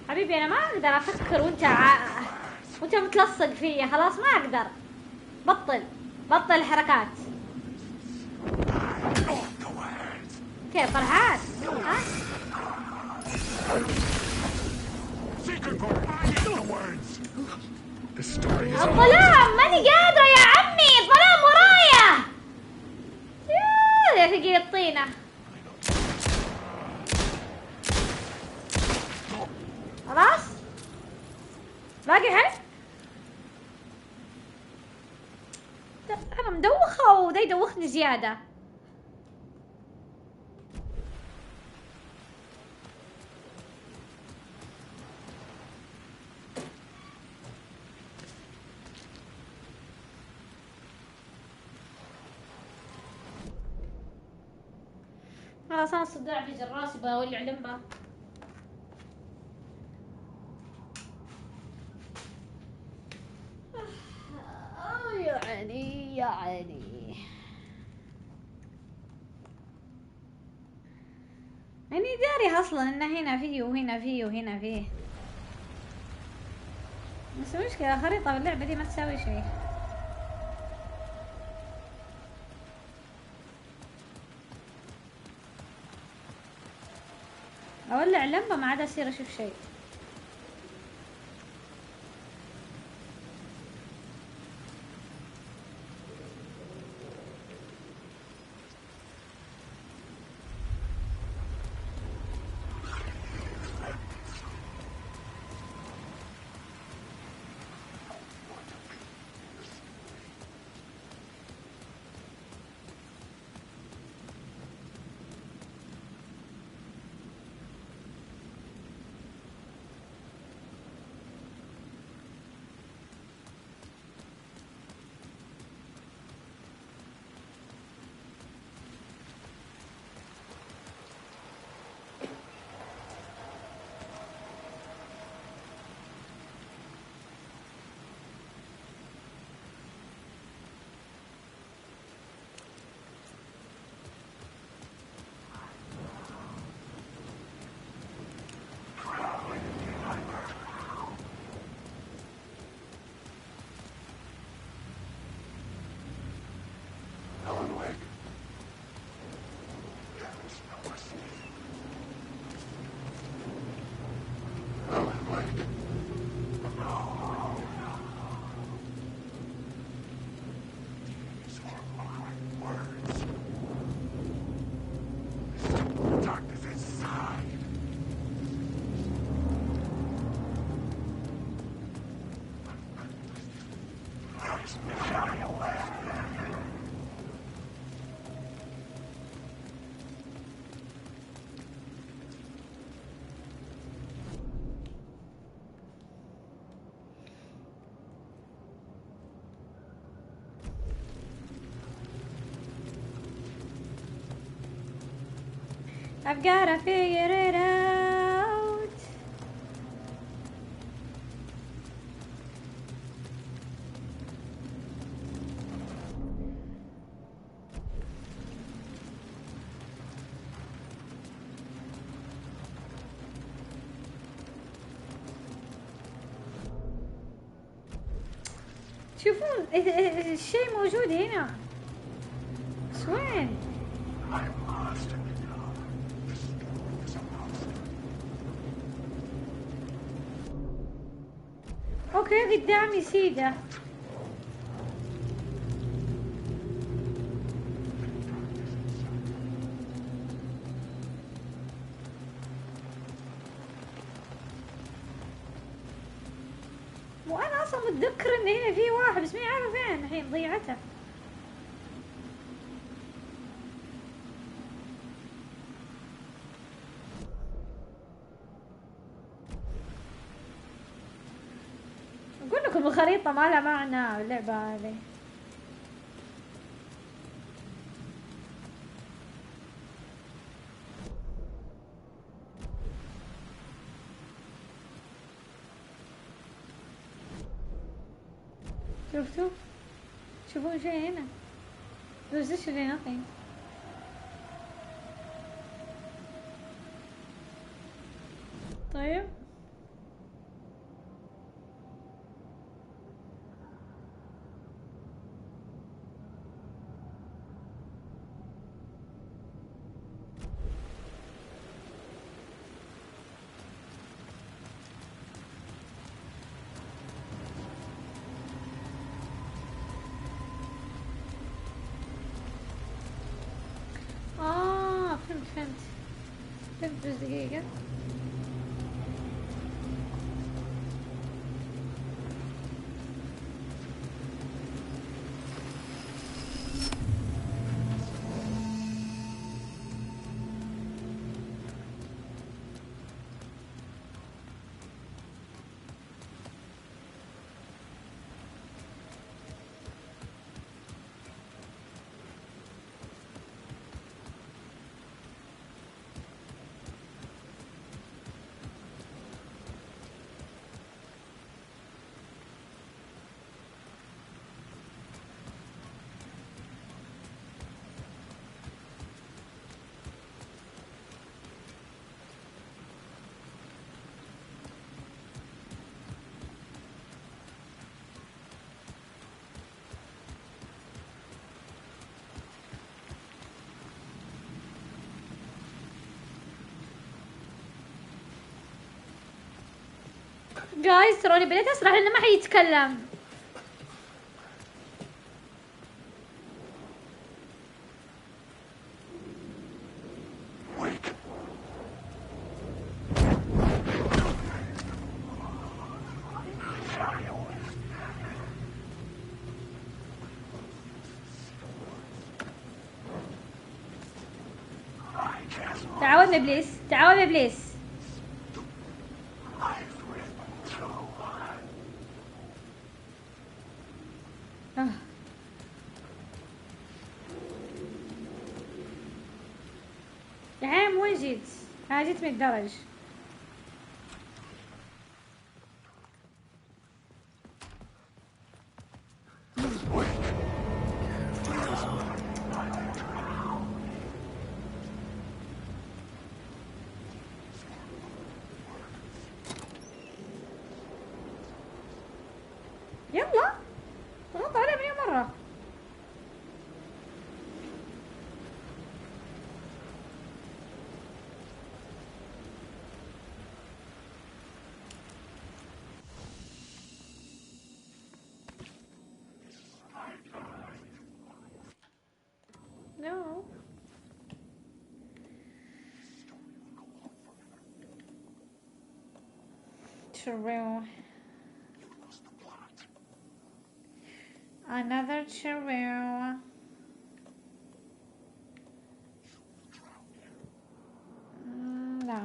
حبيبي أنا ما أقدر أفكر وأنت متلصق فيا. خلاص ما أقدر. بطل الحركات. كيف فرحان؟ ها؟ الظلام ماني قادرة يا عمي. الظلام ورايا. يا ثقيل الطينة. خلاص باقي حل. انا مدوخه وده يدوخني زياده. خلاص انا الصداع في راسي بولع لمبة. يا عيني يعني داري اصلا انه هنا فيه وهنا فيه وهنا فيه، بس المشكلة خريطة باللعبة دي ما تساوي شيء. اولع لمبة ما عاد اصير اشوف شيء. I've gotta figure it out. شوفون الشيء موجود هنا، بس وين؟ اوكي قدامي سيدة. وانا اصلا متذكر ان هنا في واحد بس ماني عارفه فين الحين، ضيعته. اقول لكم الخريطة ما لها معنى اللعبة هذه. شفتوا؟ تشوفون شيء هنا؟ There's literally nothing. طيب فهمت بس دقيقة. جايز تروني بديت اسرح لانه ما حد يتكلم. تعاون ابليس، تعاون ابليس. يا عم وين جيت؟ جيت من الدرج. يلا نط عليه 100 مرة. No. True. Another true. No.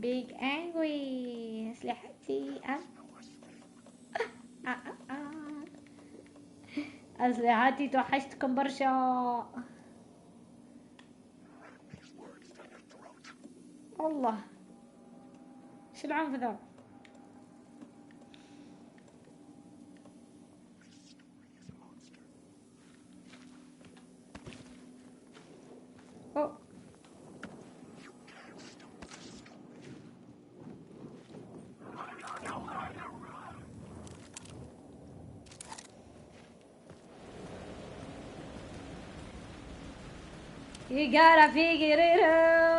Big angry. أسلحتي أسلحتي توحشتكم برشا. الله شو العنف ذا؟ You gotta figure it out.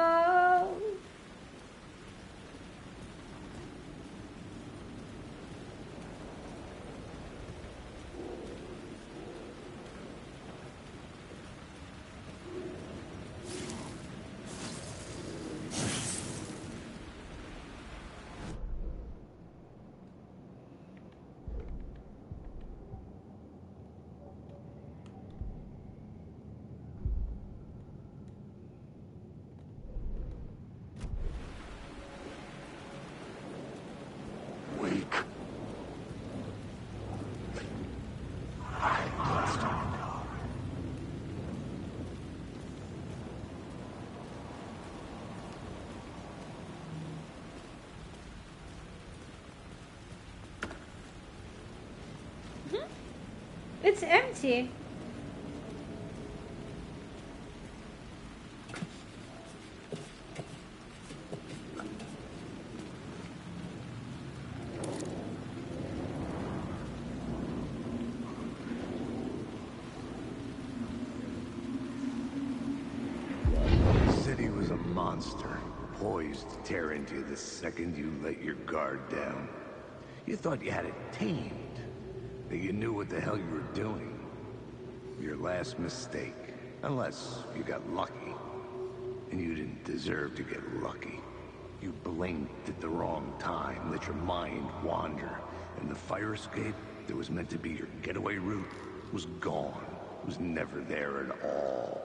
It's empty. The city was a monster, poised to tear into you the second you let your guard down. You thought you had it tamed, that you knew what the hell you were doing. Your last mistake. Unless you got lucky. And you didn't deserve to get lucky. You blinked at the wrong time, let your mind wander. And the fire escape that was meant to be your getaway route was gone. Was never there at all.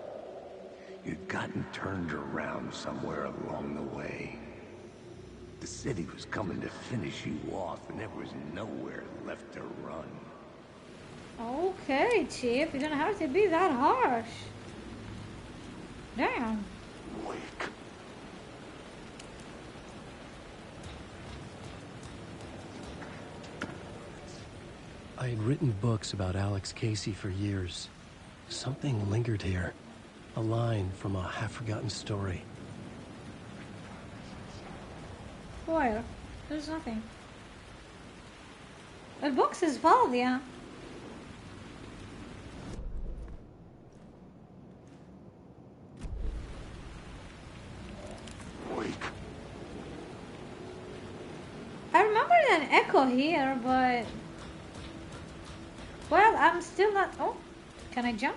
You'd gotten turned around somewhere along the way. The city was coming to finish you off, and there was nowhere left to run. Okay, Chief, you don't have to be that harsh. Damn. Wake. I had written books about Alex Casey for years. Something lingered here. A line from a half-forgotten story. Where? There's nothing. The box is فاضية. echo here, but well, I'm still not. Oh, can I jump?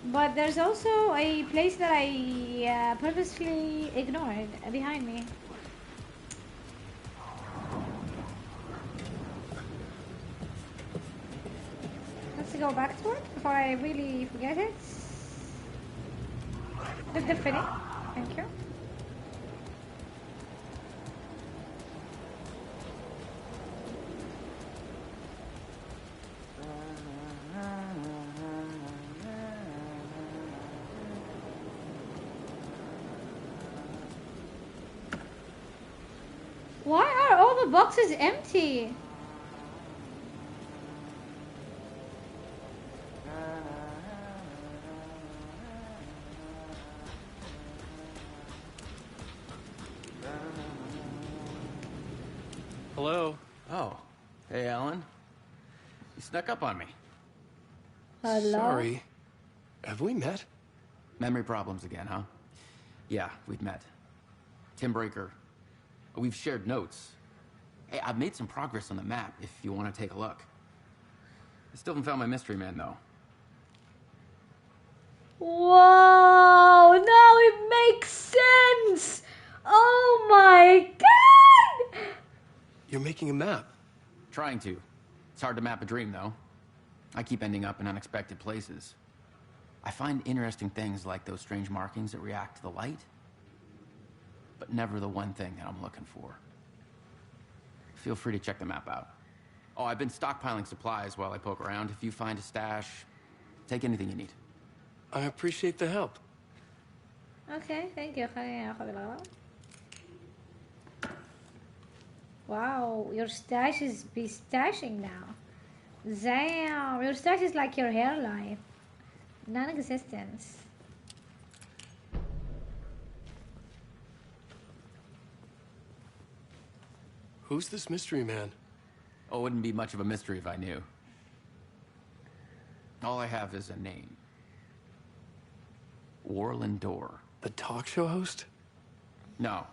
But there's also a place that I purposely ignored behind me. Let's go back to it before I really forget it. With the filling. Thank you. Why are all the boxes empty? Hello? Oh. Hey, Alan. You snuck up on me. Hello? Sorry. Have we met? Memory problems again, huh? Yeah, we've met. Tim Breaker. We've shared notes. Hey, I've made some progress on the map if you want to take a look. I still haven't found my mystery man, though. Whoa! Now it makes sense! Oh my god! You're making a map. Trying to. It's hard to map a dream, though. I keep ending up in unexpected places. I find interesting things like those strange markings that react to the light, but never the one thing that I'm looking for. Feel free to check the map out. Oh, I've been stockpiling supplies while I poke around. If you find a stash, take anything you need. I appreciate the help. Okay, thank you. Wow, your stash is stashing now. Damn, your stash is like your hairline. Non-existent. Who's this mystery man? Oh, it wouldn't be much of a mystery if I knew. All I have is a name. Warland Door. The talk show host? No.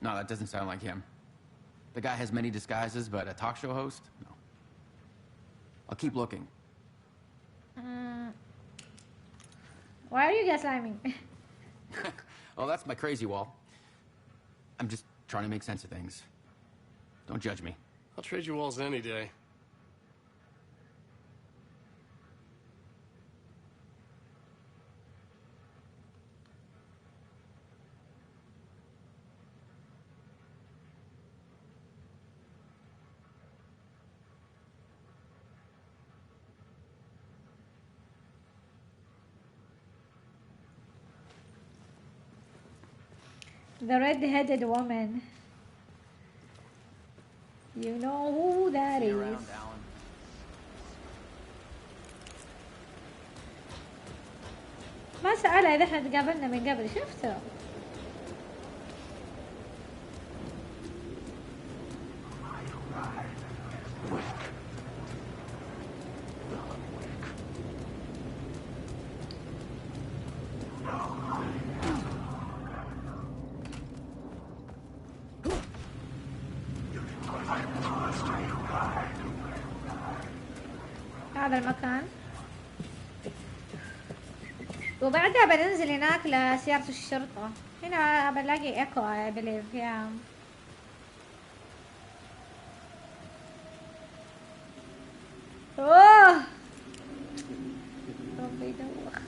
No, that doesn't sound like him. The guy has many disguises, but a talk show host? No. I'll keep looking. Why are you gaslighting? Oh, that's my crazy wall. I'm just trying to make sense of things. Don't judge me. I'll trade you walls any day. The red-headed woman. You know who that is. Around, Alan. ما سألها إذا احنا تقابلنا من قبل شفته. هذا المكان وبعدها بننزل هناك لسيارة الشرطة. هنا بنلاقي ايكو I believe. Yeah. اوه ربي يدوخ.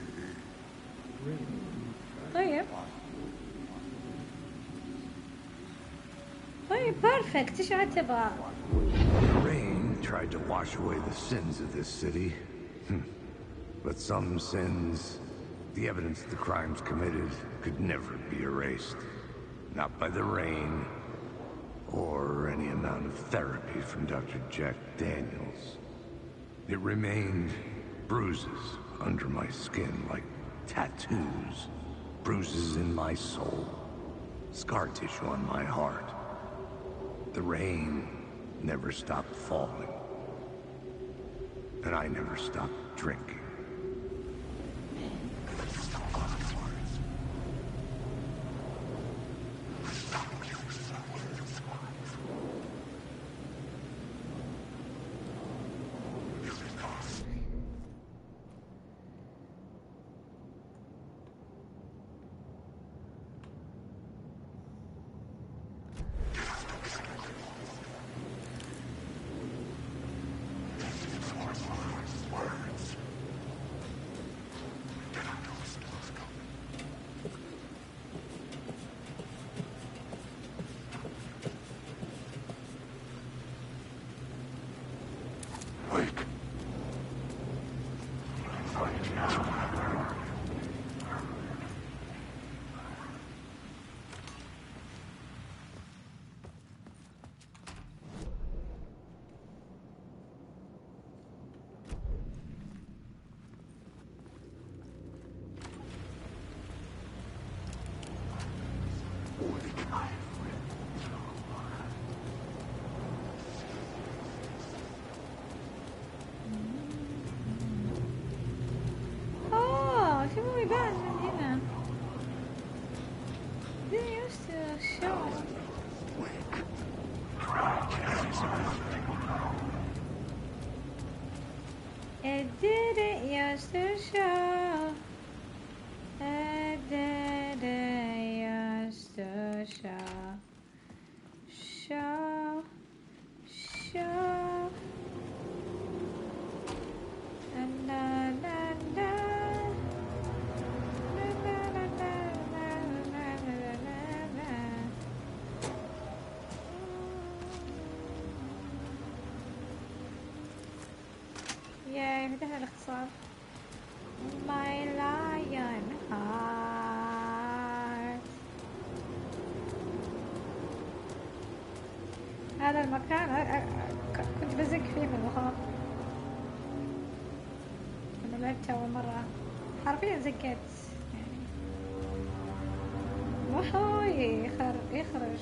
طيب بيرفكت. ايش عاد تبغى؟ Rain tried to wash away the sins of this city. But some sins, the evidence of the crimes committed, could never be erased. Not by the rain, or any amount of therapy from Dr. Jack Daniels. It remained bruises under my skin, like tattoos, bruises in my soul, scar tissue on my heart. The rain never stopped falling, and I never stopped drinking. It didn't used to show. It didn't used to show. Show. Na na na. ياي فتحنا الاختصار. My lion heart. هذا المكان كنت بزق فيه من المخاط لما لعبت أول مرة، حرفيا زقيت يعني. وهو يخرج.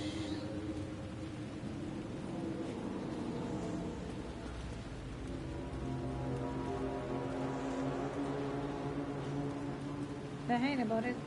الحين بوريكم.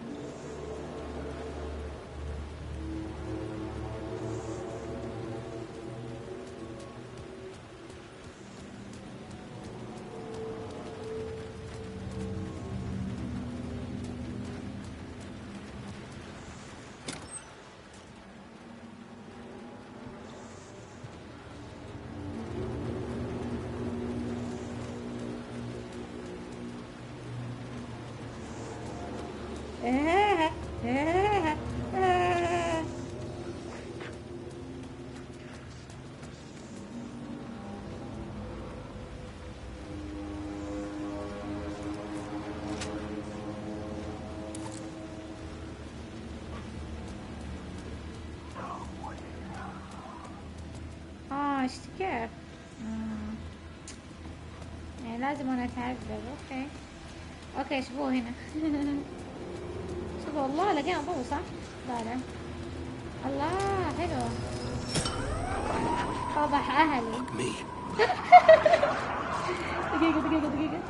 كيف؟ يعني لازم انا اتعذب. اوكي شوفوه هنا. شوفوا الله لقينا ضوء صح؟ لا الله حلو. فضح اهلي. دقيقة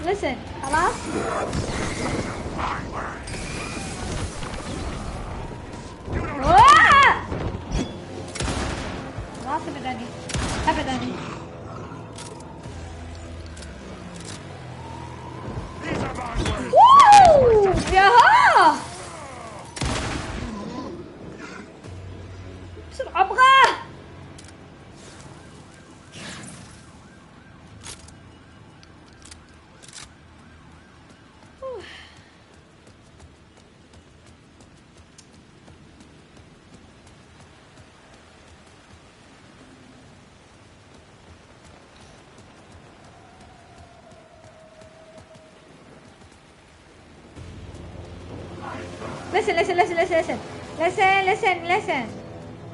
listen خلاص. خلاص ابدا ياها بسرعة ابغاه.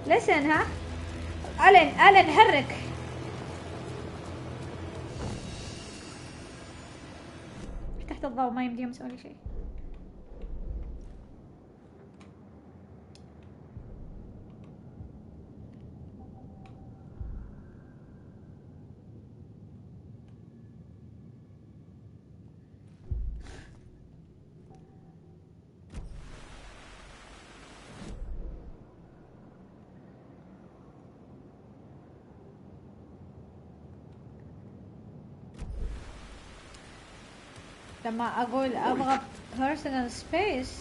listen ها ألن حرك. تحت الضوء ما يمديهم يسوون شيء. لما أقول أبغى personal space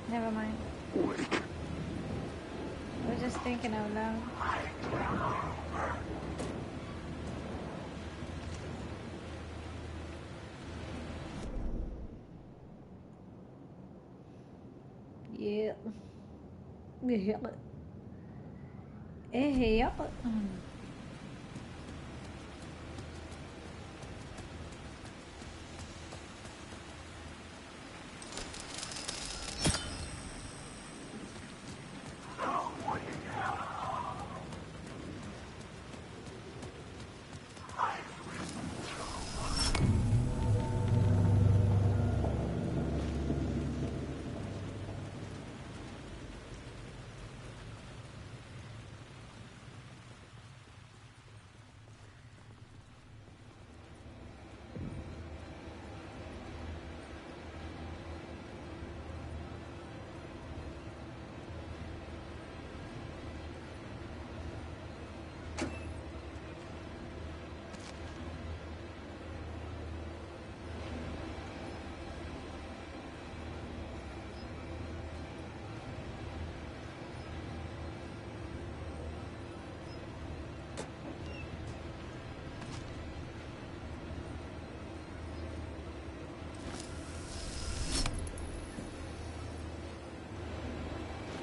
never mind. We're just thinking out loud. ايه هي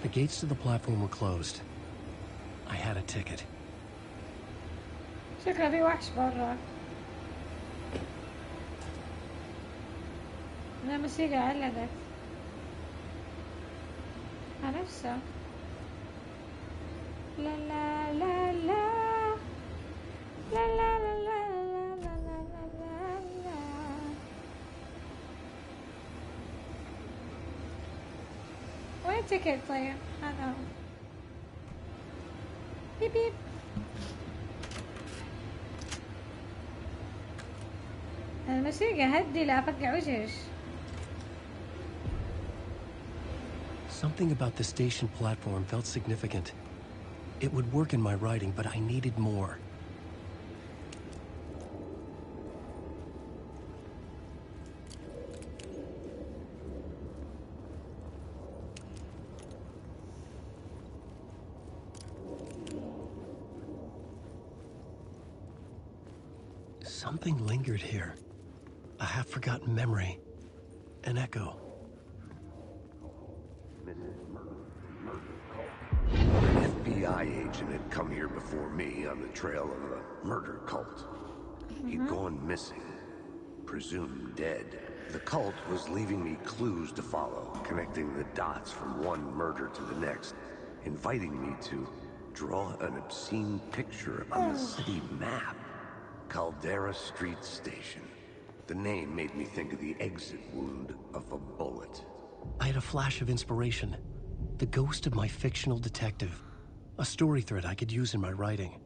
The gates to the platform were closed. I had a ticket. شكله في وحش برا. لا موسيقى علقت. نفسه. لا لا لا لا لا لا لا لا لا لا لا لا. وين تكت طيب؟ هذا هو. بيب بيب. الموسيقى هدي لا أفقع وجهش. Something about the station platform felt significant. It would work in my writing, but I needed more. Something lingered here. A half-forgotten memory. An echo. An FBI agent had come here before me on the trail of a murder cult. He'd gone missing, presumed dead. The cult was leaving me clues to follow, connecting the dots from one murder to the next, inviting me to draw an obscene picture on the city map. Caldera Street Station. The name made me think of the exit wound of a bullet. I had a flash of inspiration. The ghost of my fictional detective. A story thread I could use in my writing.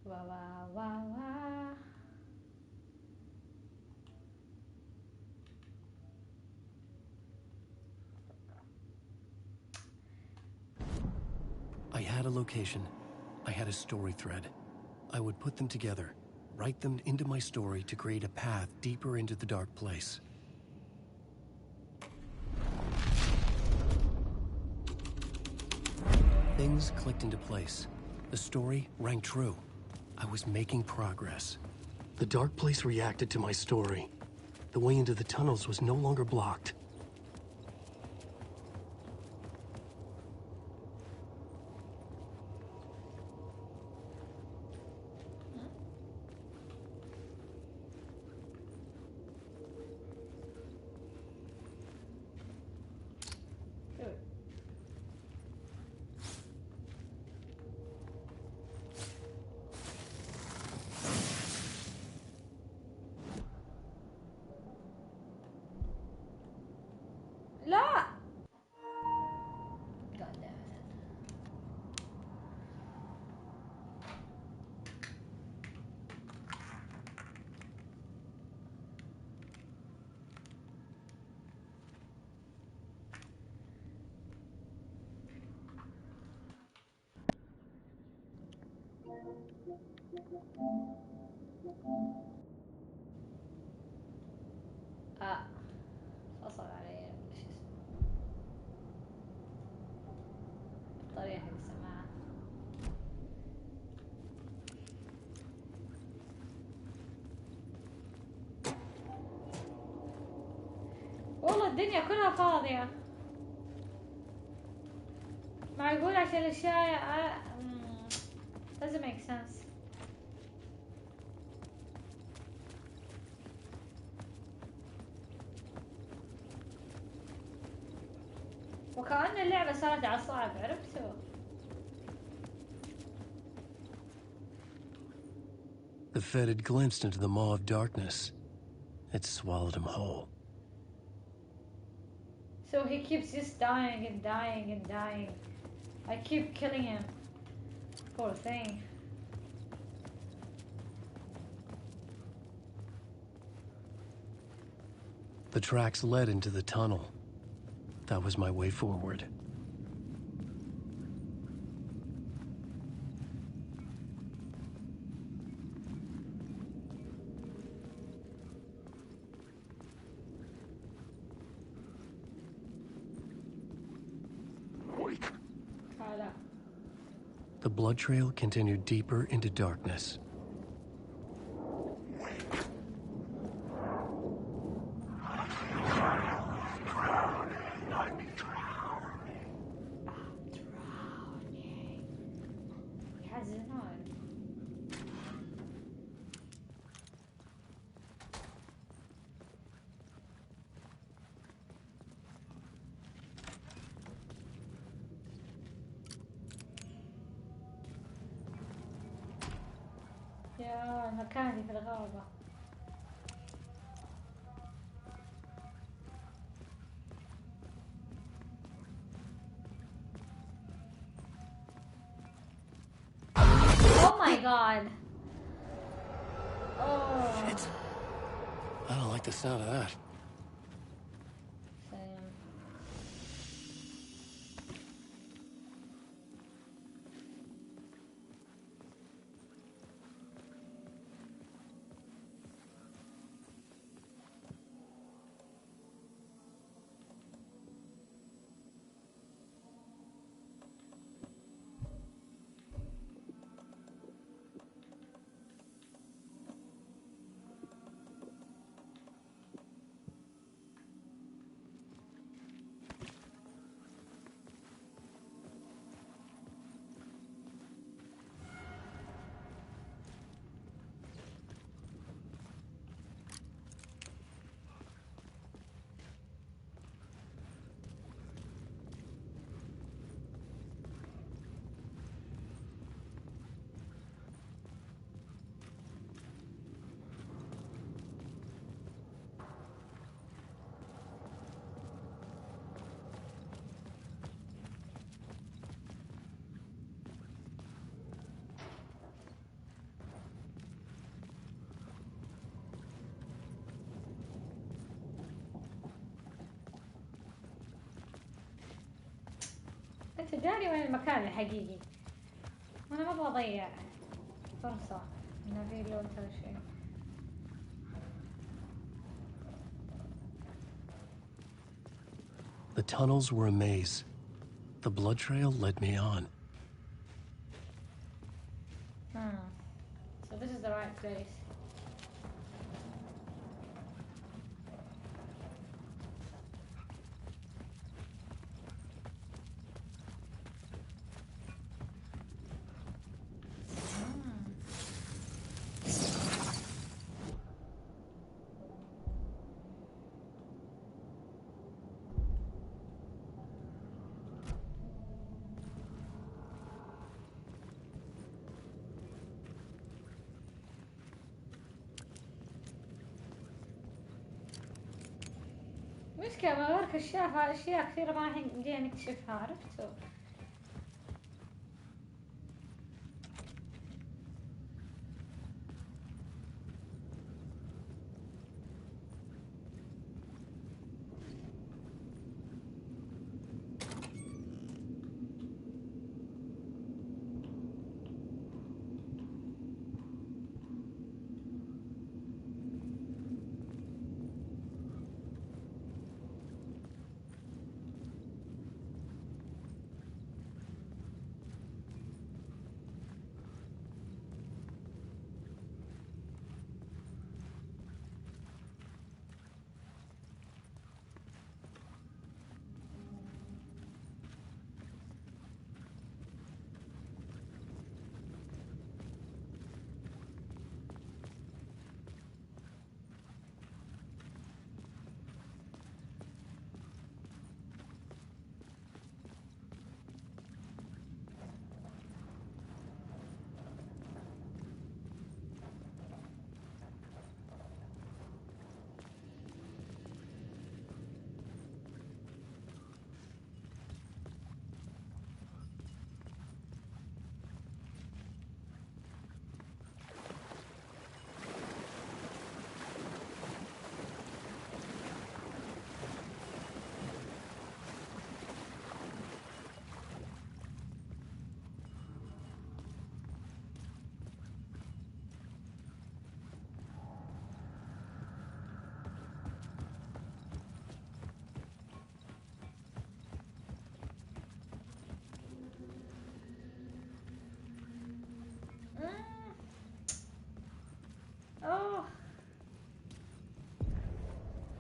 Wow, wow, wow, wow. I had a location. I had a story thread. I would put them together, write them into my story to create a path deeper into the dark place. Things clicked into place. The story rang true. I was making progress. The dark place reacted to my story. The way into the tunnels was no longer blocked. فصل علي شو اسمه الطريقة حق السماعة. والله الدنيا كلها فاضية. معقول عشان الأشياء doesn't make sense. وكأن اللعبة صارت على صعب، عرفتوا؟ The Fed had glimpsed into the maw of darkness. It swallowed him whole. So he keeps just dying and dying and dying. I keep killing him. Poor thing. The tracks led into the tunnel. That was my way forward. The blood trail continued deeper into darkness. يا مكاني في الغابة. Oh my god. Oh. Shit. I don't like the sound of that. انت داري وين المكان الحقيقي، وانا ما ابغى اضيع فرصة انه ريلود هذا الشيء. The tunnels were a maze. The blood trail led me on. So this is the right place. مشكلة من غير كشاف أشياء كثيرة ما جينا نكتشفها، عرفتوا؟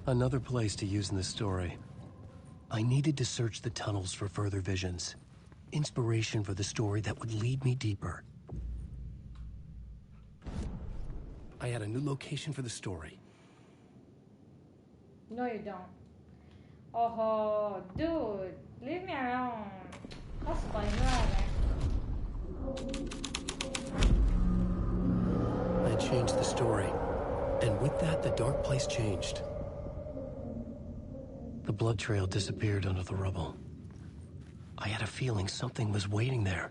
Another place to use in the story. I needed to search the tunnels for further visions. Inspiration for the story that would lead me deeper. I had a new location for the story. No, you don't. Oh, dude, leave me alone. I changed the story, and with that, the dark place changed. The blood trail disappeared under the rubble. I had a feeling something was waiting there.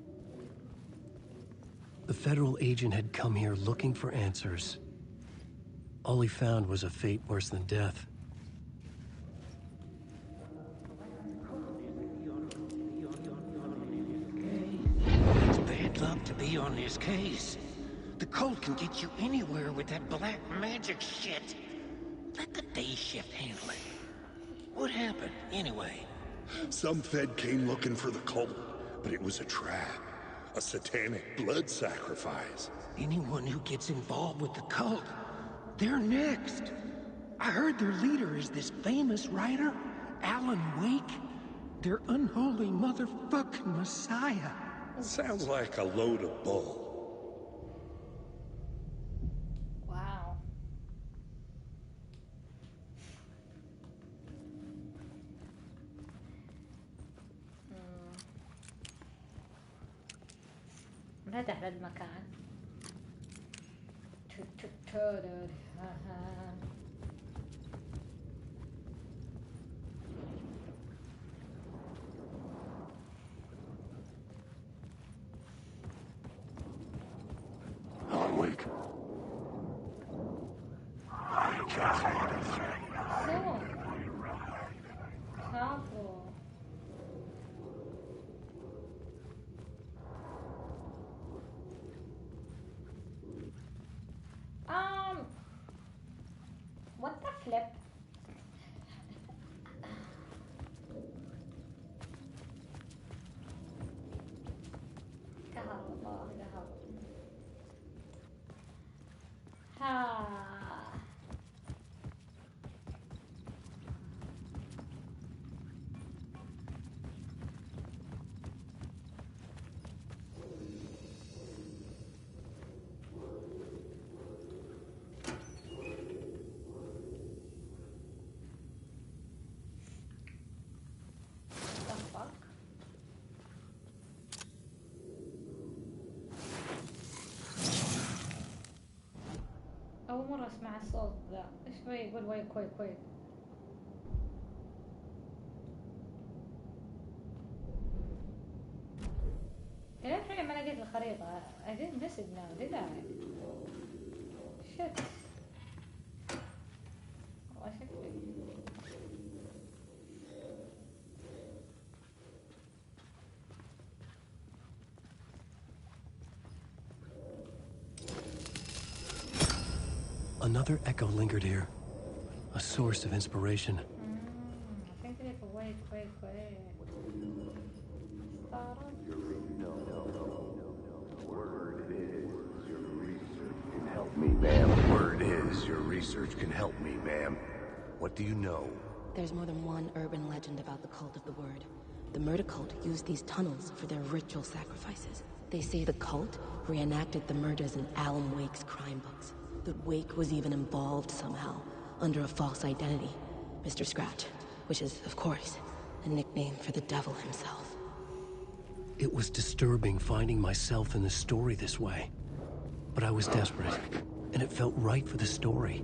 The federal agent had come here looking for answers. All he found was a fate worse than death. It's bad luck to be on this case. The cult can get you anywhere with that black magic shit. Let the day shift handle it. What happened, anyway? Some Fed came looking for the cult, but it was a trap. A satanic blood sacrifice. Anyone who gets involved with the cult, they're next. I heard their leader is this famous writer, Alan Wake. Their unholy motherfucking messiah. Sounds like a load of bull. Wow. نفتح للمكان. Alan Wake. I just want to say what the flip? أول مرة أسمع الصوت ذا. إيش بي يقول وي كوي كوي؟ إلى الحين ما لقيت الخريطة. I didn't miss it now, did I? Shit. والله شكلي. Another echo lingered here, a source of inspiration. I think they have wait. Word is, your research can help me, ma'am. What do you know? There's more than one urban legend about the Cult of the Word. The murder cult used these tunnels for their ritual sacrifices. They say the cult reenacted the murders in Alan Wake's crime books. That Wake was even involved somehow, under a false identity, Mr. Scratch, which is, of course, a nickname for the devil himself. It was disturbing finding myself in the story this way. But I was desperate, and it felt right for the story.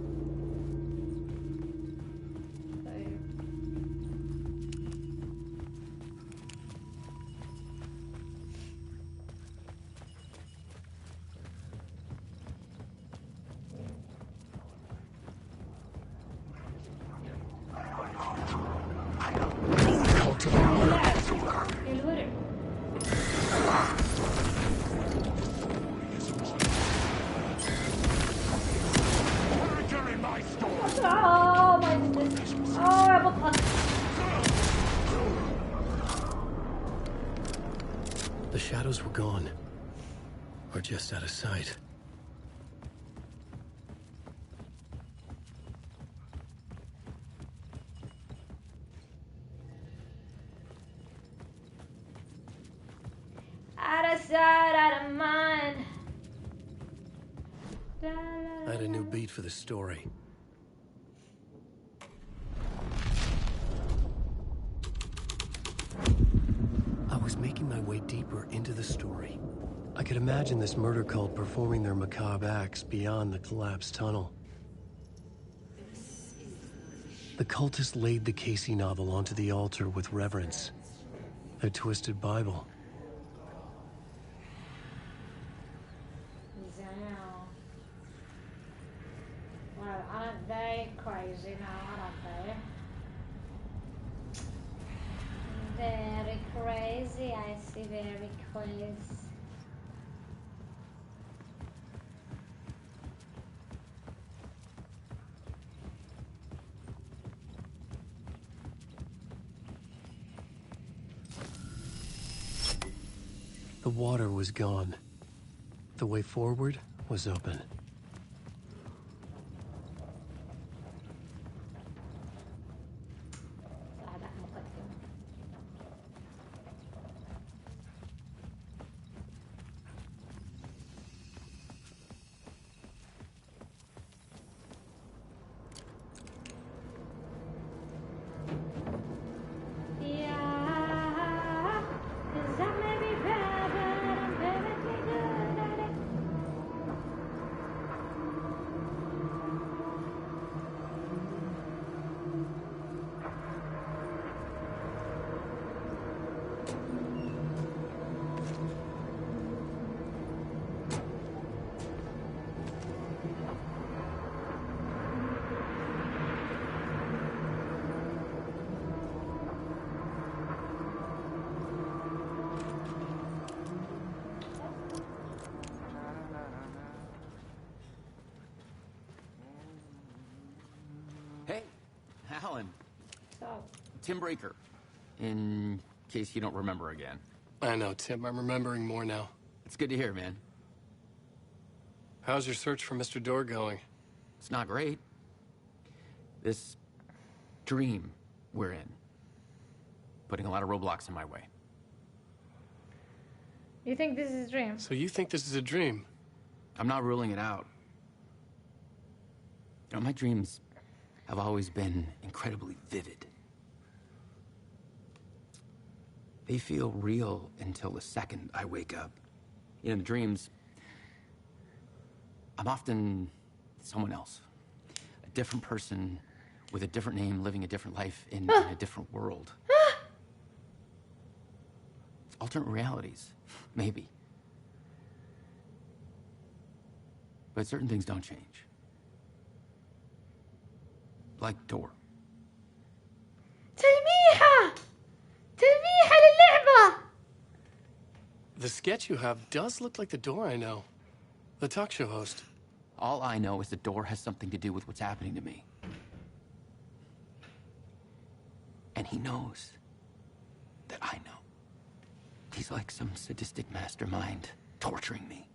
The shadows were gone, or just out of sight. I had a new beat for the story. I was making my way deeper into the story. I could imagine this murder cult performing their macabre acts beyond the collapsed tunnel. The cultists laid the Casey novel onto the altar with reverence. Their twisted Bible. Well, aren't they crazy now, aren't they? Very crazy, I see, very crazy. The water was gone. The way forward was open. Hey, Alan. So. Tim Breaker, in case you don't remember again. I know, Tim. I'm remembering more now. It's good to hear, man. How's your search for Mr. Door going? It's not great. This dream we're in, putting a lot of roadblocks in my way. You think this is a dream? So you think this is a dream? I'm not ruling it out. You know, my dreams have always been incredibly vivid. They feel real until the second I wake up. You know, in the dreams, I'm often someone else. A different person with a different name, living a different life in a different world. Alternate realities, maybe. But certain things don't change. Like Door. تلميحة للعبة. The sketch you have does look like the Door I know. The talk show host. All I know is the Door has something to do with what's happening to me. And he knows that I know. He's like some sadistic mastermind torturing me.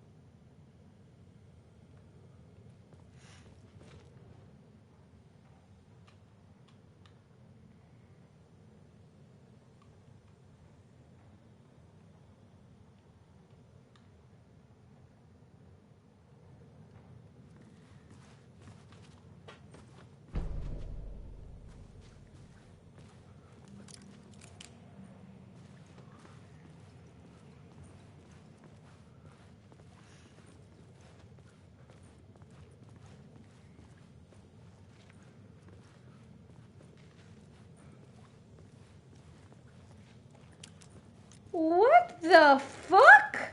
What the fuck?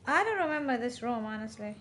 I don't remember this room, honestly.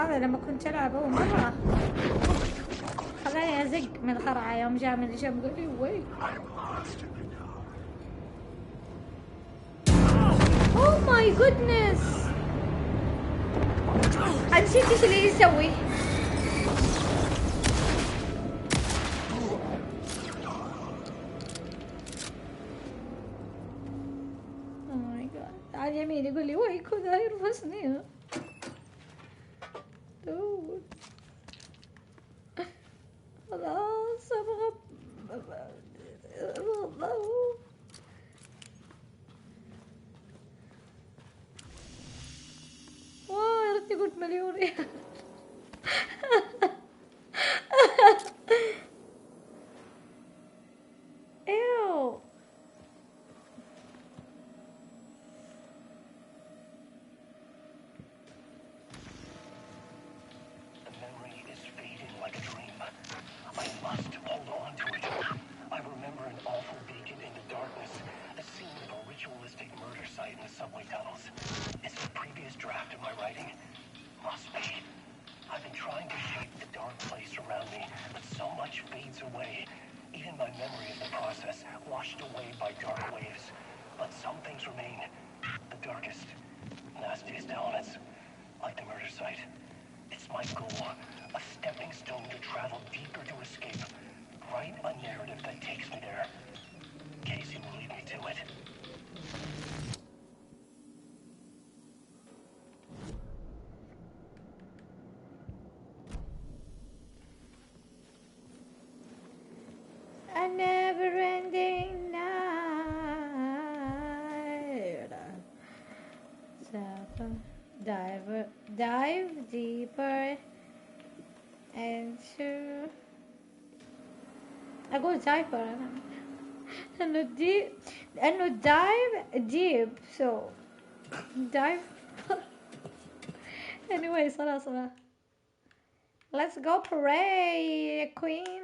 هذا لما كنت ألعب أول مرة خلاني أزق من الخرعة يوم جاء من الجنب قال لي وي. أوه ماي جودنس، نسيت ايش اللي يسوي. اوه ماي جاد، على اليمين يقول لي وي كذا يرفسني. خلاص ابغى واو، يا ريتني قلت مليون ريال. ايوه a never-ending night. Dive deeper into. أقول diaper أنا لأنه dive deep so dive. anyway خلاص let's go pray queen.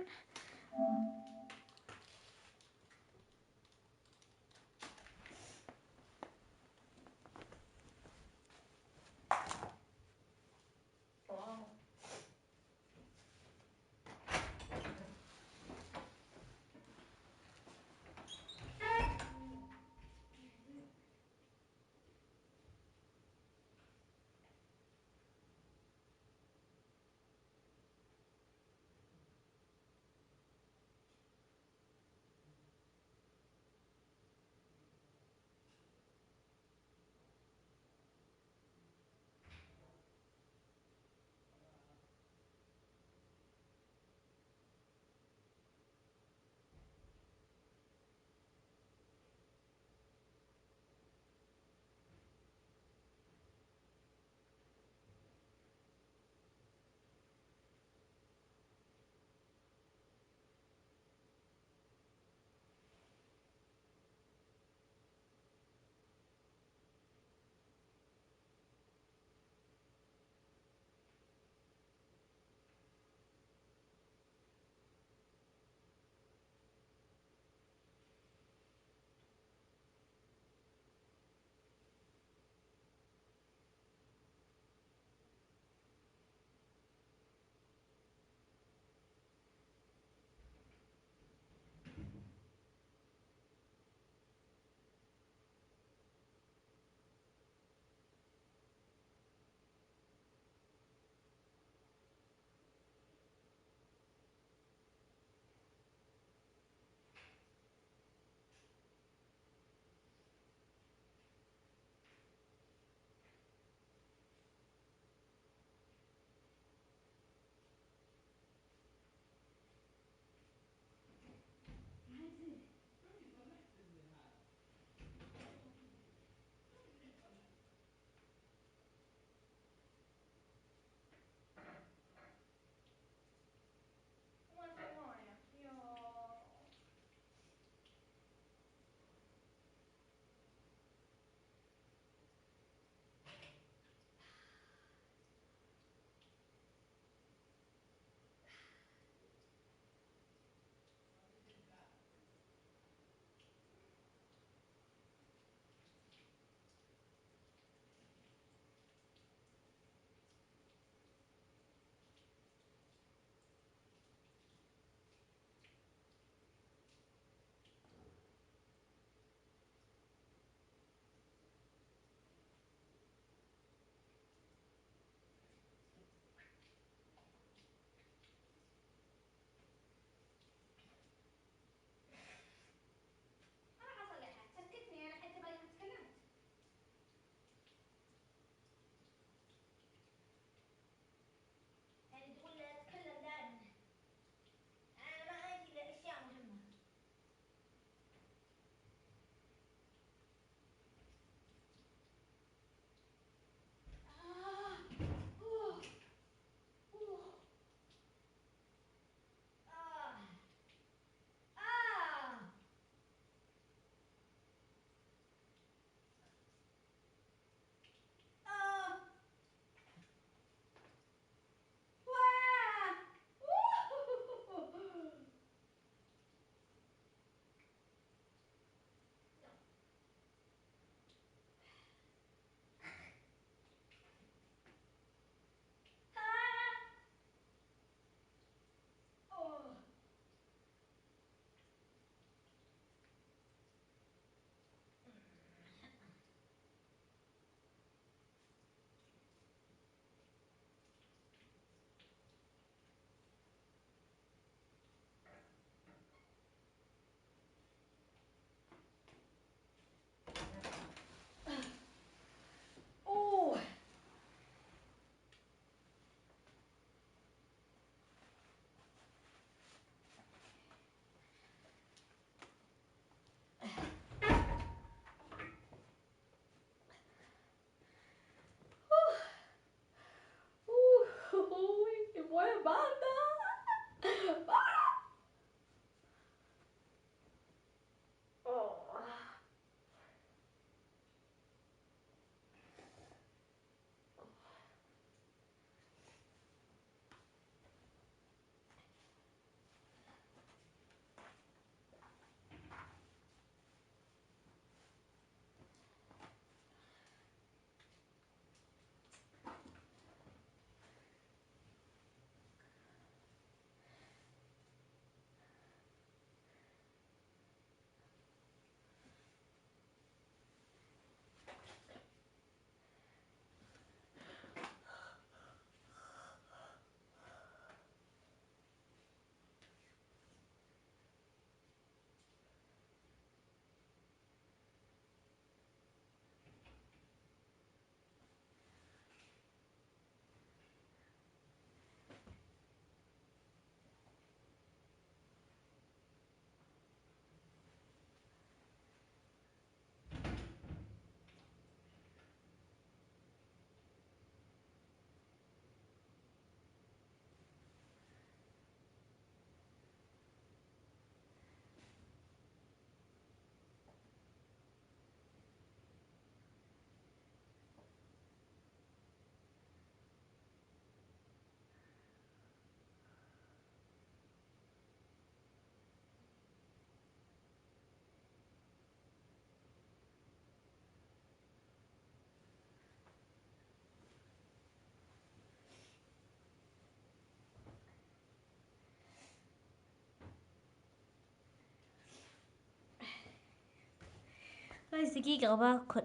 بس دقيقة باكل.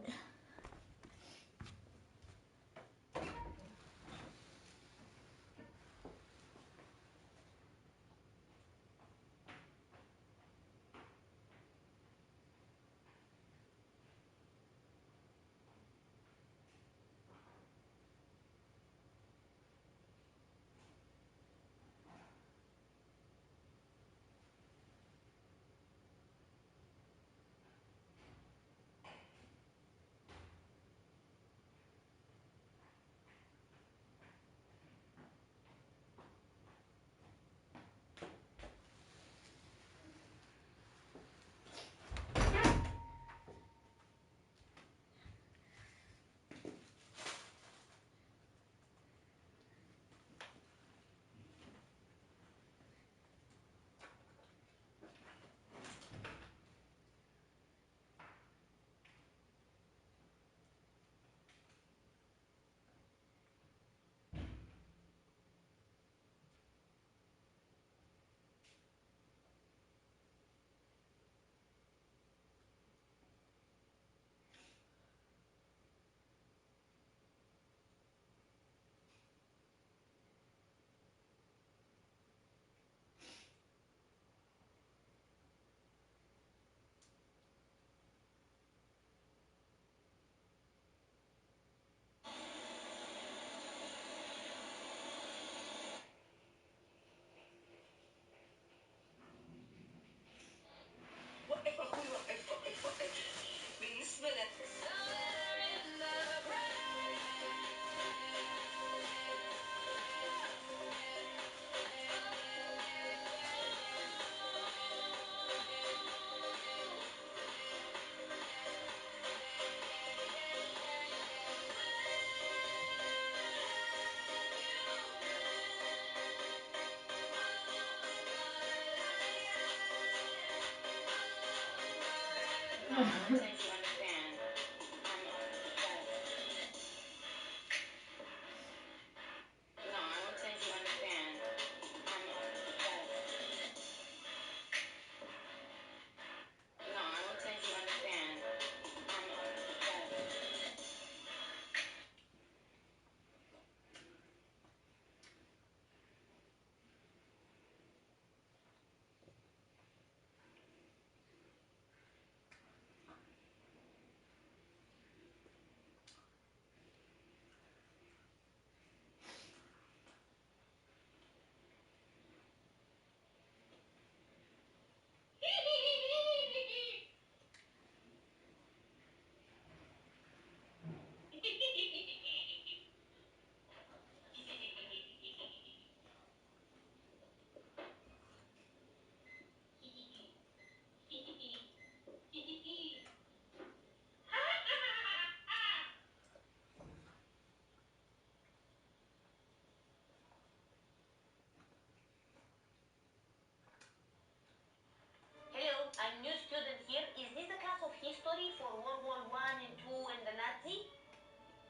Hello, I'm new student here. Is this the class of history for World War I and II and the Nazi?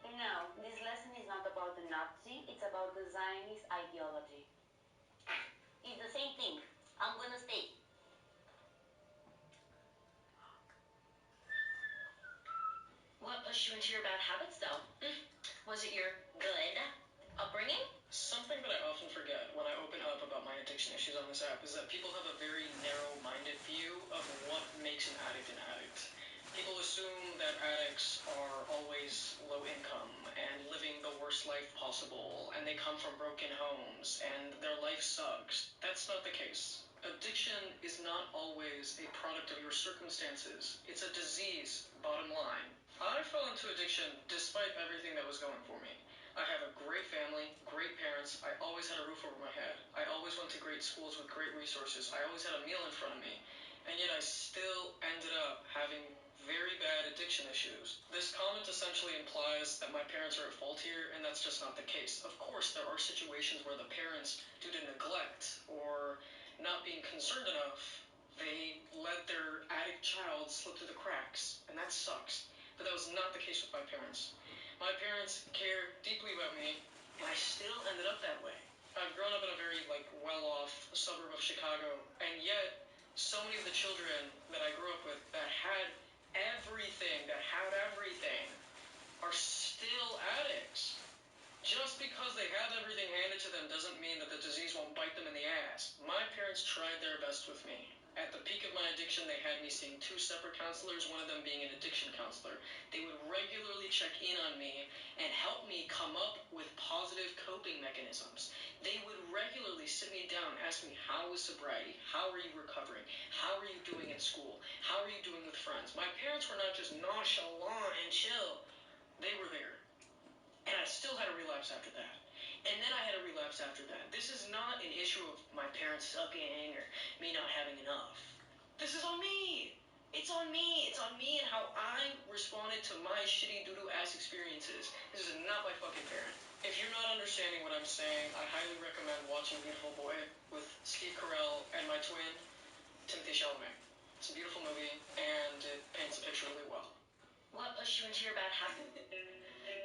No, this lesson is not about the Nazi. It's about the Zionist ideology. It's the same thing. I'm gonna stay. What pushed you into your bad habits, though? Was it your good upbringing? Something that I often forget when I open up about my addiction issues on this app is that people have a very narrow-minded view of what makes an addict an addict. People assume that addicts are always low income and living the worst life possible, and they come from broken homes, and their life sucks. That's not the case. Addiction is not always a product of your circumstances. It's a disease, bottom line. I fell into addiction despite everything that was going for me. I have a great family, great parents. I always had a roof over my head. I always went to great schools with great resources. I always had a meal in front of me. And yet I still ended up having very bad addiction issues. This comment essentially implies that my parents are at fault here, and that's just not the case. Of course, there are situations where the parents, due to neglect or not being concerned enough, they let their addict child slip through the cracks, and that sucks. But that was not the case with my parents. My parents care deeply about me, and I still ended up that way. I've grown up in a very, well-off suburb of Chicago, and yet so many of the children that I grew up with that had everything my addiction, they had me seeing 2 separate counselors, one of them being an addiction counselor. They would regularly check in on me and help me come up with positive coping mechanisms. They would regularly sit me down, ask me, how is sobriety? How are you recovering? How are you doing in school? How are you doing with friends? My parents were not just nonchalant and chill. They were there. And I still had a relapse after that. And then I had a relapse after that. This is not an issue of my parents sucking or me not having enough. This is on me. It's on me. It's on me and how I responded to my shitty doo-doo ass experiences. This is not my fucking parent. If you're not understanding what I'm saying, I highly recommend watching Beautiful Boy with Steve Carell and my twin, Timothy Chalamet. It's a beautiful movie, and it paints the picture really well. What pushed you into your bad habit?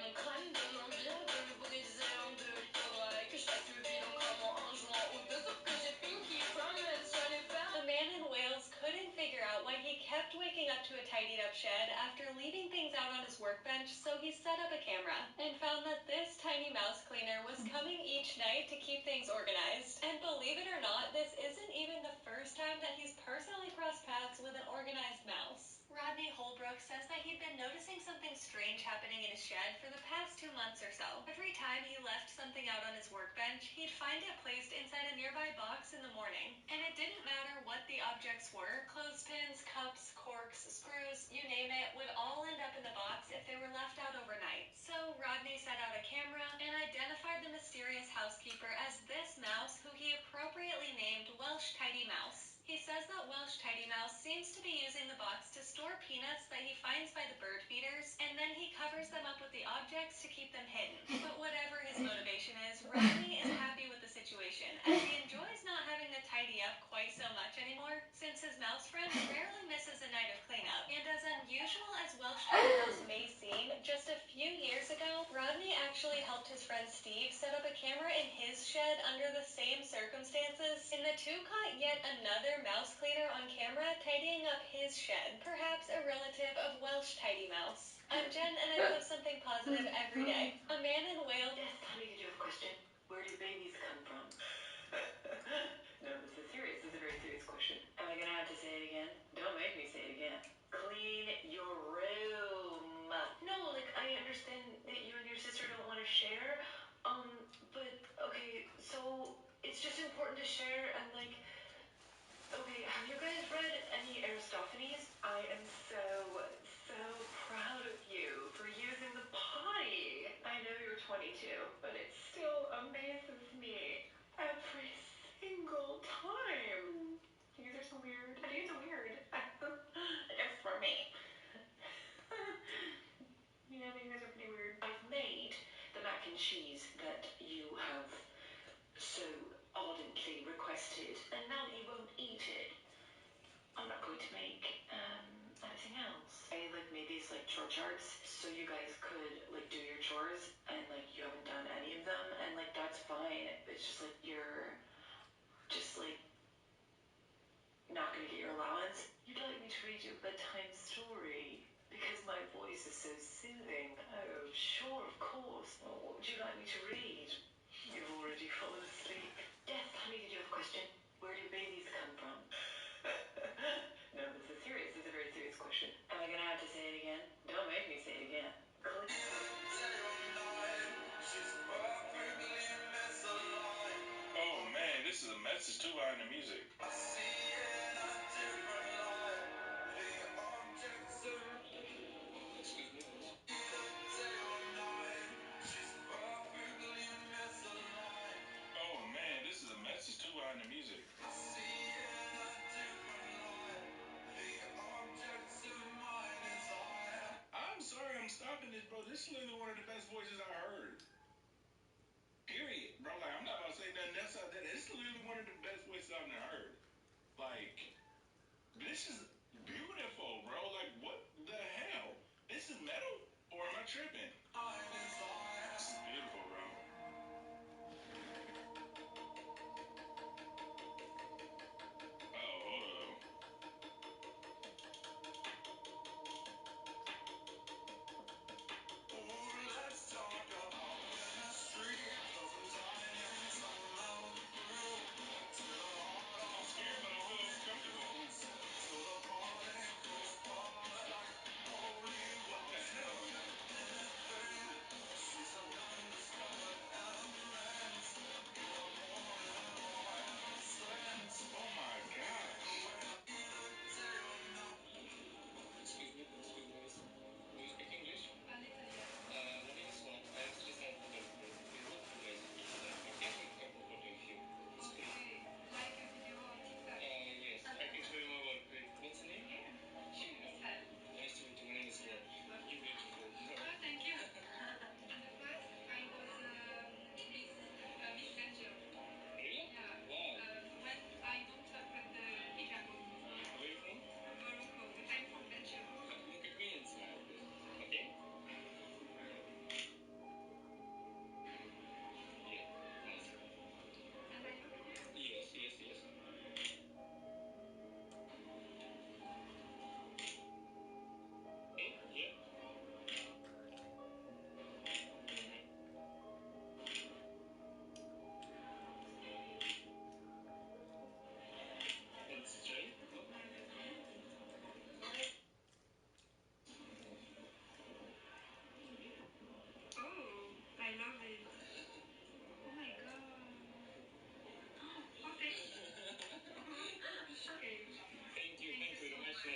Mon crâne donne envie de le briser en deux. Faudrait que je fasse le bilan comme en jouant aux deux, sauf que j'ai Pinky Promise, j'allais faire. A man in Wales couldn't figure out why he kept waking up to a tidied up shed after leaving things out on his workbench, so he set up a camera and found that this tiny mouse cleaner was coming each night to keep things organized. And believe it or not, this isn't even the first time that he's personally crossed paths with an organized mouse. Rodney Holbrook says that he'd been noticing something strange happening in his shed for the past 2 months or so. Every time he left something out on his workbench, he'd find it placed inside a nearby box in the morning. And it didn't matter what the objects were, clothespins, cups, corks, screws, you name it, would all end up in the box if they were left out overnight. So Rodney set out a camera and identified the mysterious housekeeper as this mouse, who he appropriately named Welsh Tidy Mouse. He says that Welsh Tidy Mouse seems to be using the box to store peanuts that he finds by the bird feeders, and then he covers them up with the objects to keep them hidden. But whatever his motivation is, Rodney is happy with the situation, as he enjoys not having to tidy up quite so much anymore, since his mouse friend rarely misses a night of cleanup. And as unusual as Welsh Tidy Mouse may seem, just a few years ago, Rodney actually helped his friend Steve set up a camera in his shed under the same circumstances, and the two caught yet another mouse cleaner on camera tidying up his shed, perhaps a relative of Welsh Tidy Mouse. I'm Jen, and I post something positive every day. A man in Wales... Yes, honey, did you have a question? Where do babies come from? No, this is serious. This is a very serious question. Am I gonna have to say it again? Don't make me say it again. Clean your room. No, like, I understand that you and your sister don't want to share, but, okay, so it's just important to share and, like... Okay, have you guys read any Aristophanes? I am so proud of you for using the potty. I know you're 22, but it still amazes me every single time. You guys are so weird. I think it's weird. I guess for me. Yeah, but you guys are pretty weird. I've made the mac and cheese that you have so ardently requested, and now that you won't eat it, I'm not going to make anything else. I like made these like chore charts so you guys could like do your chores, and like you haven't done any of them, and like that's fine. It's just like you're just like not gonna get your allowance. You'd like me to read you a bedtime story because my voice is so soothing. Oh, sure, of course. Well, what would you like me to read? You've already fallen asleep. Yes, honey, did you have a question? Where do babies come from? No, this is serious. This is a very serious question. Am I gonna have to say it again? Don't make me say it again. Oh man, this is a message too behind the music. Excuse me, please. Oh man, this is a message too behind the music. I'm sorry I'm stopping this, bro. This is literally one of the best voices I heard. Period, bro. Like, I'm not about to say nothing else out there. This is literally one of the best voices I've ever heard. Like, this is beautiful, bro. Like, what the hell? This is metal? Or am I tripping? This is beautiful, bro. Oh, hold up. I'm scared, but I feel comfortable.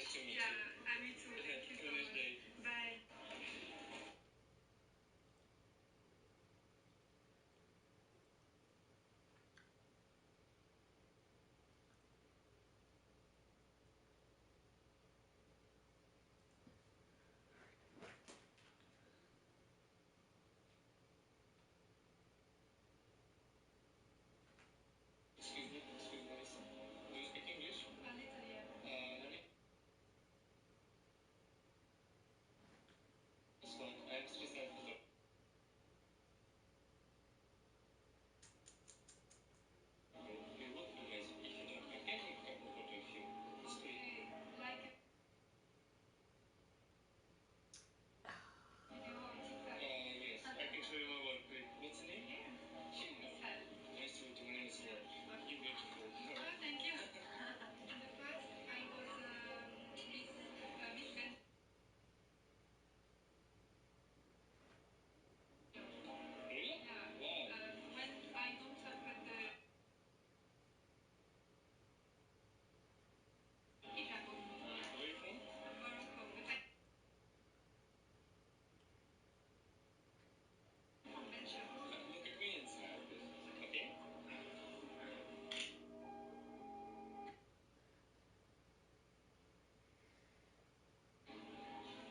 Nice to meet you. Yeah, me too. Thank you. Have a nice day. Bye. Excuse me, miss. Do you speak English? A little, yeah. My name is Scott. I am street side photographer. You look nice. If you don't mind, can I take a couple photos of you? It's free. Like a video or TikTok? Yes, I can show you my work. What's the name? Yeah. Nice to meet you. My name is Roy. You're beautiful. Oh, thank you. In the past, I was Miss Ben. Really? Yeah. Wow. When I don't have the Chicago. Where are you from? Morocco. But I from Belgium. Look at me inside. Okay?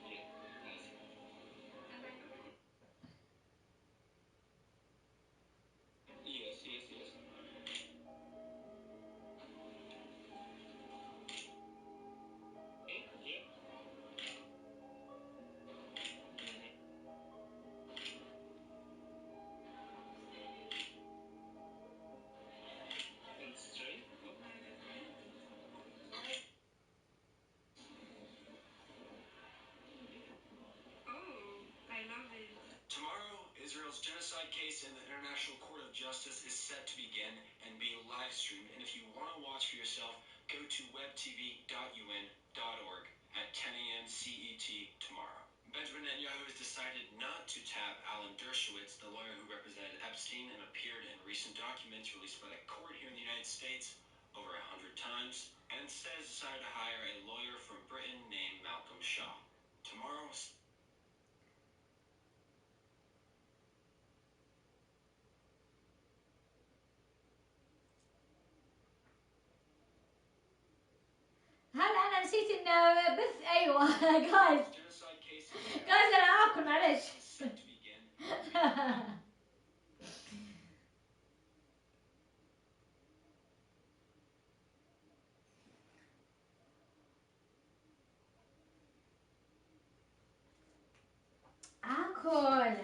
Yeah. Nice. And I know you. Yes, yes, yes. Okay, yeah. And straight? Oh, I love it. Tomorrow, Israel's genocide case in the International Court of Justice is set to begin and be live streamed. And if you want to watch for yourself, go to webtv.un.org at 10 a.m. CET tomorrow. Benjamin Netanyahu has decided not to tap Alan Dershowitz, the lawyer who represented Epstein and appeared in recent documents released by the court here in the United States over 100 times, and instead has decided to hire a lawyer from Britain named Malcolm Shaw. Tomorrow, هلا انا نسيت انه بث ايوه جايز جايز انا اكل معلش اكل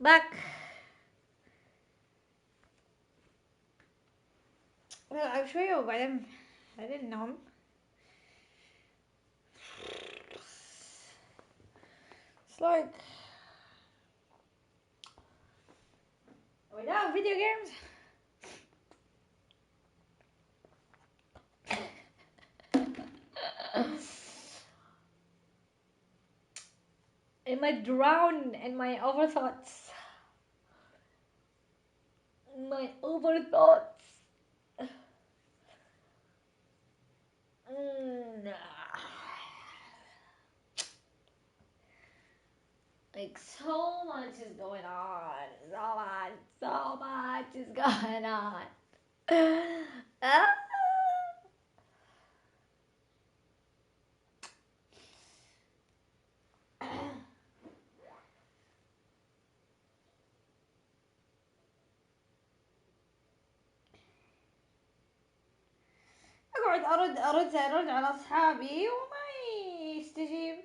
باك. ألعب شوية وبعدين النوم. It's like without video games I might drown in my overthoughts. My overthoughts. Like so much is going on. So much is going on. Ah. اقعد ارد على اصحابي وما يستجيب.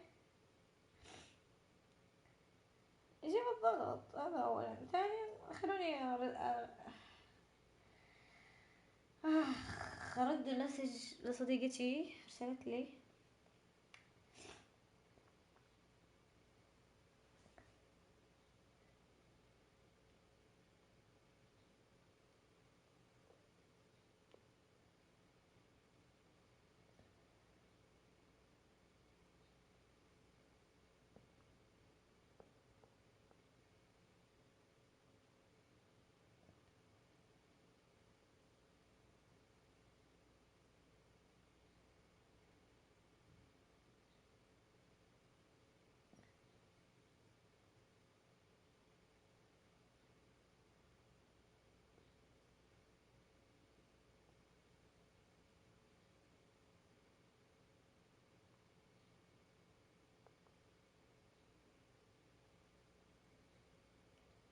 يجيب الضغط. هذا اولا. ثانيا خلوني ارد مسج لصديقتي ارسلت لي.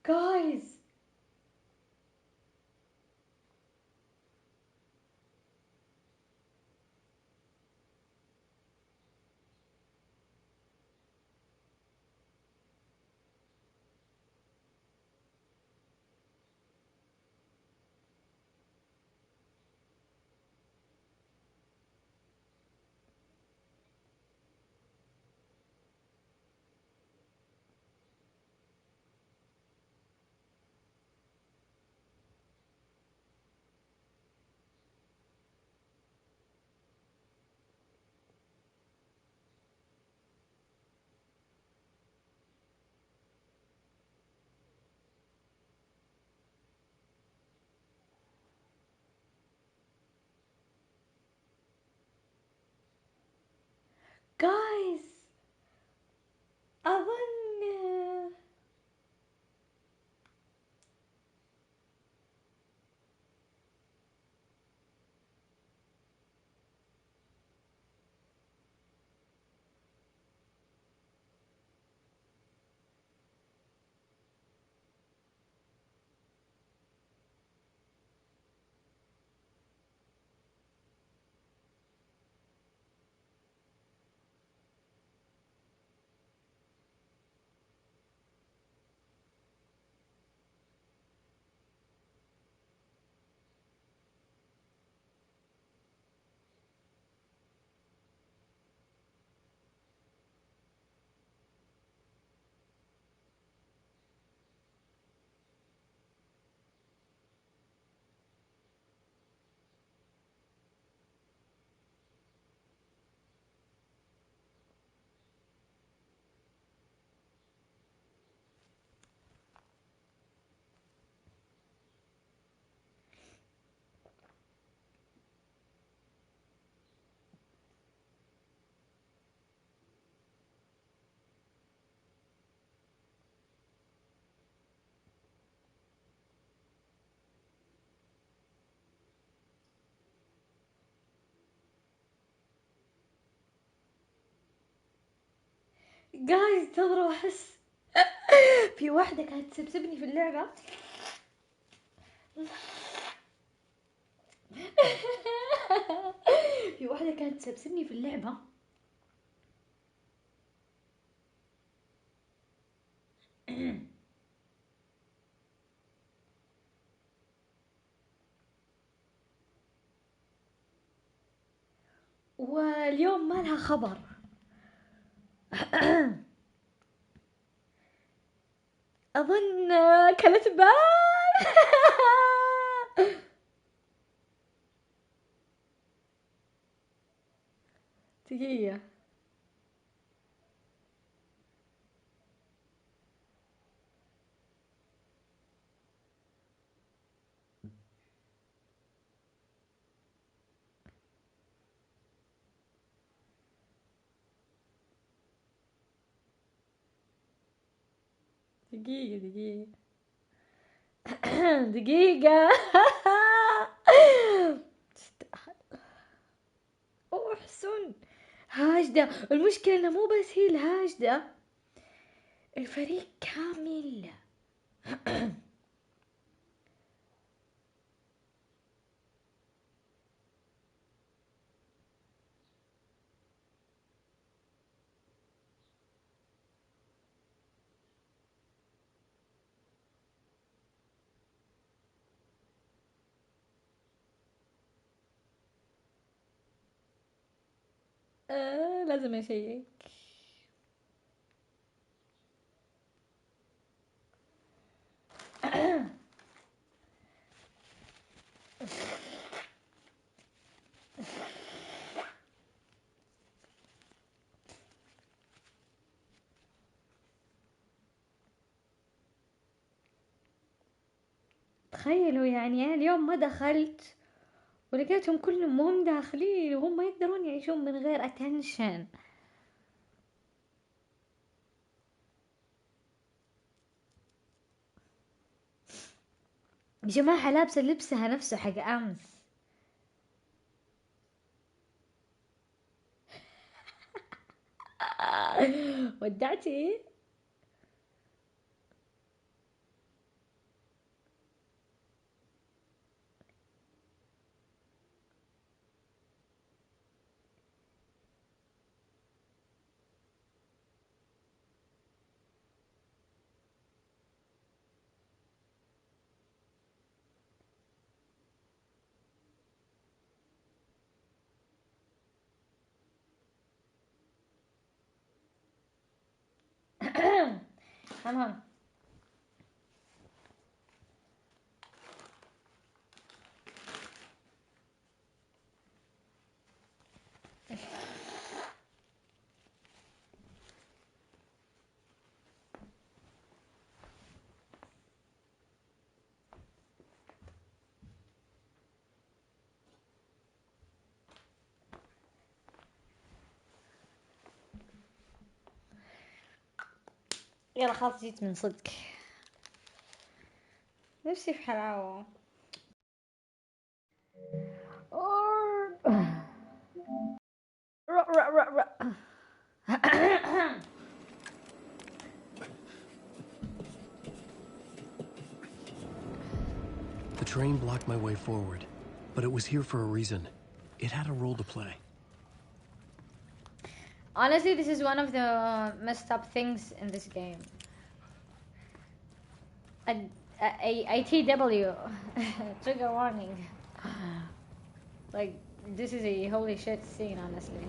Guys, guys, أظن جايز تظروا احس في واحدة كانت تسبسبني في اللعبة. في واحدة كانت تسبسبني في اللعبة واليوم ما لها خبر. أظن كلت بال. دقيقة. دقيقة. دقيقة. أحسن هاجدة. المشكلة إنه مو بس هي الهاجدة، الفريق كامل. لازم أشيك. تخيلوا يعني أنا اليوم ما دخلت ولقيتهم كلهم مهم داخلين وهم ما يقدرون يعيشون من غير attention. جماعة لابسة لبسها نفسه حق أمس. ودعتي. تمام. يلا خلاص جيت من صدق، نفسي في حلاوة. The train blocked my way forward, but it was here for a reason. It had a role to play. Honestly, this is one of the messed up things in this game. ATW. Trigger warning. Like, this is a holy shit scene, honestly.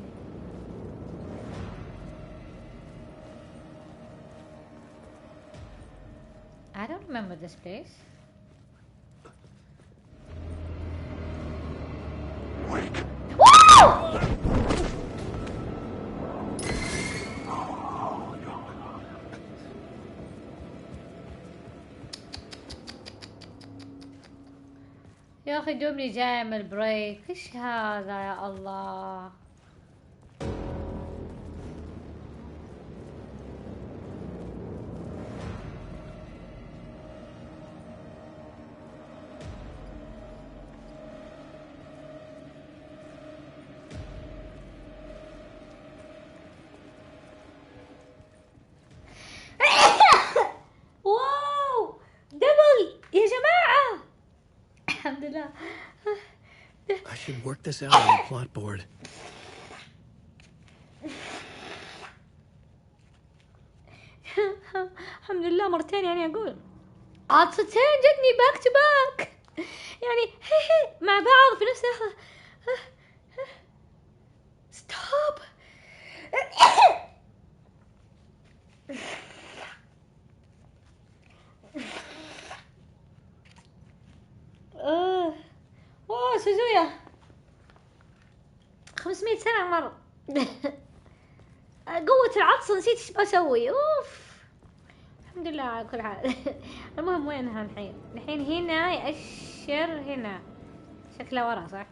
I don't remember this place. Woo! يا اخي دوبني جاي من البريك، ايش هذا يا الله. واو دبل يا جماعة. الحمد لله. I should work this out on the plot board. الحمد لله مرتين يعني اقول عطستين جتني باك تو باك يعني مع بعض في نفس اللحظة. ستوب. اوه سوزويا 500 سنة مر. قوة العطس نسيت ايش بسوي. اوف الحمد لله على كل حال. المهم وينها الحين؟ الحين هنا يأشر هنا، شكله ورا صح؟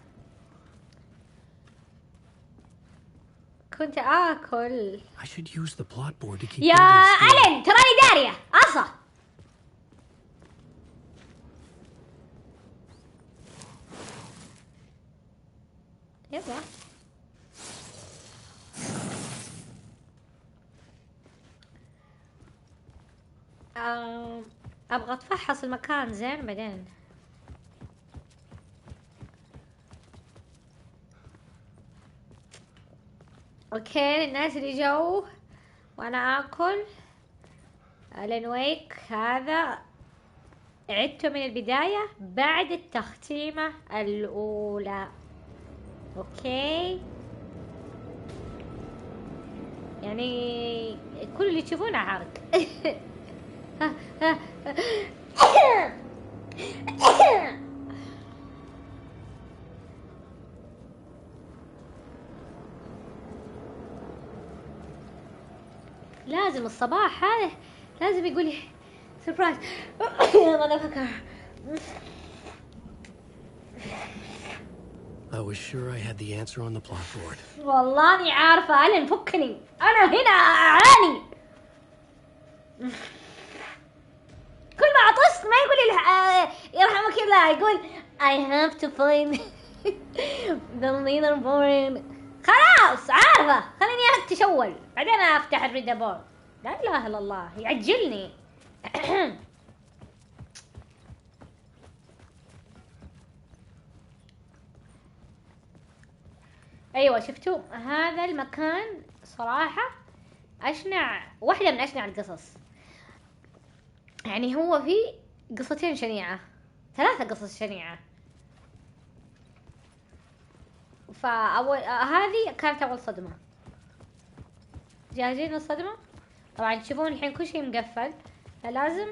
كنت آكل. I should use the plot board to keep يا ألين تراني دارية أصلا. يلا أبغى أتفحص المكان زين بعدين. اوكي الناس اللي جو وانا اكل ألين ويك هذا عدته من البداية بعد التختيمة الاولى. اوكي يعني كل اللي تشوفونه عرق. لازم الصباح هذا لازم يقولي سربرايز. يلا انا فكر. I was sure I had the answer on the plot board. والله اني عارفة ألين فكني انا هنا اعاني. كل ما عطست ما يقول لي يرحمك الله يقول I have to find the leaderboard. خلاص عارفة خليني اتشول بعدين افتح الريدر بورد. لا اله الا الله يعجلني. ايوه شفتوا هذا المكان صراحة اشنع واحدة من اشنع القصص. يعني هو في قصتين شنيعة 3 قصص شنيعة. فأول هذه كانت أول صدمة. جاهزين للصدمة؟ طبعا تشوفون الحين كل شيء مقفل فلازم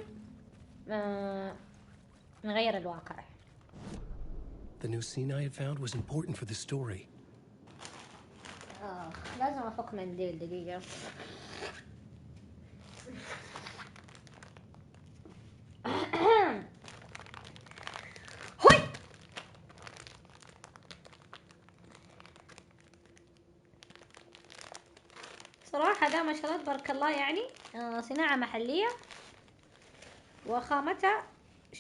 نغير الواقع. The new scene I had found was important for the story. لازم أفك منديل دقيقة. صراحة ده ما شاء الله تبارك الله يعني صناعة محلية وخامتها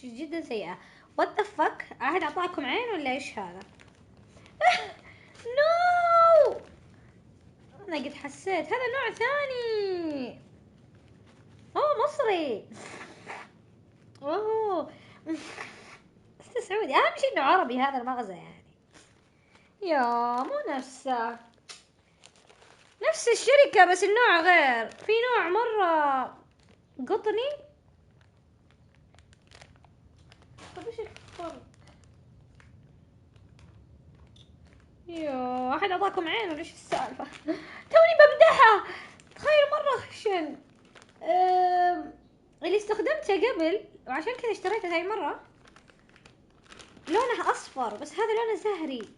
جدا سيئة. وات ذا فك أحد أعطاكم عين ولا إيش هذا؟ نو أنا قد حسيت هذا نوع ثاني. أوه مصري. أوه سعودي. أهم شيء إنه عربي هذا المغزى يعني. يا مو نفسه نفس الشركة بس النوع غير. في نوع مرة قطني. طب ايش الفرق؟ يا احد اعطاكم عين ولا ايش السالفة؟ توني بمدحها تخيل مرة خشن. اللي استخدمته قبل وعشان كذا اشتريته هاي مرة لونه اصفر بس هذا لونه زهري.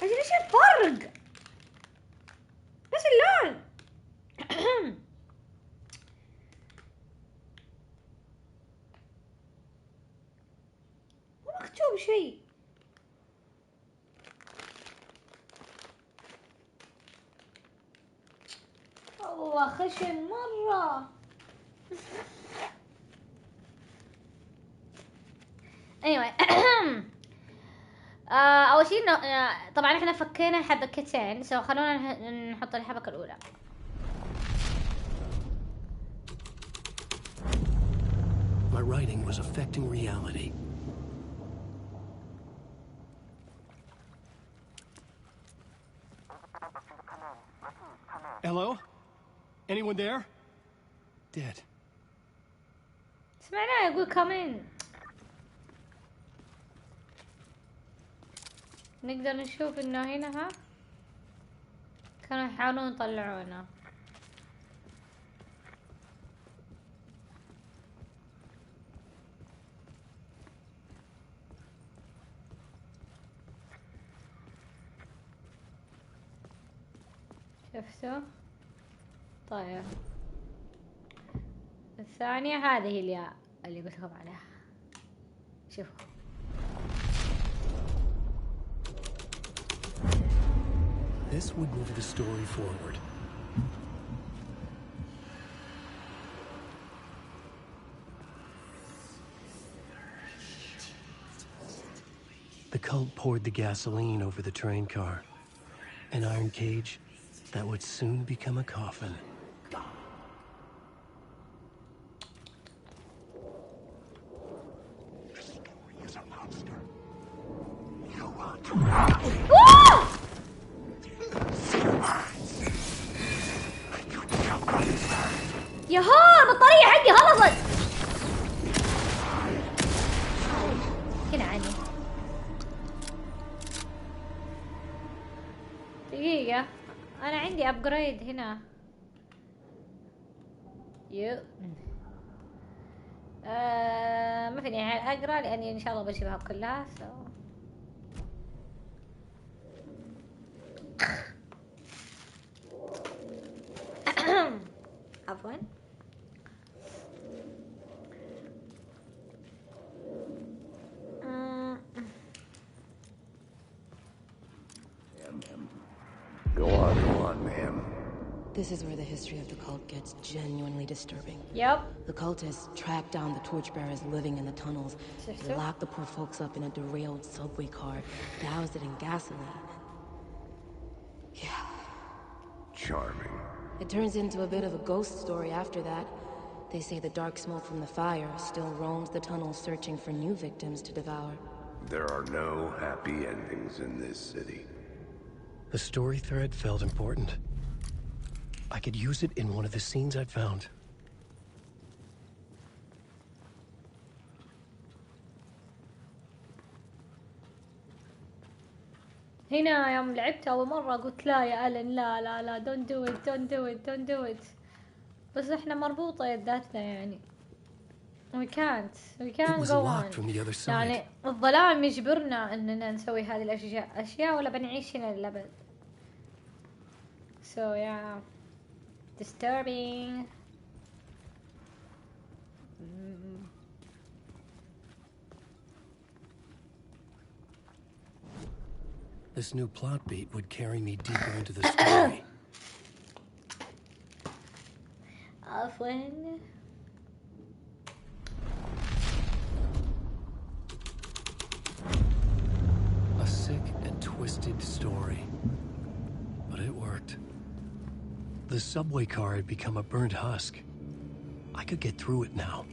اجل ايش الفرق؟ بس اللون. مو مكتوب شيء. والله خشن مرة. anyway اول شيء طبعا احنا فكينا حبكتين سو خلونا نحط الحبكة الاولى. My writing was affecting reality. Hello? Anyone there? Dead. سمعناه يقول come in. نقدر نشوف انه هنا ها كانوا يحاولون يطلعونا. شفتوا؟ طيب الثانية هذه اللي قلت لكم عليها. شوفوا This would move the story forward. The cult poured the gasoline over the train car. An iron cage that would soon become a coffin. ياها البطارية حقي خلصت. يلعني. دقيقة أنا عندي أبجريد هنا. ما فيني أقرأ لأني إن شاء الله بجيبها كلها. عفوا. Go on, ma'am. This is where the history of the cult gets genuinely disturbing. Yep. The cultists tracked down the torchbearers living in the tunnels. They locked the poor folks up in a derailed subway car, doused it in gasoline. Yeah. Charming. It turns into a bit of a ghost story after that. They say the dark smoke from the fire still roams the tunnels searching for new victims to devour. There are no happy endings in this city. The story thread felt important. I could use it in one of the scenes I'd found. هنا يوم لعبت أول مرة قلت لا يا ألن لا لا لا don't do it don't do it don't do it. بس احنا مربوطة يداتنا يعني. we can't go on. يعني الظلام يجبرنا اننا نسوي هذه الاشياء ولا بنعيش هنا للأبد. So yeah, disturbing. This new plot beat would carry me deeper into the story. عفوا. A sick and twisted story. But it worked. The subway car had become a burnt husk. I could get through it now.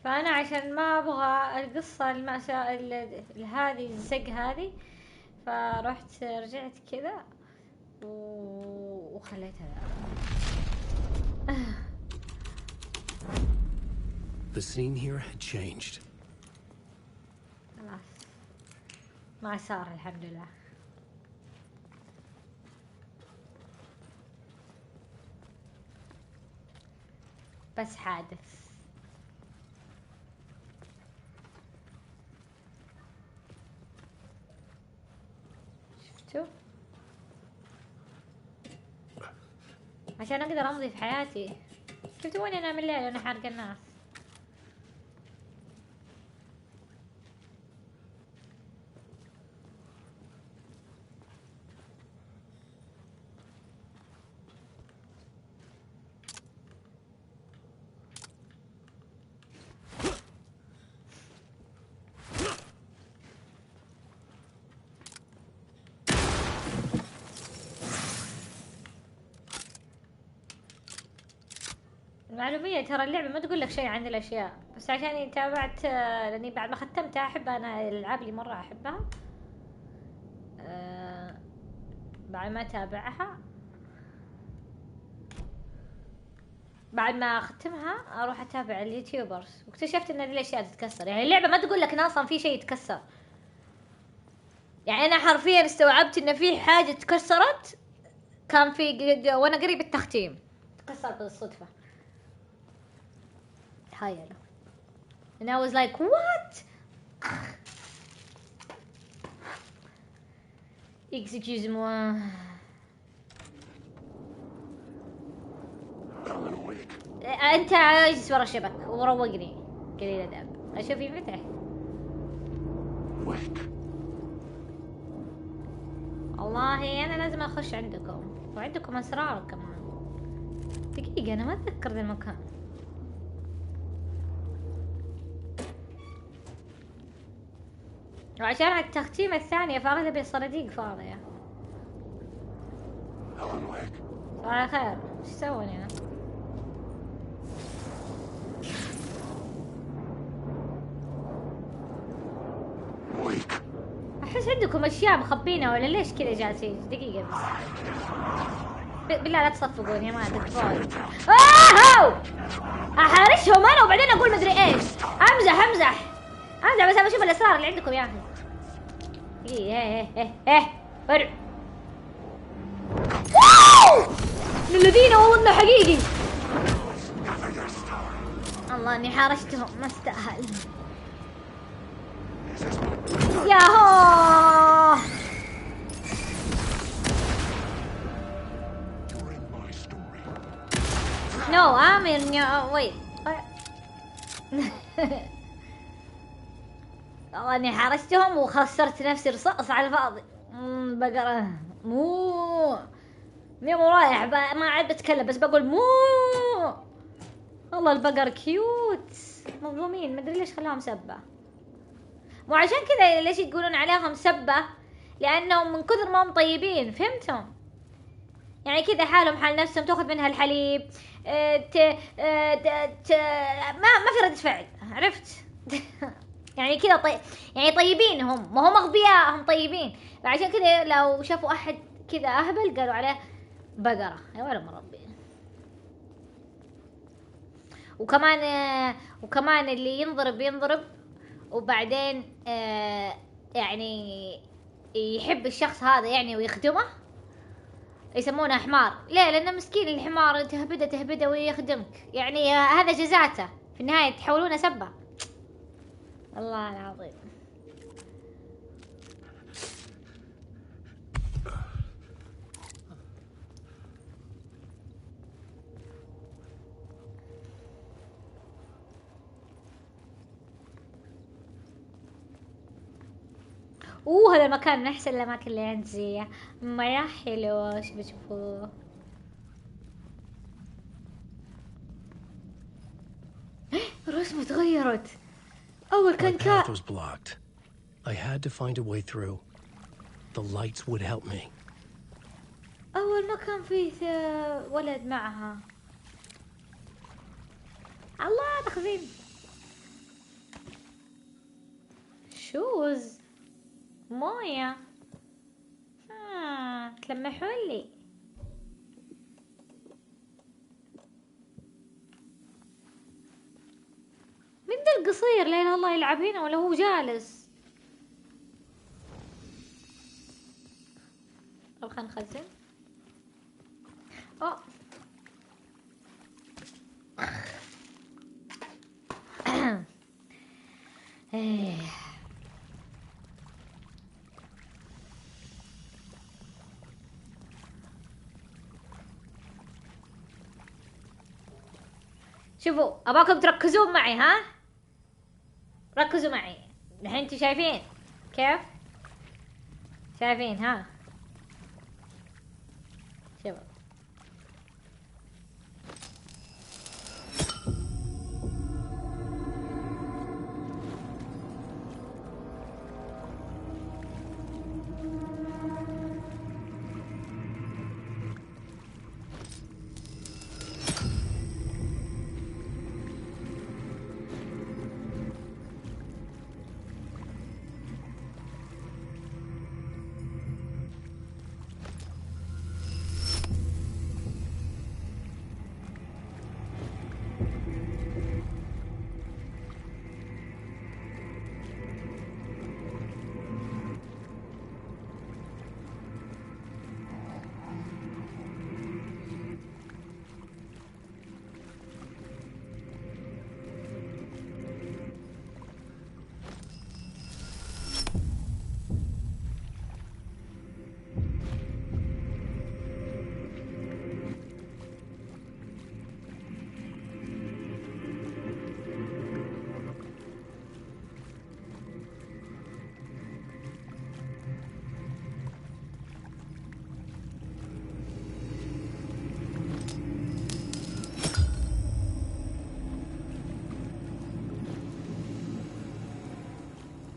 فأنا عشان ما أبغى القصة هذه الزق هذه فرحت رجعت كذا وخليتها. The scene here had changed. خلاص ما صار الحمد لله. بس حادث. عشان اقدر امضي في حياتي. كيف تبوني انام الليل وانا حارقة الناس؟ معلومية ترى اللعبة ما تقول لك شيء عن الأشياء، بس عشان تابعت لأني بعد ما ختمتها أحب أنا الألعاب اللي مرة أحبها. بعد ما أتابعها، بعد ما أختمها أروح أتابع اليوتيوبرز، واكتشفت إن الأشياء تتكسر. يعني اللعبة ما تقول لك إن أصلا في شيء يتكسر. يعني أنا حرفيا استوعبت إن في حاجة تكسرت كان في وأنا قريب التختيم، تكسرت بالصدفة. تخيلوا. And I was like what? Excuse-moi. انت عايز ورا الشبك وروقني قليل ادب. اشوف ينفتح. والله انا لازم اخش عندكم، وعندكم اسرار كمان. دقيقة انا ما اتذكر ذا المكان. وعشان التختيمة الثانية فاغلب الصناديق فاضية. صباح الخير، ايش تسوون هنا؟ احس عندكم اشياء مخبينها ولا ليش كذا جالسين؟ دقيقة بس. بالله لا تصفقوني ما تدفعون. احارشهم انا وبعدين اقول مدري ايش. امزح بس ابى اشوف الاسرار اللي عندكم يا اخي. ايه فرع. من الذين والله انه حقيقي. الله اني حارشتهم ما استاهل. ياهو نو امير ويت. والله اني حرشتهم وخسرت نفسي رصاص على الفاضي. بقرة مو رايح ما عاد بتكلم بس بقول مو. والله البقر كيوت مظلومين، مدري ليش خلاهم سبة. مو عشان كذا ليش يقولون عليهم سبة؟ لانهم من كثر ما هم طيبين، فهمتم؟ يعني كذا حالهم حال نفسهم، تاخذ منها الحليب ما في ردة فعل، عرفت؟ يعني كذا يعني طيبين هم، ما هم اغبياء، هم طيبين. فعشان كذا لو شافوا احد كذا اهبل قالوا عليه بقرة يا ولا مربي. وكمان اللي ينضرب وبعدين يعني يحب الشخص هذا يعني ويخدمه يسمونه حمار. ليه؟ لانه مسكين الحمار تهبده ويخدمك، يعني هذا جزاته في النهاية تحولونه سبة. الله العظيم. هذا المكان من احسن الاماكن اللي عندي، مرة حلو. شو بتشوفوه؟ الرسمة تغيرت. اول كان My path was blocked. I had to find a way through. The lights would help me. اول ما كان فيه ولد معها. الله تخزين. شوز مويه. تلمحوا لي. من ذا القصير لا اله الا الله يلعب هنا ولا هو جالس؟ طب خلينا نخزن. شوفوا اباكم تركزون معي، ها ركزوا معي الحين. انتوا شايفين كيف؟ شايفين ها؟ شوفوا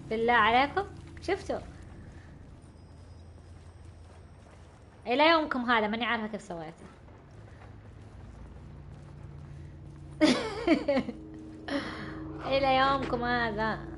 بالله عليكم شفتوا؟ الى يومكم هذا ماني عارفه كيف سويته. الى يومكم هذا.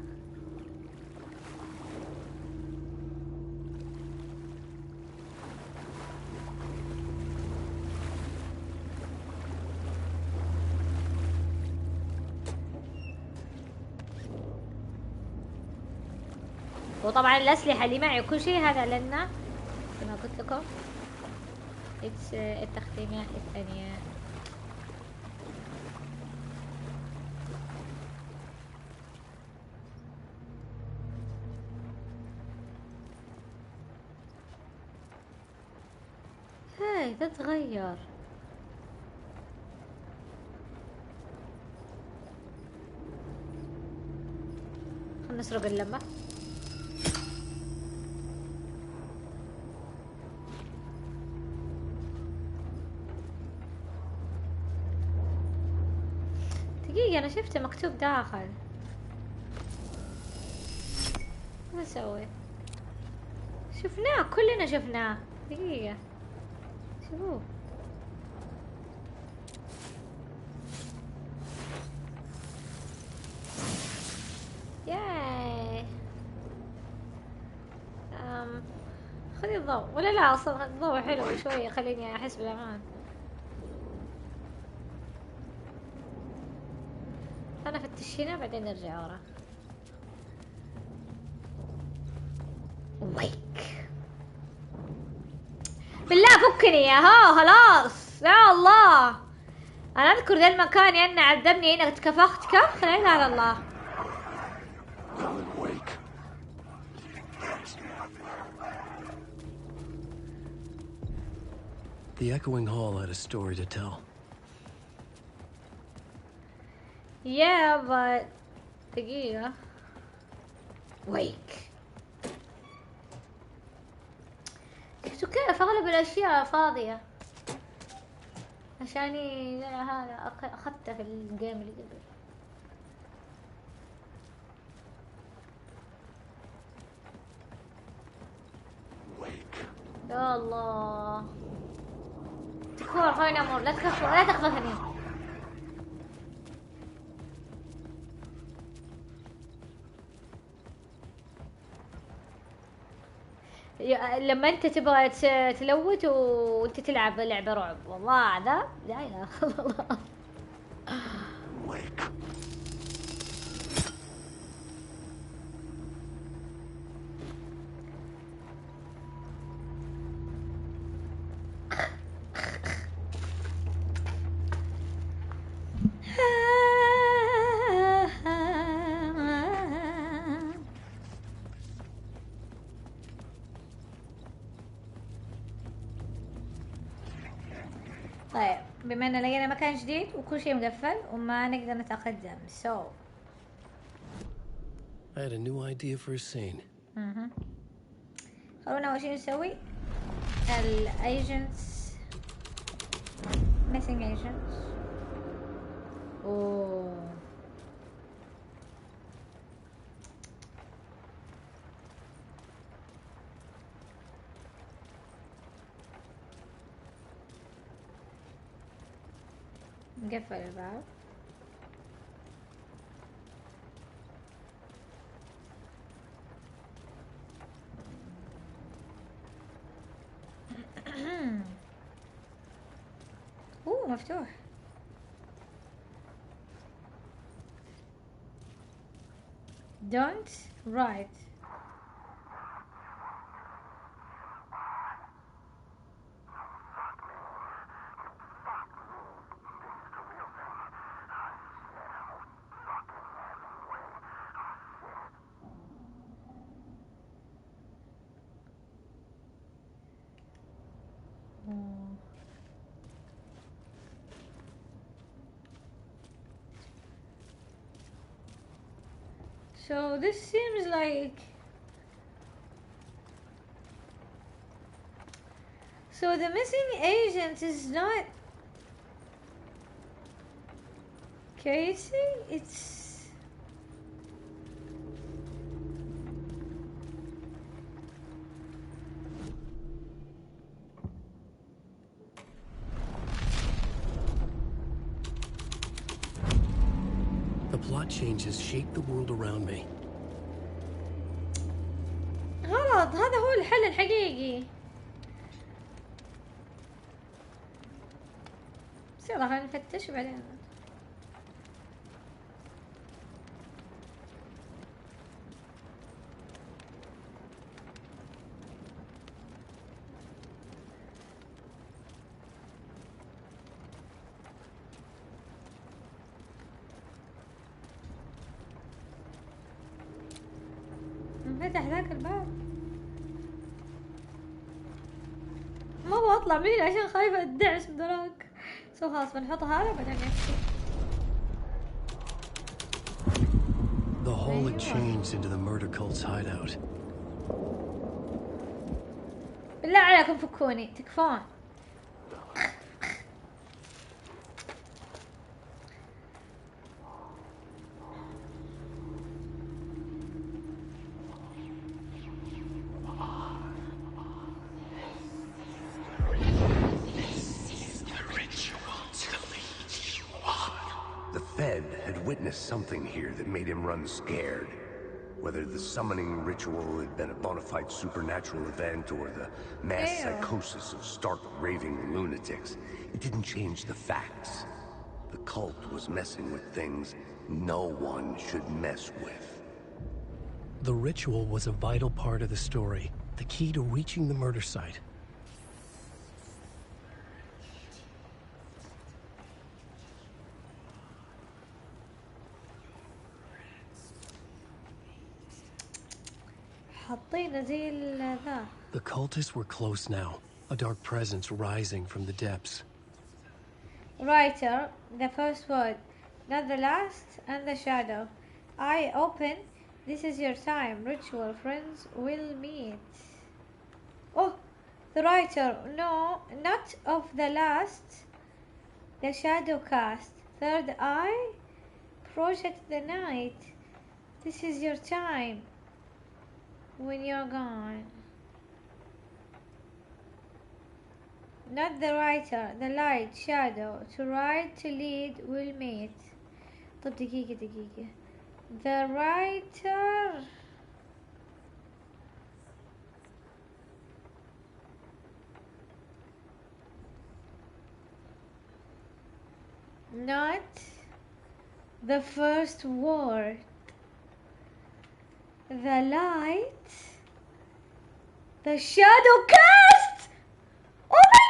وطبعا الأسلحة اللي معي وكل شيء هذا لنا كما قلت لكم. التختيمات الثانية هاي تتغير. خلنا نسرق اللمبة. دقيقة أنا شفته مكتوب داخل. ما سويت؟ شفناه كلنا شفناه. دقيقة شوفوه. ياي خذي الضوء ولا لا؟ أصلا الضوء حلو شوية خليني أحس بالأمان. أنا فتش هنا بعدين نرجع ورا. ويك بالله فكني يا هو خلاص يا الله. أنا أذكر ذا المكان يا أنه عذبني هنا اتكفخت كف. لا إله إلا الله. The echoing hall had a story to tell. Yeah, but دقيقة. ويك شفتوا كيف أغلب الأشياء فاضية عشاني هذا أخذته في الجيم اللي قبل. يا الله تكفر خلينا أمور. لا تكفر لا تقذفني. لما انت تبغى تلوت وانت تلعب لعبة رعب والله عذاب. لا اله الا الله. بما ان لقينا مكان جديد وكل شيء مقفل وما نقدر نتقدم I had a new idea for a scene. خلونا اول شيء نسوي الايجنتس missing agents. اوه نقفل الباب. اوه مفتوح. Don't write. So this seems like... So the missing agent is not Casey? It's... The plot changes shape the world around me. غلط، هذا هو الحل الحقيقي. بس يلا خلينا نفتش وبعدين. انفتح ذاك الباب. ما ابغى اطلع من هنا عشان خايفة ادعس من دراك. خلاص بنحط هذا بعدين نفتح. The hole had changed into the murder cult's hideout. بالله عليكم فكوني تكفون. Something here that made him run scared. Whether the summoning ritual had been a bona fide supernatural event or the mass psychosis of stark raving lunatics, it didn't change the facts. The cult was messing with things no one should mess with. The ritual was a vital part of the story, the key to reaching the murder site. The cultists were close now, a dark presence rising from the depths. Writer, the first word, not the last, and the shadow. Eye open, this is your time. Ritual, friends will meet. Oh, the writer, no, not of the last. The shadow cast. Third eye, project the night. This is your time. When you're gone. Not the writer, the light, shadow. To write, to lead, will meet. طب دقيقة. The writer. Not the first word. The light, the shadow cast. Oh my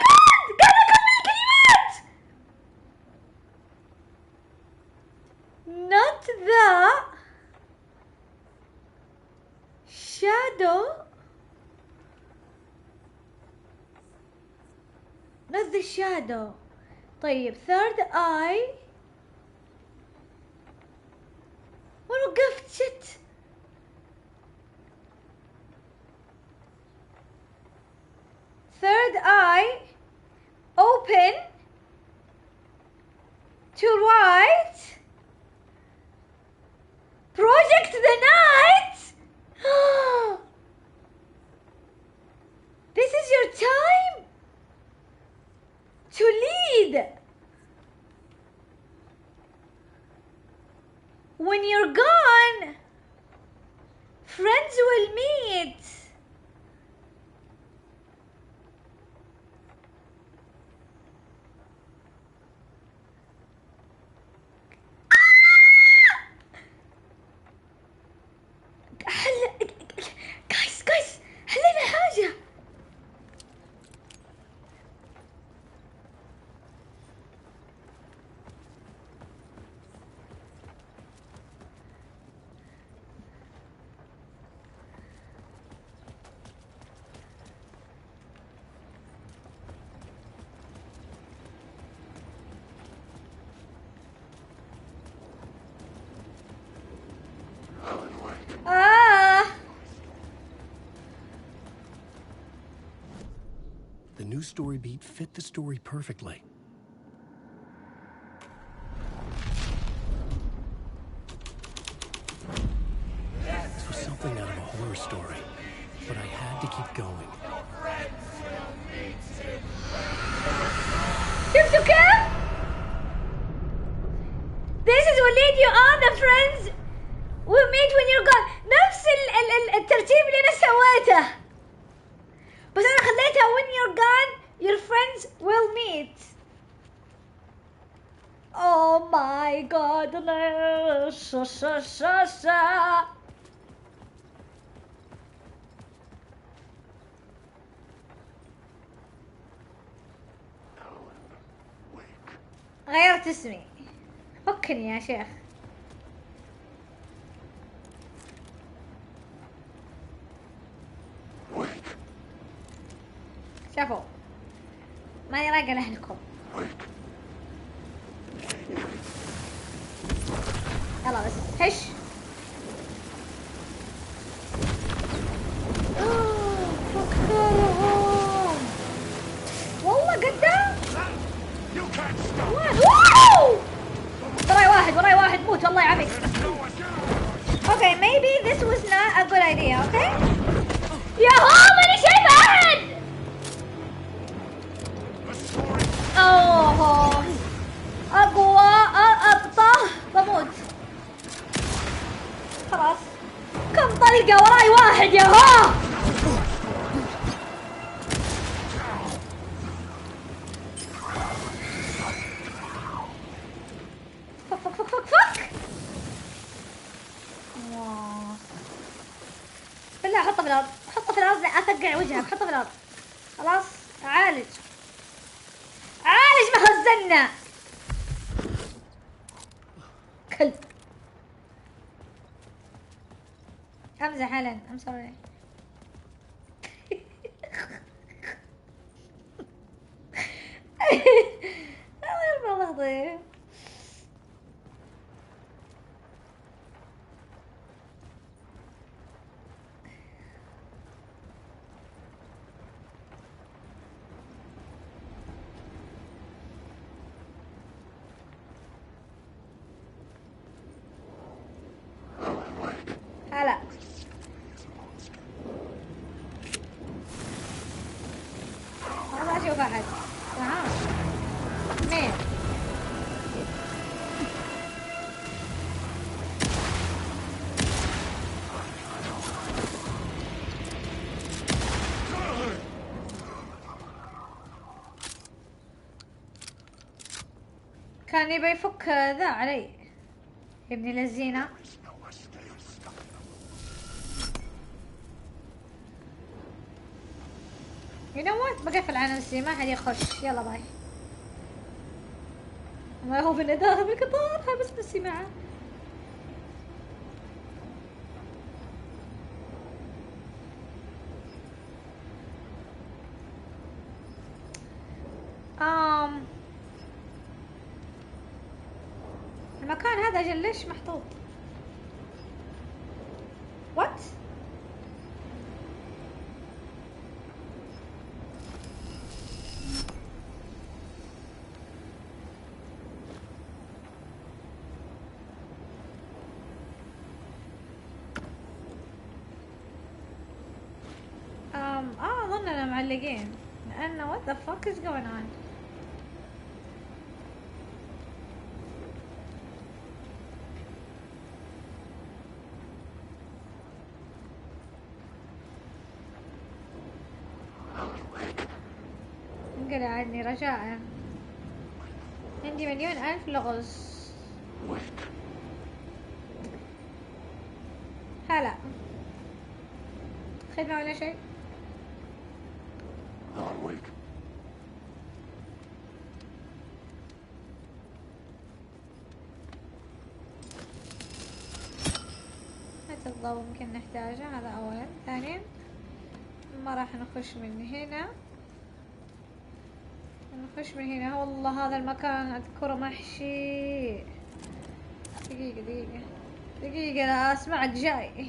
god! قاعدة أكمل الكلمات. Not the shadow. Not the shadow. طيب third eye وين وقفت؟ شت. third eye open to right project the night. This is your time to lead. When you're gone, friends will meet. جايز حلينا حاجة. The new story beat fit the story perfectly. This was something out of a horror story, but I had to keep going. شفتوا كيف؟ This is will lead you on the friends will meet when you're gone. نفس الترتيب اللي أنا سويته، بس أنا خليتها when you're gone your friends will meet. Oh my god. غيرت اسمي، فكني يا شيخ. شافوا ماني رايقة لأهلكم. يلا بس هش. فكرهم والله قدام. وراي واحد موت والله يعافيك. Okay, maybe this was not a good idea, okay? يا هو ماني شايفة أحد. أوه أقوى أبطأ بموت. خلاص كم طلقة وراي واحد يا هو. فك بالله حطه في الأرض، حطه في الأرض، لا أفقع وجهك، حطه في الأرض. خلاص عالج ما خزنا كلب. امزح هلا ام سوري. والله لطيف. هلا ما اشوف احد. تمام مين؟ كان يبي يفك ذا علي يا ابن الزينة. You know what؟ بقفل على نفسي ما حد يخش. يلا باي. ما هو في داخل بالقطار حابس نفسي معه. المكان هذا أجل ليش محطوط؟ وات؟ أظننا معلقين لأنه what the fuck is going on. انقلع عني رجاء، عندي 1,000,000 لغز. هلا خدمة ولا شيء؟ هذا الضوء ممكن نحتاجه، هذا أولا. ثانيا ما راح نخش من هنا، نخش من هنا. والله هذا المكان أذكره محشي. دقيقة لا أسمعك جاي.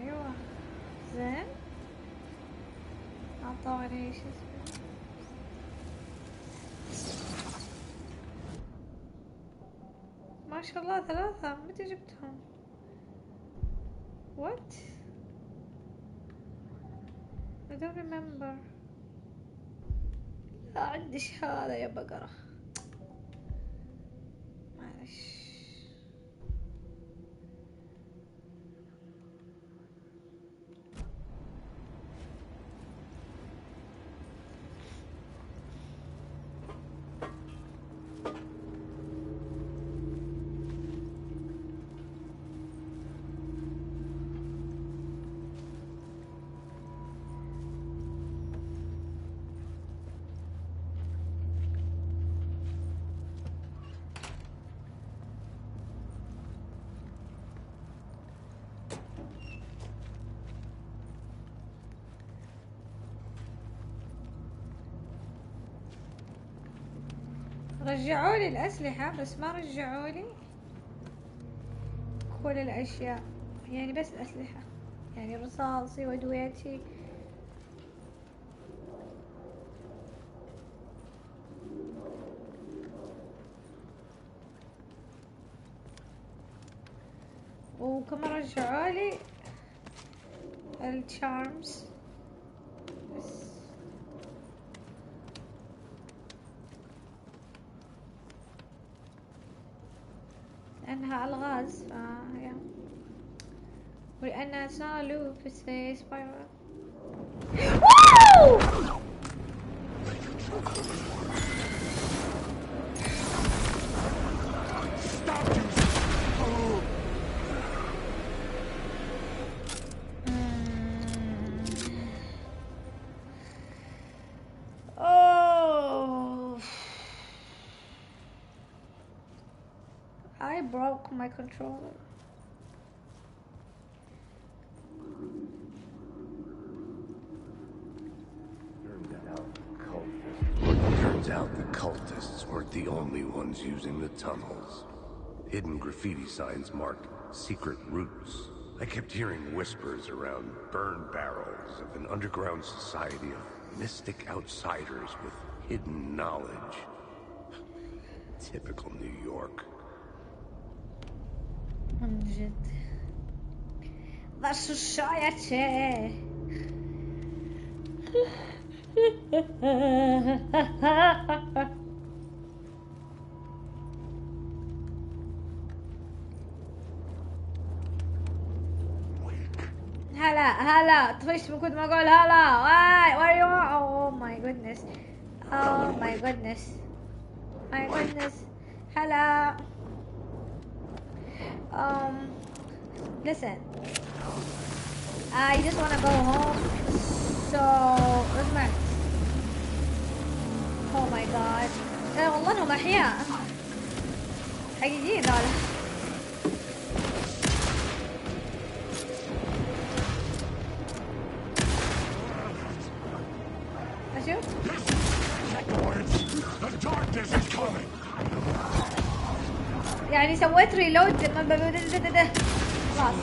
أيوة زين، أعطوني شو اسمه. ما شاء الله 3، متى جبتهم؟ what؟ I don't remember. لا عندي شهادة يا بقرة، معلش. رجعوا لي الأسلحة بس ما رجعوا لي كل الأشياء، يعني بس الأسلحة، يعني رصاصي وأدويتي. وكمان رجعوا لي التشارمز بس. لأنها ألغاز فهي، ولأنها اسمها لوب في سبايرال. I broke my controller. Turns out the cultists weren't the only ones using the tunnels. Hidden graffiti signs marked secret routes. I kept hearing whispers around burn barrels of an underground society of mystic outsiders with hidden knowledge. Typical New York. The society. هلا تخش من كنت ما اقول هلا. where you are. Oh my goodness. Oh my goodness. My goodness. هلا. listen. I just wanna go home. So اسمع. Oh my god. والله انهم احياء. حقيقيين هذا. اشوف. يعني سويت ريلود خلاص.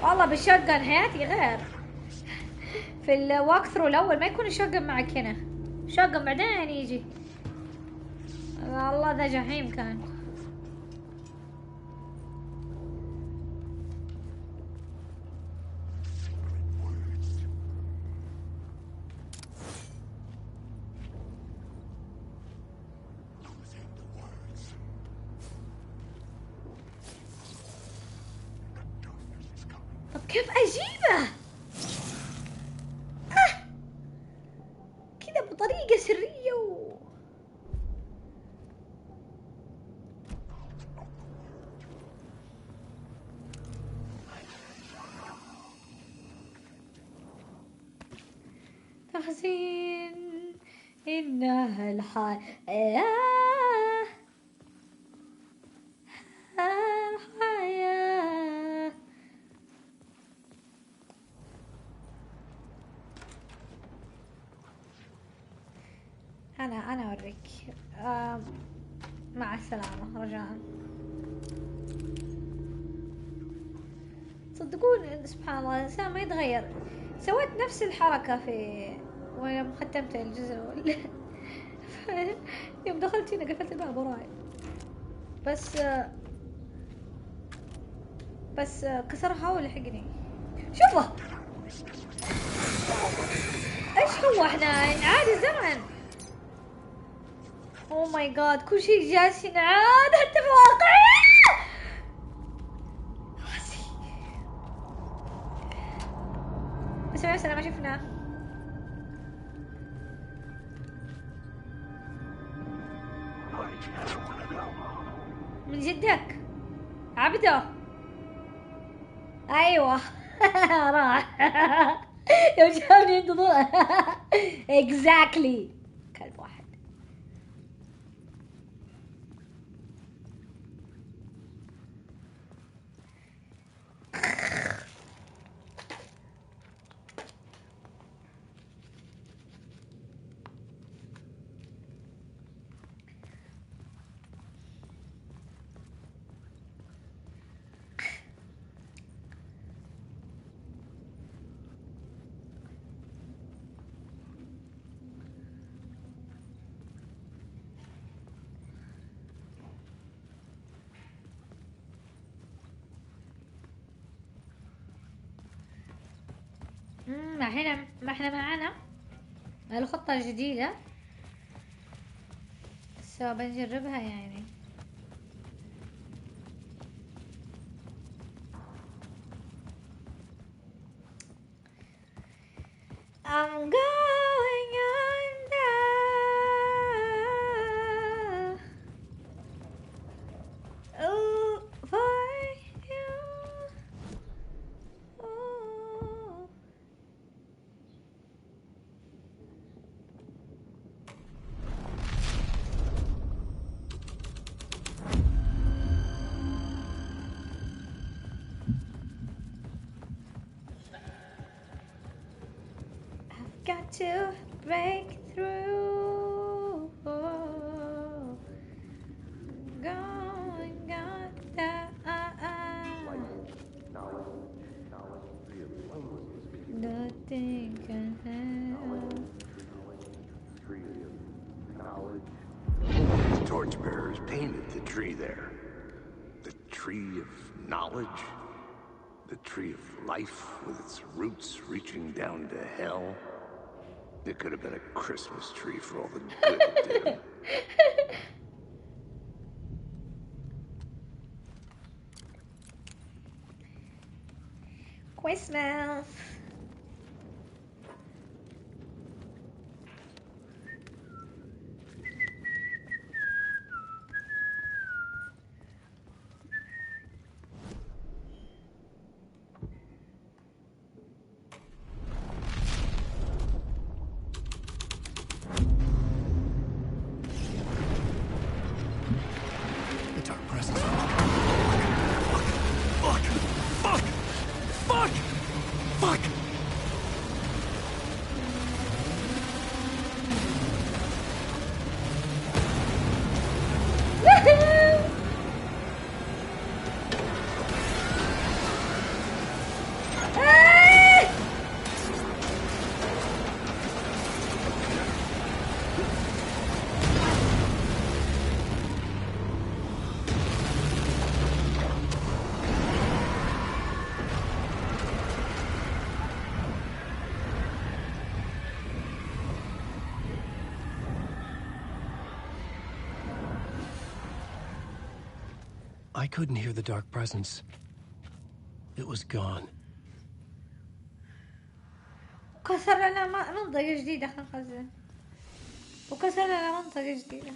والله بالشوتجن حياتي غير. في الواك ثرو الاول ما يكون الشوتجن معك هنا، الشوتجن بعدين يجي. والله ذا جحيم كان. طب كيف اجيبه؟ كذا بطريقة سرية تحزين إنها الحياة. الحياة. أنا أوريك. مع السلامة رجاء. صدقون سبحان الله الإنسان ما يتغير. سويت نفس الحركة في ويوم ختمت الجزء الأول. يوم دخلت هنا قفلت الباب وراي. بس كسرها ولحقني. شوفه ايش هو، احنا نعاد الزمن. او ماي جاد كل شيء جالس ينعاد حتى في واقعي. بس ما شفناه. من جدك عبده. ايوه. راح. يوم جابني ينتظر. اكزاكتلي كلب واحد. ما احنا معانا الخطة الجديدة سو بنجربها يعني. I'm going under. Oh, for you. Oh. I've got to break through. Going under. Nothing can help. The torchbearers painted the tree there. The tree of knowledge. The tree of life with its roots reaching down to hell. It could have been a Christmas tree for all the good it did. Christmas. I couldn't hear the dark presence. It was gone. وكسر لنا منطقة جديدة. خلينا نخزن. وكسر لنا منطقة جديدة.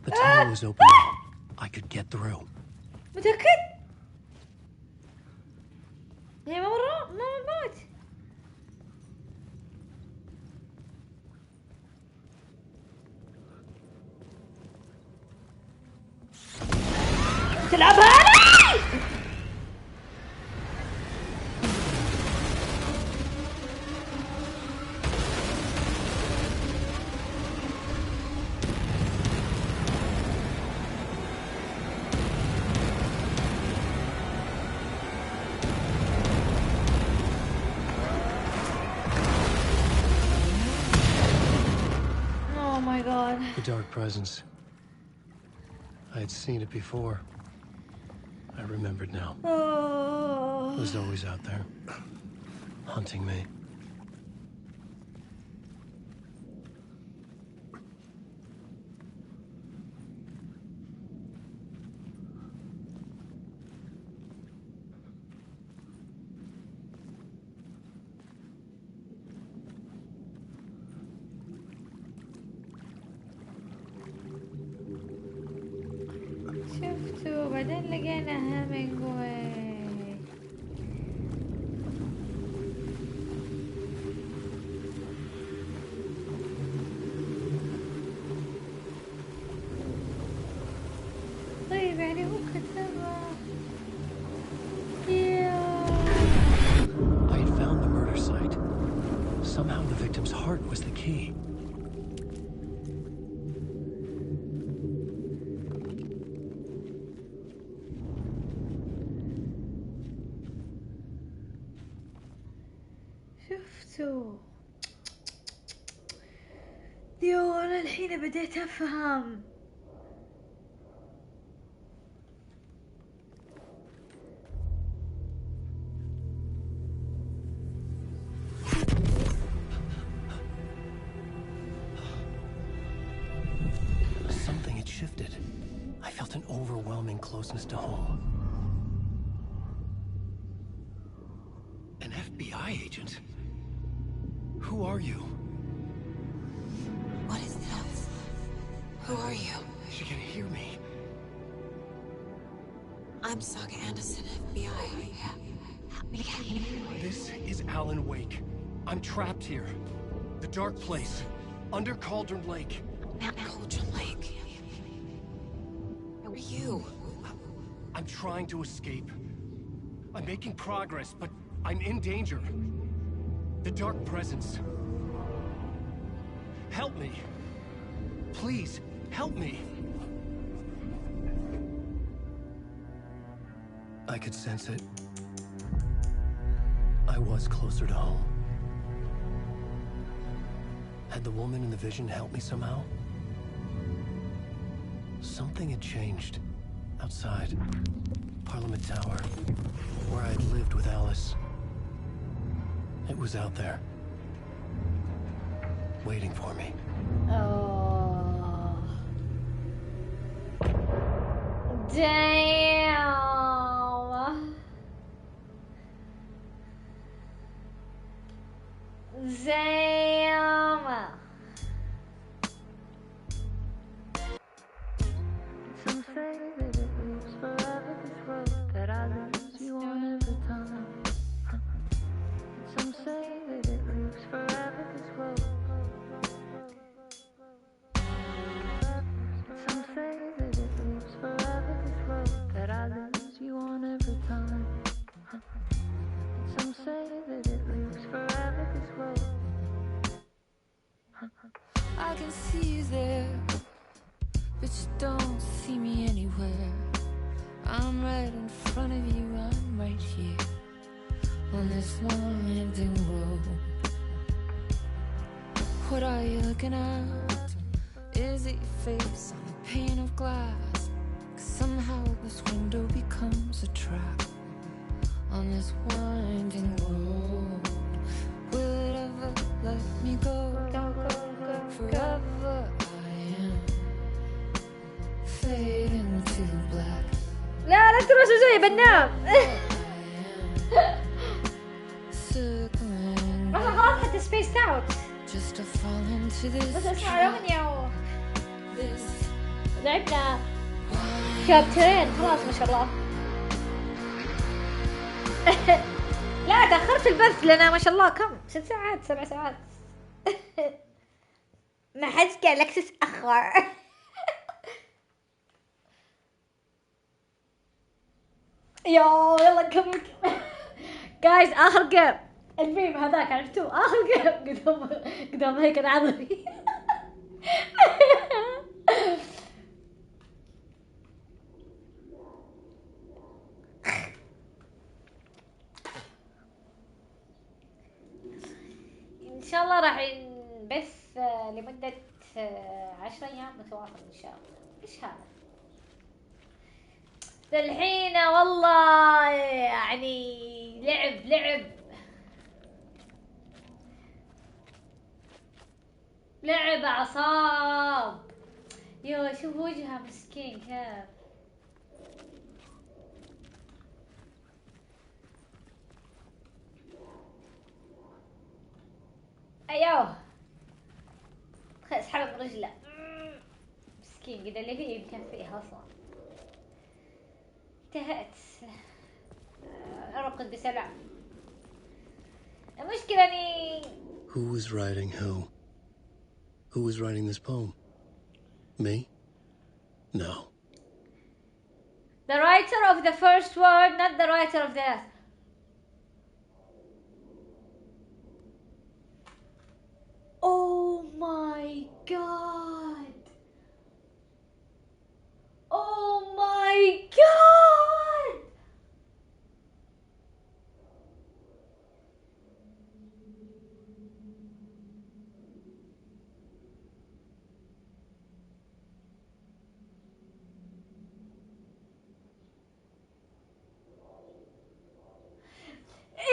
The tunnel was open now. I could get through. متأكد؟ يا مرة ما مات. تلعبها أنا؟ The dark presence. I had seen it before. I remembered now. It was always out there, hunting me. شفتوا بعدين لقينا هامينغواي. طيب يعني هو كتبها. I had found the murder site. Somehow the victim's heart was the key. يو أنا الحين بديت أفهم. Something had shifted. I felt an overwhelming closeness to home. An FBI agent? Who are you? What is this? Who are you? She can hear me. I'm Saga Anderson, FBI. Help me get you. This is Alan Wake. I'm trapped here. The dark place. Under Cauldron Lake. At Cauldron Lake. Who are you? I'm trying to escape. I'm making progress, but I'm in danger. The dark presence. Help me. Please, help me. I could sense it. I was closer to home. Had the woman in the vision helped me somehow? Something had changed. Outside. Parliament Tower. Where I had lived with Alice. It was out there. Waiting for me. Oh. Damn. Damn. Some say that it lives forever, this road that I lose you on every time. Some say that it lives forever, this road. Some say that it lives forever, this road that I lose you on every time. Some say that it lives forever, this road. I can see you there, but you don't see me anywhere. I'm right in front of you, I'm right here. on this winding road. What are you looking at? Is it your face on a pane of glass? 'Cause somehow this window becomes a trap on this winding road. Will it ever let me go? Forever I am fading to black. لا تروح زوزو بنام. والله خلاص حتى spaced out. بس اسمع الأغنية لعبنا شابترين خلاص ما شاء الله. لا تأخرت البث لنا ما شاء الله كم 6 ساعات 7 ساعات. ما حد قال لك تتأخر. يلا نكمل. جايز آخر جيم الميم هذاك عرفتوه آخر جيم قدام هيك العظمي. إن شاء الله راح نبث لمدة 10 أيام متواصل إن شاء الله. إيش هذا؟ الحين والله يعني لعب أعصاب. يو شوف وجهه مسكين كيف. أيوه خلاص اسحبه من رجله مسكين قد اللي فيه مكفيها أصلا. انتهت أرقد بسلام. المشكلة أني Who was writing who? Who was writing this poem? Me? No. The writer of the first word, not the writer of the last. Oh my god! Oh my god!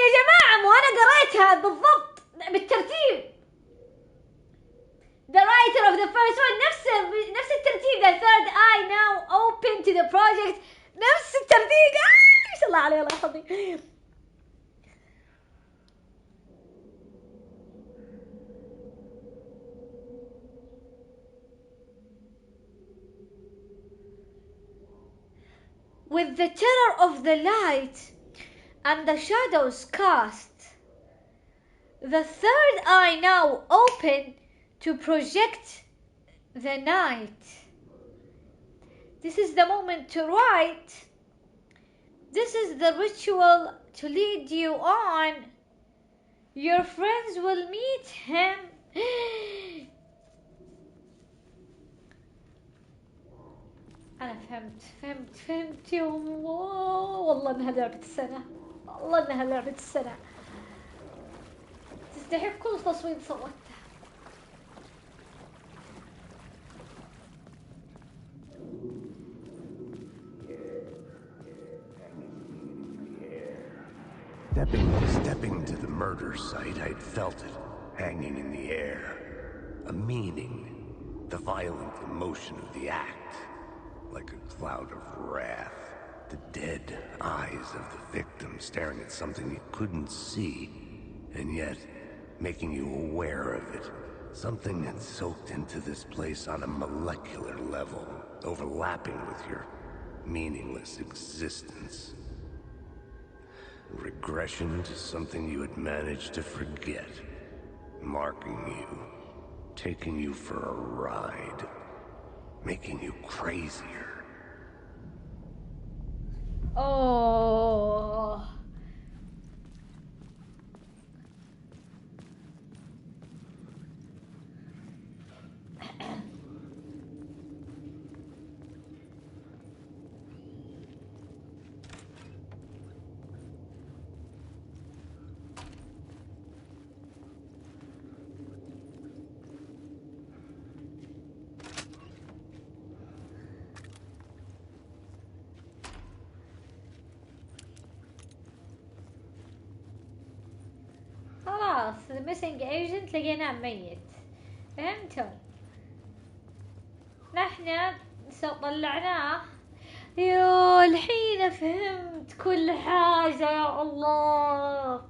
يا جماعة مو أنا قريتها بالضبط بالترتيب. The writer of the first one نفس الترتيب. The third eye now open to the project. نفس الترتيب. ما شاء الله عليه الله يحفظك. With the terror of the light and the shadows cast, the third eye now open to project the night. This is the moment to write. This is the ritual to lead you on. Your friends will meet him. أنا فهمت يا الله. والله إنها لعبة السنة. والله إنها لعبة السنة. تستحق كل تصويت صوتته. Stepping to the murder site, I'd felt it, hanging in the air. A meaning, the violent emotion of the act, like a cloud of wrath. The dead eyes of the victim staring at something you couldn't see, and yet making you aware of it. Something had soaked into this place on a molecular level, overlapping with your meaningless existence. Regression to something you had managed to forget, marking you, taking you for a ride, making you crazier. Oh. خلاص ميسنج ايجنت لقيناه ميت، فهمتوا؟ نحن طلعناه. يو الحين فهمت كل حاجة، يا الله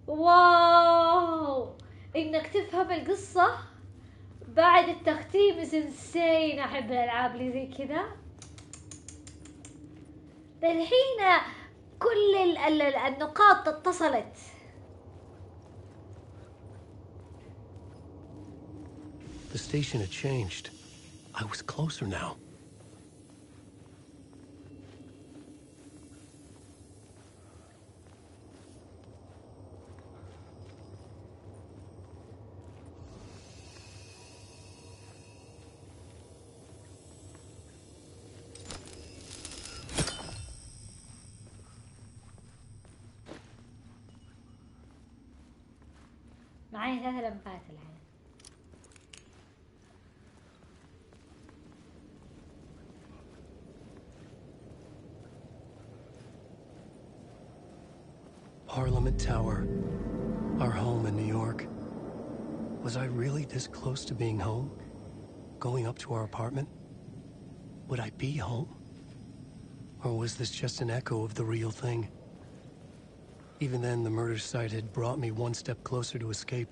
واو، انك تفهم القصة بعد التختيم انسين. احب الالعاب اللي زي كذا. الحين كل النقاط اتصلت. The station had changed. I was closer now. معي 3 لمبات الحين. Parliament Tower, our home in New York. Was I really this close to being home? Going up to our apartment? Would I be home? Or was this just an echo of the real thing? Even then, the murder site had brought me one step closer to escape.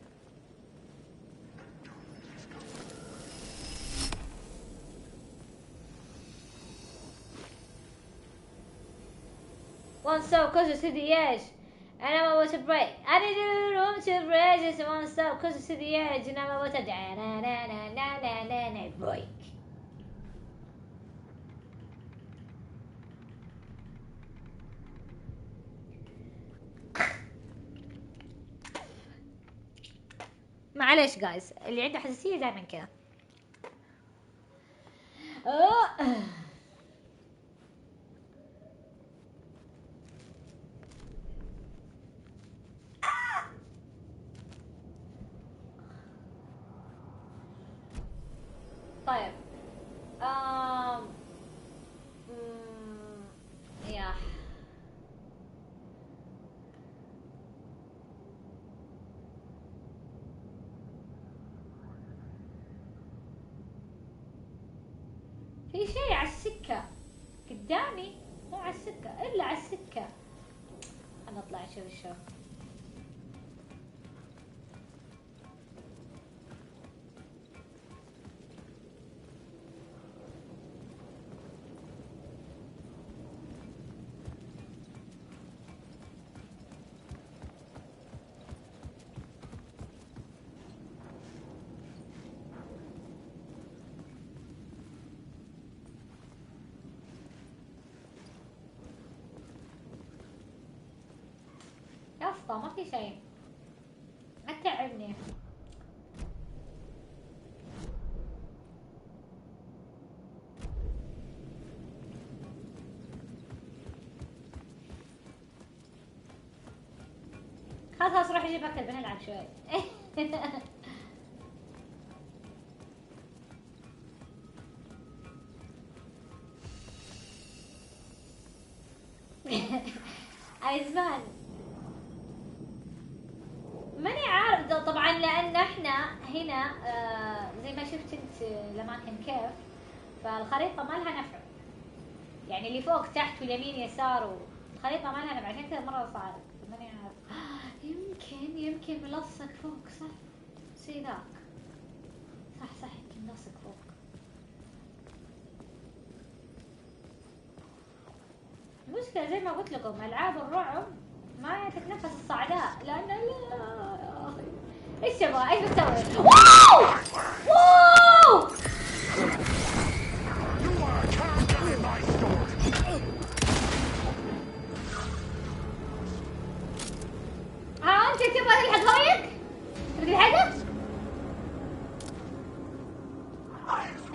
One step closer to the edge, and I'm about to break. I need room to break, just one step closer to the edge, and I'm about to break. معليش جايز، اللي عنده حساسية دائما كذا. طيب يا في شيء على السكة قدامي، مو على السكة إلا على السكة. أنا أطلع أشوف الشو. يا اسطى ما في شيء، ما تتعبني. خلاص روح اجيب اكل بنلعب شوي. ايزمان ماني عارف طبعا، لان احنا هنا زي ما شفت انت الاماكن كيف، فالخريطة ما لها نفع، يعني اللي فوق تحت واليمين يسار، الخريطة ما لها نفع، عشان كذا مرة صعب. ماني عارف. يمكن ملصق فوق، صح زي ذاك، صح يمكن ملصق فوق. المشكلة زي ما قلت لكم ألعاب الرعب ما تتنفس الصعداء، لأن لا يا أخي إيش تبغى؟ إيش بتسوي؟ واو ها أنت تبغى تلحق هويك؟ تبغى تلحقه؟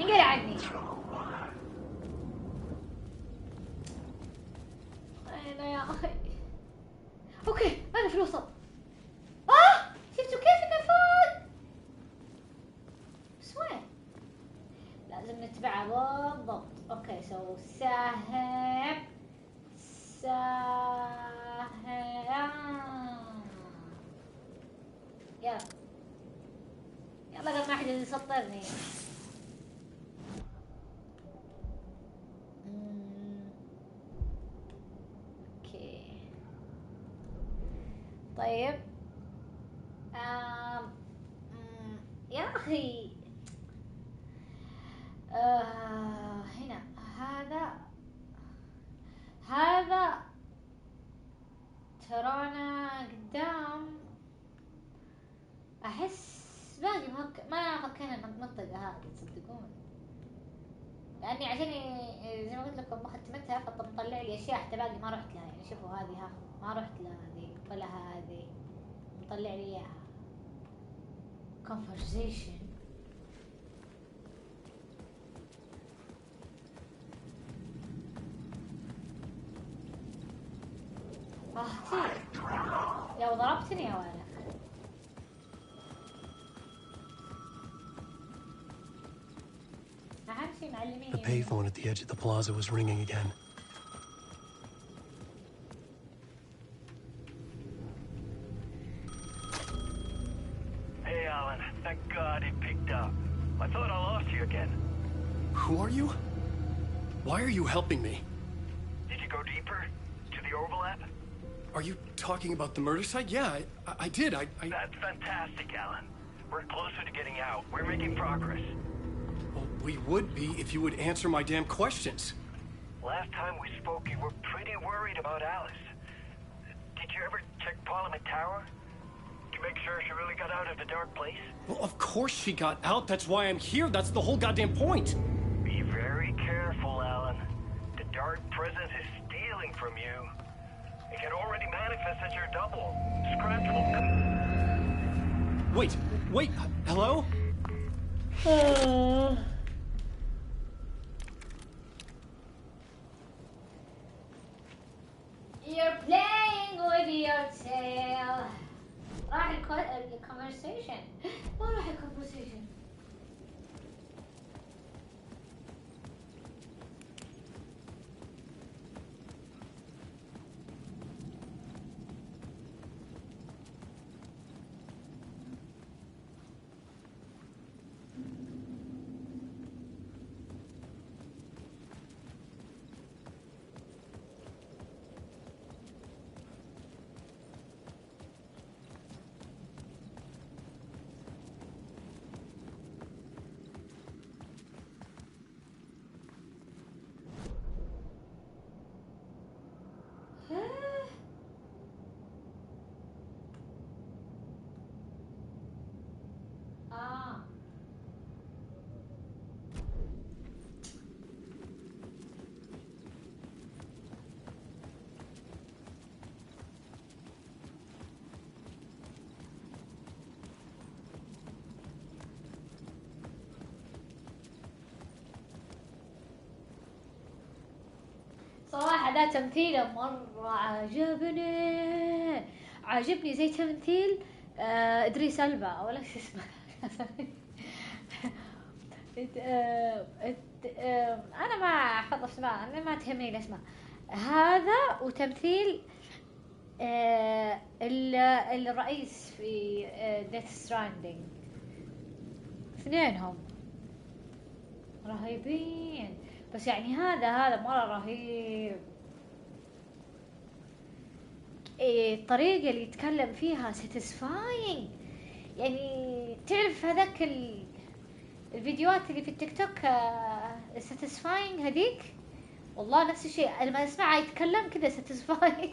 انقلع عني. أنا يا أخي أوكي أنا في الوسط. شفتوا كيف إنه فوق؟ بس وين؟ لازم نتبعه بالضبط. أوكي سو ساهم يلا يلا قبل ما حد يسطرني. اوكي طيب يا اخي هنا هذا ترانا قدام. احس باقي ما فكينا المنطقة هذه تصدقون، لاني عشان زي ما قلت لكم ختمتها فمطلع لي اشياء حتى باقي ما رحت لها. يعني شوفوا هذه ها ما رحت لها هذه ولا هذه، مطلع لي اياها. conversation لو ضربتني يا ولد. The payphone at the edge of the plaza was ringing again. Hey, Alan. Thank God it picked up. I thought I lost you again. Who are you? Why are you helping me? Did you go deeper? To the overlap? Are you talking about the murder site? Yeah, I did. That's fantastic, Alan. We're closer to getting out. We're making progress. Well, we would be if you would answer my damn questions. Last time we spoke, you were pretty worried about Alice. Did you ever check Parliament Tower? To make sure she really got out of the dark place? Well, of course she got out. That's why I'm here. That's the whole goddamn point. Be very careful, Alan. The dark presence is stealing from you. It can already manifest as your double. Scratch will... Wait, hello? You're playing with your tail. راح الconversation. ما راح الconversation. صراحة ده تمثيله مرة عجبني زي تمثيل إدريس ألبا ولا شو اسمه. أنا ما أحفظ اسماء، أنا ما تهمني الأسماء. هذا وتمثيل الرئيس في ديث ستراندينج، اثنينهم رهيبين. بس يعني هذا مرة رهيب. الطريقة اللي يتكلم فيها satisfying. يعني تعرف هذاك الفيديوهات اللي في التيك توك satisfying هذيك، والله نفس الشيء لما اسمعه يتكلم كذا satisfying.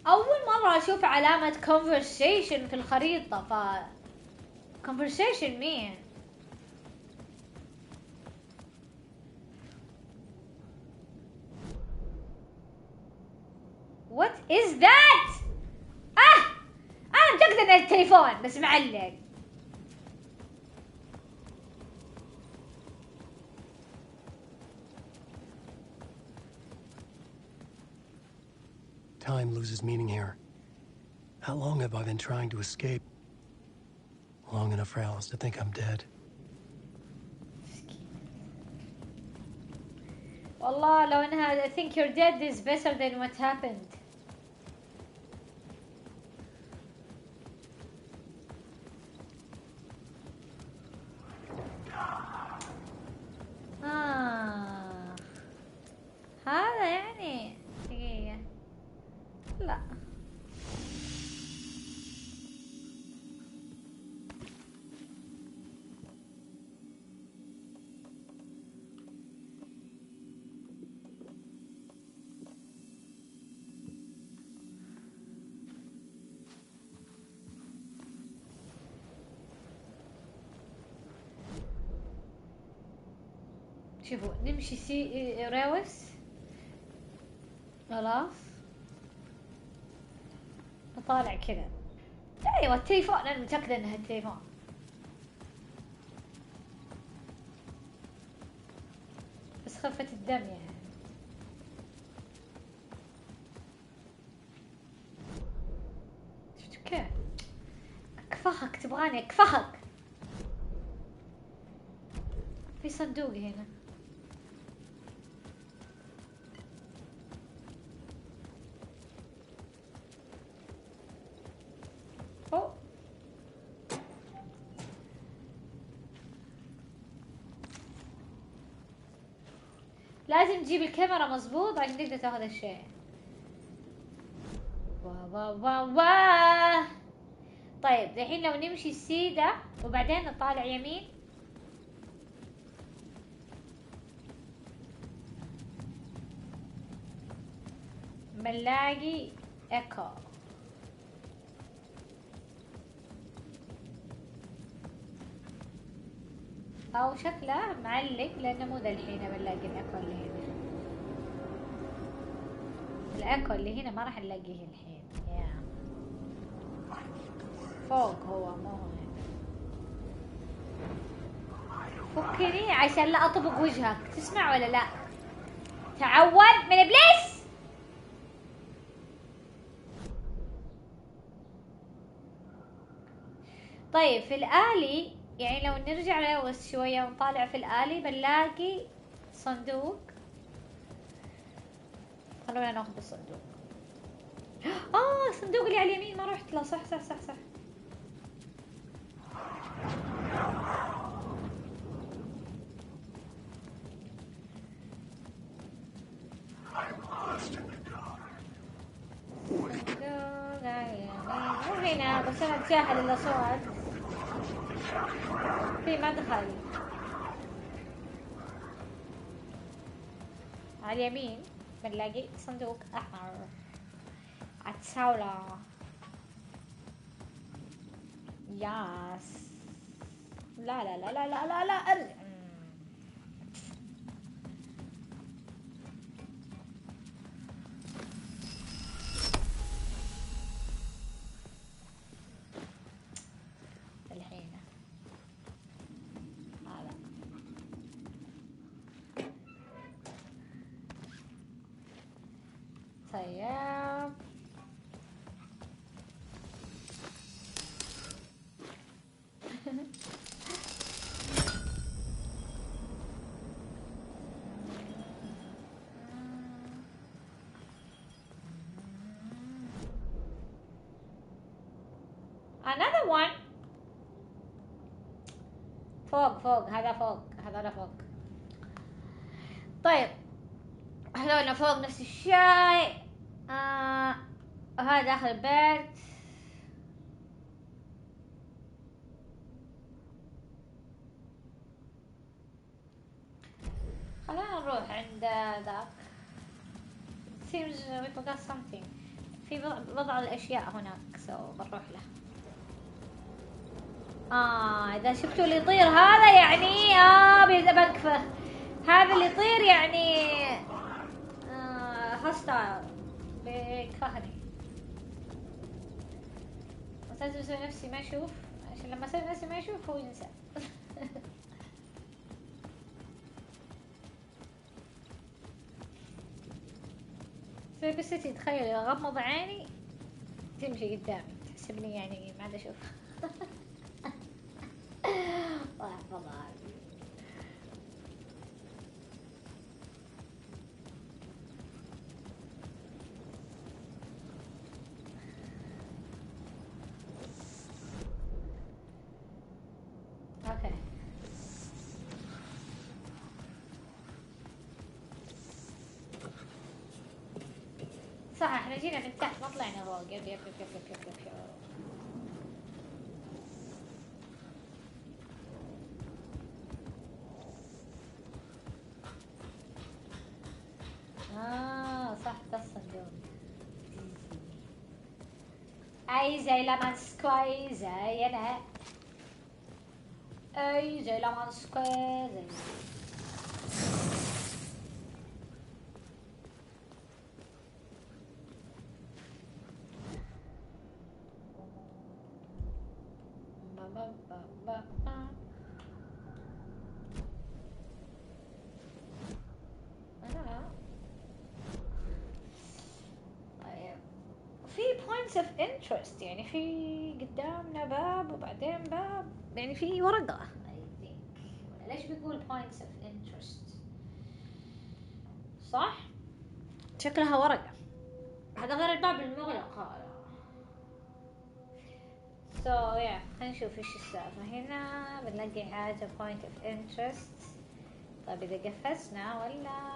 أول مرة أشوف علامة conversation في الخريطة. conversation مين؟ What is that؟ أنا متأكدة إن التليفون بس معلق. Time loses meaning here. How long have I been trying to escape? Long enough for Alice to think I'm dead. والله لو انها I think you're dead is better than what happened. هذا يعني دقيقة. لا شوفوا نمشي روس خلاص نطالع كذا. ايوه التليفون انا متأكدة انها التليفون. بس خفة الدم يعني. شفتوا كيف؟ اكفخك تبغاني اكفخك. في صندوق هنا. أوه. لازم تجيب الكاميرا مظبوط عشان تقدر تاخذ الشيء. وا. طيب الحين لو نمشي سيدا وبعدين نطالع يمين. بنلاقي ايكو. او شكله معلق لانه مو ذا الحين بنلاقي الايكو اللي هنا. الايكو اللي هنا ما راح نلاقيه الحين. فوق هو مو هنا. فكني عشان لا اطبق وجهك. تسمع ولا لا؟ تعود من ابليس. طيب في الآلي يعني لو نرجع لوس شوية ونطالع في الآلي بنلاقي صندوق. خلونا ناخذ الصندوق. الصندوق اللي على اليمين ما رحت له. صح. مو هنا بس انا اتجاهل الاصوات. في مدخل على اليمين بنلاقي صندوق احمر عالطاولة. ياس. لا. الحين هذا طيب. another one. فوق هذا فوق. طيب هذول فوق نفس الشيء. هذا داخل البيت. خلينا نروح عند ذاك. seems we forgot something. في بضع الأشياء هناك بنروح له. إذا شفتوا اللي يطير هذا يعني بنكفه. هذا اللي يطير يعني هوستايل بيكفهني. بس لازم اسوي نفسي ما اشوف عشان لما اسوي نفسي ما اشوف هو ينسى. سوي قصتي تخيل اغمض عيني تمشي قدامي تحسبني يعني ما عاد اشوف. الله يحفظها. اوكي صح احنا جينا من تحت ما طلعنا فوق. يب يب يب يب يب يب يب. صح ده الصندوق. اي زي لمن سكوي زي انا. اي زي لمن سكوي زي في points of interest يعني في قدامنا باب وبعدين باب يعني في ورقة I think. ليش بيقول points of interest؟ صح؟ شكلها ورقة. هذا غير الباب المغلق هذا. So yeah خلينا نشوف ايش السالفة هنا. بنلاقي حاجة point of interest. طيب إذا قفزنا ولا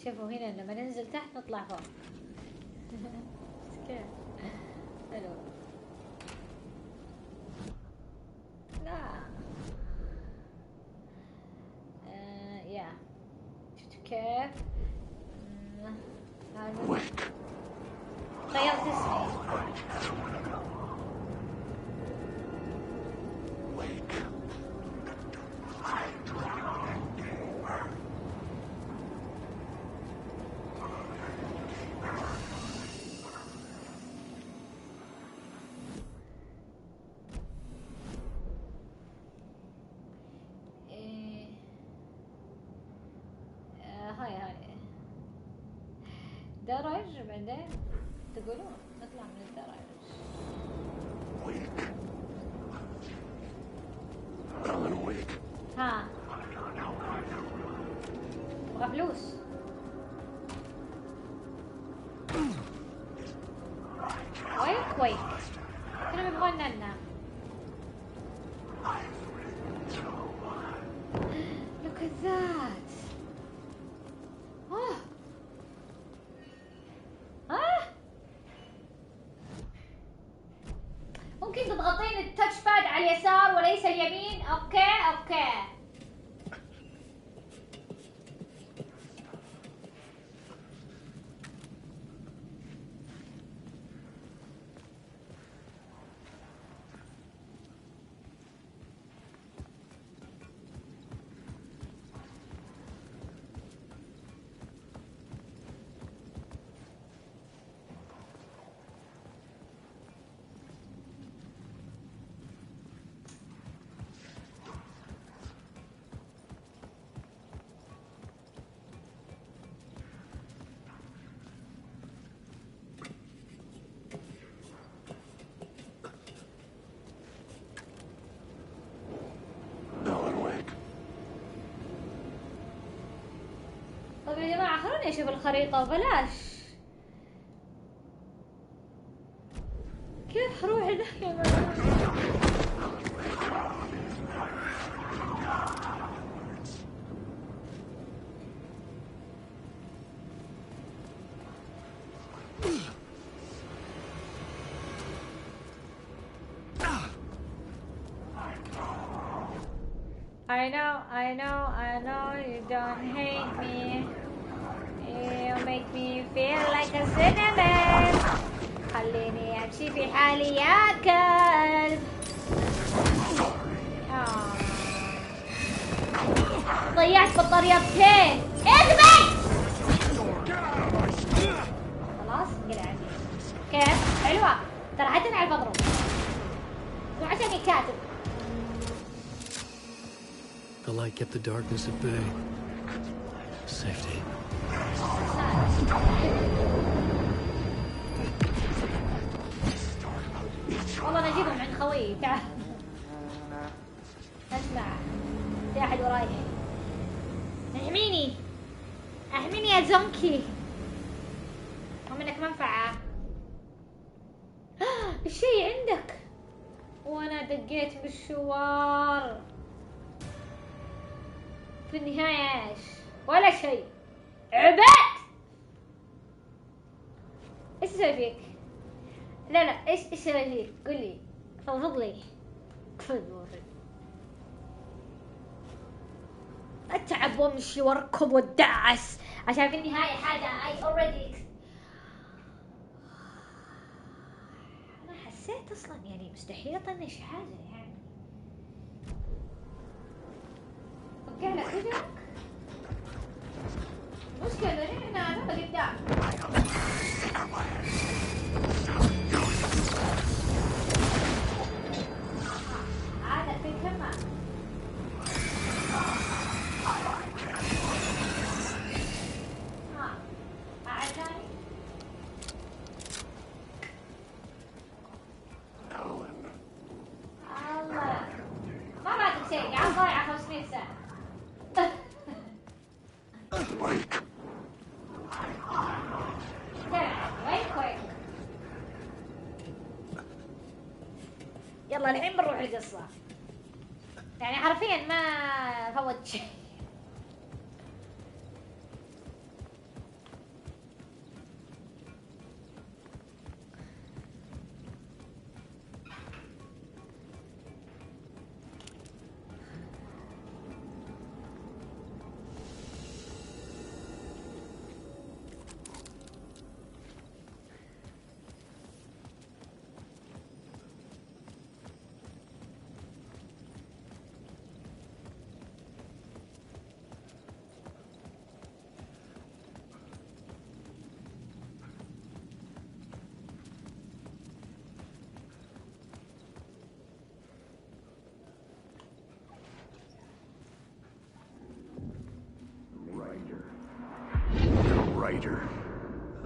شوفوا هنا لما ننزل تحت نطلع فوق. كيف حلو. لا يا شفتوا كيف غيرت اسمي. درج بعدين تقولون نطلع من الدرج. ها ابغى فلوس. ويك كنا بنبغى ننام. look at that. ممكن تضغطين التاتش باد على اليسار وليس اليمين. اوكي طيب يا جماعة خلوني اشوف الخريطة وبلاش. كيف حروح هنا يا جماعة؟ I know you don't hate me. You make me feel like a cinnamon. خليني امشي في حالي يا كلب. عليك بالطريقتين. اثبت. خلاص انقلع عليه. كيف؟ حلوة. ترى عدل على البضرب. مو عشان يكاتب. The light kept the darkness at bay. Safety. والله نجيبهم عند خوي. تعال اسمع، في احد وراي. احميني احميني يا زونكي. ومنك منفعة. الشي عندك وانا دقيت بالشوار. في النهاية ايش؟ ولا شيء. عباد ايش اسوي فيك؟ لا ايش اسوي فيك؟ قولي فضفض لي. اتعب وامشي واركض وادعس عشان في النهاية حاجة I already. انا حسيت اصلا يعني مستحيل اطنش حاجة يعني. طب قاعد اخذك مشكلة هنا انا قدام. هذا في كمان. أعلاني. الله ما بعد شيء قاعد ضايعة 500 سنة. يلا الحين بنروح القصة. يعني حرفيا ما فوت شيء.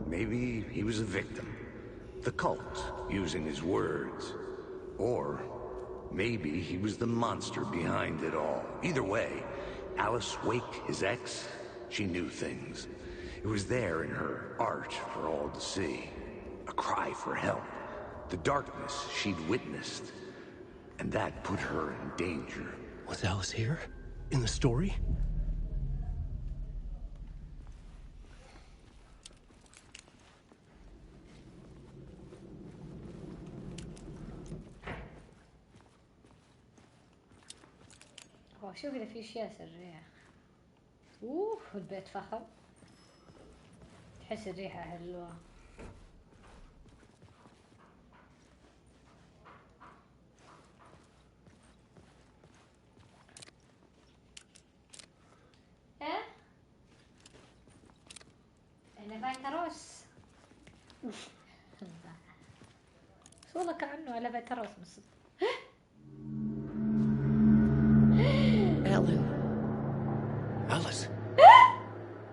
Maybe he was a victim. The cult, using his words. Or maybe he was the monster behind it all. Either way, Alice Wake, his ex, she knew things. It was there in her art for all to see. A cry for help. The darkness she'd witnessed. And that put her in danger. Was Alice here? In the story? شوف إذا في أشياء سرية. أوه البيت فخم. تحس الريحة حلوة. إيه؟ لافيتروس. والله كأنه لافيتروس من الصدق. Alice!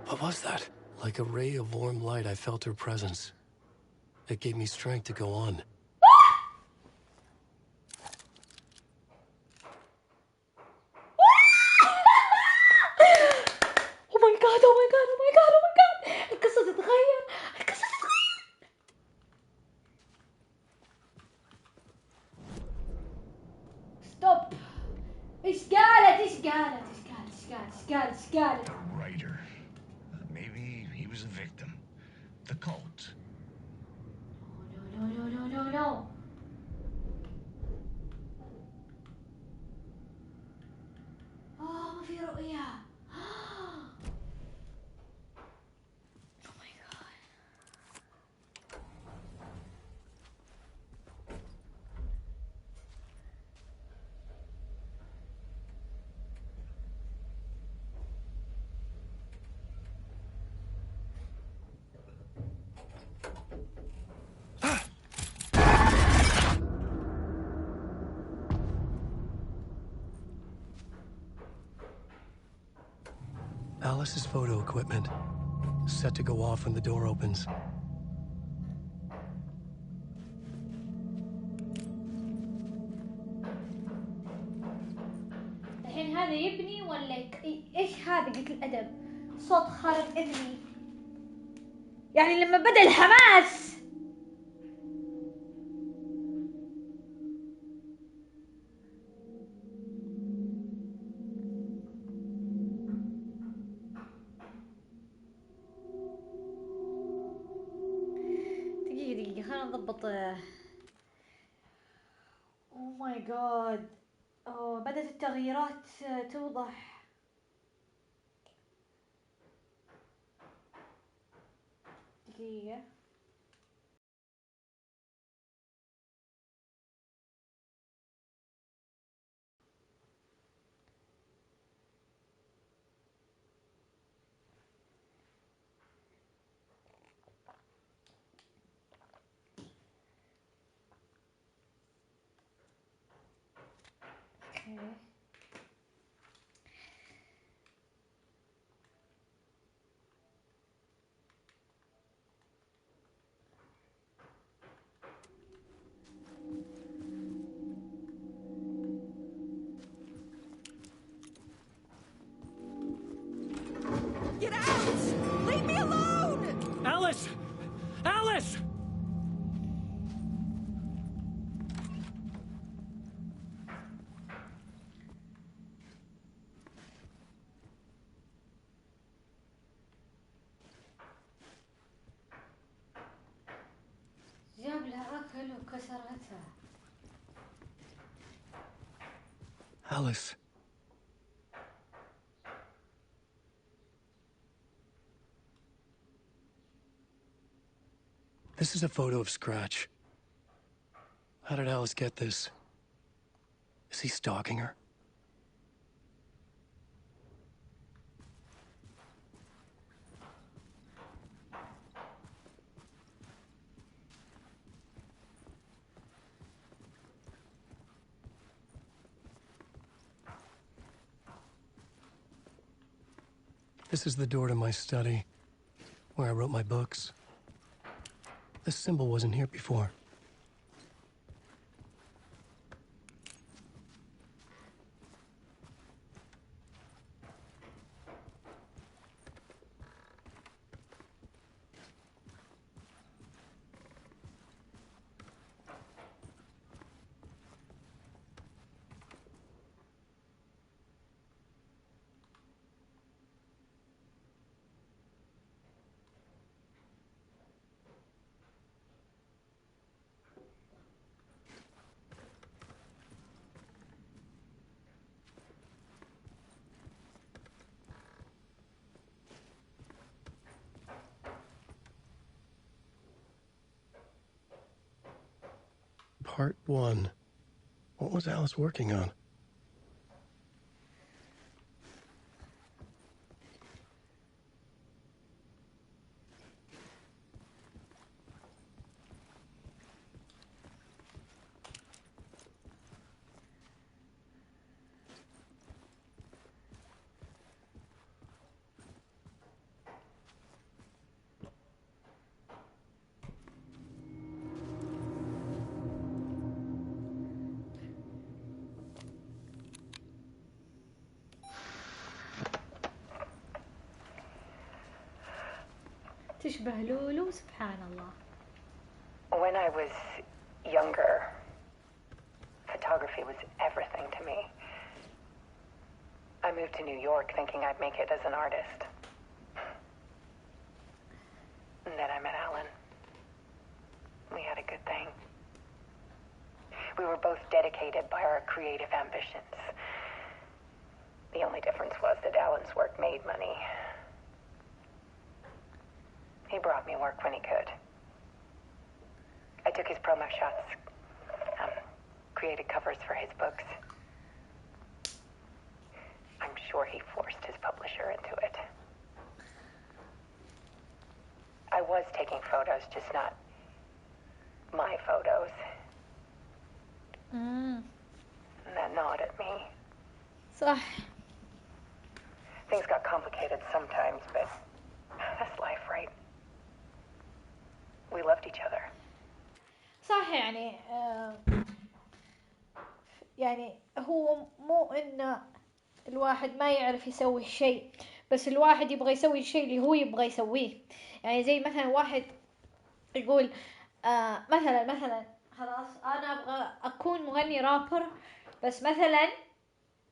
What was that? Like a ray of warm light, I felt her presence. It gave me strength to go on. Oh my god, oh my god, oh my god, oh my god. القصة تتغير. القصة تتغير. ستوب. ايش قالت؟ ايش قالت؟ ايش قالت؟ ايش قالت؟ ايش قالت؟ ايش قالت؟ The writer. Maybe he was a victim. The cult. No. ما في رؤية. Oh my god. Alice's photo equipment, set to go off when the door opens. الحين هذا يبني ولا ايش هذا؟ قلت الأدب صوت خارج إذني، يعني لما بدأ الحماس. دقيقة خلينا نضبط. اوه ماي جاد، بدأت التغييرات توضح. دقيقة. اوكي. Get out! Leave me alone! Alice! Alice! جاب لها أكل وكسرتها. Alice. This is a photo of Scratch. How did Alice get this? Is he stalking her? This is the door to my study, where I wrote my books. This symbol wasn't here before. Part 1. What was Alice working on? تشبه لولو سبحان الله. When I was younger, photography was everything to me. I moved to New York thinking I'd make it as an artist. And then I met Alan. We had a good thing. We were both dedicated by our creative ambitions. The only difference was that Alan's work made money. He brought me work when he could. I took his promo shots, created covers for his books. I'm sure he forced his publisher into it. I was taking photos, just not my photos. And that gnawed at me. صح. Things got complicated sometimes, but that's life, right? We loved each other. صح يعني هو مو إن الواحد ما يعرف يسوي شيء، بس الواحد يبغى يسوي الشيء اللي هو يبغى يسويه. يعني زي مثلا واحد يقول مثلا خلاص أنا أبغى أكون مغني رابر، بس مثلا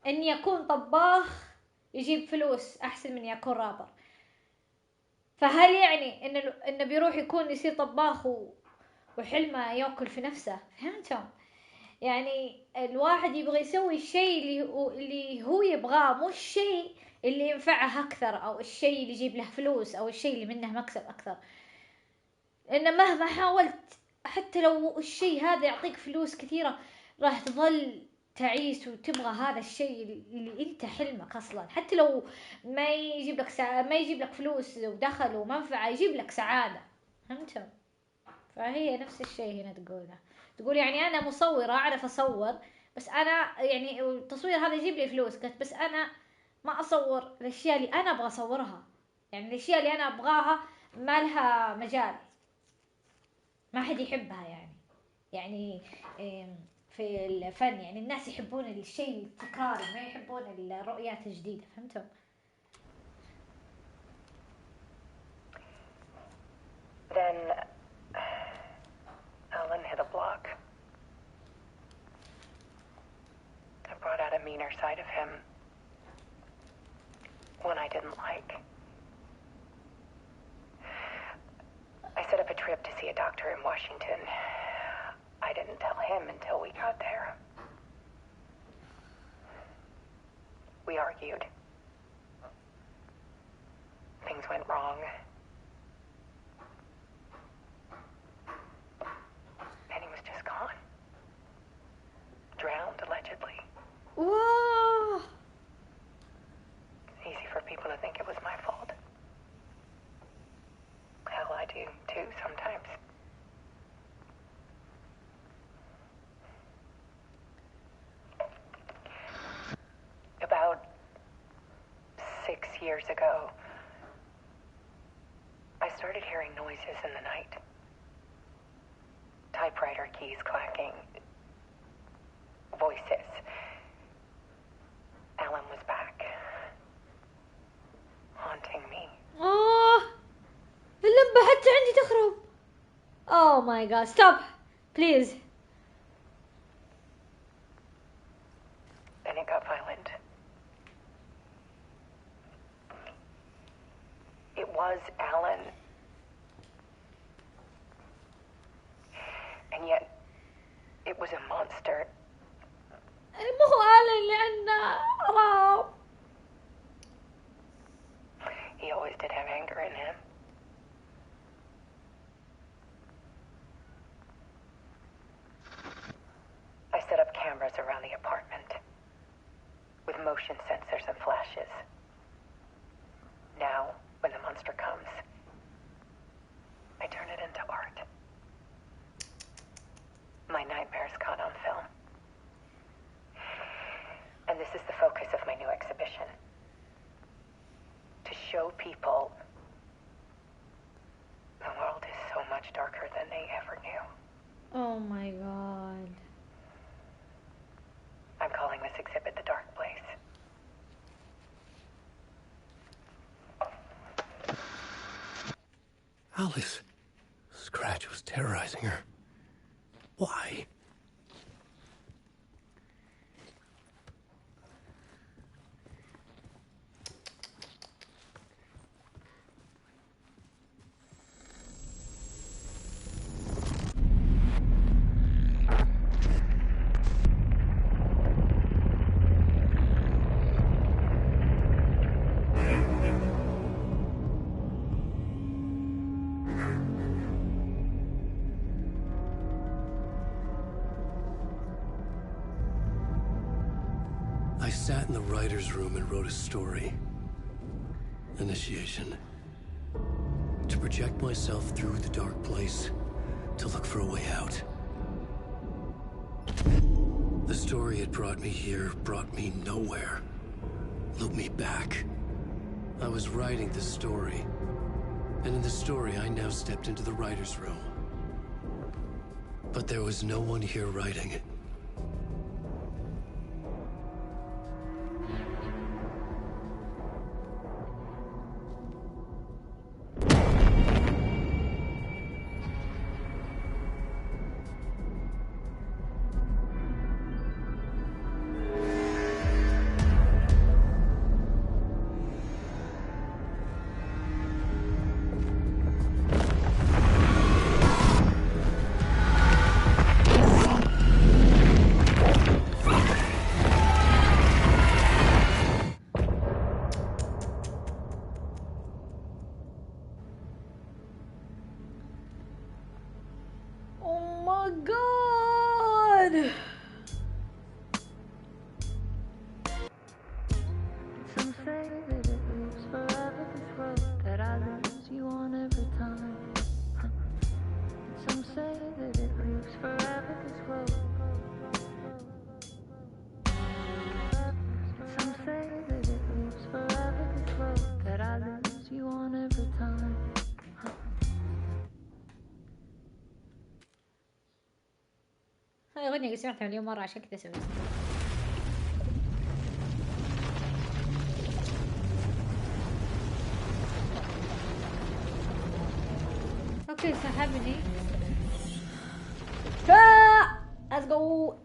إني أكون طباخ يجيب فلوس أحسن من إني أكون رابر. فهل يعني إنه بيروح يكون يصير طباخ وحلمه يأكل في نفسه؟ فهمتم؟ يعني الواحد يبغى يسوي الشيء اللي هو يبغاه، مو الشيء اللي ينفعه أكثر، أو الشيء اللي يجيب له فلوس، أو الشيء اللي منه مكسب أكثر. لأن مهما حاولت، حتى لو الشيء هذا يعطيك فلوس كثيرة، راح تظل تعيس وتبغى هذا الشيء اللي انت حلمك اصلا، حتى لو ما يجيب لك ما يجيب لك فلوس ودخل ومنفعة، يجيب لك سعادة. فهمتم؟ فهي نفس الشيء هنا تقول يعني انا مصورة اعرف اصور، بس انا يعني التصوير هذا يجيب لي فلوس، قلت بس انا ما اصور الاشياء اللي انا ابغى اصورها. يعني الاشياء اللي انا ابغاها ما لها مجال، ما حد يحبها. يعني في الفن يعني الناس يحبون الشيء التكراري، ما يحبون الرؤيات الجديدة. فهمتم؟ Then Alan hit a block. I brought out a meaner side of him, one I didn't like. I set up a trip to see a doctor in Washington. I didn't tell him until we got there. We argued. Things went wrong. And he was just gone. Drowned, allegedly. Whoa! It's easy for people to think it was my fault. Hell, I do too sometimes. About 6 years ago, I started hearing noises in the night. Typewriter keys clacking. Voices. Alan was back. Haunting me. اللمبة حتى عندي تخرب. Oh my god, stop please. Then it got violent. It was Alan. And yet, it was a monster. مو هو ألان لأنه حرام. He always did have anger in him. I set up cameras around the apartment with motion sensors and flashes. Now, when the monster comes, I turn it into art. My nightmares caught on film. And this is the focus of my new exhibition. To show people the world is so much darker than they ever knew. Oh my god. I'm calling this exhibit The Dark Place. Alice. Scratch was terrorizing her. Why? I sat in the writer's room and wrote a story. Initiation. To project myself through the dark place, to look for a way out. The story had brought me here, brought me nowhere. Looped me back. I was writing the story. And in the story, I now stepped into the writer's room. But there was no one here writing it. Oh my god! Some say that it lives forever, this road that I lose you on every time. Some say that it lives forever, this road. Some say that it lives forever, this road that I lose you on every time. هاي أغنية سمعتها اليوم مرة عشان كذا سويت. اوكي سحبني. Let's go.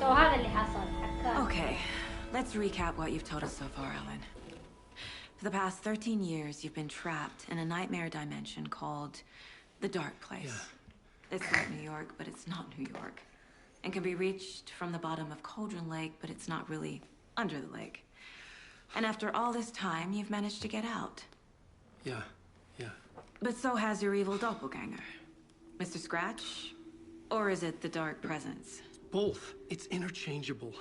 هذا اللي حصل. Okay, let's recap what you've told us so far, Ellen. For the past 13 years, you've been trapped in a nightmare dimension called the Dark Place. Yeah. It's like New York, but it's not New York. And can be reached from the bottom of Cauldron Lake, but it's not really under the lake. And after all this time, you've managed to get out. Yeah. But so has your evil doppelganger. Mr. Scratch? Or is it the Dark Presence? Both. It's interchangeable.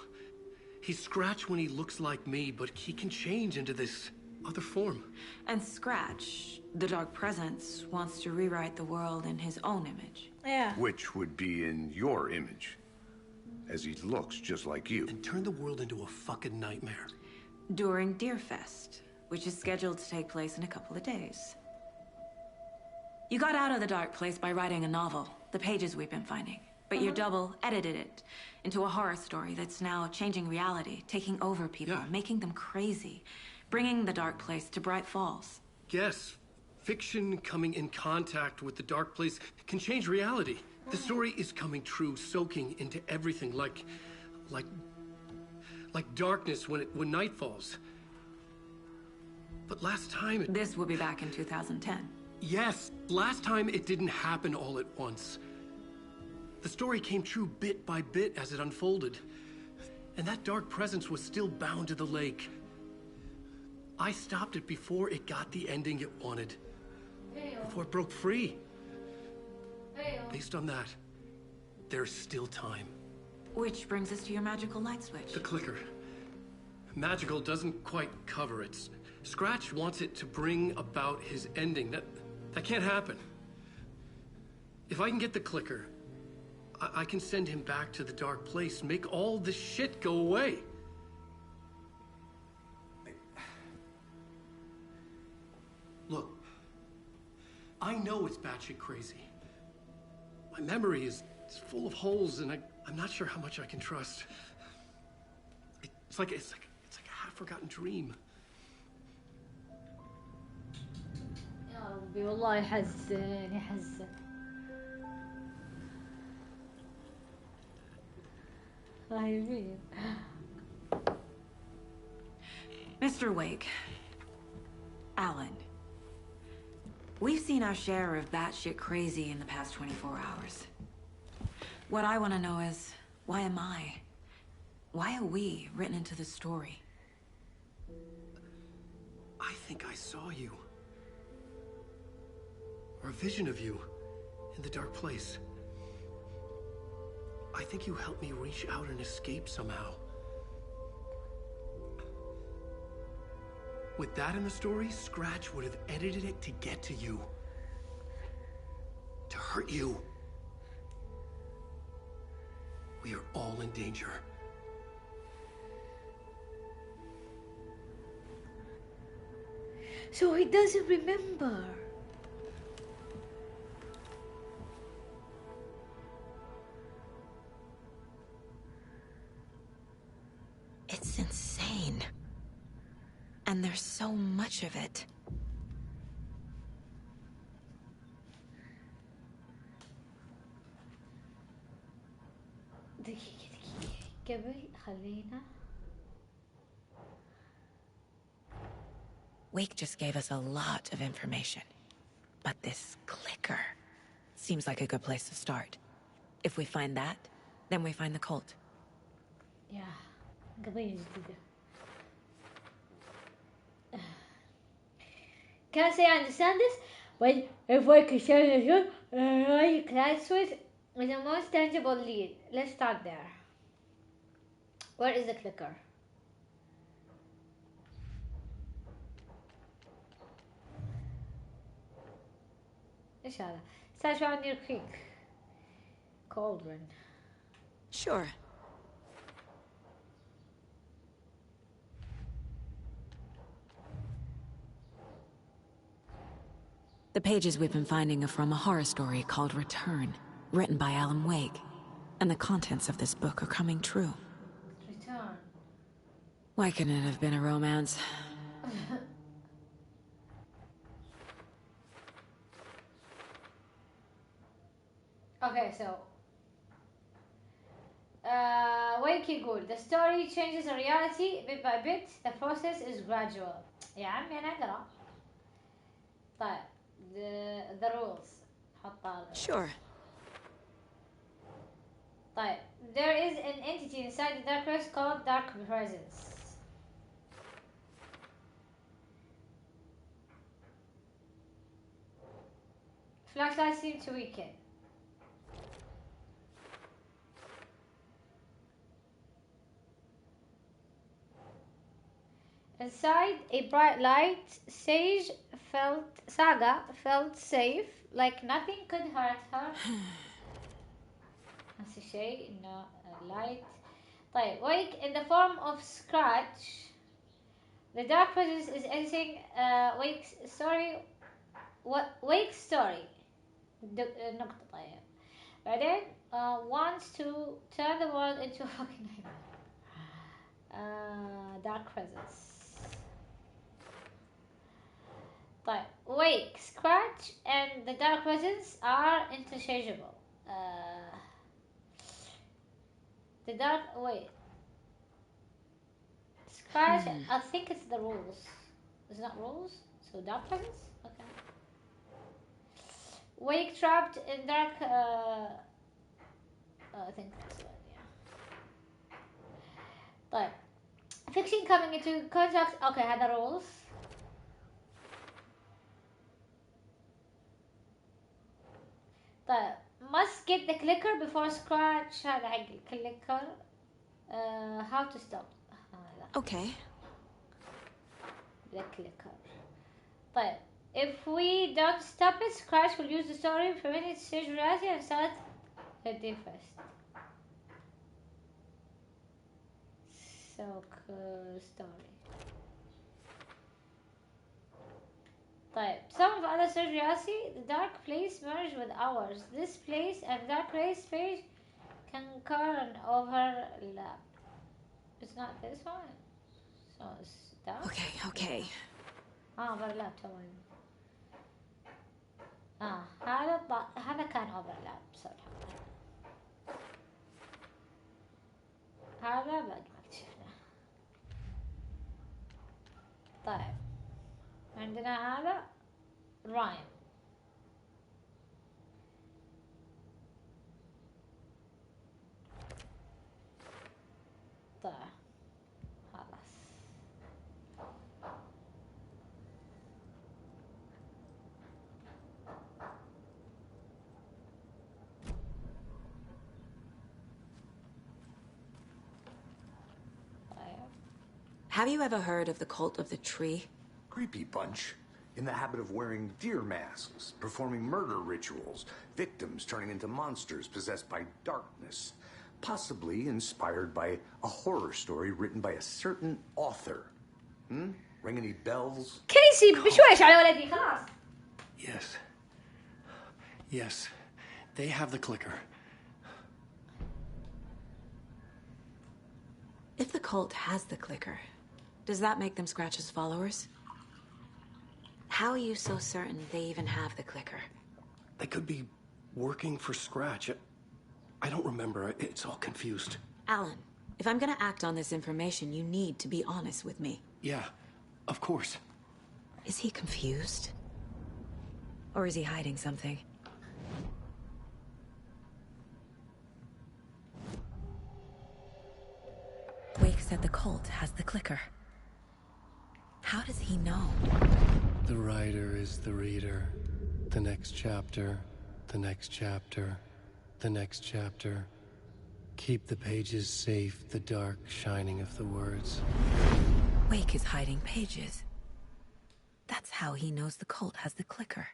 He's Scratch when he looks like me, but he can change into this other form. And Scratch, the Dark Presence, wants to rewrite the world in his own image. Yeah. Which would be in your image. As he looks just like you. And turn the world into a fucking nightmare. During Deerfest, which is scheduled to take place in a couple of days. You got out of the Dark Place by writing a novel, the pages we've been finding. But your double edited it into a horror story that's now changing reality, taking over people, making them crazy, bringing the Dark Place to Bright Falls. Yes, fiction coming in contact with the Dark Place can change reality. The story is coming true, soaking into everything, like darkness when night falls. But last time This will be back in 2010. Yes, last time it didn't happen all at once. The story came true bit by bit as it unfolded. And that dark presence was still bound to the lake. I stopped it before it got the ending it wanted. Before it broke free. Based on that, there's still time. Which brings us to your magical light switch. The clicker. Magical doesn't quite cover it. Scratch wants it to bring about his ending. That can't happen. If I can get the clicker, I can send him back to the Dark Place, make all this shit go away. Look, I know it's batshit crazy. My memory is full of holes, and I'm not sure how much I can trust. It's like a half-forgotten dream. يا ربي والله يحزن يحزن. طيبين. Mr. Wake, Alan, we've seen our share of batshit crazy in the past 24 hours. What I want to know is, why am I? Why are we written into the story? I think I saw you. Or a vision of you in the Dark Place. I think you helped me reach out and escape somehow. With that in the story, Scratch would have edited it to get to you. To hurt you. We are all in danger. So he doesn't remember. It's insane. And there's so much of it. قبل خلينا. Wake just gave us a lot of information. But this clicker seems like a good place to start. If we find that, then we find the cult. Yeah. قضية جديدة. Can't say I understand this, but if I can show you, class with the most tangible lead. Let's start there. Where is the clicker? ايش هذا؟ استنى شو عندي الكيك. Cauldron. Sure. The pages we've been finding are from a horror story called Return, written by Alan Wake. And the contents of this book are coming true. Return. Why couldn't it have been a romance? Okay, so Wake يقول the story changes the reality bit by bit. The process is gradual. يا عمي أنا أقرأ. طيب the rules. حط Sure. طيب there is an entity inside the darkness called Dark Presence. Flashlights seem to weaken. Inside a bright light, Saga felt safe, like nothing could hurt her. نفس الشيء إنه light. طيب Wake in the form of Scratch. The Dark Presence is editing Wake's story. Wake's story. نقطة طيب. بعدين wants to turn the world into a fucking nightmare. Dark Presence. طيب Wake, Scratch and the Dark Presence are interchangeable. The Dark... wait. Scratch, I think it's the rules. It's not rules? So Dark Presence? Okay. Wake trapped in dark... I think that's it, yeah. طيب. Fiction coming into contact... Okay, هذا rules. طيب must get the clicker before Scratch. هذا حق الكليكر. How to stop. Okay. The clicker. طيب if we don't stop it, Scratch will use the story for minutes to change reality and start the day first. So story. طيب some of other strange reality, the dark place merge with ours. This place and dark place page can overlap. It's not this one. So it's dark. Okay. overlap توين. هذا كان overlap بصراحة. هذا باقي ما اكتشفناه. طيب عندنا هذا رايم. طيب خلاص. Have you ever heard of the cult of the tree? Creepy bunch. In the habit of wearing deer masks, performing murder rituals, victims turning into monsters possessed by darkness. Possibly inspired by a horror story written by a certain author. Ring any bells? كيسي بشويش على ولدي خلاص. Yes. Yes. They have the clicker. If the cult has the clicker, does that make them Scratch's followers? How are you so certain they even have the clicker? They could be working for Scratch. I don't remember. It's all confused. Alan, if I'm gonna act on this information, you need to be honest with me. Yeah, of course. Is he confused? Or is he hiding something? Wake said the cult has the clicker. How does he know? The writer is the reader. The next chapter, the next chapter, the next chapter. Keep the pages safe, the dark shining of the words. Wake is hiding pages. That's how he knows the cult has the clicker.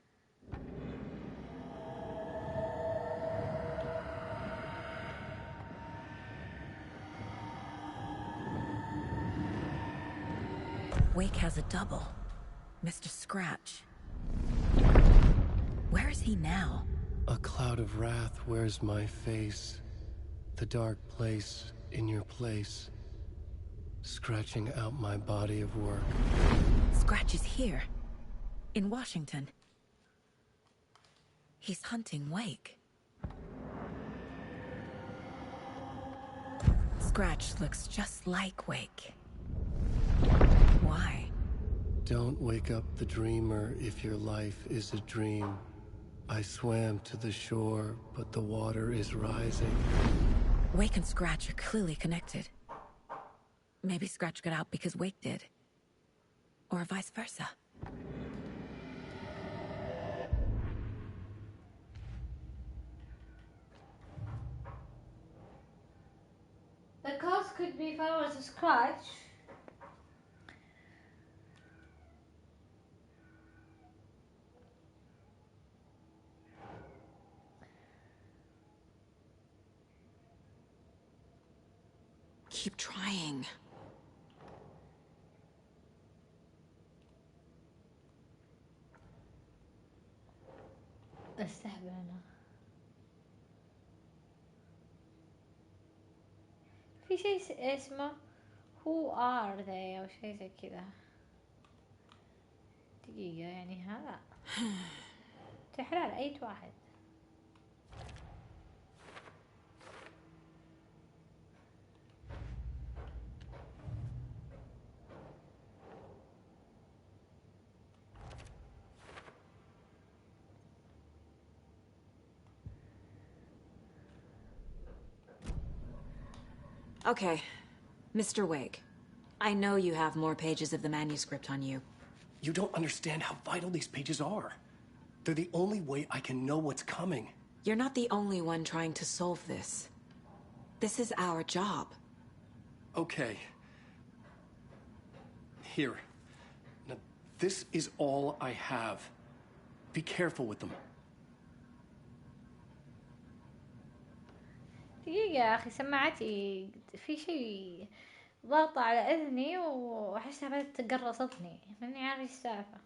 Wake has a double. Mr. Scratch. Where is he now? A cloud of wrath wears my face. The dark place in your place. Scratching out my body of work. Scratch is here. In Washington. He's hunting Wake. Scratch looks just like Wake. Why? Don't wake up the dreamer if your life is a dream. I swam to the shore, but the water is rising. Wake and Scratch are clearly connected. Maybe Scratch got out because Wake did. Or vice versa. The cause could be followers of Scratch. Keep trying. استهبل انا. في شيء اسمه who are they او شيء زي كذا. دقيقة يعني هذا تحلال اي واحد. Okay, Mr. Wake. I know you have more pages of the manuscript on you. You don't understand how vital these pages are. They're the only way I can know what's coming. You're not the only one trying to solve this. This is our job. Okay. Here. Now, this is all I have. Be careful with them. دقيقة يا أخي سماعتي في شيء ضاغطة على إذني وأحسها بدأت تقرصتني ماني عارف إيش السالفة.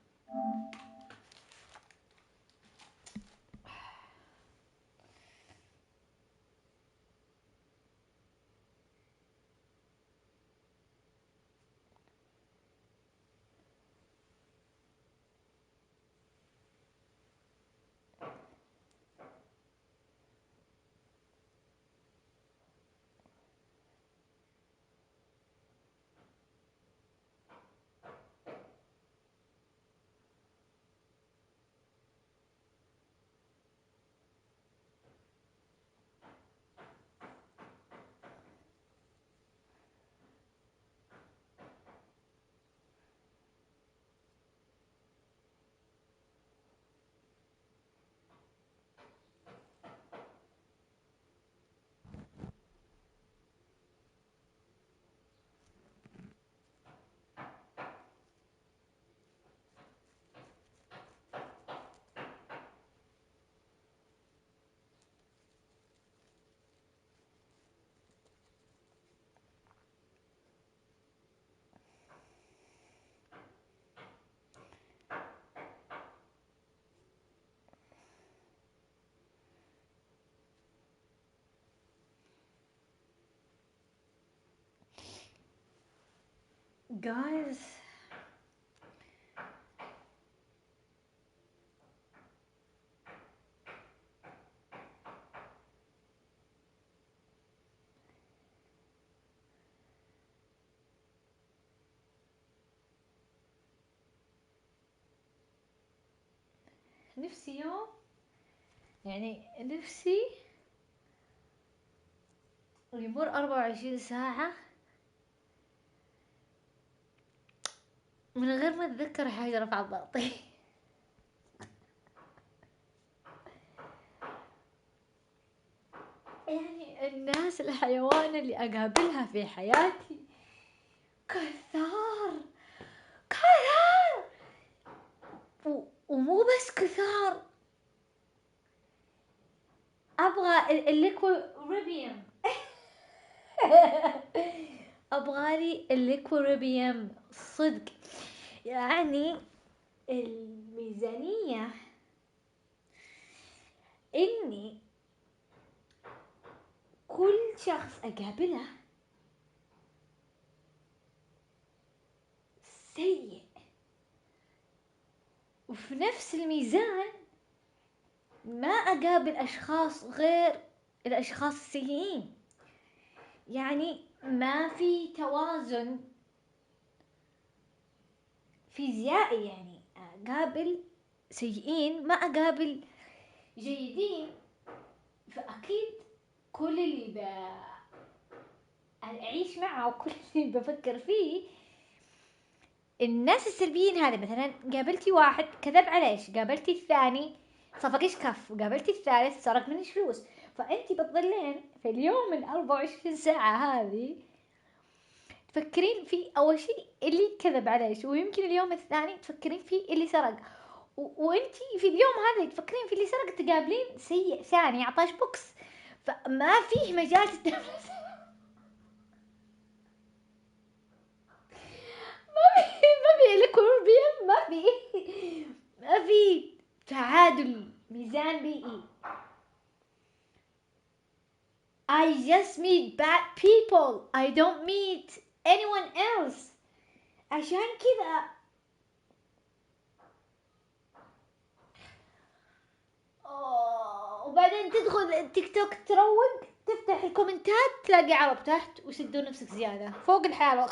جايز نفسي يوم، يعني نفسي يمر 24 ساعة من غير ما اتذكر حاجة رفعت ضغطي. يعني الناس الحيوان اللي اقابلها في حياتي كثار كثار، ومو بس كثار، ابغى الليكوريبيوم. ابغالي الليكوريبيوم صدق. يعني الميزانية اني كل شخص اقابله سيء، وفي نفس الميزان ما اقابل اشخاص غير الاشخاص السيئين. يعني ما في توازن فيزيائي، يعني اقابل سيئين ما اقابل جيدين. فاكيد كل اللي اعيش معه وكل اللي بفكر فيه الناس السلبيين. هذا مثلا قابلتي واحد كذب عليش، قابلتي الثاني صفقش كف، وقابلتي الثالث سرق منش فلوس. فانت بتظلين في اليوم 24 ساعة هذه تفكرين في اول شيء اللي كذب عليش، ويمكن اليوم الثاني تفكرين في اللي سرق، وانت في اليوم هذا تفكرين في اللي سرق، تقابلين سيء ثاني عطاش بوكس. فما فيه مجال تتنفس. ما في الكوربيوم، ما في تعادل ميزان بيئي. I just meet bad people. I don't meet anyone else. عشان كذا وبعدين تدخل التيك توك تروق، تفتح الكومنتات تلاقي عرب تحت ويسدوا نفسك زيادة فوق الحالة.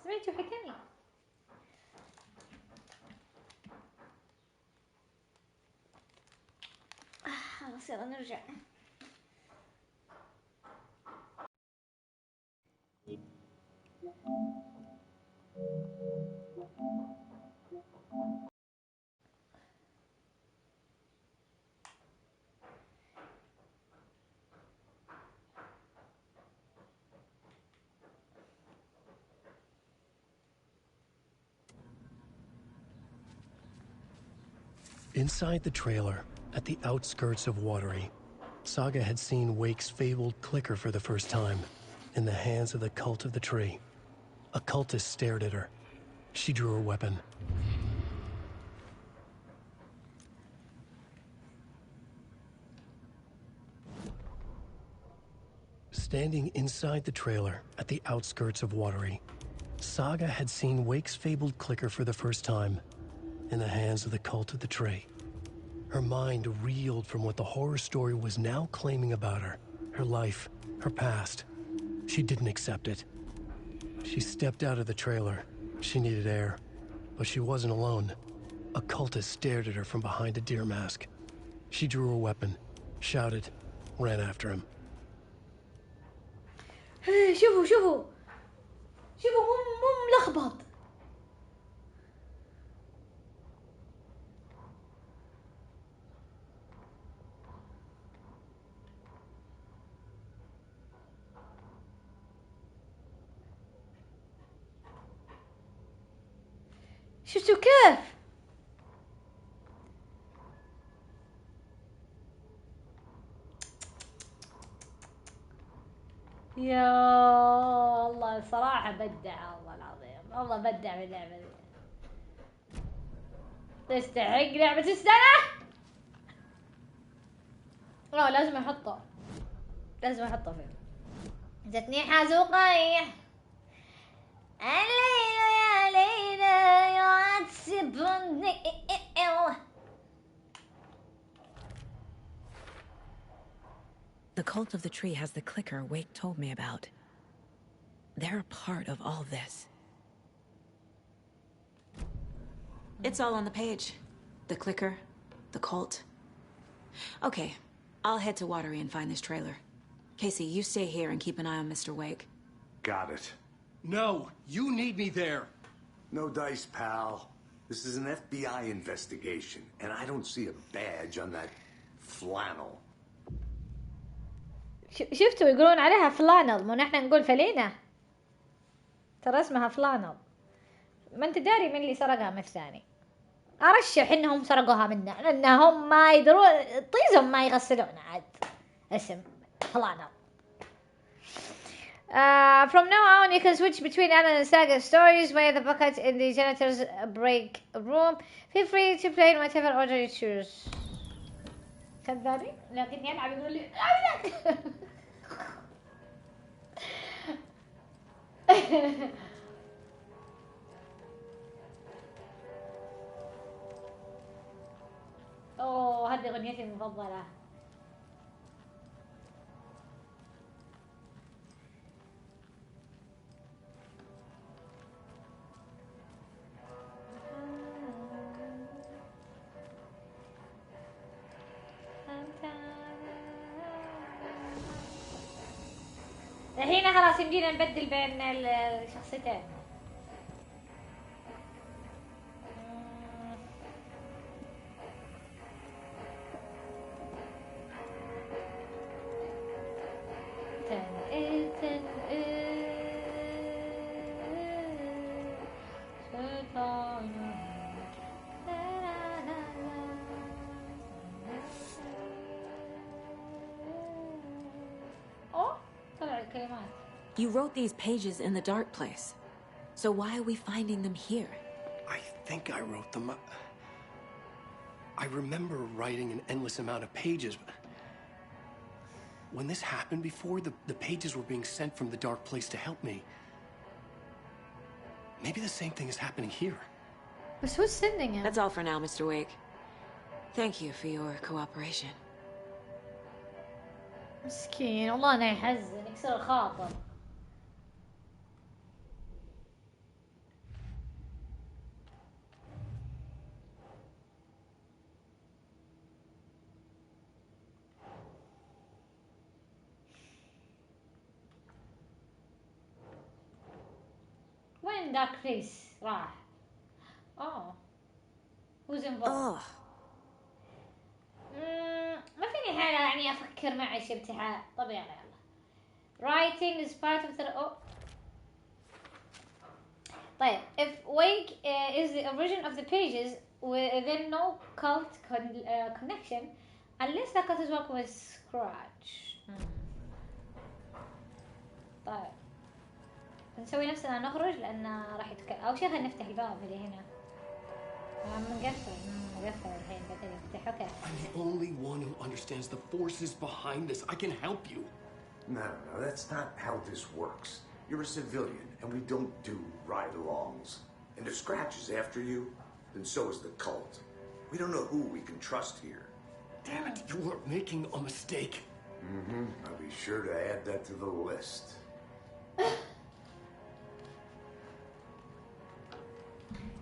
سمعتوا حكاني؟ خلاص يلا نرجع. Inside the trailer, at the outskirts of Watery, Saga had seen Wake's fabled clicker for the first time, in the hands of the cult of the tree. A cultist stared at her. She drew her weapon. Standing inside the trailer, at the outskirts of Watery, Saga had seen Wake's fabled clicker for the first time, in the hands of the cult of the tree. Her mind reeled from what the horror story was now claiming about her life, her past. She didn't accept it. She stepped out of the trailer. She needed air, but she wasn't alone. A cultist stared at her from behind a deer mask. She drew her weapon, shouted, ran after him. شوفوا مو ملخبط. شفتوا كيف؟ يا الله صراحة بدع، الله العظيم الله بدع باللعبة دي. تستحق لعبة السنة. لا لازم احطه، لازم احطه فيه. جتني حزوقية الليل يا ليلى يعذبني. The cult of the tree has the clicker Wake told me about. They're a part of all this. It's all on the page. The clicker, the cult. Okay, I'll head to Watery and find this trailer. Casey, you stay here and keep an eye on Mr. Wake. Got it. No, you need me there. No dice, pal. This is an FBI investigation, and I don't see a badge on that flannel. شفتوا يقولون عليها فلانل، مو نحن نقول فلينة. ترى اسمها فلانل. ما انت داري من اللي سرقها من الثاني. ارشح انهم سرقوها منا لانهم ما يدرون طيزهم ما يغسلون عاد اسم فلانل. From now on you can switch between Alan and Saga stories via the bucket in the janitor's break room. Feel free to play in whatever order you choose. كذابي لكني ألعب يقول لي أوه هذه أغنيتي المفضلة. الحين خلاص يمدينا نبدل بين الشخصيتين. You wrote these pages in the dark place. So why are we finding them here? I think I wrote them. I remember writing an endless amount of pages. When this happened before, the pages were being sent from the dark place to help me. Maybe the same thing is happening here. But who's sending it? That's all for now, Mr. Wake. Thank you for your cooperation. مسكين والله أنا يحزن يكسر الخاطر. وين دارك فيس راح؟ who's involved؟ ما فيني حالة يعني أفكر معي شي ابتحاء. طب يلا writing is part of the طيب if Wake is the origin of the pages then no cult connection unless the cult is working with Scratch. طيب نسوي نفسنا نخرج لأن راح يتكلم أو شيء. خلينا نفتح الباب اللي هنا. مقفل الحين بدل يفتح. اوكي. I'm the only one who understands the forces behind this. I can help you. No, that's not how this works. You're a civilian, and we don't do ride-alongs. And if Scratch is after you, then so is the cult. We don't know who we can trust here. Damn it, you are making a mistake. I'll be sure to add that to the list.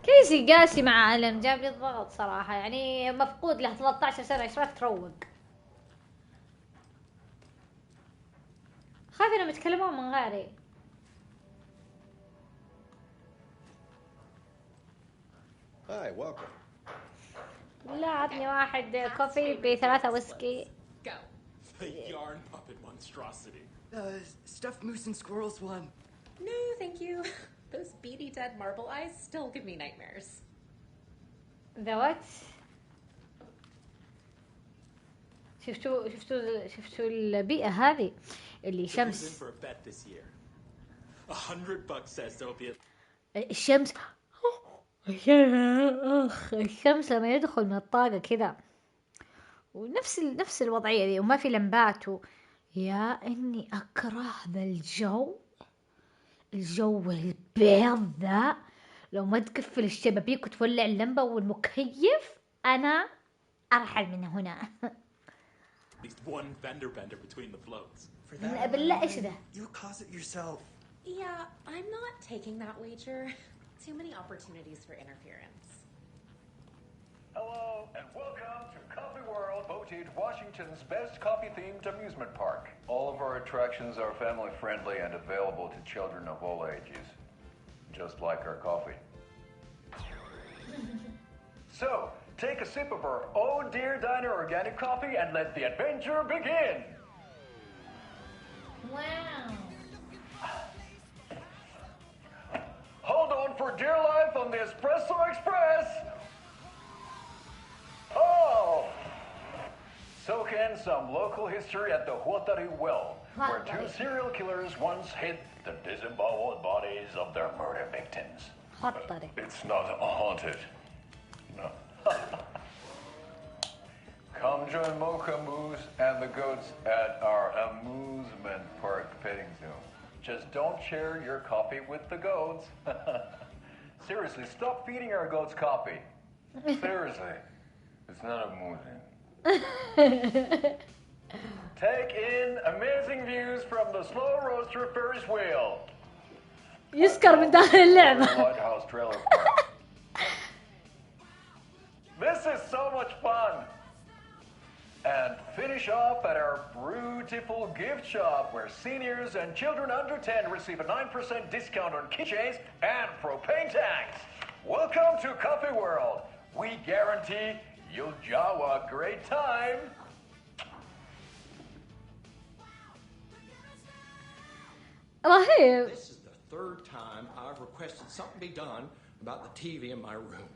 كيسي قاسي مع ألم جاب لي الضغط صراحة يعني مفقود له 13 سنة. ايش راح تروق؟ خايف انهم يتكلمون من غيري. Hi, welcome. لا عطني واحد كوفي ب3 ويسكي. Go. The yarn puppet monstrosity. Stuffed moose and squirrels one. No, thank you. Those beady dead marble eyes still give me nightmares. The what? شفتوا البيئة هذه اللي شمس. الشمس الشمس لما يدخل من الطاقة كذا، ونفس الوضعية دي، وما في لمبات يا إني أكره ذا الجو البيض ذا. لو ما تقفل الشبابيك وتولع اللمبة والمكيف أنا أرحل من هنا. بالله إيش ذا؟ You caused it yourself. Yeah, I'm not taking that wager. Too many opportunities for interference. Hello, and welcome to Coffee World, voted Washington's best coffee-themed amusement park. All of our attractions are family-friendly and available to children of all ages, just like our coffee. So, take a sip of our Oh Dear Diner organic coffee and let the adventure begin! Wow! Hold on for dear life on the Espresso Express! Oh! Soak in some local history at the Huatari Well, where two serial killers once hid the disemboweled bodies of their murder victims. It's not haunted. No. Come join Mocha Moose and the goats at our amusement park petting zoo. Just don't share your coffee with the goats. Seriously, stop feeding our goats coffee. Seriously. It's not amusing. Take in amazing views from the slow roaster Ferris wheel. يسكر من داخل اللعبة. Lighthouse trailer park. This is so much fun. And finish off at our beautiful gift shop where seniors and children under 10 receive a 9% discount on keychains and propane tanks. Welcome to Coffee World. We guarantee you'll jaw a great time. رهيب. This is the third time I've requested something be done about the TV in my room.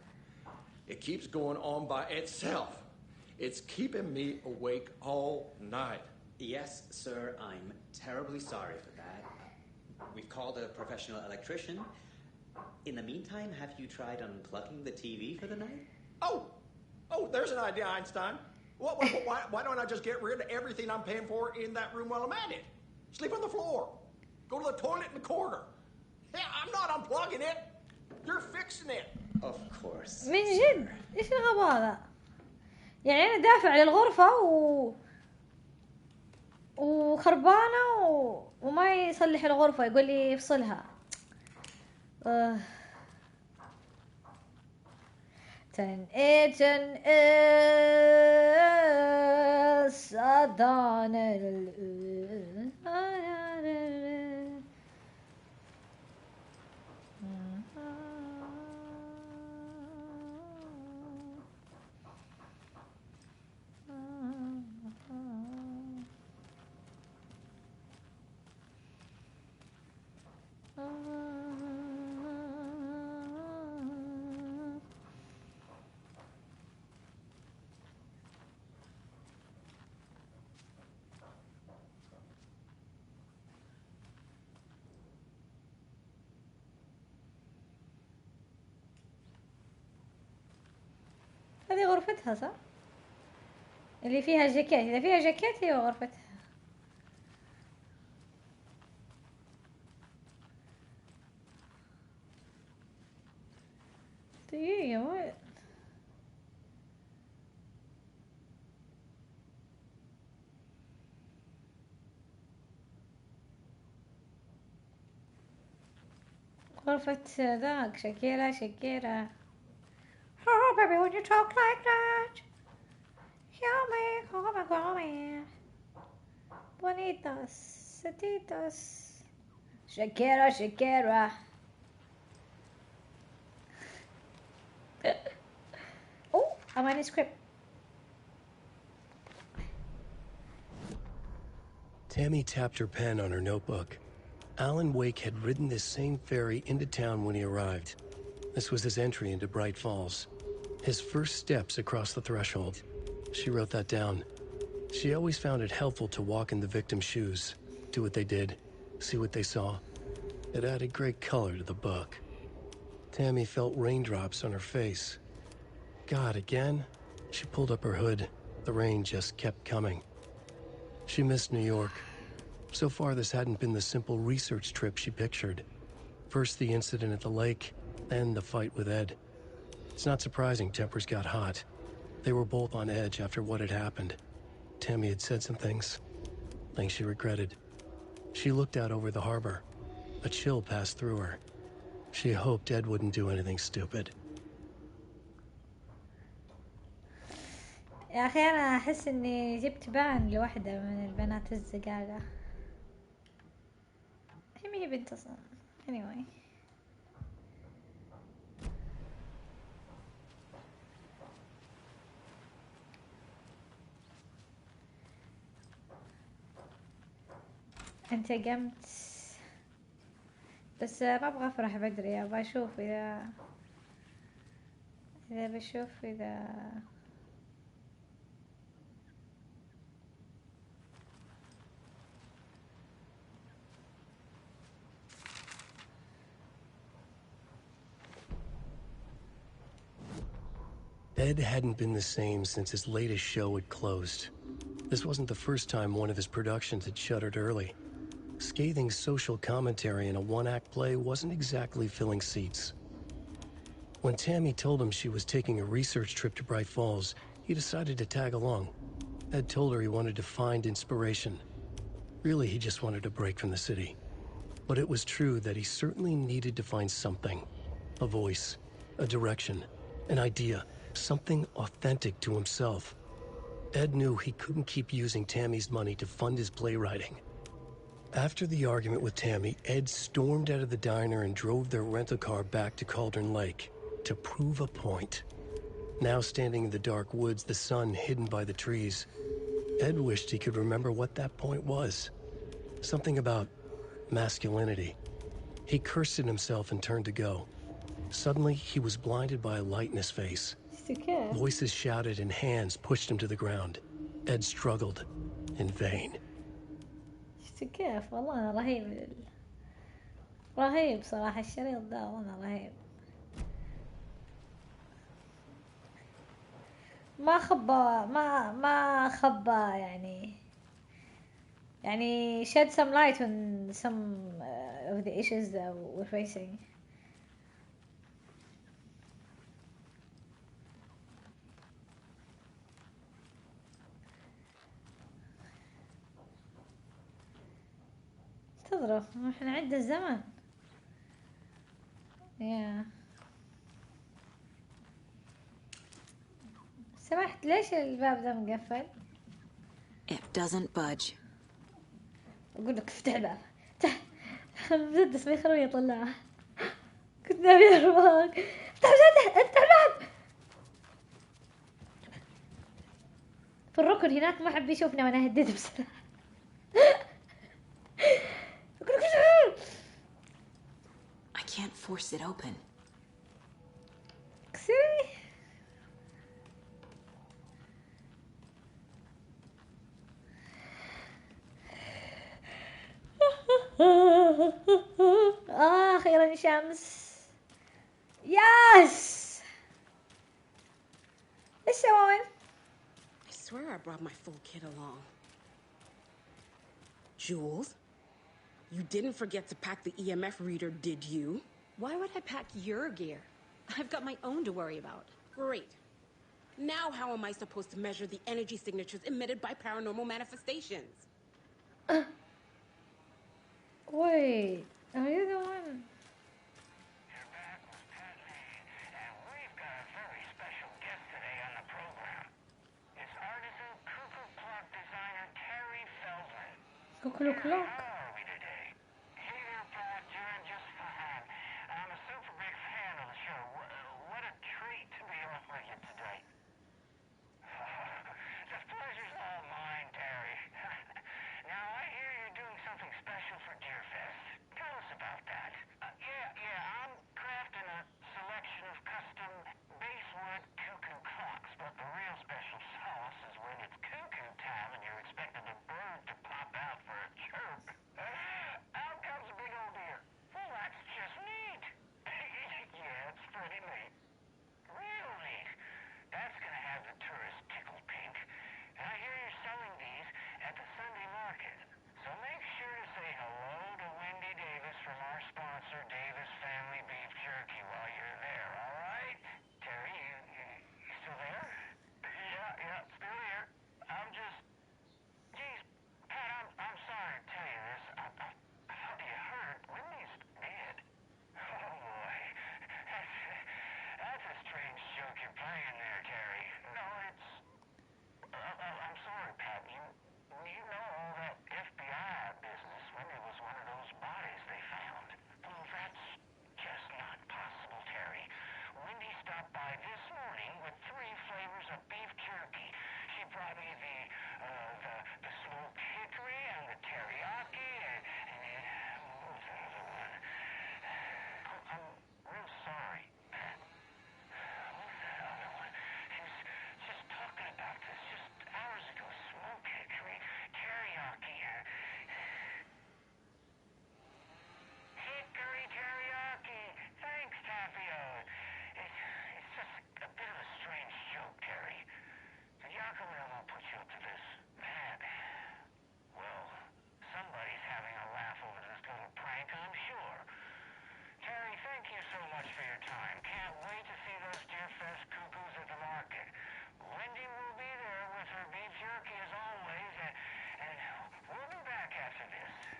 It keeps going on by itself. It's keeping me awake all night. Yes, sir, I'm terribly sorry for that. We've called a professional electrician. In the meantime, have you tried unplugging the TV for the night? Oh, there's an idea, Einstein. Why don't I just get rid of everything I'm paying for in that room while I'm at it? Sleep on the floor. Go to the toilet in the corner. Yeah, I'm not unplugging it. You're fixing it. Of course. من جد ايش الغباء هذا؟ يعني انا دافع للغرفة وخربانة وما يصلح الغرفة، يقول لي يفصلها. هذه غرفتها صح؟ اللي فيها جاكيت، إذا فيها جاكيت هي غرفتها. دقيقة وين؟ غرفة ذاك شكيرة. Oh baby, when you talk like that, you make all me. Bonitas, setitas. Shakira. Oh, a manuscript. Tammy tapped her pen on her notebook. Alan Wake had ridden this same ferry into town when he arrived. This was his entry into Bright Falls. His first steps across the threshold. She wrote that down. She always found it helpful to walk in the victim's shoes, do what they did, see what they saw. It added great color to the book. Tammy felt raindrops on her face. God, again? She pulled up her hood. The rain just kept coming. She missed New York. So far, this hadn't been the simple research trip she pictured. First the incident at the lake, then the fight with Ed. It's not surprising tempers got hot. They were both on edge after what had happened. Tammy had said some things she regretted. She looked out over the harbor. A chill passed through her. She hoped Ed wouldn't do anything stupid. يا أخي أنا أحس إني جبت بان لوحدة من البنات الزقاقة. هي بنت أصلا. Anyway. انتقمت بس ما ابغى افرح بدري، ابغى اشوف اذا بشوف اذا Ed hadn't been the same since his latest show had closed. This wasn't the first time one of his productions had shuttered early. Scathing social commentary in a one-act play wasn't exactly filling seats. When Tammy told him she was taking a research trip to Bright Falls, he decided to tag along. Ed told her he wanted to find inspiration. Really, he just wanted a break from the city. But it was true that he certainly needed to find something. A voice, a direction, an idea, something authentic to himself. Ed knew he couldn't keep using Tammy's money to fund his playwriting. After the argument with Tammy, Ed stormed out of the diner and drove their rental car back to Cauldron Lake to prove a point. Now standing in the dark woods, the sun hidden by the trees, Ed wished he could remember what that point was. Something about masculinity. He cursed at himself and turned to go. Suddenly, he was blinded by a light in his face. Voices shouted and hands pushed him to the ground. Ed struggled in vain. كيف والله أنا رهيب رهيب صراحة الشريط ده والله رهيب. ما خبى يعني shed some light on some of the issues that we're facing. انتظروا احنا عد الزمن. يا سمحت ليش الباب ده مقفل؟ It doesn't budge. اقول لك افتح الباب مسدس ما يخلوني اطلعه. كنت ناوي اروح افتح الباب. في الركن هناك ما حد بيشوفنا وانا هديت بسرعة. I can't force it open. See? أخيرا شمس. ياس. إيش سوون؟ I swear I brought my full kit along. Jules, you didn't forget to pack the EMF reader, did you? Why would I pack your gear? I've got my own to worry about. Great. Now how am I supposed to measure the energy signatures emitted by paranormal manifestations? Wait, are you the one? Cuckoo clock.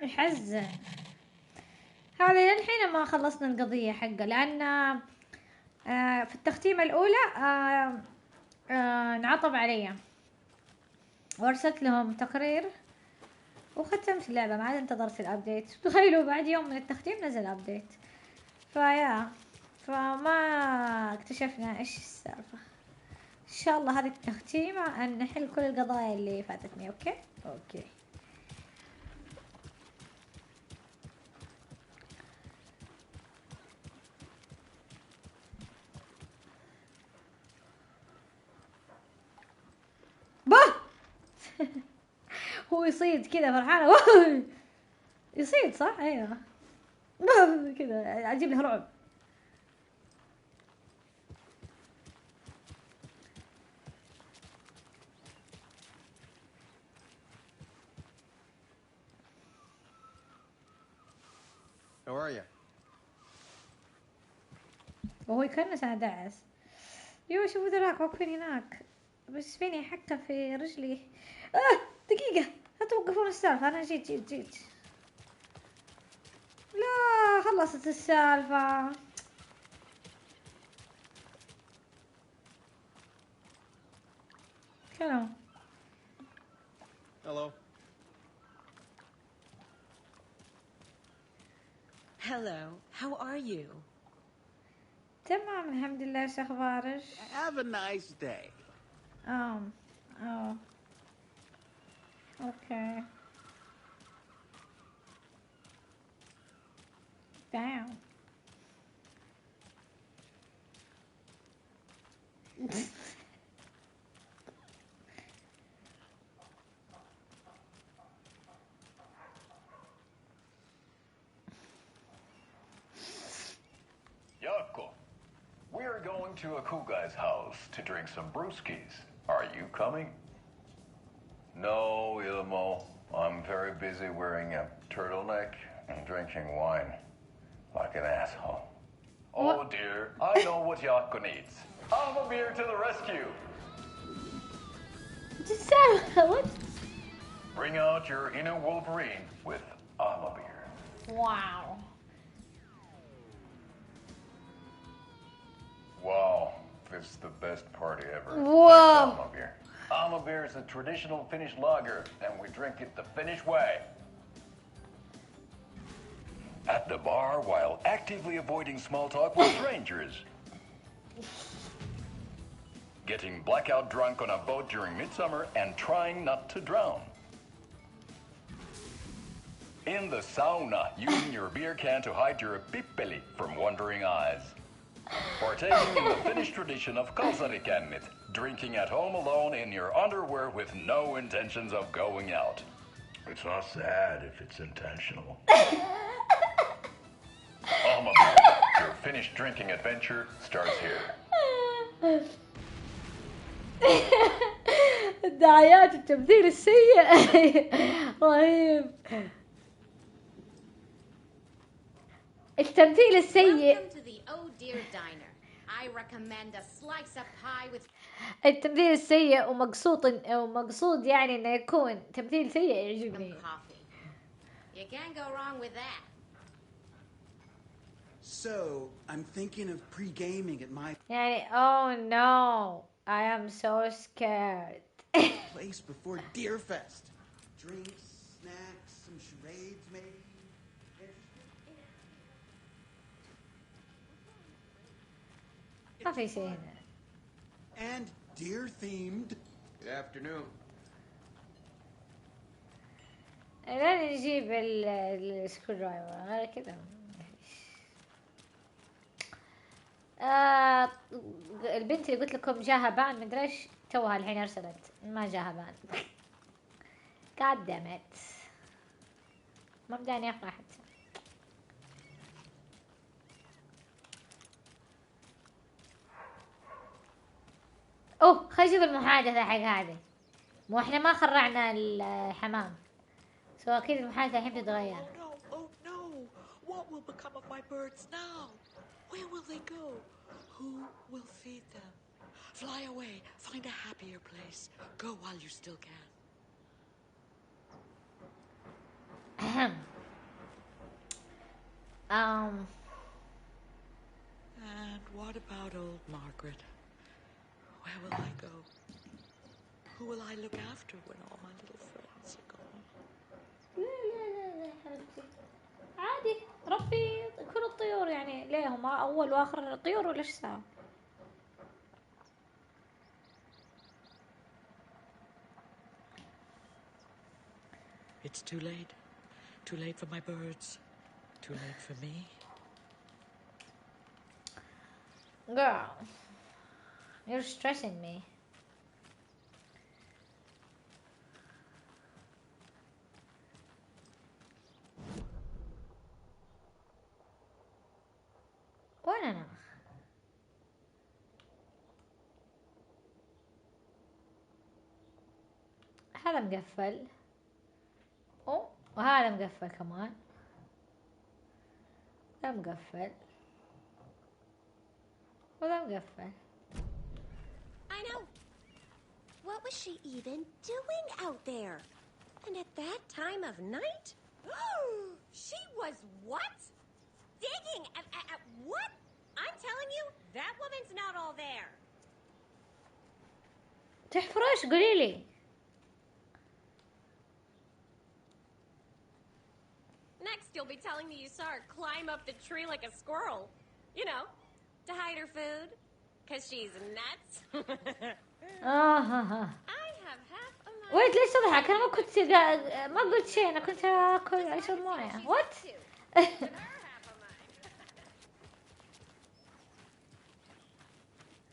يحزن. هذا للحين ما خلصنا القضية حقه، لأن في التختيمة الأولى انعطب علي وارسلت لهم تقرير وختمت اللعبة، ما عاد انتظرت الابديت. تخيلوا بعد يوم من التختيم نزل ابديت. فما اكتشفنا ايش السالفة. ان شاء الله هذه التختيمة ان نحل كل القضايا اللي فاتتني. اوكي باه هو يصيد كذا فرحانة. يصيد صح؟ ايوه كذا عجيب له رعب. How are you? وهو يكنس انا دعس. يو شوفوا ذراك واقفين هناك، بس فيني حكة في رجلي. دقيقة لا توقفون السالفة، انا جيت. لا خلصت السالفة. شنو؟ Hello. Hello, how are you? تمام الحمد لله. ايش اخبارك؟ Have a nice day. Oh. Okay. Damn. Yako, we're going to a cool guy's house to drink some brewskis. Are you coming? No, Ilmo. I'm very busy wearing a turtleneck and drinking wine like an asshole. Oh dear, I know what Yako needs. I'm a beer to the rescue. What? Bring out your inner Wolverine with I'm a beer. Wow. Wow, this is the best party ever. Whoa. Alma beer. Alma beer is a traditional Finnish lager, and we drink it the Finnish way. At the bar while actively avoiding small talk with strangers. Getting blackout drunk on a boat during midsummer and trying not to drown. In the sauna, using your beer can to hide your pippeli from wondering eyes. Partaking in the Finnish tradition of kalsarikännit, drinking at home alone in your underwear with no intentions of going out. It's not sad if it's intentional. Alma beer, your Finnish drinking adventure starts here. الدعايات التمثيل السيء رهيب. التمثيل السيء. Welcome to the Oh Dear Diner. I recommend a slice of pie with التمثيل السيء ومقصود يعني انه يكون تمثيل سيء يعجبني. coffee. You can't go wrong with that. So, I'm thinking of pre-gaming at my يعني oh no, I am so scared. place before Deerfest. Drinks, snacks, some charades maybe. ما في شيء هنا. And deer themed. Good afternoon. لا نجيب السكرو درايفر غير كذا. البنت اللي قلت لكم جاها بان مدري ايش توها الحين ارسلت ما جاها بان. God damn it. ما بداني افرح حتى. خلينا نشوف المحادثة حق هذه. مو احنا ما خرعنا الحمام. سو اكيد المحادثة الحين بتتغير. Oh no! What will become of my birds now? Where will they go? Who will feed them? Fly away, find a happier place. Go while you still can. And what about old Margaret? Where will I go? Who will I look after when all my little friends are gone? لا حبيبتي عادي ربي كل الطيور يعني ليهم أول وآخر الطيور ولا إيش ساوي؟ It's too late. Too late for my birds. Too late for me. Girl, you're stressing me. وين أنا؟ هذا مقفل. أوه وهذا مقفل كمان. ده مقفل. وده مقفل. I know. What was she even doing out there? And at that time of night? She was what? Digging at what? I'm telling you, that woman's not all there. تحفرش قولي لي. Next, you'll be telling me you saw her climb up the tree like a squirrel. You know, to hide her food. 'Cause she's nuts. I have half a mind. ويت ليش تضحك؟ أنا ما قلت شيء، أنا كنت أكل أشرب موية. وات؟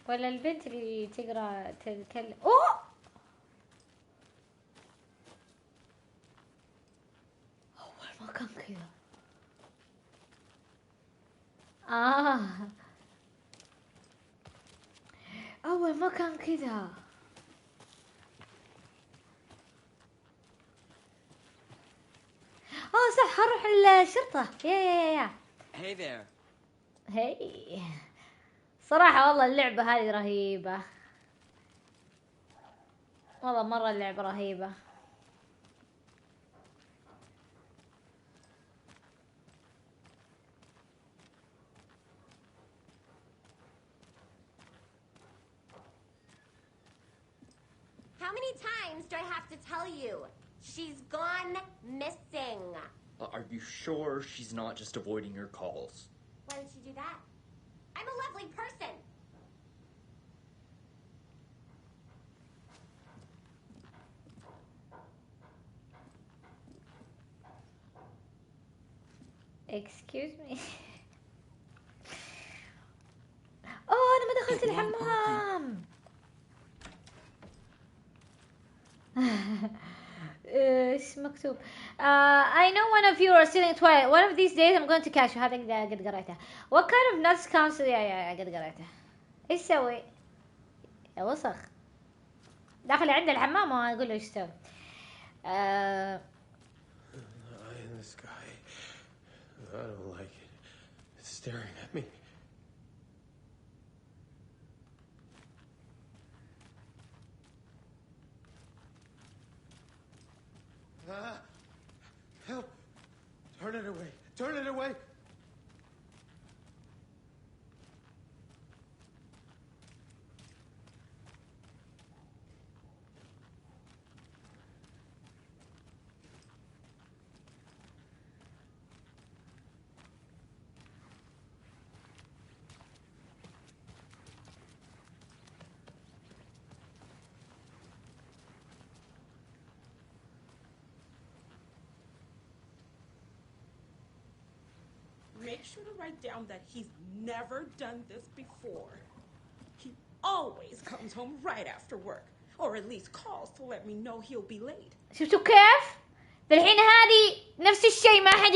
ولا البنت اللي تقرأ تتكلم. أوه أول ما كان كذا. أول ما كان كذا. صح هروح الشرطة. يا Hey there. هي صراحة والله اللعبة هذه رهيبة. والله مرة اللعبة رهيبة. How many times do I have to tell you? She's gone missing. Are you sure she's not just avoiding your calls? Why would she do that? I'm a lovely person. Excuse me. أنا ما دخلت الحمام. إيش مكتوب؟ I know one of you are stealing toy. One of these days I'm going to catch you. هذا قد قريته. What kind of nuts council؟ يا قد قريته. إيش سوي؟ يا وسخ. داخل عند الحمام وأقول له إيش سوي؟ Eye in the sky. I don't like it. It's staring at me. Help! Turn it away! Turn it away! Make sure to write down that he's never done this before. He always comes home right after work, or at least calls to let me know he'll be late. شفتوا كيف؟ بالحين هذه نفس الشيء ما حد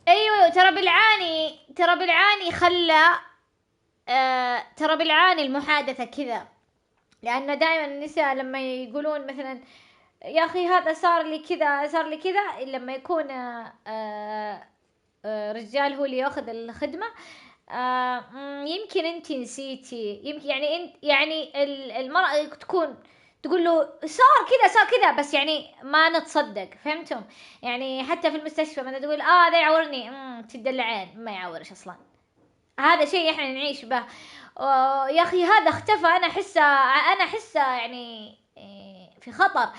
ايوه ترى بالعاني خلى ترى بالعاني المحادثة كذا، لأن دائما النساء لما يقولون مثلا يا أخي هذا صار لي كذا لما يكون رجال هو اللي يأخذ الخدمة يمكن أنت نسيتي، يمكن يعني المرأة تقول له صار كذا بس يعني ما نتصدق، فهمتم؟ يعني حتى في المستشفى مثلا تقول ده يعورني، تدلعين ما يعورش اصلا. هذا شيء احنا نعيش به. يا اخي هذا اختفى، انا احسه يعني في خطر.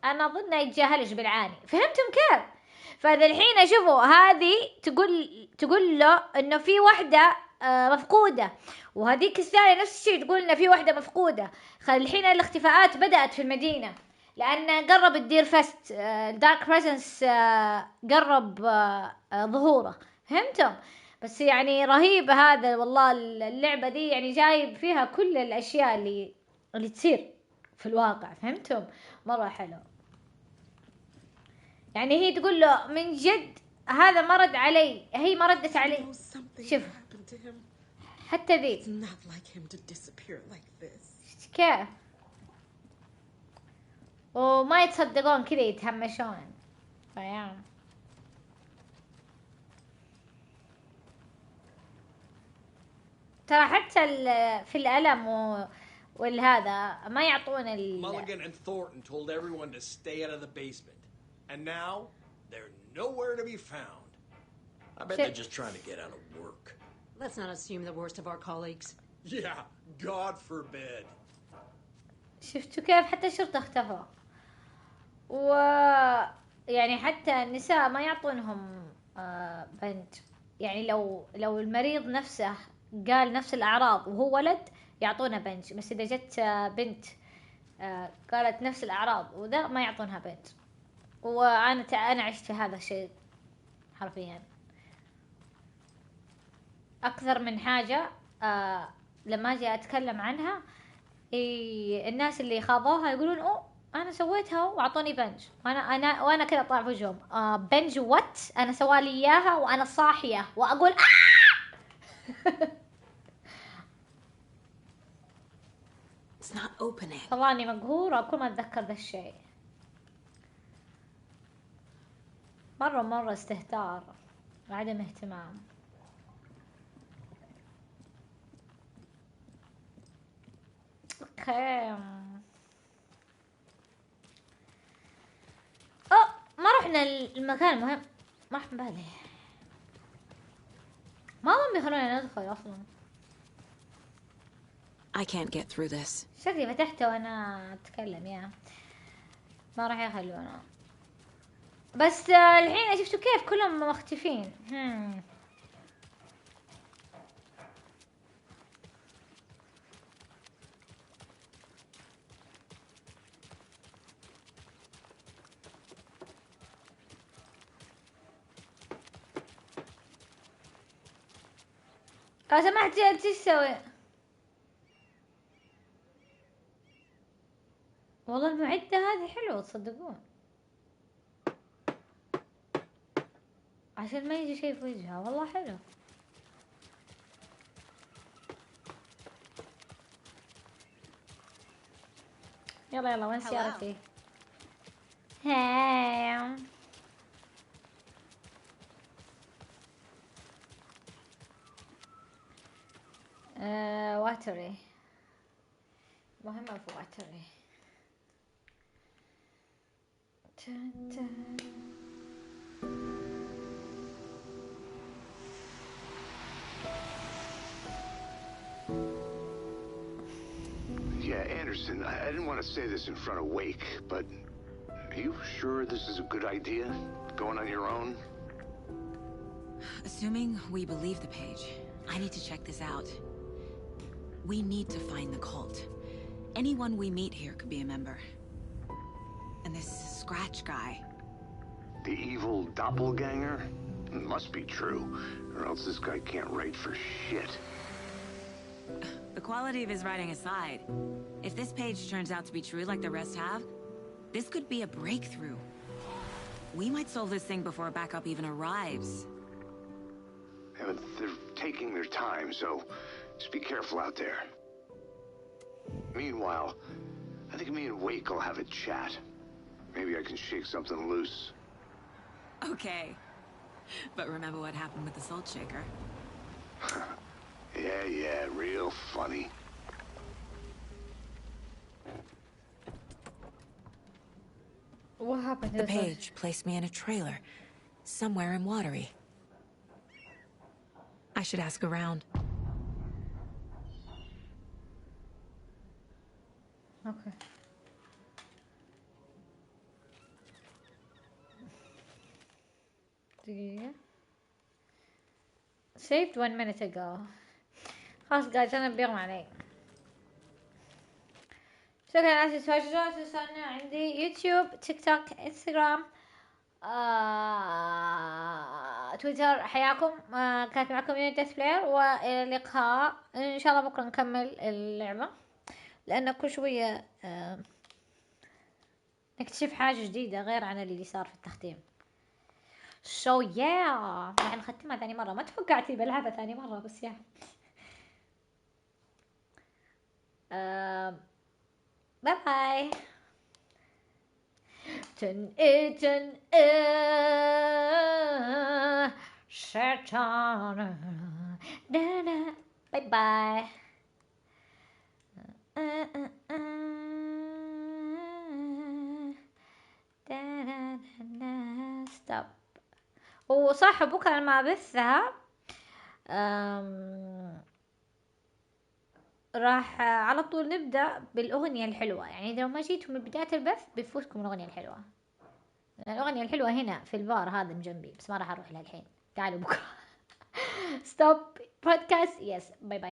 انا اظن يتجاهلش بالعاني، فهمتم كيف؟ فذا الحين شوفوا هذه تقول له انه في وحده مفقوده، وهذيك الثانيه نفس الشيء تقول انه في وحده مفقوده. الحين الاختفاءات بدأت في المدينه لان قرب الدير فست، الدارك بريزنس قرب ظهوره، فهمتم؟ بس يعني رهيب هذا والله، اللعبة دي يعني جايب فيها كل الأشياء اللي تصير في الواقع، فهمتم؟ مرة حلو. يعني هي تقول له من جد هذا ما رد علي، هي ما ردت علي. شوف حتى ذي كيف وما يتصدقون كذا يتهمشون فيعني. ترى حتى في الألم والهذا ما يعطون Mulligan and Thornton told everyone to stay out of the basement. And now, they're nowhere to be found. I bet they're just trying to get out of work. Let's not assume the worst of our colleagues. Yeah, God forbid. شفتوا كيف حتى الشرطة اختفوا، يعني حتى النساء ما يعطونهم بنج. يعني لو المريض نفسه قال نفس الأعراض وهو ولد يعطونه بنج، بس إذا جت بنت قالت نفس الأعراض وذا ما يعطونها بنج. وأنا عشت هذا الشيء حرفيا أكثر من حاجة. لما أجي أتكلم عنها الناس اللي خاضوها يقولون أنا سويتها وأعطوني بنج، وأنا كذا طالع في وجههم بنج وات، أنا سوالي إياها وأنا صاحية وأقول It's not opening. طلعني مقهورة كل ما أتذكر ذا الشيء. مرة استهتار وعدم اهتمام. اوكي ما رحنا المكان المهم، ما راح بالي، ما هم بيخلونا ندخل اصلا. I can't get through this. شكلي فتحته وانا اتكلم ما راح يخلونا. بس الحين شفتوا كيف كلهم مختفين. لو سمحت ايش تسوي؟ والله المعدة هذه حلوة تصدقون، عشان ما يجي شيء في وجهها. والله حلو. يلا وين سيارتي؟ هاي واتري مهمة في واتري. Yeah, Anderson, I didn't want to say this in front of Wake, but are you sure this is a good idea? Going on your own? Assuming we believe the page, I need to check this out. We need to find the cult. Anyone we meet here could be a member. And this Scratch guy. The evil doppelganger? Must be true, or else this guy can't write for shit. The quality of his writing aside, if this page turns out to be true like the rest have, this could be a breakthrough. We might solve this thing before backup even arrives. Yeah, but they're taking their time, so just be careful out there. Meanwhile, I think me and Wake will have a chat. Maybe I can shake something loose. Okay. But remember what happened with the salt shaker? Yeah, real funny. happened to The this one? page placed me in a trailer, somewhere in Watery. I should ask around. Okay. دقيقة. Saved 1 minute ago. خلاص guys أنا بيغمى علي. شكرا على تواجدوا عندي يوتيوب تيك توك انستغرام تويتر. حياكم. كانت معكم يونيتس بلاير، والى اللقاء ان شاء الله. بكره نكمل اللعبة لأن كل شوية نكتشف حاجة جديدة غير عن اللي صار في التختيم. راح نختمها ثاني مرة. ما توقعتي بلعبها ثاني مرة بس يا باي باي. شيطان. باي باي. ستوب. وصح بكرة ما بثها راح على طول نبدأ بالأغنية الحلوة. يعني إذا ما جيتوا من بداية البث بيفوتكم الأغنية الحلوة. الأغنية الحلوة هنا في البار هذا من جنبي، بس ما راح أروح لها الحين. تعالوا بكرة. ستوب بودكاست. يس باي باي.